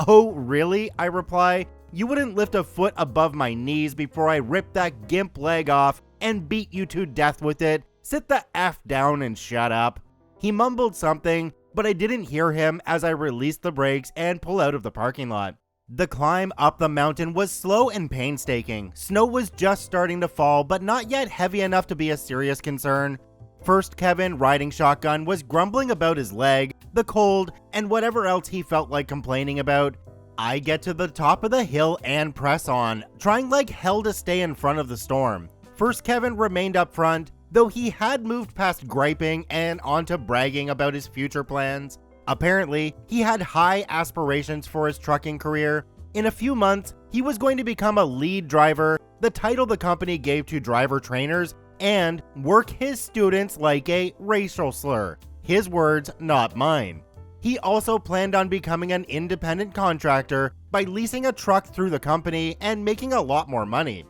"Oh, really?" I reply. "You wouldn't lift a foot above my knees before I rip that gimp leg off and beat you to death with it. Sit the F down and shut up." He mumbled something, but I didn't hear him as I released the brakes and pull out of the parking lot. The climb up the mountain was slow and painstaking. Snow was just starting to fall, but not yet heavy enough to be a serious concern. First Kevin, riding shotgun, was grumbling about his leg, the cold, and whatever else he felt like complaining about. I get to the top of the hill and press on, trying like hell to stay in front of the storm. First Kevin remained up front, though he had moved past griping and onto bragging about his future plans. Apparently, he had high aspirations for his trucking career. In a few months, he was going to become a lead driver, the title the company gave to driver trainers, and work his students like a racial slur. His words, not mine. He also planned on becoming an independent contractor by leasing a truck through the company and making a lot more money.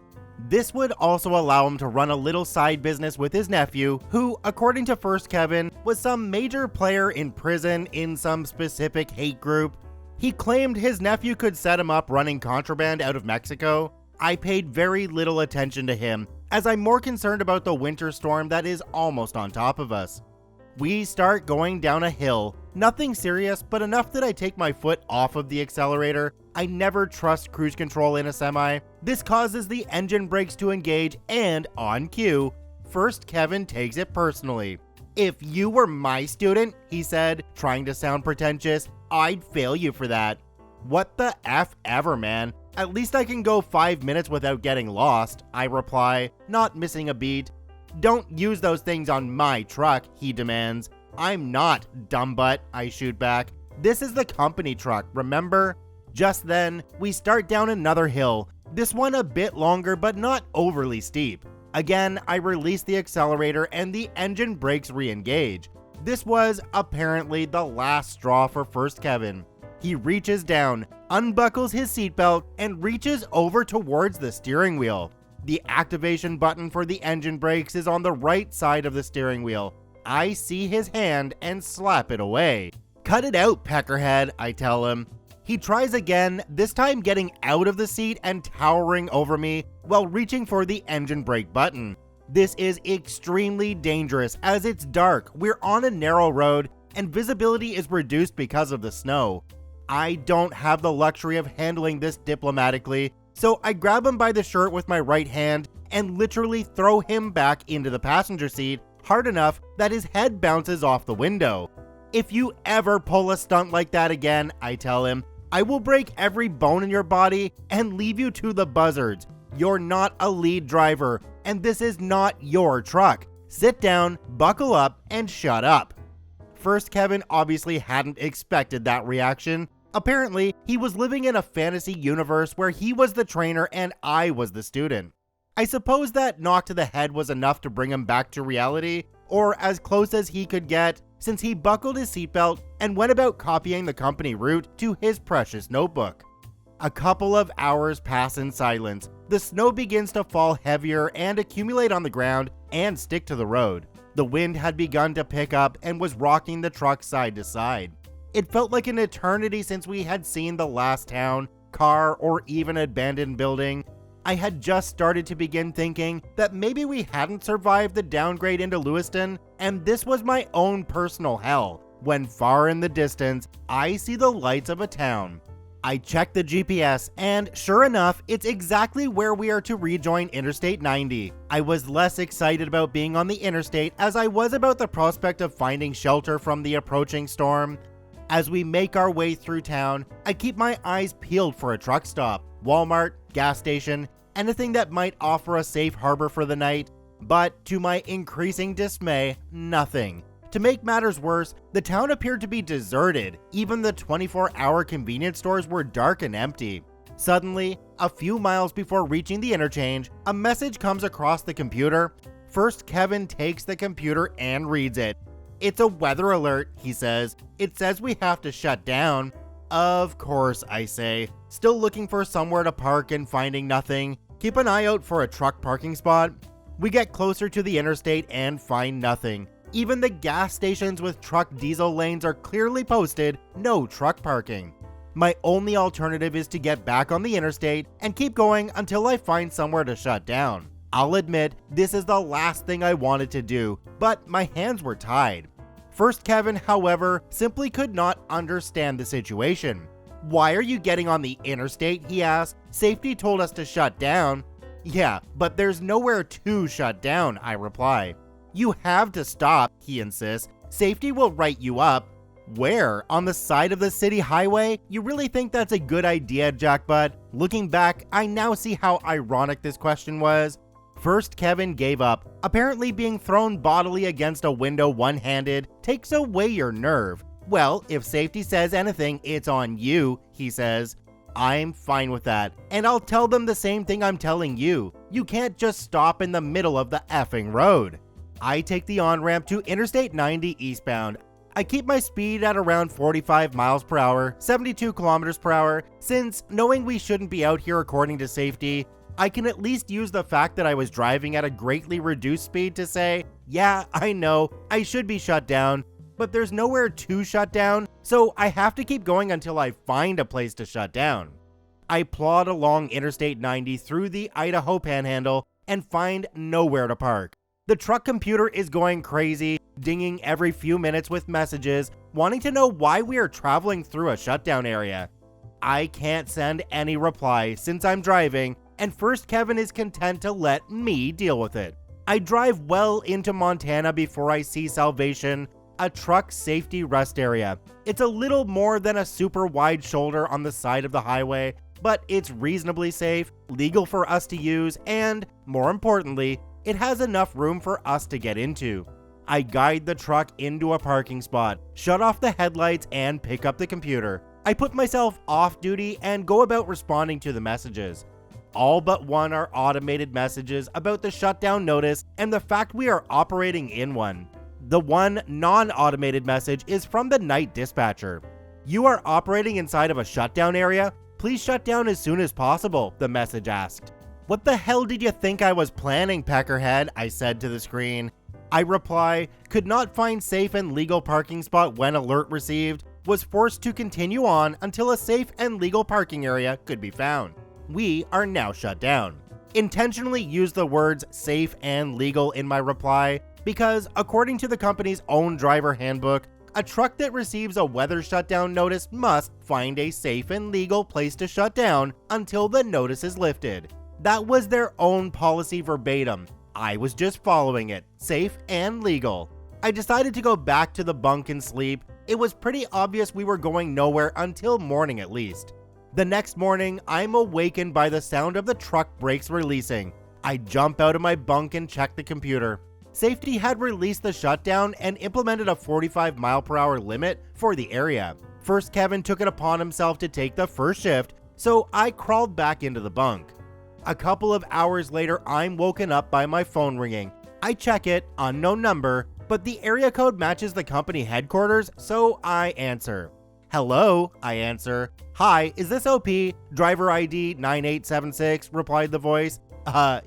This would also allow him to run a little side business with his nephew, who, according to First Kevin, was some major player in prison in some specific hate group. He claimed his nephew could set him up running contraband out of Mexico. I paid very little attention to him, as I'm more concerned about the winter storm that is almost on top of us. We start going down a hill. Nothing serious, but enough that I take my foot off of the accelerator. I never trust cruise control in a semi. This causes the engine brakes to engage, and on cue, First Kevin takes it personally. "If you were my student," he said, trying to sound pretentious, "I'd fail you for that." "What the F ever, man. At least I can go 5 minutes without getting lost," I reply, not missing a beat. "Don't use those things on my truck," he demands. "I'm not, dumbbutt," I shoot back. "This is the company truck, remember?" Just then, we start down another hill, this one a bit longer but not overly steep. Again, I release the accelerator and the engine brakes re-engage. This was apparently the last straw for First Kevin. He reaches down, unbuckles his seatbelt, and reaches over towards the steering wheel. The activation button for the engine brakes is on the right side of the steering wheel. I see his hand and slap it away. "Cut it out, peckerhead," I tell him. He tries again, this time getting out of the seat and towering over me while reaching for the engine brake button. This is extremely dangerous as it's dark, we're on a narrow road, and visibility is reduced because of the snow. I don't have the luxury of handling this diplomatically, so I grab him by the shirt with my right hand and literally throw him back into the passenger seat hard enough that his head bounces off the window. "If you ever pull a stunt like that again," I tell him, "I will break every bone in your body and leave you to the buzzards. You're not a lead driver, and this is not your truck. Sit down, buckle up, and shut up." First Kevin obviously hadn't expected that reaction. Apparently, he was living in a fantasy universe where he was the trainer and I was the student. I suppose that knock to the head was enough to bring him back to reality, or as close as he could get, since he buckled his seatbelt and went about copying the company route to his precious notebook. A couple of hours pass in silence. The snow begins to fall heavier and accumulate on the ground and stick to the road. The wind had begun to pick up and was rocking the truck side to side. It felt like an eternity since we had seen the last town, car, or even abandoned building. I had just started to begin thinking that maybe we hadn't survived the downgrade into Lewiston, and this was my own personal hell, when far in the distance, I see the lights of a town. I check the GPS, and sure enough, it's exactly where we are to rejoin Interstate 90. I was less excited about being on the interstate as I was about the prospect of finding shelter from the approaching storm. As we make our way through town, I keep my eyes peeled for a truck stop, Walmart, gas station, anything that might offer a safe harbor for the night, but to my increasing dismay, nothing. To make matters worse, the town appeared to be deserted. Even the 24-hour convenience stores were dark and empty. Suddenly, a few miles before reaching the interchange, a message comes across the computer. First, Kevin takes the computer and reads it. "It's a weather alert," he says. "It says we have to shut down." "Of course," I say, still looking for somewhere to park and finding nothing. "Keep an eye out for a truck parking spot." We get closer to the interstate and find nothing. Even the gas stations with truck diesel lanes are clearly posted, "No truck parking." My only alternative is to get back on the interstate and keep going until I find somewhere to shut down. I'll admit, this is the last thing I wanted to do, but my hands were tied. First Kevin, however, simply could not understand the situation. "Why are you getting on the interstate?" he asked. "Safety told us to shut down." "Yeah, but there's nowhere to shut down," I reply. "You have to stop," he insists. "Safety will write you up." "Where? On the side of the city highway? You really think that's a good idea, Jackbutt?" Looking back, I now see how ironic this question was. First Kevin gave up. Apparently being thrown bodily against a window one-handed takes away your nerve. "Well, if safety says anything, it's on you," he says. I'm fine with that, and I'll tell them the same thing I'm telling you. You can't just stop in the middle of the effing road. I take the on-ramp to Interstate 90 eastbound. I keep my speed at around 45 miles per hour, 72 kilometers per hour, since knowing we shouldn't be out here according to safety, I can at least use the fact that I was driving at a greatly reduced speed to say, yeah, I know, I should be shut down, but there's nowhere to shut down, so I have to keep going until I find a place to shut down. I plod along Interstate 90 through the Idaho Panhandle and find nowhere to park. The truck computer is going crazy, dinging every few minutes with messages, wanting to know why we are traveling through a shutdown area. I can't send any reply since I'm driving, and First Kevin is content to let me deal with it. I drive well into Montana before I see Salvation, a truck safety rest area. It's a little more than a super wide shoulder on the side of the highway, but it's reasonably safe, legal for us to use, and, more importantly, it has enough room for us to get into. I guide the truck into a parking spot, shut off the headlights, and pick up the computer. I put myself off duty and go about responding to the messages. All but one are automated messages about the shutdown notice and the fact we are operating in one. The one non-automated message is from the night dispatcher. "You are operating inside of a shutdown area? Please shut down as soon as possible," the message asked. "What the hell did you think I was planning, Peckerhead?" I said to the screen. I reply, "Could not find safe and legal parking spot when alert received. Was forced to continue on until a safe and legal parking area could be found. We are now shut down." Intentionally use the words safe and legal in my reply because, according to the company's own driver handbook, a truck that receives a weather shutdown notice must find a safe and legal place to shut down until the notice is lifted. That was their own policy verbatim. I was just following it, safe and legal. I decided to go back to the bunk and sleep. It was pretty obvious we were going nowhere until morning at least. The next morning, I'm awakened by the sound of the truck brakes releasing. I jump out of my bunk and check the computer. Safety had released the shutdown and implemented a 45-mile-per-hour limit for the area. First, Kevin took it upon himself to take the first shift, so I crawled back into the bunk. A couple of hours later, I'm woken up by my phone ringing. I check it, unknown number, but the area code matches the company headquarters, so I answer. "Hello," I answer. "Hi, is this OP? Driver ID 9876, replied the voice.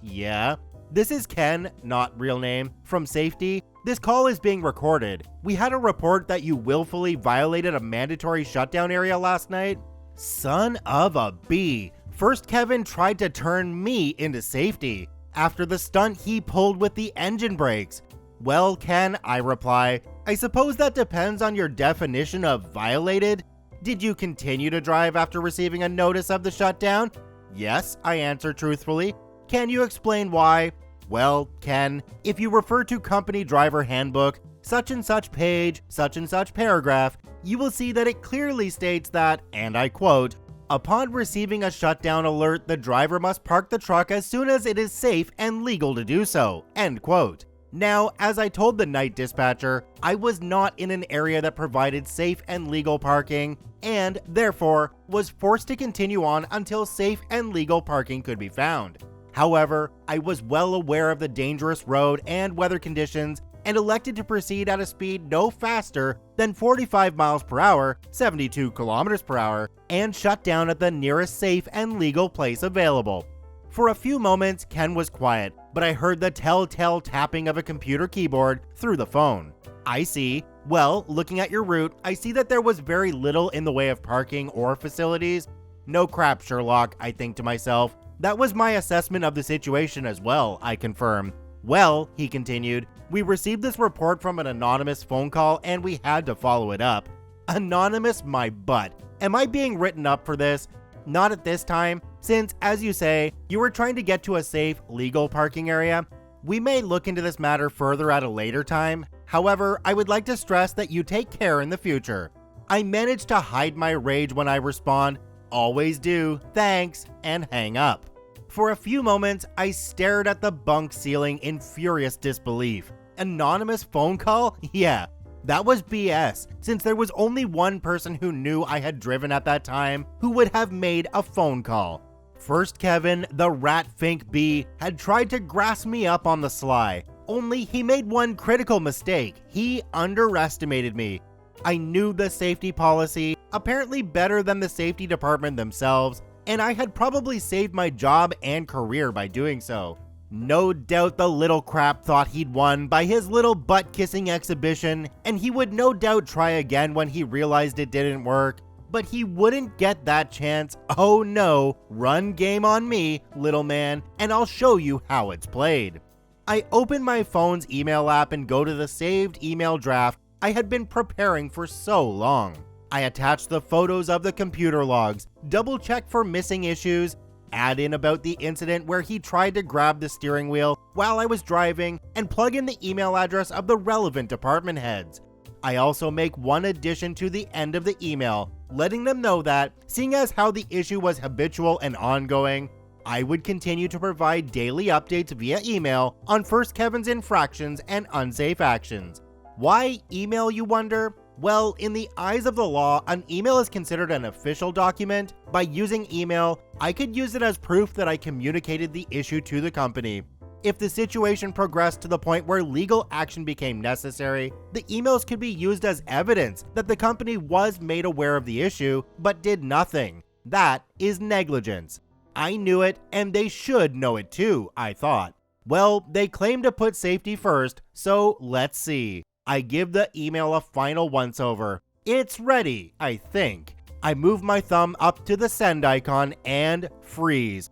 Yeah. "This is Ken," not real name, "from safety. This call is being recorded. We had a report that you willfully violated a mandatory shutdown area last night." Son of a bee. First, Kevin tried to turn me into safety after the stunt he pulled with the engine brakes. "Well, Ken," I reply, "I suppose that depends on your definition of violated. Did you continue to drive after receiving a notice of the shutdown?" "Yes," I answer truthfully. "Can you explain why?" "Well, Ken, if you refer to company driver handbook, such and such page, such and such paragraph, you will see that it clearly states that, and I quote, upon receiving a shutdown alert, the driver must park the truck as soon as it is safe and legal to do so," end quote. Now, as I told the night dispatcher, I was not in an area that provided safe and legal parking, and therefore was forced to continue on until safe and legal parking could be found. However, I was well aware of the dangerous road and weather conditions and elected to proceed at a speed no faster than 45 miles per hour, 72 kilometers per hour, and shut down at the nearest safe and legal place available. For a few moments, Ken was quiet, but I heard the telltale tapping of a computer keyboard through the phone. "I see. Well, looking at your route, I see that there was very little in the way of parking or facilities." "No crap, Sherlock," I think to myself. "That was my assessment of the situation as well," I confirm. "Well," he continued, "we received this report from an anonymous phone call and we had to follow it up." Anonymous my butt. Am I being written up for this? Not at this time, since, as you say, you were trying to get to a safe, legal parking area. We may look into this matter further at a later time. However, I would like to stress that you take care in the future. I manage to hide my rage when I respond, "Always do, thanks," and hang up. For a few moments, I stared at the bunk ceiling in furious disbelief. Anonymous phone call? Yeah, that was BS, since there was only one person who knew I had driven at that time who would have made a phone call. First, Kevin, the rat fink bee, had tried to grass me up on the sly, only he made one critical mistake. He underestimated me. I knew the safety policy, apparently better than the safety department themselves, and I had probably saved my job and career by doing so. No doubt the little crap thought he'd won by his little butt-kissing exhibition, and he would no doubt try again when he realized it didn't work. But he wouldn't get that chance. Oh no, run game on me, little man, and I'll show you how it's played. I open my phone's email app and go to the saved email draft I had been preparing for so long. I attach the photos of the computer logs, double check for missing issues, add in about the incident where he tried to grab the steering wheel while I was driving, and plug in the email address of the relevant department heads. I also make one addition to the end of the email, letting them know that, seeing as how the issue was habitual and ongoing, I would continue to provide daily updates via email on First Kevin's infractions and unsafe actions. Why email, you wonder? Well, in the eyes of the law, an email is considered an official document. By using email, I could use it as proof that I communicated the issue to the company. If the situation progressed to the point where legal action became necessary, the emails could be used as evidence that the company was made aware of the issue, but did nothing. That is negligence. I knew it, and they should know it too, I thought. Well, they claim to put safety first, so let's see. I give the email a final once-over. It's ready, I think. I move my thumb up to the send icon and freeze.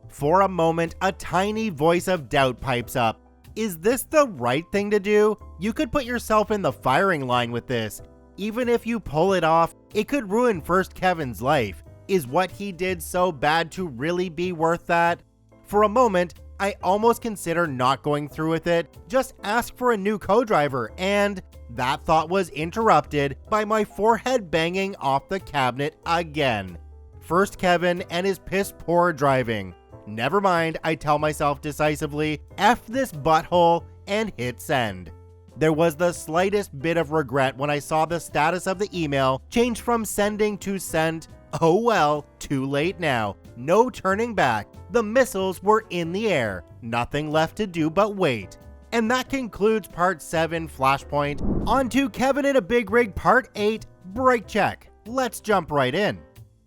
For a moment, a tiny voice of doubt pipes up. Is this the right thing to do? You could put yourself in the firing line with this. Even if you pull it off, it could ruin First Kevin's life. Is what he did so bad to really be worth that? For a moment, I almost consider not going through with it, just ask for a new co-driver, and that thought was interrupted by my forehead banging off the cabinet again. First Kevin and his piss poor driving. Never mind, I tell myself decisively, F this butthole, and hit send. There was the slightest bit of regret when I saw the status of the email change from sending to sent. Oh well, too late now. No turning back. The missiles were in the air. Nothing left to do but wait. And that concludes Part 7 Flashpoint. On to Kevin in a Big Rig Part 8 Brake Check. Let's jump right in.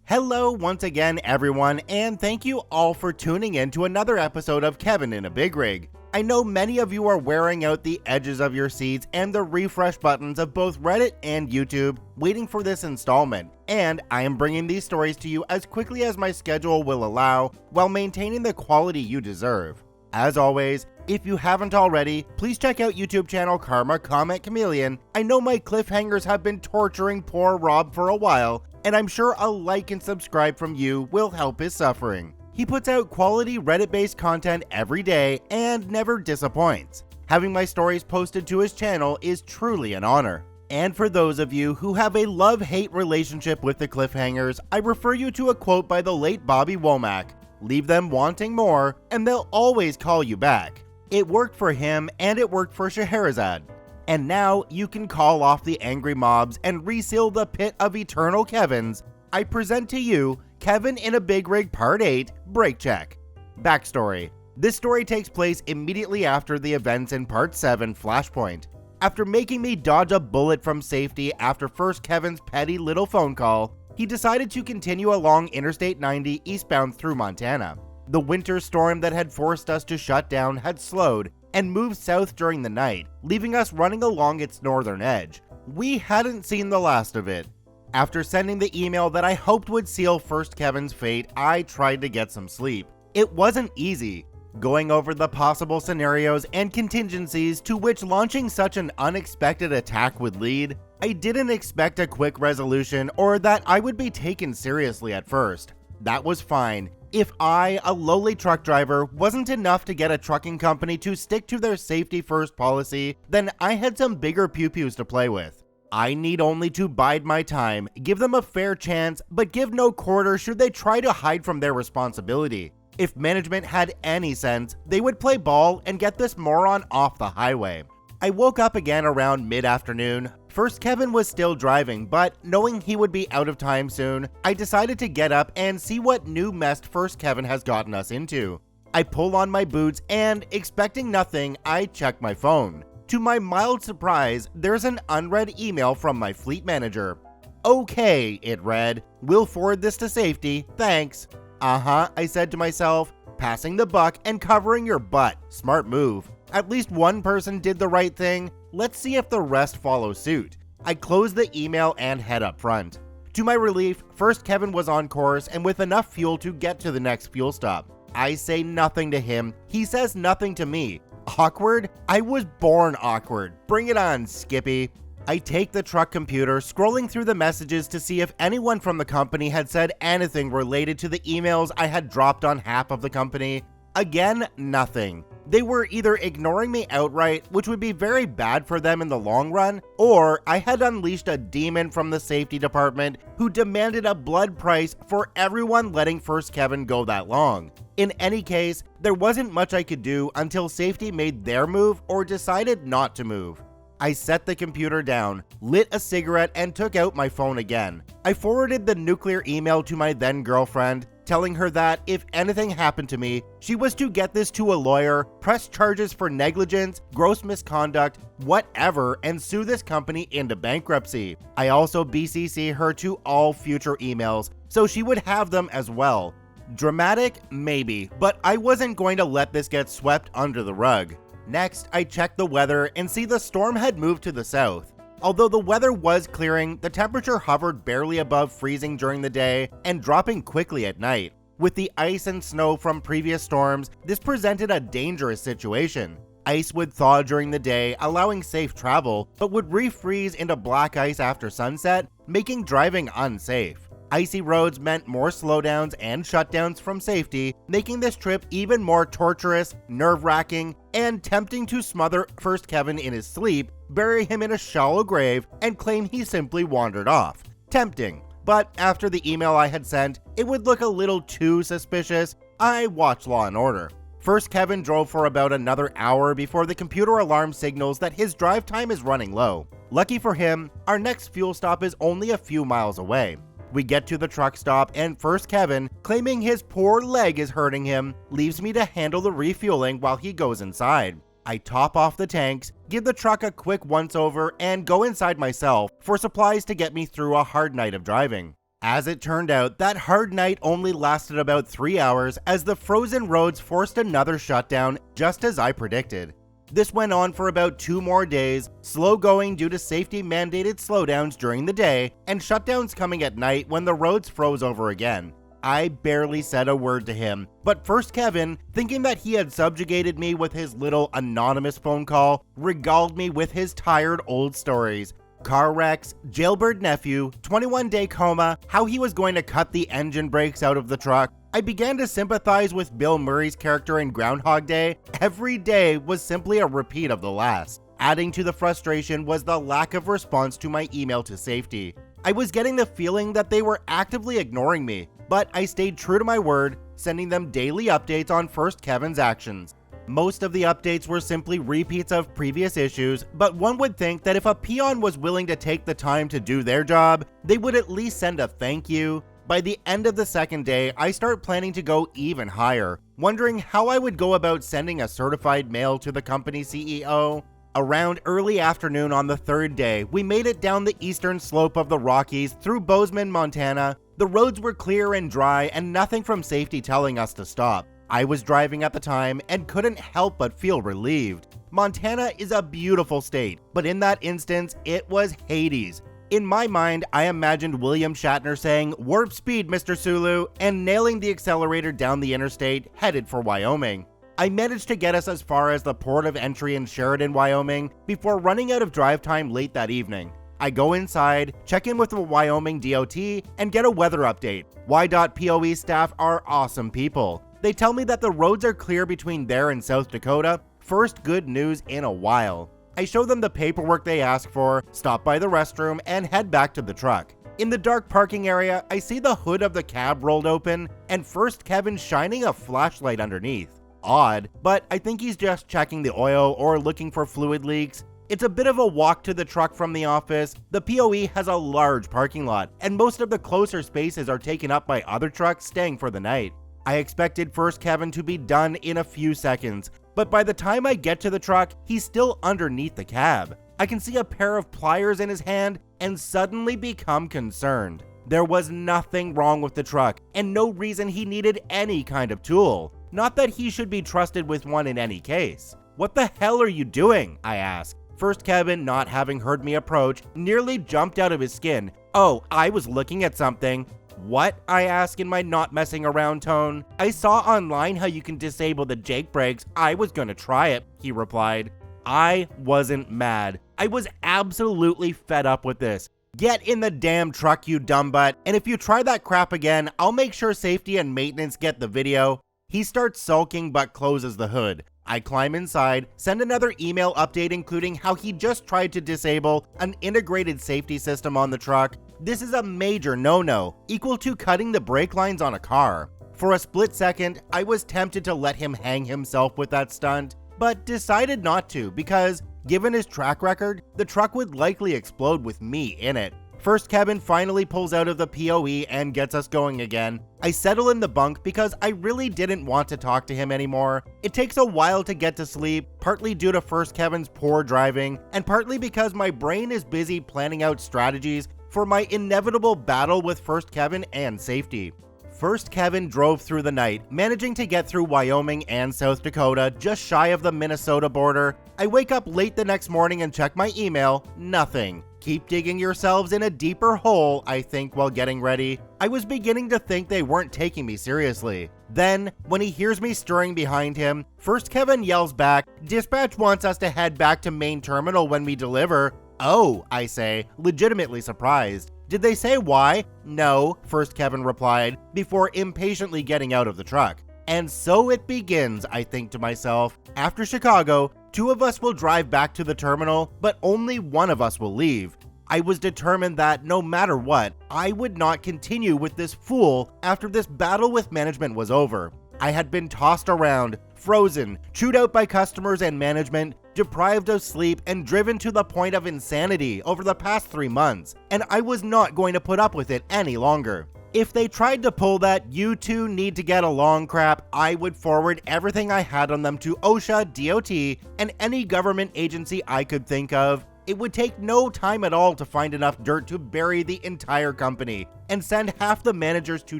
Hello once again everyone, and thank you all for tuning in to another episode of Kevin in a Big Rig. I know many of you are wearing out the edges of your seats and the refresh buttons of both Reddit and YouTube waiting for this installment, and I am bringing these stories to you as quickly as my schedule will allow while maintaining the quality you deserve. As always, if you haven't already, please check out YouTube channel Karma Comment Chameleon. I know my cliffhangers have been torturing poor Rob for a while, and I'm sure a like and subscribe from you will help his suffering. He puts out quality Reddit-based content every day and never disappoints. Having my stories posted to his channel is truly an honor. And for those of you who have a love-hate relationship with the cliffhangers, I refer you to a quote by the late Bobby Womack. Leave them wanting more, and they'll always call you back. It worked for him, and it worked for Scheherazade. And now you can call off the angry mobs and reseal the pit of eternal Kevins. I present to you Kevin in a Big Rig Part 8 Brake Check. Backstory. This story takes place immediately after the events in Part 7 Flashpoint. After making me dodge a bullet from safety after First Kevin's petty little phone call, he decided to continue along Interstate 90 eastbound through Montana. The winter storm that had forced us to shut down had slowed and moved south during the night, leaving us running along its northern edge. We hadn't seen the last of it. After sending the email that I hoped would seal First Kevin's fate, I tried to get some sleep. It wasn't easy, going over the possible scenarios and contingencies to which launching such an unexpected attack would lead. I didn't expect a quick resolution or that I would be taken seriously at first. That was fine. If I, a lowly truck driver, wasn't enough to get a trucking company to stick to their safety first policy, then I had some bigger pew-pews to play with. I need only to bide my time, give them a fair chance, but give no quarter should they try to hide from their responsibility. If management had any sense, they would play ball and get this moron off the highway. I woke up again around mid-afternoon. First Kevin was still driving, but knowing he would be out of time soon, I decided to get up and see what new mess First Kevin has gotten us into. I pull on my boots and, expecting nothing, I check my phone. To my mild surprise, there's an unread email from my fleet manager. Okay, it read, we'll forward this to safety, thanks. I said to myself, passing the buck and covering your butt, smart move. At least one person did the right thing, let's see if the rest follow suit. I close the email and head up front. To my relief, First Kevin was on course and with enough fuel to get to the next fuel stop. I say nothing to him, he says nothing to me. Awkward? I was born awkward. Bring it on, Skippy. I take the truck computer, scrolling through the messages to see if anyone from the company had said anything related to the emails I had dropped on half of the company. Again, nothing. They were either ignoring me outright, which would be very bad for them in the long run, or I had unleashed a demon from the safety department who demanded a blood price for everyone letting First Kevin go that long. In any case, there wasn't much I could do until safety made their move or decided not to move. I set the computer down, lit a cigarette, and took out my phone again. I forwarded the nuclear email to my then girlfriend, telling her that if anything happened to me, she was to get this to a lawyer, press charges for negligence, gross misconduct, whatever, and sue this company into bankruptcy. I also BCC her to all future emails, so she would have them as well. Dramatic? Maybe, but I wasn't going to let this get swept under the rug. Next, I checked the weather and see the storm had moved to the south. Although the weather was clearing, the temperature hovered barely above freezing during the day and dropping quickly at night. With the ice and snow from previous storms, this presented a dangerous situation. Ice would thaw during the day, allowing safe travel, but would refreeze into black ice after sunset, making driving unsafe. Icy roads meant more slowdowns and shutdowns from safety, making this trip even more torturous, nerve-wracking, and tempting to smother First Kevin in his sleep, bury him in a shallow grave, and claim he simply wandered off. Tempting. But after the email I had sent, it would look a little too suspicious. I watched Law & Order. First Kevin drove for about another hour before the computer alarm signals that his drive time is running low. Lucky for him, our next fuel stop is only a few miles away. We get to the truck stop and First Kevin, claiming his poor leg is hurting him, leaves me to handle the refueling while he goes inside. I top off the tanks, give the truck a quick once-over, and go inside myself for supplies to get me through a hard night of driving. As it turned out, that hard night only lasted about 3 hours as the frozen roads forced another shutdown, just as I predicted. This went on for about 2 more days, slow going due to safety-mandated slowdowns during the day and shutdowns coming at night when the roads froze over again. I barely said a word to him, but First Kevin, thinking that he had subjugated me with his little anonymous phone call, regaled me with his tired old stories. Car wrecks, jailbird nephew, 21-day coma, how he was going to cut the engine brakes out of the truck. I began to sympathize with Bill Murray's character in Groundhog Day. Every day was simply a repeat of the last. Adding to the frustration was the lack of response to my email to safety. I was getting the feeling that they were actively ignoring me, but I stayed true to my word, sending them daily updates on First Kevin's actions. Most of the updates were simply repeats of previous issues, but one would think that if a peon was willing to take the time to do their job, they would at least send a thank you. By the end of the second day, I start planning to go even higher, wondering how I would go about sending a certified mail to the company CEO. Around early afternoon on the third day, we made it down the eastern slope of the Rockies through Bozeman, Montana. The roads were clear and dry and nothing from safety telling us to stop. I was driving at the time and couldn't help but feel relieved. Montana is a beautiful state, but in that instance, it was Hades. In my mind, I imagined William Shatner saying, "Warp speed, Mr. Sulu," and nailing the accelerator down the interstate, headed for Wyoming. I managed to get us as far as the port of entry in Sheridan, Wyoming, before running out of drive time late that evening. I go inside, check in with the Wyoming DOT, and get a weather update. Y.POE staff are awesome people. They tell me that the roads are clear between there and South Dakota. First good news in a while. I show them the paperwork they ask for, stop by the restroom, and head back to the truck. In the dark parking area, I see the hood of the cab rolled open, and First Kevin shining a flashlight underneath. Odd, but I think he's just checking the oil or looking for fluid leaks. It's a bit of a walk to the truck from the office. The POE has a large parking lot, and most of the closer spaces are taken up by other trucks staying for the night. I expected First Kevin to be done in a few seconds, but by the time I get to the truck, he's still underneath the cab. I can see a pair of pliers in his hand and suddenly become concerned. There was nothing wrong with the truck, and no reason he needed any kind of tool. Not that he should be trusted with one in any case. "What the hell are you doing?" I asked. First Kevin, not having heard me approach, nearly jumped out of his skin. "Oh, I was looking at something." "What?" I ask in my not messing around tone. "I saw online how you can disable the Jake brakes. I was gonna try it," he replied. I wasn't mad. I was absolutely fed up with this. Get in the damn truck, you dumb butt, and if you try that crap again, I'll make sure safety and maintenance get the video. He starts sulking but closes the hood. I climb inside, send another email update including how he just tried to disable an integrated safety system on the truck. This is a major no-no, equal to cutting the brake lines on a car. For a split second, I was tempted to let him hang himself with that stunt, but decided not to because, given his track record, the truck would likely explode with me in it. First, Kevin finally pulls out of the POE and gets us going again. I settle in the bunk because I really didn't want to talk to him anymore. It takes a while to get to sleep, partly due to First Kevin's poor driving, and partly because my brain is busy planning out strategies for my inevitable battle with First Kevin and safety. First Kevin drove through the night, managing to get through Wyoming and South Dakota, just shy of the Minnesota border. I wake up late the next morning and check my email, nothing. Keep digging yourselves in a deeper hole, I think, while getting ready. I was beginning to think they weren't taking me seriously. Then, when he hears me stirring behind him, First Kevin yells back, "Dispatch wants us to head back to main terminal when we deliver." "Oh," I say, legitimately surprised. "Did they say why?" "No," First Kevin replied, before impatiently getting out of the truck. And so it begins, I think to myself. After Chicago, 2 of us will drive back to the terminal, but only 1 of us will leave. I was determined that no matter what, I would not continue with this fool after this battle with management was over. I had been tossed around, frozen, chewed out by customers and management, deprived of sleep, and driven to the point of insanity over the past 3 months, and I was not going to put up with it any longer. If they tried to pull that "you two need to get along" crap, I would forward everything I had on them to OSHA, DOT, and any government agency I could think of. It would take no time at all to find enough dirt to bury the entire company and send half the managers to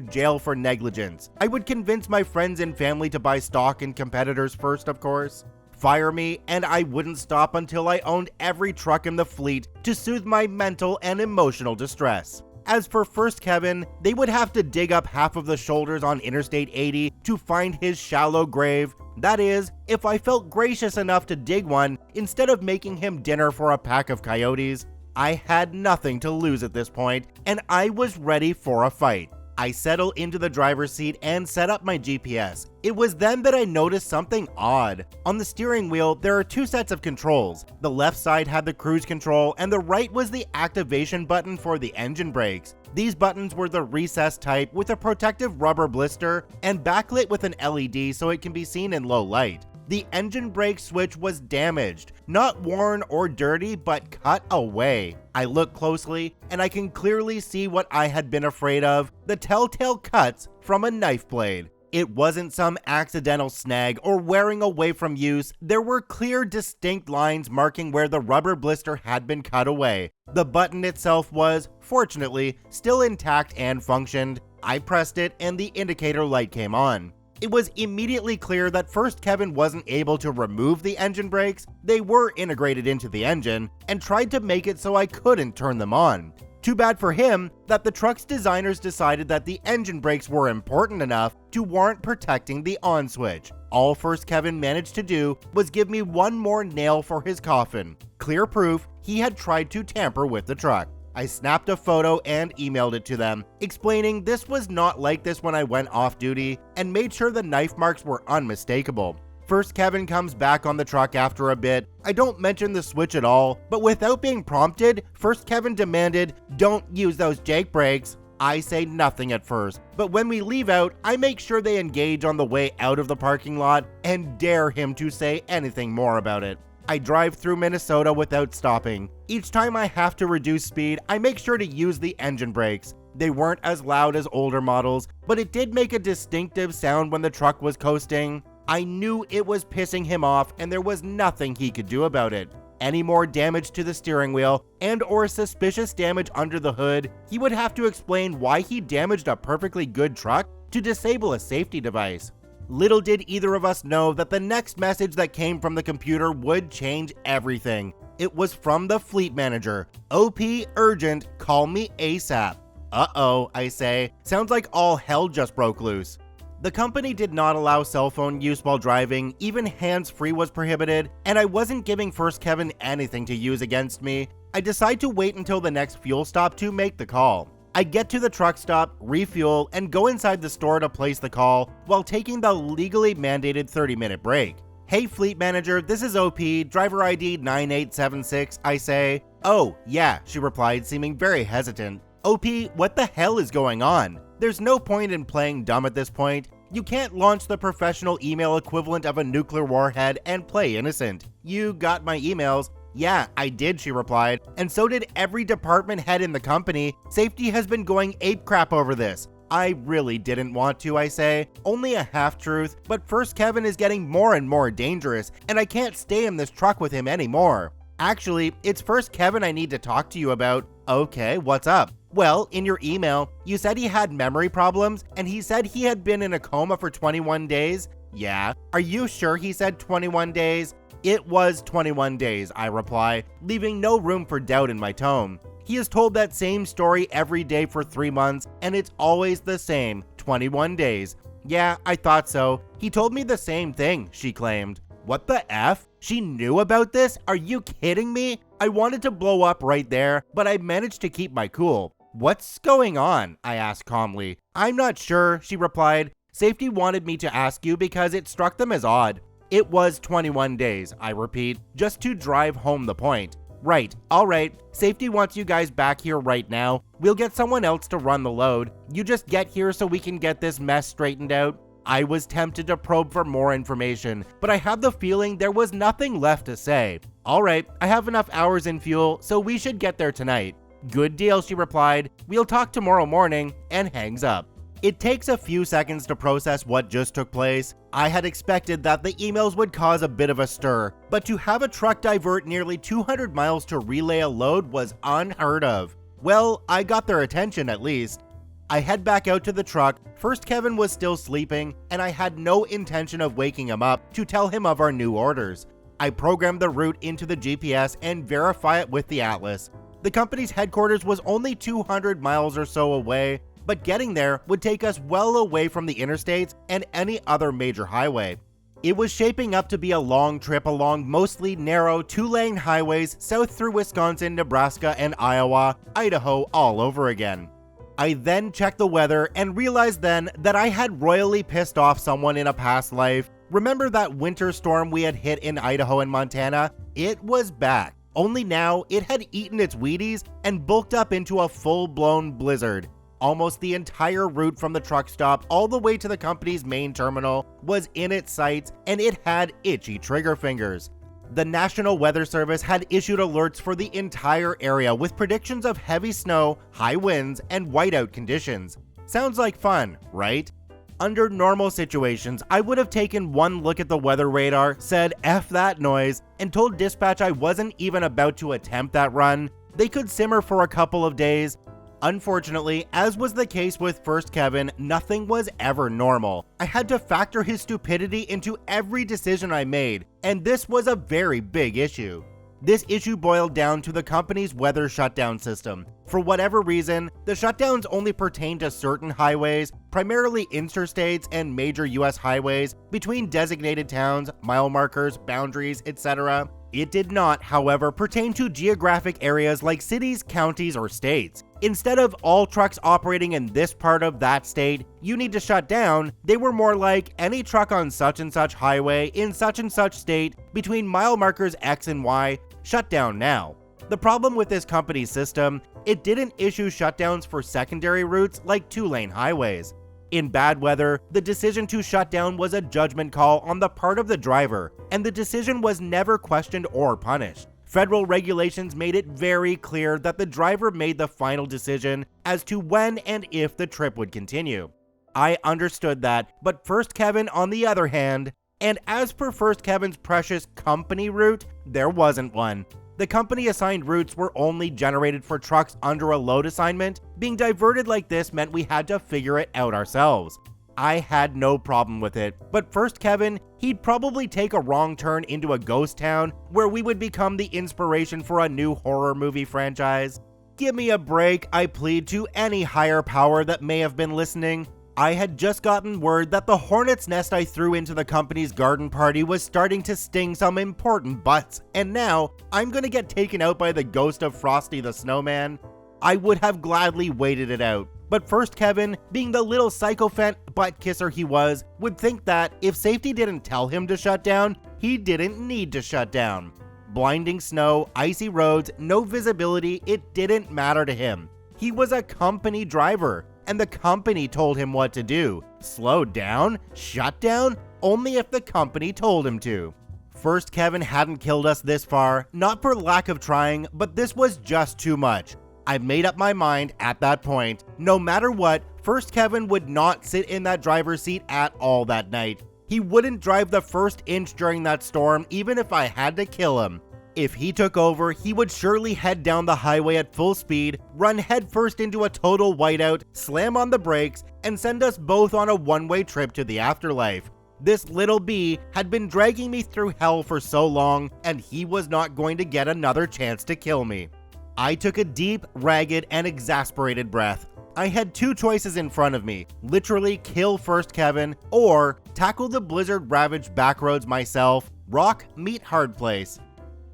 jail for negligence. I would convince my friends and family to buy stock in competitors first, of course. Fire me, and I wouldn't stop until I owned every truck in the fleet to soothe my mental and emotional distress. As for First Kevin, they would have to dig up half of the shoulders on Interstate 80 to find his shallow grave. That is, if I felt gracious enough to dig one instead of making him dinner for a pack of coyotes. I had nothing to lose at this point, and I was ready for a fight. I settle into the driver's seat and set up my GPS. It was then that I noticed something odd. On the steering wheel, there are 2 sets of controls. The left side had the cruise control, and the right was the activation button for the engine brakes. These buttons were the recessed type with a protective rubber blister and backlit with an LED so it can be seen in low light. The engine brake switch was damaged, not worn or dirty, but cut away. I look closely, and I can clearly see what I had been afraid of, the telltale cuts from a knife blade. It wasn't some accidental snag or wearing away from use. There were clear, distinct lines marking where the rubber blister had been cut away. The button itself was, fortunately, still intact and functioned. I pressed it, and the indicator light came on. It was immediately clear that First Kevin wasn't able to remove the engine brakes. They were integrated into the engine, and tried to make it so I couldn't turn them on. Too bad for him that the truck's designers decided that the engine brakes were important enough to warrant protecting the on switch. All First Kevin managed to do was give me 1 more nail for his coffin. Clear proof he had tried to tamper with the truck. I snapped a photo and emailed it to them, explaining this was not like this when I went off duty, and made sure the knife marks were unmistakable. First Kevin comes back on the truck after a bit. I don't mention the switch at all, but without being prompted, First Kevin demanded, "Don't use those Jake brakes." I say nothing at first, but when we leave out, I make sure they engage on the way out of the parking lot and dare him to say anything more about it. I drive through Minnesota without stopping. Each time I have to reduce speed, I make sure to use the engine brakes. They weren't as loud as older models, but it did make a distinctive sound when the truck was coasting. I knew it was pissing him off, and there was nothing he could do about it. Any more damage to the steering wheel and/or suspicious damage under the hood, he would have to explain why he damaged a perfectly good truck to disable a safety device. Little did either of us know that the next message that came from the computer would change everything. It was from the fleet manager. "OP urgent, call me ASAP." Uh-oh, I say. Sounds like all hell just broke loose. The company did not allow cell phone use while driving, even hands-free was prohibited, and I wasn't giving First Kevin anything to use against me. I decide to wait until the next fuel stop to make the call. I get to the truck stop, refuel, and go inside the store to place the call while taking the legally mandated 30-minute break. "Hey fleet manager, this is OP, driver ID 9876, I say. "Oh, yeah," she replied, seeming very hesitant. "OP, what the hell is going on? There's no point in playing dumb at this point. You can't launch the professional email equivalent of a nuclear warhead and play innocent. You got my emails." "Yeah, I did," she replied, "and so did every department head in the company. Safety has been going apecrap over this." "I really didn't want to," I say. "Only a half-truth, but First Kevin is getting more and more dangerous, and I can't stay in this truck with him anymore." "Actually, it's First Kevin I need to talk to you about." "Okay, what's up?" "Well, in your email, you said he had memory problems, and he said he had been in a coma for 21 days. "Yeah." "Are you sure he said 21 days? "It was 21 days, I reply, leaving no room for doubt in my tone. "He has told that same story every day for 3 months, and it's always the same, 21 days. "Yeah, I thought so. He told me the same thing," she claimed. What the F? She knew about this? Are you kidding me? I wanted to blow up right there, but I managed to keep my cool. "What's going on?" I asked calmly. "I'm not sure," she replied. "Safety wanted me to ask you because it struck them as odd." "It was 21 days, I repeat, just to drive home the point." "Right, alright, Safety wants you guys back here right now. We'll get someone else to run the load. You just get here so we can get this mess straightened out." I was tempted to probe for more information, but I had the feeling there was nothing left to say. "Alright, I have enough hours in fuel, so we should get there tonight." "Good deal," she replied. "We'll talk tomorrow morning," and hangs up. It takes a few seconds to process what just took place. I had expected that the emails would cause a bit of a stir, but to have a truck divert nearly 200 miles to relay a load was unheard of. Well, I got their attention at least. I head back out to the truck. First Kevin was still sleeping, and I had no intention of waking him up to tell him of our new orders. I programmed the route into the GPS and verify it with the atlas. The company's headquarters was only 200 miles or so away, but getting there would take us well away from the interstates and any other major highway. It was shaping up to be a long trip along mostly narrow 2-lane highways south through Wisconsin, Nebraska, and Iowa, Idaho all over again. I then checked the weather and realized then that I had royally pissed off someone in a past life. Remember that winter storm we had hit in Idaho and Montana? It was back. Only now it had eaten its Wheaties and bulked up into a full-blown blizzard. Almost the entire route from the truck stop all the way to the company's main terminal was in its sights, and it had itchy trigger fingers. The National Weather Service had issued alerts for the entire area with predictions of heavy snow, high winds, and whiteout conditions. Sounds like fun, right? Under normal situations, I would have taken one look at the weather radar, said F that noise, and told dispatch I wasn't even about to attempt that run. They could simmer for a couple of days. Unfortunately, as was the case with First Kevin, nothing was ever normal. I had to factor his stupidity into every decision I made, and this was a very big issue. This issue boiled down to the company's weather shutdown system. For whatever reason, the shutdowns only pertain to certain highways, primarily interstates and major US highways, between designated towns, mile markers, boundaries, etc. It did not, however, pertain to geographic areas like cities, counties, or states. Instead of all trucks operating in this part of that state, you need to shut down, they were more like any truck on such and such highway in such and such state between mile markers X and Y, shut down now. The problem with this company's system, it didn't issue shutdowns for secondary routes like 2-lane highways. In bad weather, the decision to shut down was a judgment call on the part of the driver, and the decision was never questioned or punished. Federal regulations made it very clear that the driver made the final decision as to when and if the trip would continue. I understood that, but First Kevin on the other hand, and as per First Kevin's precious company route, there wasn't one. The company assigned routes were only generated for trucks under a load assignment. Being diverted like this meant we had to figure it out ourselves. I had no problem with it, but First Kevin, he'd probably take a wrong turn into a ghost town where we would become the inspiration for a new horror movie franchise. Give me a break, I plead to any higher power that may have been listening. I had just gotten word that the hornet's nest I threw into the company's garden party was starting to sting some important butts, and now I'm gonna get taken out by the ghost of Frosty the Snowman. I would have gladly waited it out, but first Kevin, being the little sycophant butt kisser he was, would think that if safety didn't tell him to shut down, he didn't need to shut down. Blinding snow, icy roads, no visibility, it didn't matter to him. He was a company driver, and the company told him what to do. Slow down? Shut down? Only if the company told him to. First Kevin hadn't killed us this far, not for lack of trying, but this was just too much. I made up my mind at that point. No matter what, First Kevin would not sit in that driver's seat at all that night. He wouldn't drive the first inch during that storm, even if I had to kill him. If he took over, he would surely head down the highway at full speed, run headfirst into a total whiteout, slam on the brakes, and send us both on a one-way trip to the afterlife. This little bee had been dragging me through hell for so long, and he was not going to get another chance to kill me. I took a deep, ragged, and exasperated breath. I had two choices in front of me: literally kill First Kevin, or tackle the blizzard-ravaged backroads myself, rock meet hard place.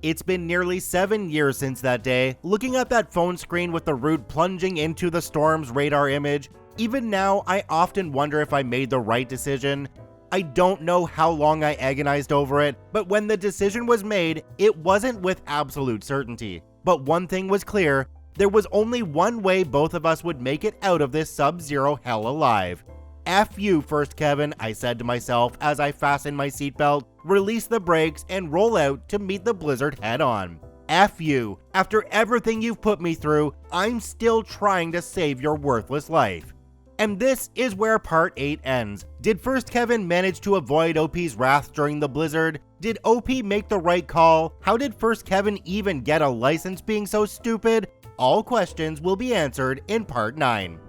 It's been nearly 7 years since that day. Looking at that phone screen with the route plunging into the storm's radar image, even now I often wonder if I made the right decision. I don't know how long I agonized over it, but when the decision was made, it wasn't with absolute certainty. But one thing was clear: there was only one way both of us would make it out of this sub-zero hell alive. F you, First Kevin, I said to myself as I fastened my seatbelt, release the brakes, and roll out to meet the blizzard head on. F you. After everything you've put me through, I'm still trying to save your worthless life. And this is where part 8 ends. Did First Kevin manage to avoid OP's wrath during the blizzard? Did OP make the right call? How did First Kevin even get a license being so stupid? All questions will be answered in part 9.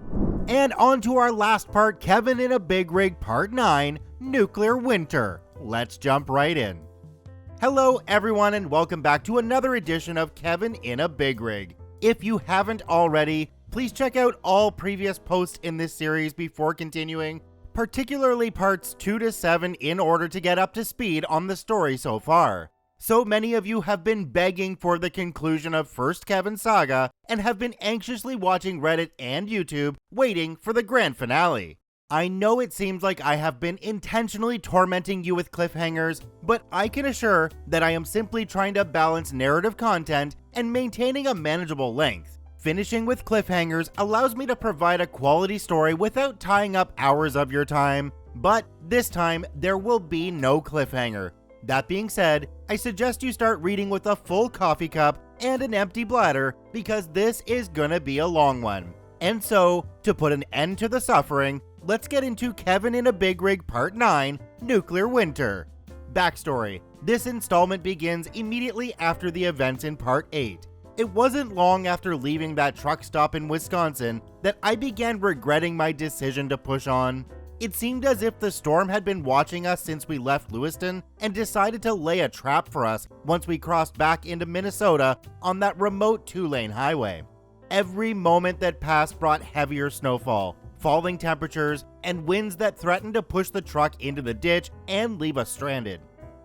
And on to our last part, Kevin in a Big Rig Part 9, Nuclear Winter. Let's jump right in. Hello everyone and welcome back to another edition of Kevin in a Big Rig. If you haven't already, please check out all previous posts in this series before continuing, particularly parts 2 to 7 in order to get up to speed on the story so far. So many of you have been begging for the conclusion of First Kevin's saga and have been anxiously watching Reddit and YouTube, waiting for the grand finale. I know it seems like I have been intentionally tormenting you with cliffhangers, but I can assure that I am simply trying to balance narrative content and maintaining a manageable length. Finishing with cliffhangers allows me to provide a quality story without tying up hours of your time, but this time there will be no cliffhanger. That being said, I suggest you start reading with a full coffee cup and an empty bladder because this is gonna be a long one. And so, to put an end to the suffering, let's get into Kevin in a Big Rig Part 9, Nuclear Winter. Backstory: this installment begins immediately after the events in Part 8. It wasn't long after leaving that truck stop in Wisconsin that I began regretting my decision to push on. It seemed as if the storm had been watching us since we left Lewiston and decided to lay a trap for us once we crossed back into Minnesota on that remote 2-lane highway. Every moment that passed brought heavier snowfall, falling temperatures, and winds that threatened to push the truck into the ditch and leave us stranded.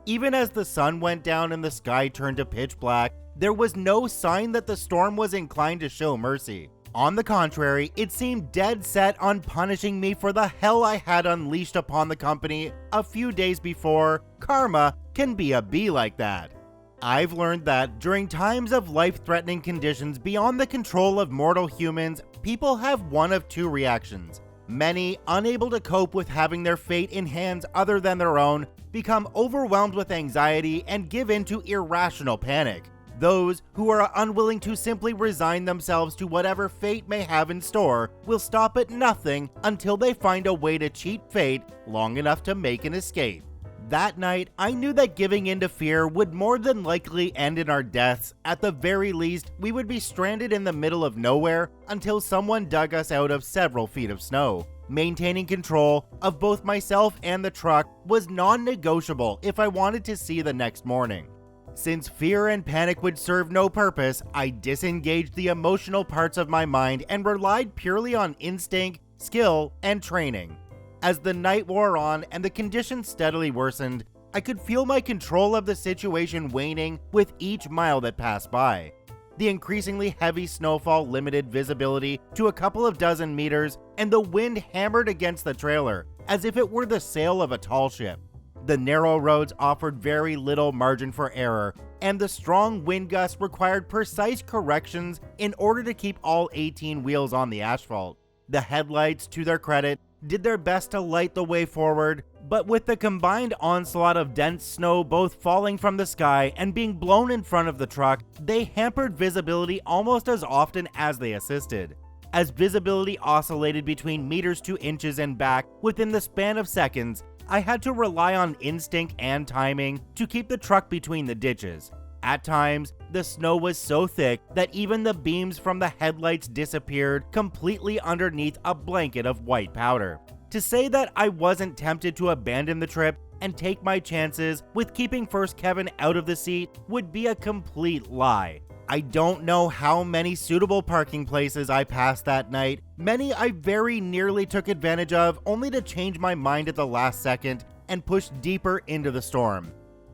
Even as the sun went down and the sky turned to pitch black, there was no sign that the storm was inclined to show mercy. On the contrary, it seemed dead set on punishing me for the hell I had unleashed upon the company a few days before. Karma can be a bee like that. I've learned that during times of life-threatening conditions beyond the control of mortal humans, people have one of two reactions. Many, unable to cope with having their fate in hands other than their own, become overwhelmed with anxiety and give in to irrational panic. Those who are unwilling to simply resign themselves to whatever fate may have in store will stop at nothing until they find a way to cheat fate long enough to make an escape. That night, I knew that giving in to fear would more than likely end in our deaths. At the very least, we would be stranded in the middle of nowhere until someone dug us out of several feet of snow. Maintaining control of both myself and the truck was non-negotiable if I wanted to see the next morning. Since fear and panic would serve no purpose, I disengaged the emotional parts of my mind and relied purely on instinct, skill, and training. As the night wore on and the conditions steadily worsened, I could feel my control of the situation waning with each mile that passed by. The increasingly heavy snowfall limited visibility to a couple of dozen meters, and the wind hammered against the trailer as if it were the sail of a tall ship. The narrow roads offered very little margin for error, and the strong wind gusts required precise corrections in order to keep all 18 wheels on the asphalt. The headlights, to their credit, did their best to light the way forward, but with the combined onslaught of dense snow both falling from the sky and being blown in front of the truck, they hampered visibility almost as often as they assisted. As visibility oscillated between meters to inches and back within the span of seconds, I had to rely on instinct and timing to keep the truck between the ditches. At times, the snow was so thick that even the beams from the headlights disappeared completely underneath a blanket of white powder. To say that I wasn't tempted to abandon the trip and take my chances with keeping First Kevin out of the seat would be a complete lie. I don't know how many suitable parking places I passed that night. Many I very nearly took advantage of, only to change my mind at the last second and push deeper into the storm.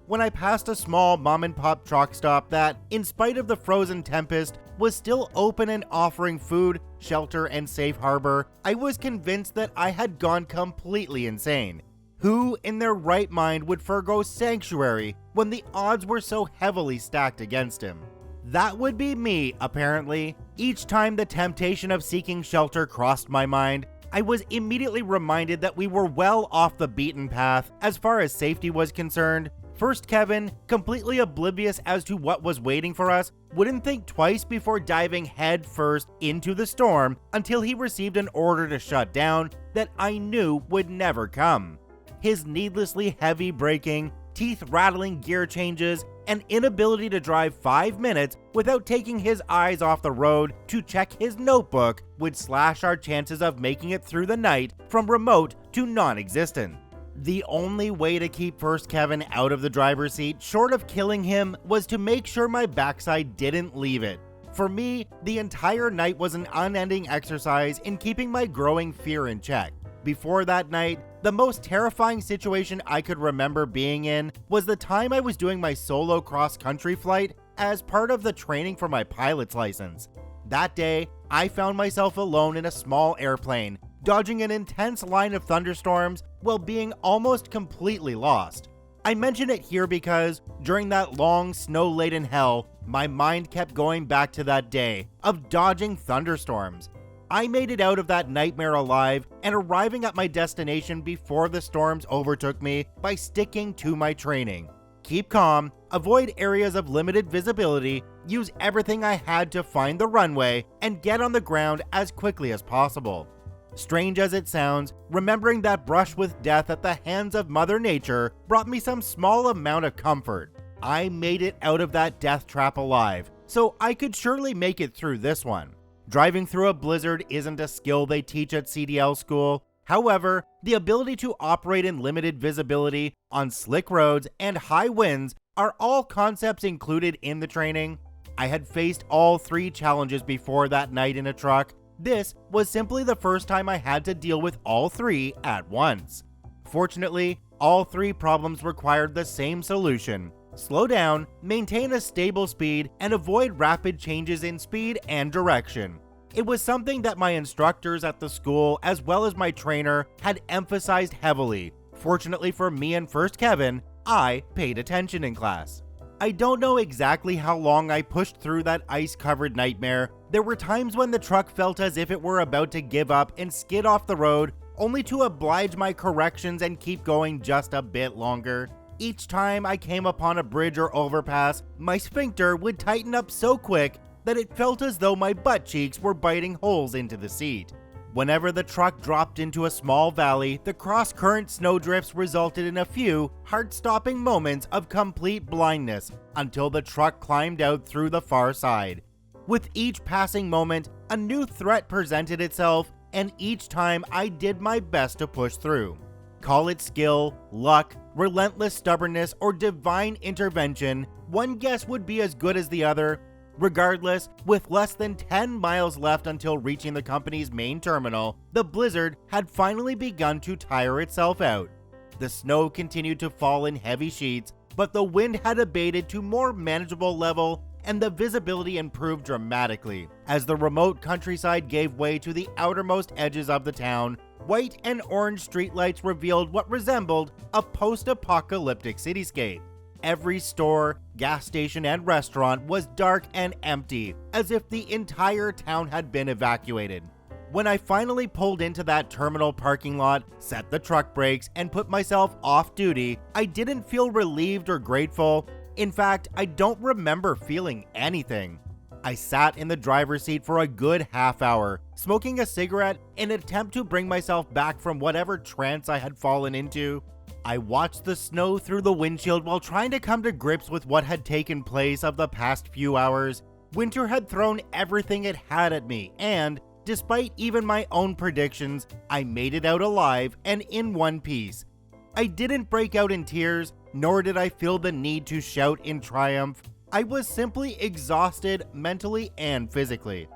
When I passed a small mom-and-pop truck stop that, in spite of the frozen tempest, was still open and offering food, shelter, and safe harbor, I was convinced that I had gone completely insane. Who in their right mind would forgo sanctuary when the odds were so heavily stacked against him? That would be me, apparently. Each time the temptation of seeking shelter crossed my mind, I was immediately reminded that we were well off the beaten path as far as safety was concerned. First Kevin, completely oblivious as to what was waiting for us, wouldn't think twice before diving head first into the storm until he received an order to shut down that I knew would never come. His needlessly heavy braking, teeth-rattling gear changes, and inability to drive 5 minutes without taking his eyes off the road to check his notebook would slash our chances of making it through the night from remote to non-existent. The only way to keep First Kevin out of the driver's seat, short of killing him, was to make sure my backside didn't leave it. For me, the entire night was an unending exercise in keeping my growing fear in check. Before that night, the most terrifying situation I could remember being in was the time I was doing my solo cross-country flight as part of the training for my pilot's license. That day, I found myself alone in a small airplane, dodging an intense line of thunderstorms while being almost completely lost. I mention it here because, during that long, snow-laden hell, my mind kept going back to that day of dodging thunderstorms. I made it out of that nightmare alive and arriving at my destination before the storms overtook me by sticking to my training. Keep calm, avoid areas of limited visibility, use everything I had to find the runway, and get on the ground as quickly as possible. Strange as it sounds, remembering that brush with death at the hands of Mother Nature brought me some small amount of comfort. I made it out of that death trap alive, so I could surely make it through this one. Driving through a blizzard isn't a skill they teach at CDL school. However, the ability to operate in limited visibility on slick roads and high winds are all concepts included in the training. I had faced all 3 challenges before that night in a truck. This was simply the first time I had to deal with all 3 at once. Fortunately, all 3 problems required the same solution: slow down, maintain a stable speed, and avoid rapid changes in speed and direction. It was something that my instructors at the school, as well as my trainer, had emphasized heavily. Fortunately for me and First Kevin, I paid attention in class. I don't know exactly how long I pushed through that ice-covered nightmare. There were times when the truck felt as if it were about to give up and skid off the road, only to oblige my corrections and keep going just a bit longer. Each time I came upon a bridge or overpass, my sphincter would tighten up so quick that it felt as though my butt cheeks were biting holes into the seat. Whenever the truck dropped into a small valley, the cross-current snowdrifts resulted in a few heart-stopping moments of complete blindness until the truck climbed out through the far side. With each passing moment, a new threat presented itself, and each time I did my best to push through. Call it skill, luck, relentless stubbornness, or divine intervention, one guess would be as good as the other. Regardless, with less than 10 miles left until reaching the company's main terminal, the blizzard had finally begun to tire itself out. The snow continued to fall in heavy sheets, but the wind had abated to more manageable level and the visibility improved dramatically. As the remote countryside gave way to the outermost edges of the town, white and orange streetlights revealed what resembled a post-apocalyptic cityscape. Every store, gas station, and restaurant was dark and empty, as if the entire town had been evacuated. When I finally pulled into that terminal parking lot, set the truck brakes, and put myself off duty, I didn't feel relieved or grateful. In fact, I don't remember feeling anything. I sat in the driver's seat for a good half hour, smoking a cigarette in an attempt to bring myself back from whatever trance I had fallen into. I watched the snow through the windshield while trying to come to grips with what had taken place of the past few hours. Winter had thrown everything it had at me, and despite even my own predictions, I made it out alive and in one piece. I didn't break out in tears, nor did I feel the need to shout in triumph. I was simply exhausted mentally and physically.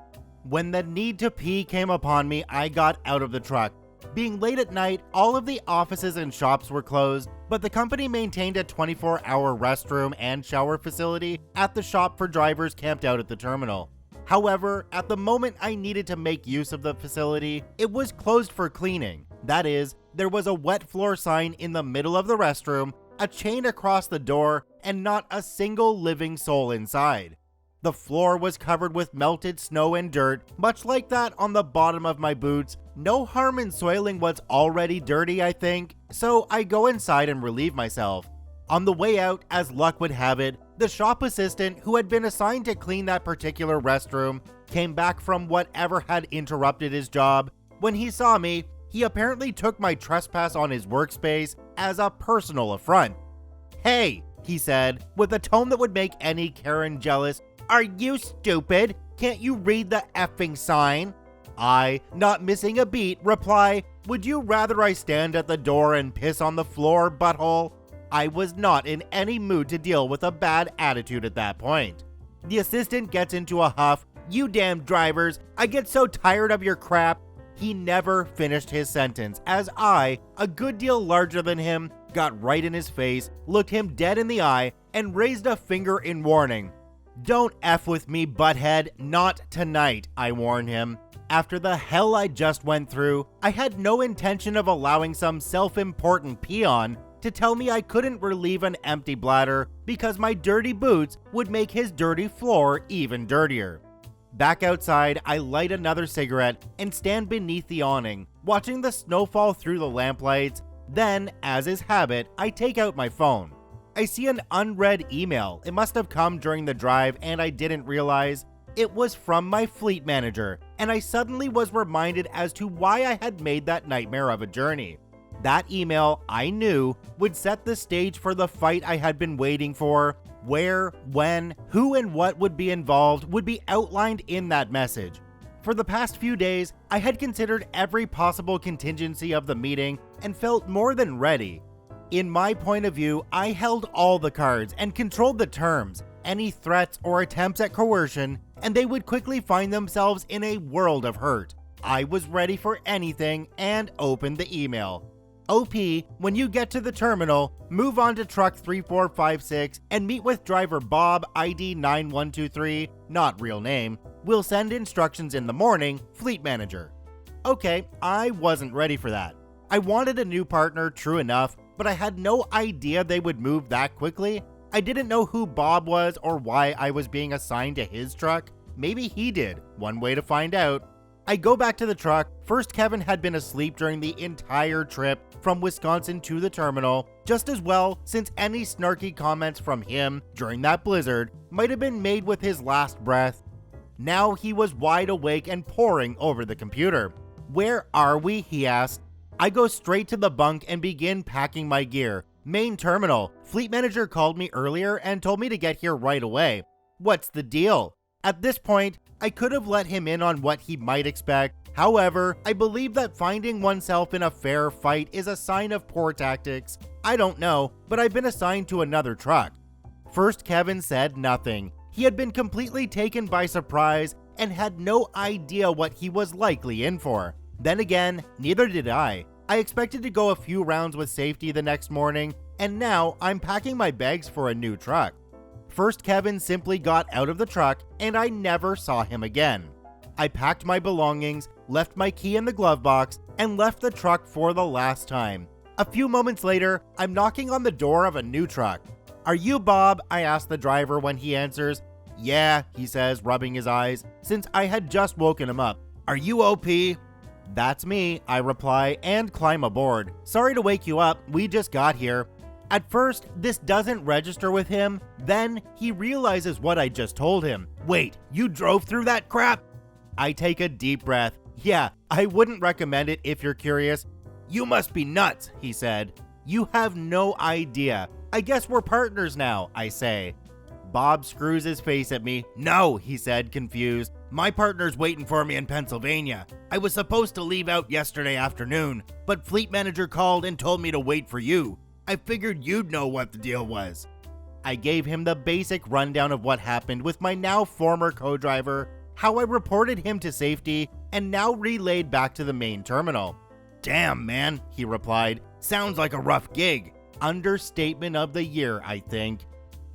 When the need to pee came upon me, I got out of the truck. Being late at night, all of the offices and shops were closed, but the company maintained a 24-hour restroom and shower facility at the shop for drivers camped out at the terminal. However, at the moment I needed to make use of the facility, it was closed for cleaning. That is, there was a wet floor sign in the middle of the restroom, a chain across the door, and not a single living soul inside. The floor was covered with melted snow and dirt, much like that on the bottom of my boots. No harm in soiling what's already dirty, I think, so I go inside and relieve myself. On the way out, as luck would have it, the shop assistant who had been assigned to clean that particular restroom came back from whatever had interrupted his job. When he saw me, he apparently took my trespass on his workspace as a personal affront. "Hey," he said, with a tone that would make any Karen jealous, "are you stupid? Can't you read the effing sign?" I, not missing a beat, reply, "Would you rather I stand at the door and piss on the floor, butthole?" I was not in any mood to deal with a bad attitude at that point. The assistant gets into a huff. "You damn drivers, I get so tired of your crap." He never finished his sentence as I, a good deal larger than him, got right in his face, looked him dead in the eye, and raised a finger in warning. "Don't F with me, butthead, not tonight," I warned him. After the hell I just went through, I had no intention of allowing some self-important peon to tell me I couldn't relieve an empty bladder because my dirty boots would make his dirty floor even dirtier. Back outside, I light another cigarette and stand beneath the awning, watching the snow fall through the lamplights. Then, as is habit, I take out my phone. I see an unread email. It must have come during the drive and I didn't realize. It was from my fleet manager, and I suddenly was reminded as to why I had made that nightmare of a journey. That email, I knew, would set the stage for the fight I had been waiting for. Where, when, who, and what would be involved would be outlined in that message. For the past few days, I had considered every possible contingency of the meeting and felt more than ready. In my point of view, I held all the cards and controlled the terms, any threats or attempts at coercion, and they would quickly find themselves in a world of hurt. I was ready for anything and opened the email. "OP, when you get to the terminal, move on to truck 3456 and meet with driver Bob, ID 9123, not real name. We'll send instructions in the morning, fleet manager." Okay, I wasn't ready for that. I wanted a new partner, true enough, but I had no idea they would move that quickly. I didn't know who Bob was or why I was being assigned to his truck. Maybe he did. One way to find out. I go back to the truck. First, Kevin had been asleep during the entire trip from Wisconsin to the terminal, just as well since any snarky comments from him during that blizzard might have been made with his last breath. Now he was wide awake and poring over the computer. "Where are we?" he asked. I go straight to the bunk and begin packing my gear. "Main terminal. Fleet manager called me earlier and told me to get here right away." "What's the deal?" At this point, I could have let him in on what he might expect. However, I believe that finding oneself in a fair fight is a sign of poor tactics. I don't know, but I've been assigned to another truck. First, Kevin said nothing. He had been completely taken by surprise and had no idea what he was likely in for. Then again, neither did I. I expected to go a few rounds with safety the next morning, and now I'm packing my bags for a new truck. First Kevin simply got out of the truck, and I never saw him again. I packed my belongings, left my key in the glove box, and left the truck for the last time. A few moments later, I'm knocking on the door of a new truck. "Are you Bob?" I ask the driver when he answers. "Yeah," he says, rubbing his eyes, since I had just woken him up. "Are you OP?" "That's me," I reply, and climb aboard. "Sorry to wake you up, we just got here." At first, this doesn't register with him, then he realizes what I just told him. "Wait, you drove through that crap?" I take a deep breath. "Yeah, I wouldn't recommend it if you're curious." "You must be nuts," he said. "You have no idea. I guess we're partners now," I say. Bob screws his face at me. "No," he said, confused. "My partner's waiting for me in Pennsylvania. I was supposed to leave out yesterday afternoon, but fleet manager called and told me to wait for you. I figured you'd know what the deal was." I gave him the basic rundown of what happened with my now former co-driver, how I reported him to safety, and now relayed back to the main terminal. "Damn, man," he replied. "Sounds like a rough gig." Understatement of the year, I think.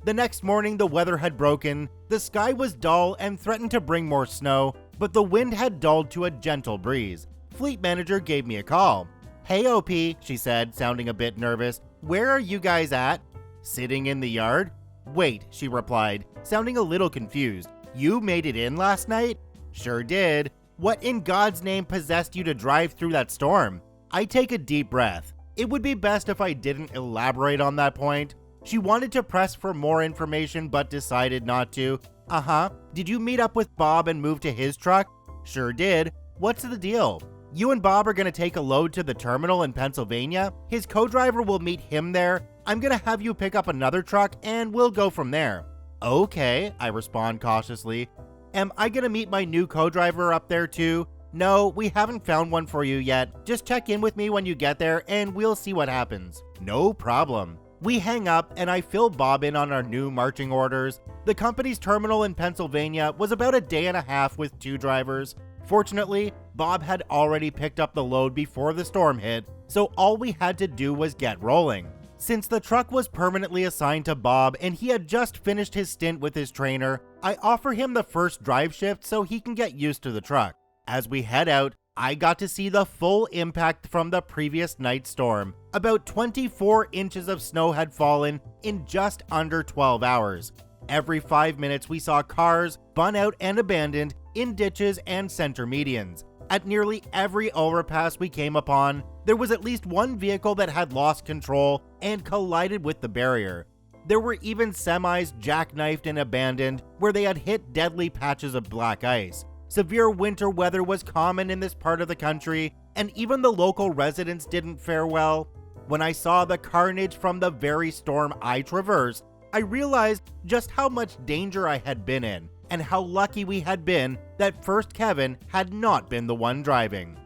The next morning, the weather had broken. The sky was dull and threatened to bring more snow, but the wind had dulled to a gentle breeze. Fleet manager gave me a call. "Hey, OP," she said, sounding a bit nervous. "Where are you guys at?" "Sitting in the yard." "Wait," she replied, sounding a little confused. "You made it in last night?" "Sure did." "What in God's name possessed you to drive through that storm?" I take a deep breath. It would be best if I didn't elaborate on that point. She wanted to press for more information but decided not to. Did you meet up with Bob and move to his truck?" "Sure did." "What's the deal?" "You and Bob are gonna take a load to the terminal in Pennsylvania. His co-driver will meet him there. I'm gonna have you pick up another truck and we'll go from there." "Okay," I respond cautiously. "Am I gonna meet my new co-driver up there too?" "No, we haven't found one for you yet. Just check in with me when you get there and we'll see what happens." "No problem." We hang up and I fill Bob in on our new marching orders. The company's terminal in Pennsylvania was about a day and a half with 2 drivers. Fortunately, Bob had already picked up the load before the storm hit, so all we had to do was get rolling. Since the truck was permanently assigned to Bob and he had just finished his stint with his trainer, I offer him the first drive shift so he can get used to the truck. As we head out, I got to see the full impact from the previous night's storm. About 24 inches of snow had fallen in just under 12 hours. Every 5 minutes we saw cars spun out and abandoned in ditches and center medians. At nearly every overpass we came upon, there was at least one vehicle that had lost control and collided with the barrier. There were even semis jackknifed and abandoned where they had hit deadly patches of black ice. Severe winter weather was common in this part of the country, and even the local residents didn't fare well. When I saw the carnage from the very storm I traversed, I realized just how much danger I had been in, and how lucky we had been that First Kevin had not been the one driving.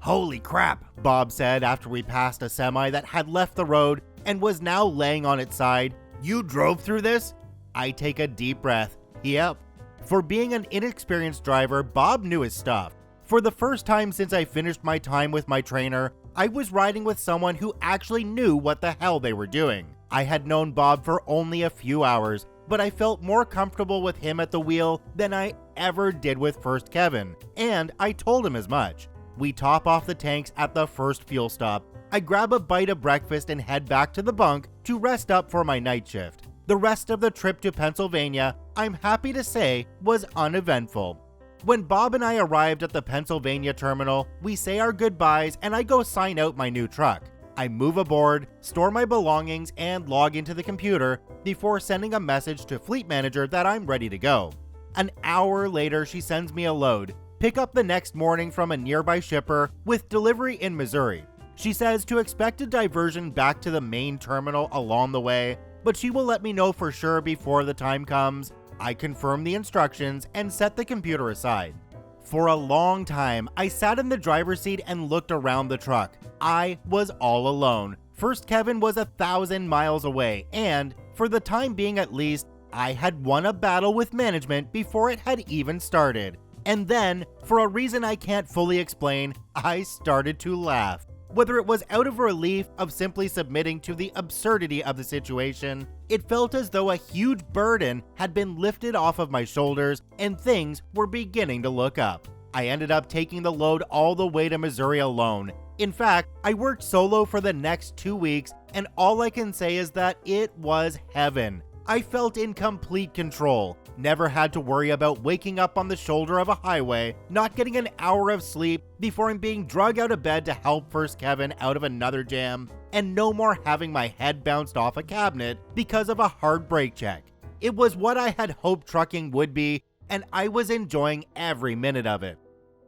"Holy crap," Bob said after we passed a semi that had left the road and was now laying on its side. "You drove through this?" I take a deep breath. Yep. For being an inexperienced driver, Bob knew his stuff. For the first time since I finished my time with my trainer, I was riding with someone who actually knew what the hell they were doing. I had known Bob for only a few hours, but I felt more comfortable with him at the wheel than I ever did with First Kevin, and I told him as much. We top off the tanks at the first fuel stop. I grab a bite of breakfast and head back to the bunk to rest up for my night shift. The rest of the trip to Pennsylvania, I'm happy to say, was uneventful. When Bob and I arrived at the Pennsylvania terminal, we say our goodbyes and I go sign out my new truck. I move aboard, store my belongings, and log into the computer before sending a message to Fleet Manager that I'm ready to go. An hour later, she sends me a load. Pick up the next morning from a nearby shipper with delivery in Missouri. She says to expect a diversion back to the main terminal along the way, but she will let me know for sure before the time comes. I confirm the instructions and set the computer aside. For a long time, I sat in the driver's seat and looked around the truck. I was all alone. First Kevin was 1,000 miles away, and, for the time being at least, I had won a battle with management before it had even started. And then, for a reason I can't fully explain, I started to laugh. Whether it was out of relief of simply submitting to the absurdity of the situation, it felt as though a huge burden had been lifted off of my shoulders and things were beginning to look up. I ended up taking the load all the way to Missouri alone. In fact, I worked solo for the next 2 weeks, and all I can say is that it was heaven. I felt in complete control, never had to worry about waking up on the shoulder of a highway, not getting an hour of sleep before I'm being dragged out of bed to help First Kevin out of another jam, and no more having my head bounced off a cabinet because of a hard brake check. It was what I had hoped trucking would be, and I was enjoying every minute of it.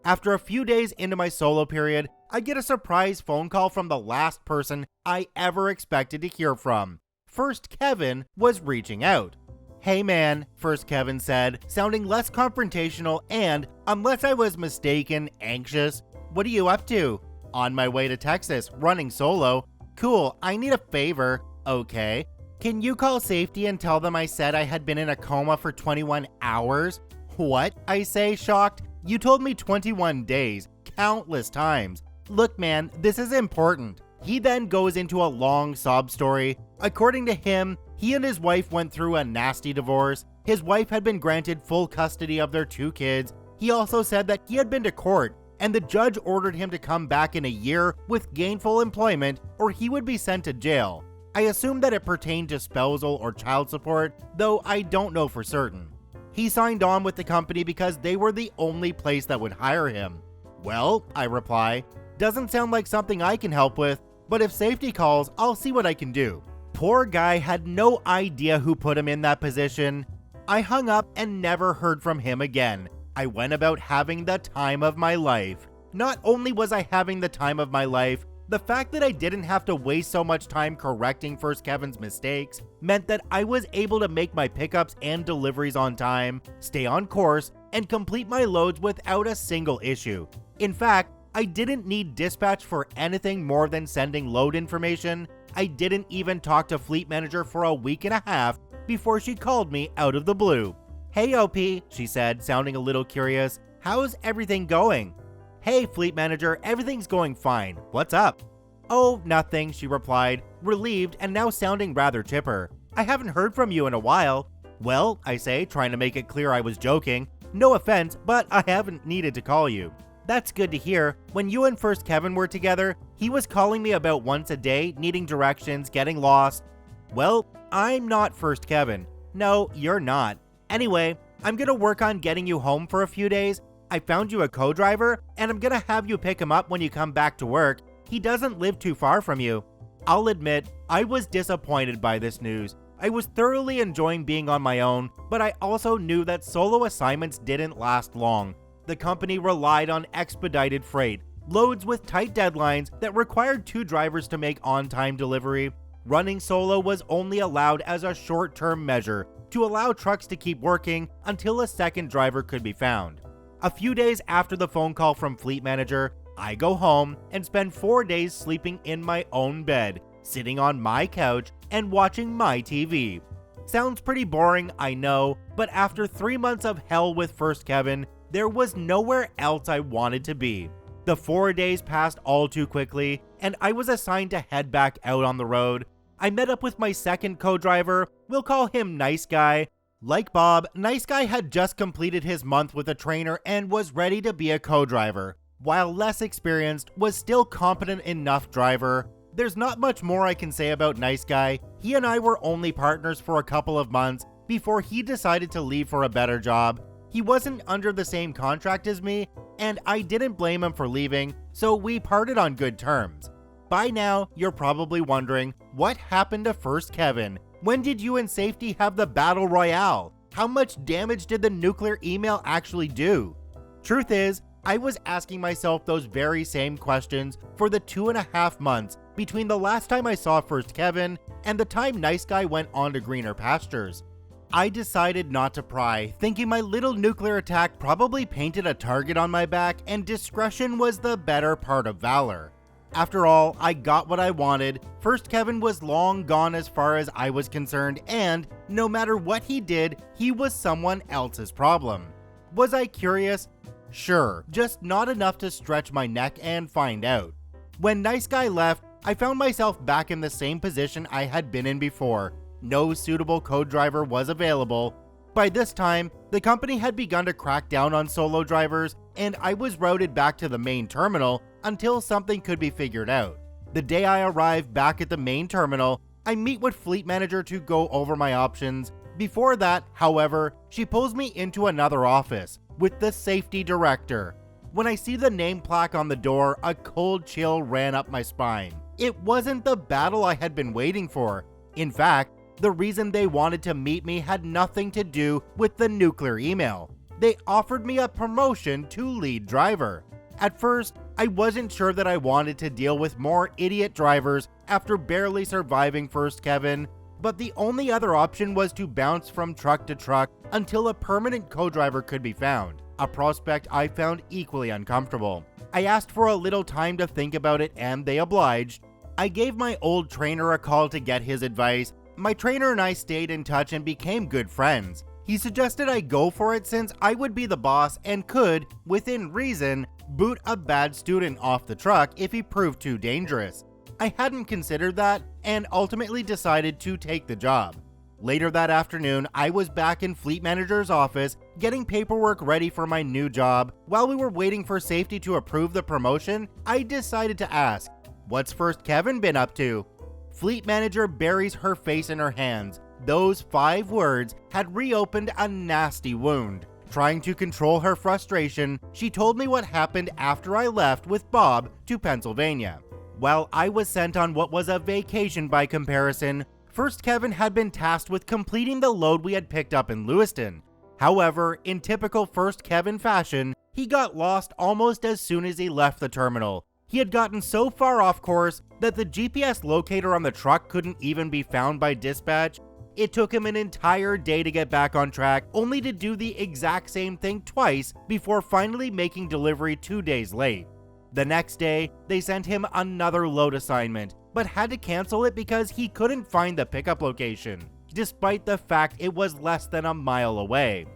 After a few days into my solo period, I get a surprise phone call from the last person I ever expected to hear from. First Kevin was reaching out. "Hey man," First Kevin said, sounding less confrontational and, unless I was mistaken, anxious. "What are you up to?" "On my way to Texas, running solo." "Cool, I need a favor." "Okay." "Can you call safety and tell them I said I had been in a coma for 21 hours? "What?" I say, shocked. "You told me 21 days, countless times." "Look man, this is important." He then goes into a long sob story. According to him, he and his wife went through a nasty divorce. His wife had been granted full custody of their 2 kids. He also said that he had been to court, and the judge ordered him to come back in a year with gainful employment or he would be sent to jail. I assume that it pertained to spousal or child support, though I don't know for certain. He signed on with the company because they were the only place that would hire him. "Well," I reply, "doesn't sound like something I can help with, but if safety calls, I'll see what I can do." Poor guy had no idea who put him in that position. I hung up and never heard from him again. I went about having the time of my life. Not only was I having the time of my life, the fact that I didn't have to waste so much time correcting First Kevin's mistakes meant that I was able to make my pickups and deliveries on time, stay on course, and complete my loads without a single issue. In fact, I didn't need dispatch for anything more than sending load information. I didn't even talk to Fleet Manager for a week and a half before she called me out of the blue. "Hey OP," she said, sounding a little curious. "How's everything going?" "Hey Fleet Manager, everything's going fine. What's up?" "Oh, nothing," she replied, relieved and now sounding rather chipper. "I haven't heard from you in a while." "Well," I say, trying to make it clear I was joking. "No offense, but I haven't needed to call you." "That's good to hear. When you and First Kevin were together, he was calling me about once a day, needing directions, getting lost." "Well, I'm not First Kevin." "No, you're not. Anyway, I'm gonna work on getting you home for a few days. I found you a co-driver, and I'm gonna have you pick him up when you come back to work. He doesn't live too far from you." I'll admit, I was disappointed by this news. I was thoroughly enjoying being on my own, but I also knew that solo assignments didn't last long. The company relied on expedited freight, loads with tight deadlines that required 2 drivers to make on-time delivery. Running solo was only allowed as a short-term measure to allow trucks to keep working until a second driver could be found. A few days after the phone call from Fleet Manager, I go home and spend 4 days sleeping in my own bed, sitting on my couch and watching my TV. Sounds pretty boring, I know, but after 3 months of hell with First Kevin, there was nowhere else I wanted to be. The 4 days passed all too quickly, and I was assigned to head back out on the road. I met up with my second co-driver, we'll call him Nice Guy. Like Bob, Nice Guy had just completed his month with a trainer and was ready to be a co-driver. While less experienced, was still competent enough driver. There's not much more I can say about Nice Guy. He and I were only partners for a couple of months before he decided to leave for a better job. He wasn't under the same contract as me, and I didn't blame him for leaving, so we parted on good terms. By now, you're probably wondering, what happened to First Kevin? When did you and Safety have the battle royale? How much damage did the nuclear email actually do? Truth is, I was asking myself those very same questions for the 2.5 months between the last time I saw First Kevin and the time Nice Guy went on to greener pastures. I decided not to pry, thinking my little nuclear attack probably painted a target on my back and discretion was the better part of valor. After all, I got what I wanted. First Kevin was long gone as far as I was concerned, and no matter what he did, he was someone else's problem. Was I curious? Sure, just not enough to stretch my neck and find out. When Nice Guy left, I found myself back in the same position I had been in before. No suitable co-driver was available. By this time, the company had begun to crack down on solo drivers, and I was routed back to the main terminal until something could be figured out. The day I arrived back at the main terminal, I meet with Fleet Manager to go over my options. Before that, however, she pulls me into another office with the safety director. When I see the name plaque on the door, a cold chill ran up my spine. It wasn't the battle I had been waiting for. In fact, the reason they wanted to meet me had nothing to do with the nuclear email. They offered me a promotion to lead driver. At first, I wasn't sure that I wanted to deal with more idiot drivers after barely surviving First Kevin, but the only other option was to bounce from truck to truck until a permanent co-driver could be found, a prospect I found equally uncomfortable. I asked for a little time to think about it and they obliged. I gave my old trainer a call to get his advice. My trainer and I stayed in touch and became good friends. He suggested I go for it since I would be the boss and could, within reason, boot a bad student off the truck if he proved too dangerous. I hadn't considered that and ultimately decided to take the job. Later that afternoon, I was back in Fleet Manager's office getting paperwork ready for my new job. While we were waiting for safety to approve the promotion, I decided to ask, "What's First Kevin been up to?" Fleet Manager buries her face in her hands. Those 5 words had reopened a nasty wound. Trying to control her frustration, she told me what happened after I left with Bob to Pennsylvania. While I was sent on what was a vacation by comparison, First Kevin had been tasked with completing the load we had picked up in Lewiston. However, in typical First Kevin fashion, he got lost almost as soon as he left the terminal. He had gotten so far off course that the GPS locator on the truck couldn't even be found by dispatch. It took him an entire day to get back on track, only to do the exact same thing twice before finally making delivery 2 days late. The next day, they sent him another load assignment, but had to cancel it because he couldn't find the pickup location, despite the fact it was less than a mile away.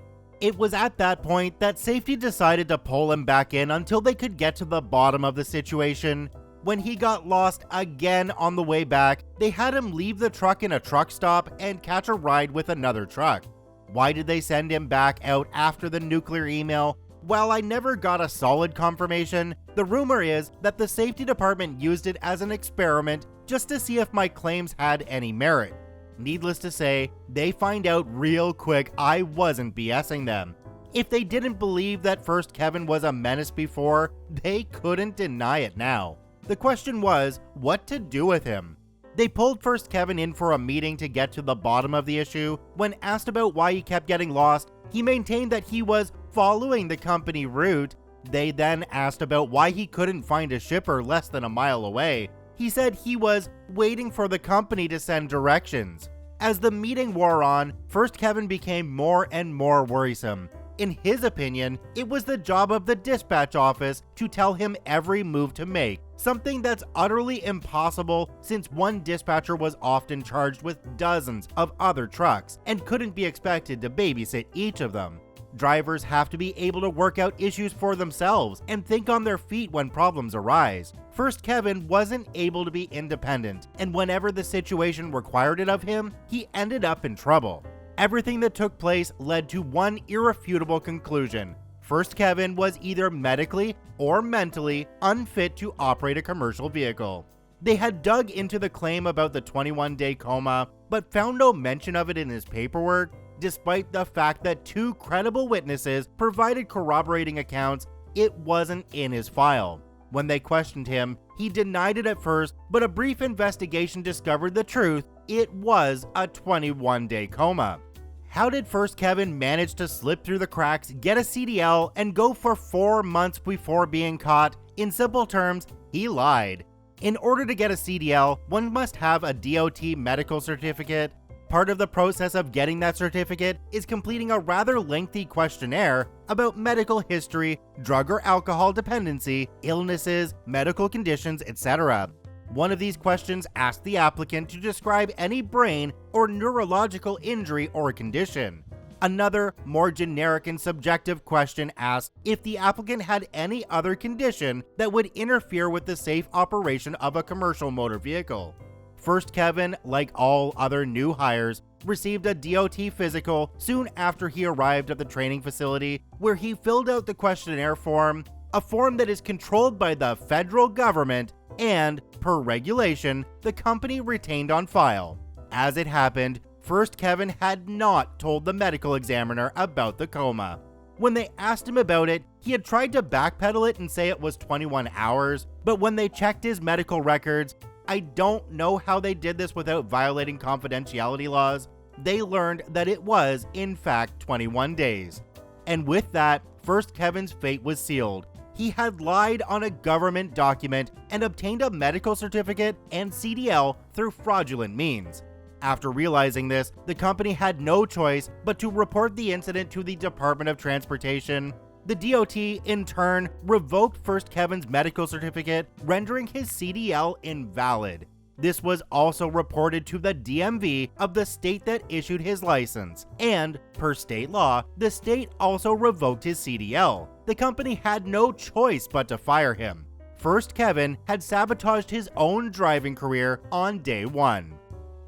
It was at that point that safety decided to pull him back in until they could get to the bottom of the situation. When he got lost again on the way back, they had him leave the truck in a truck stop and catch a ride with another truck. Why did they send him back out after the nuclear email? While I never got a solid confirmation, the rumor is that the safety department used it as an experiment just to see if my claims had any merit. Needless to say, they find out real quick I wasn't BSing them. If they didn't believe that First Kevin was a menace before, they couldn't deny it now. The question was, what to do with him? They pulled First Kevin in for a meeting to get to the bottom of the issue. When asked about why he kept getting lost, he maintained that he was following the company route. They then asked about why he couldn't find a shipper less than a mile away. He said he was waiting for the company to send directions. As the meeting wore on, First Kevin became more and more worrisome. In his opinion, it was the job of the dispatch office to tell him every move to make, something that's utterly impossible since one dispatcher was often charged with dozens of other trucks and couldn't be expected to babysit each of them. Drivers have to be able to work out issues for themselves and think on their feet when problems arise. First Kevin wasn't able to be independent, and whenever the situation required it of him, he ended up in trouble. Everything that took place led to one irrefutable conclusion. First Kevin was either medically or mentally unfit to operate a commercial vehicle. They had dug into the claim about the 21-day coma, but found no mention of it in his paperwork, despite the fact that 2 credible witnesses provided corroborating accounts. It wasn't in his file. When they questioned him, he denied it at first, but a brief investigation discovered the truth. It was a 21-day coma. How did First Kevin manage to slip through the cracks, get a CDL, and go for 4 months before being caught? In simple terms, he lied. In order to get a CDL, one must have a DOT medical certificate. Part of the process of getting that certificate is completing a rather lengthy questionnaire about medical history, drug or alcohol dependency, illnesses, medical conditions, etc. One of these questions asks the applicant to describe any brain or neurological injury or condition. Another, more generic and subjective question asks if the applicant had any other condition that would interfere with the safe operation of a commercial motor vehicle. First Kevin, like all other new hires, received a DOT physical soon after he arrived at the training facility, where he filled out the questionnaire form, a form that is controlled by the federal government and, per regulation, the company retained on file. As it happened, First Kevin had not told the medical examiner about the coma. When they asked him about it, he had tried to backpedal it and say it was 21 hours, but when they checked his medical records, I don't know how they did this without violating confidentiality laws, they learned that it was, in fact, 21 days. And with that, First Kevin's fate was sealed. He had lied on a government document and obtained a medical certificate and CDL through fraudulent means. After realizing this, the company had no choice but to report the incident to the Department of Transportation. The DOT, in turn, revoked First Kevin's medical certificate, rendering his CDL invalid. This was also reported to the DMV of the state that issued his license, and, per state law, the state also revoked his CDL. The company had no choice but to fire him. First Kevin had sabotaged his own driving career on day one.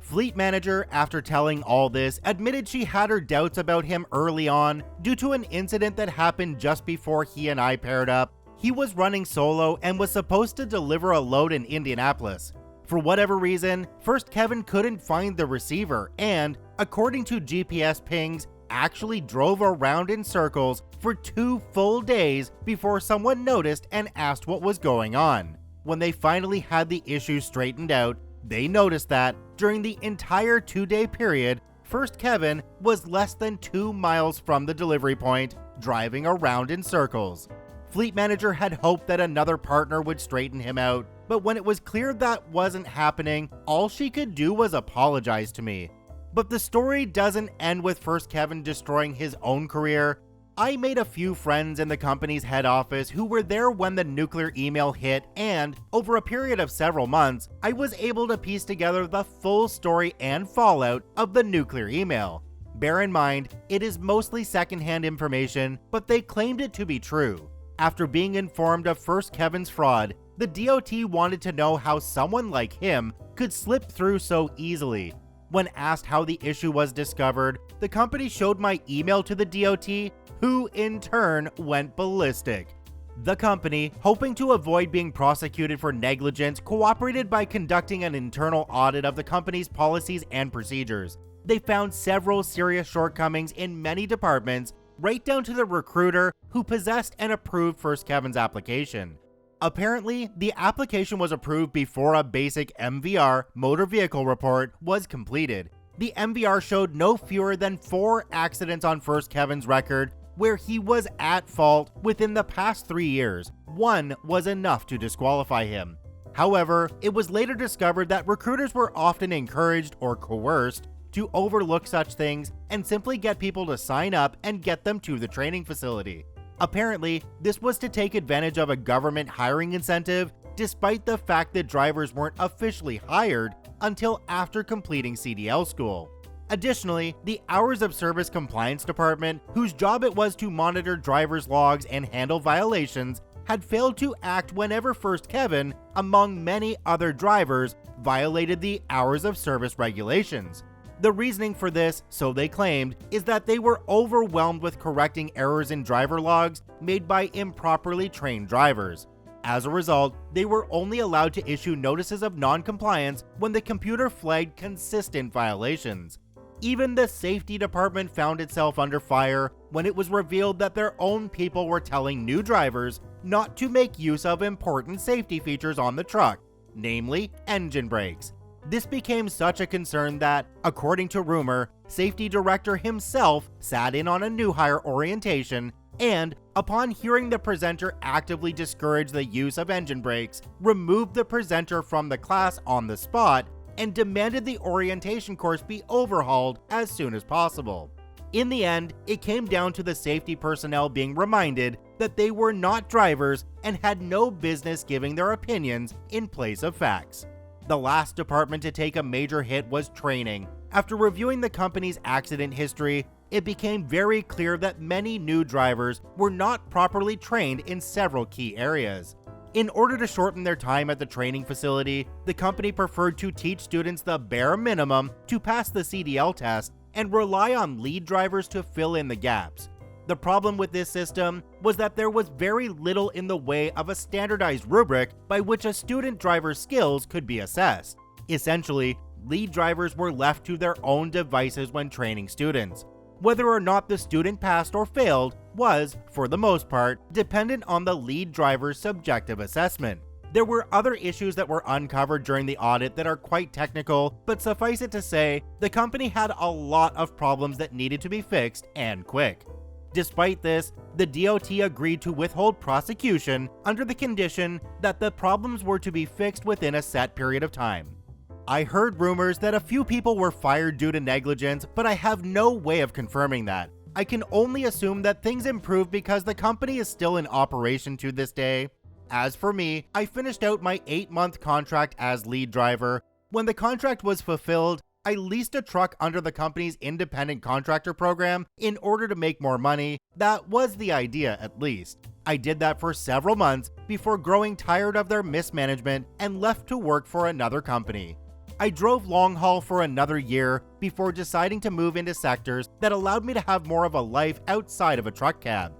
Fleet manager, after telling all this, admitted she had her doubts about him early on due to an incident that happened just before he and I paired up. He was running solo and was supposed to deliver a load in Indianapolis. For whatever reason, First Kevin couldn't find the receiver and, according to GPS pings, actually drove around in circles for 2 full days before someone noticed and asked what was going on. When they finally had the issue straightened out, they noticed that, during the entire 2-day period, First Kevin was less than 2 miles from the delivery point, driving around in circles. Fleet manager had hoped that another partner would straighten him out, but when it was clear that wasn't happening, all she could do was apologize to me. But the story doesn't end with First Kevin destroying his own career. I made a few friends in the company's head office who were there when the nuclear email hit, and over a period of several months, I was able to piece together the full story and fallout of the nuclear email. Bear in mind, it is mostly secondhand information, but they claimed it to be true. After being informed of First Kevin's fraud, the DOT wanted to know how someone like him could slip through so easily. When asked how the issue was discovered, the company showed my email to the DOT, who in turn went ballistic. The company, hoping to avoid being prosecuted for negligence, cooperated by conducting an internal audit of the company's policies and procedures. They found several serious shortcomings in many departments, right down to the recruiter who possessed and approved First Kevin's application. Apparently, the application was approved before a basic MVR motor vehicle report was completed. The MVR showed no fewer than 4 accidents on First Kevin's record where he was at fault within the past 3 years. 1 was enough to disqualify him. However, it was later discovered that recruiters were often encouraged or coerced to overlook such things and simply get people to sign up and get them to the training facility. Apparently, this was to take advantage of a government hiring incentive, despite the fact that drivers weren't officially hired until after completing CDL school. Additionally, the Hours of Service Compliance Department, whose job it was to monitor drivers' logs and handle violations, had failed to act whenever First Kevin, among many other drivers, violated the Hours of Service regulations. The reasoning for this, so they claimed, is that they were overwhelmed with correcting errors in driver logs made by improperly trained drivers. As a result, they were only allowed to issue notices of non-compliance when the computer flagged consistent violations. Even the safety department found itself under fire when it was revealed that their own people were telling new drivers not to make use of important safety features on the truck, namely engine brakes. This became such a concern that, according to rumor, safety director himself sat in on a new hire orientation and, upon hearing the presenter actively discourage the use of engine brakes, removed the presenter from the class on the spot and demanded the orientation course be overhauled as soon as possible. In the end, it came down to the safety personnel being reminded that they were not drivers and had no business giving their opinions in place of facts. The last department to take a major hit was training. After reviewing the company's accident history, it became very clear that many new drivers were not properly trained in several key areas. In order to shorten their time at the training facility, the company preferred to teach students the bare minimum to pass the CDL test and rely on lead drivers to fill in the gaps. The problem with this system was that there was very little in the way of a standardized rubric by which a student driver's skills could be assessed. Essentially, lead drivers were left to their own devices when training students. Whether or not the student passed or failed was, for the most part, dependent on the lead driver's subjective assessment. There were other issues that were uncovered during the audit that are quite technical, but suffice it to say, the company had a lot of problems that needed to be fixed and quick. Despite this, the DOT agreed to withhold prosecution under the condition that the problems were to be fixed within a set period of time. I heard rumors that a few people were fired due to negligence, but I have no way of confirming that. I can only assume that things improved because the company is still in operation to this day. As for me, I finished out my 8-month contract as lead driver. When the contract was fulfilled, I leased a truck under the company's independent contractor program in order to make more money. That was the idea, at least. I did that for several months before growing tired of their mismanagement and left to work for another company. I drove long haul for another year before deciding to move into sectors that allowed me to have more of a life outside of a truck cab.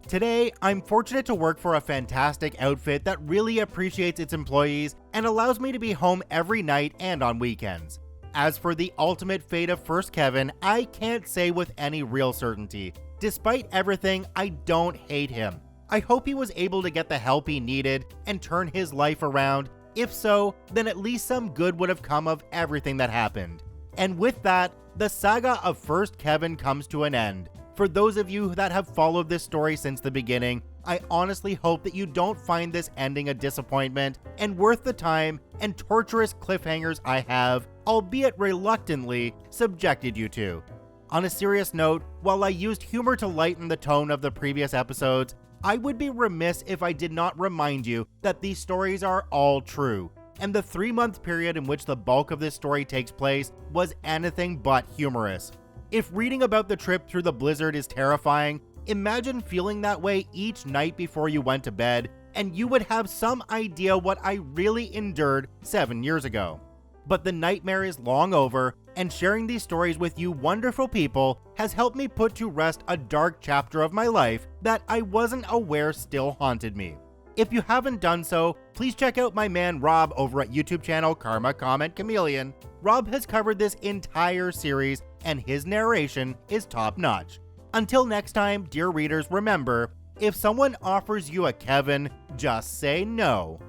Today, I'm fortunate to work for a fantastic outfit that really appreciates its employees and allows me to be home every night and on weekends. As for the ultimate fate of First Kevin, I can't say with any real certainty. Despite everything, I don't hate him. I hope he was able to get the help he needed and turn his life around. If so, then at least some good would have come of everything that happened. And with that, the saga of First Kevin comes to an end. For those of you that have followed this story since the beginning, I honestly hope that you don't find this ending a disappointment and worth the time and torturous cliffhangers I have, albeit reluctantly, subjected you to. On a serious note, while I used humor to lighten the tone of the previous episodes, I would be remiss if I did not remind you that these stories are all true, and the 3-month period in which the bulk of this story takes place was anything but humorous. If reading about the trip through the blizzard is terrifying, imagine feeling that way each night before you went to bed, and you would have some idea what I really endured 7 years ago. But the nightmare is long over, and sharing these stories with you wonderful people has helped me put to rest a dark chapter of my life that I wasn't aware still haunted me. If you haven't done so, please check out my man Rob over at YouTube channel Karma Comment Chameleon. Rob has covered this entire series, and his narration is top-notch. Until next time, dear readers, remember, if someone offers you a Kevin, just say no.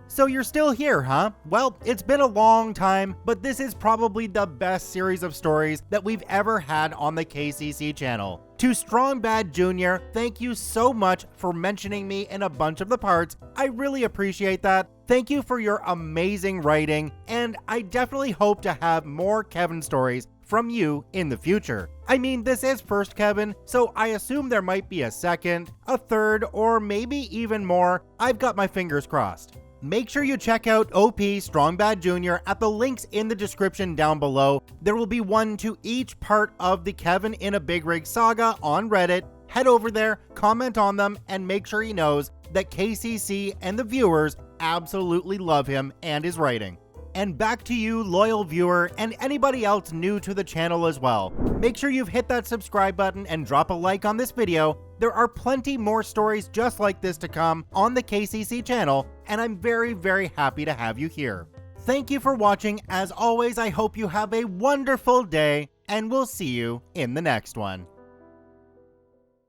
So you're still here, huh? Well, it's been a long time, but this is probably the best series of stories that we've ever had on the KCC channel. To Strong Bad Jr., thank you so much for mentioning me in a bunch of the parts. I really appreciate that. Thank you for your amazing writing, and I definitely hope to have more Kevin stories from you in the future. I mean, this is First Kevin, so I assume there might be a second, a third, or maybe even more. I've got my fingers crossed. Make sure you check out OP Strong Bad Jr. at the links in the description down below. There will be one to each part of the Kevin in a Big Rig saga on Reddit. Head over there, comment on them, and make sure he knows that KCC and the viewers absolutely love him and his writing. And back to you, loyal viewer, and anybody else new to the channel as well. Make sure you've hit that subscribe button and drop a like on this video. There are plenty more stories just like this to come on the KCC channel, and I'm very, very happy to have you here. Thank you for watching. As always, I hope you have a wonderful day, and we'll see you in the next one.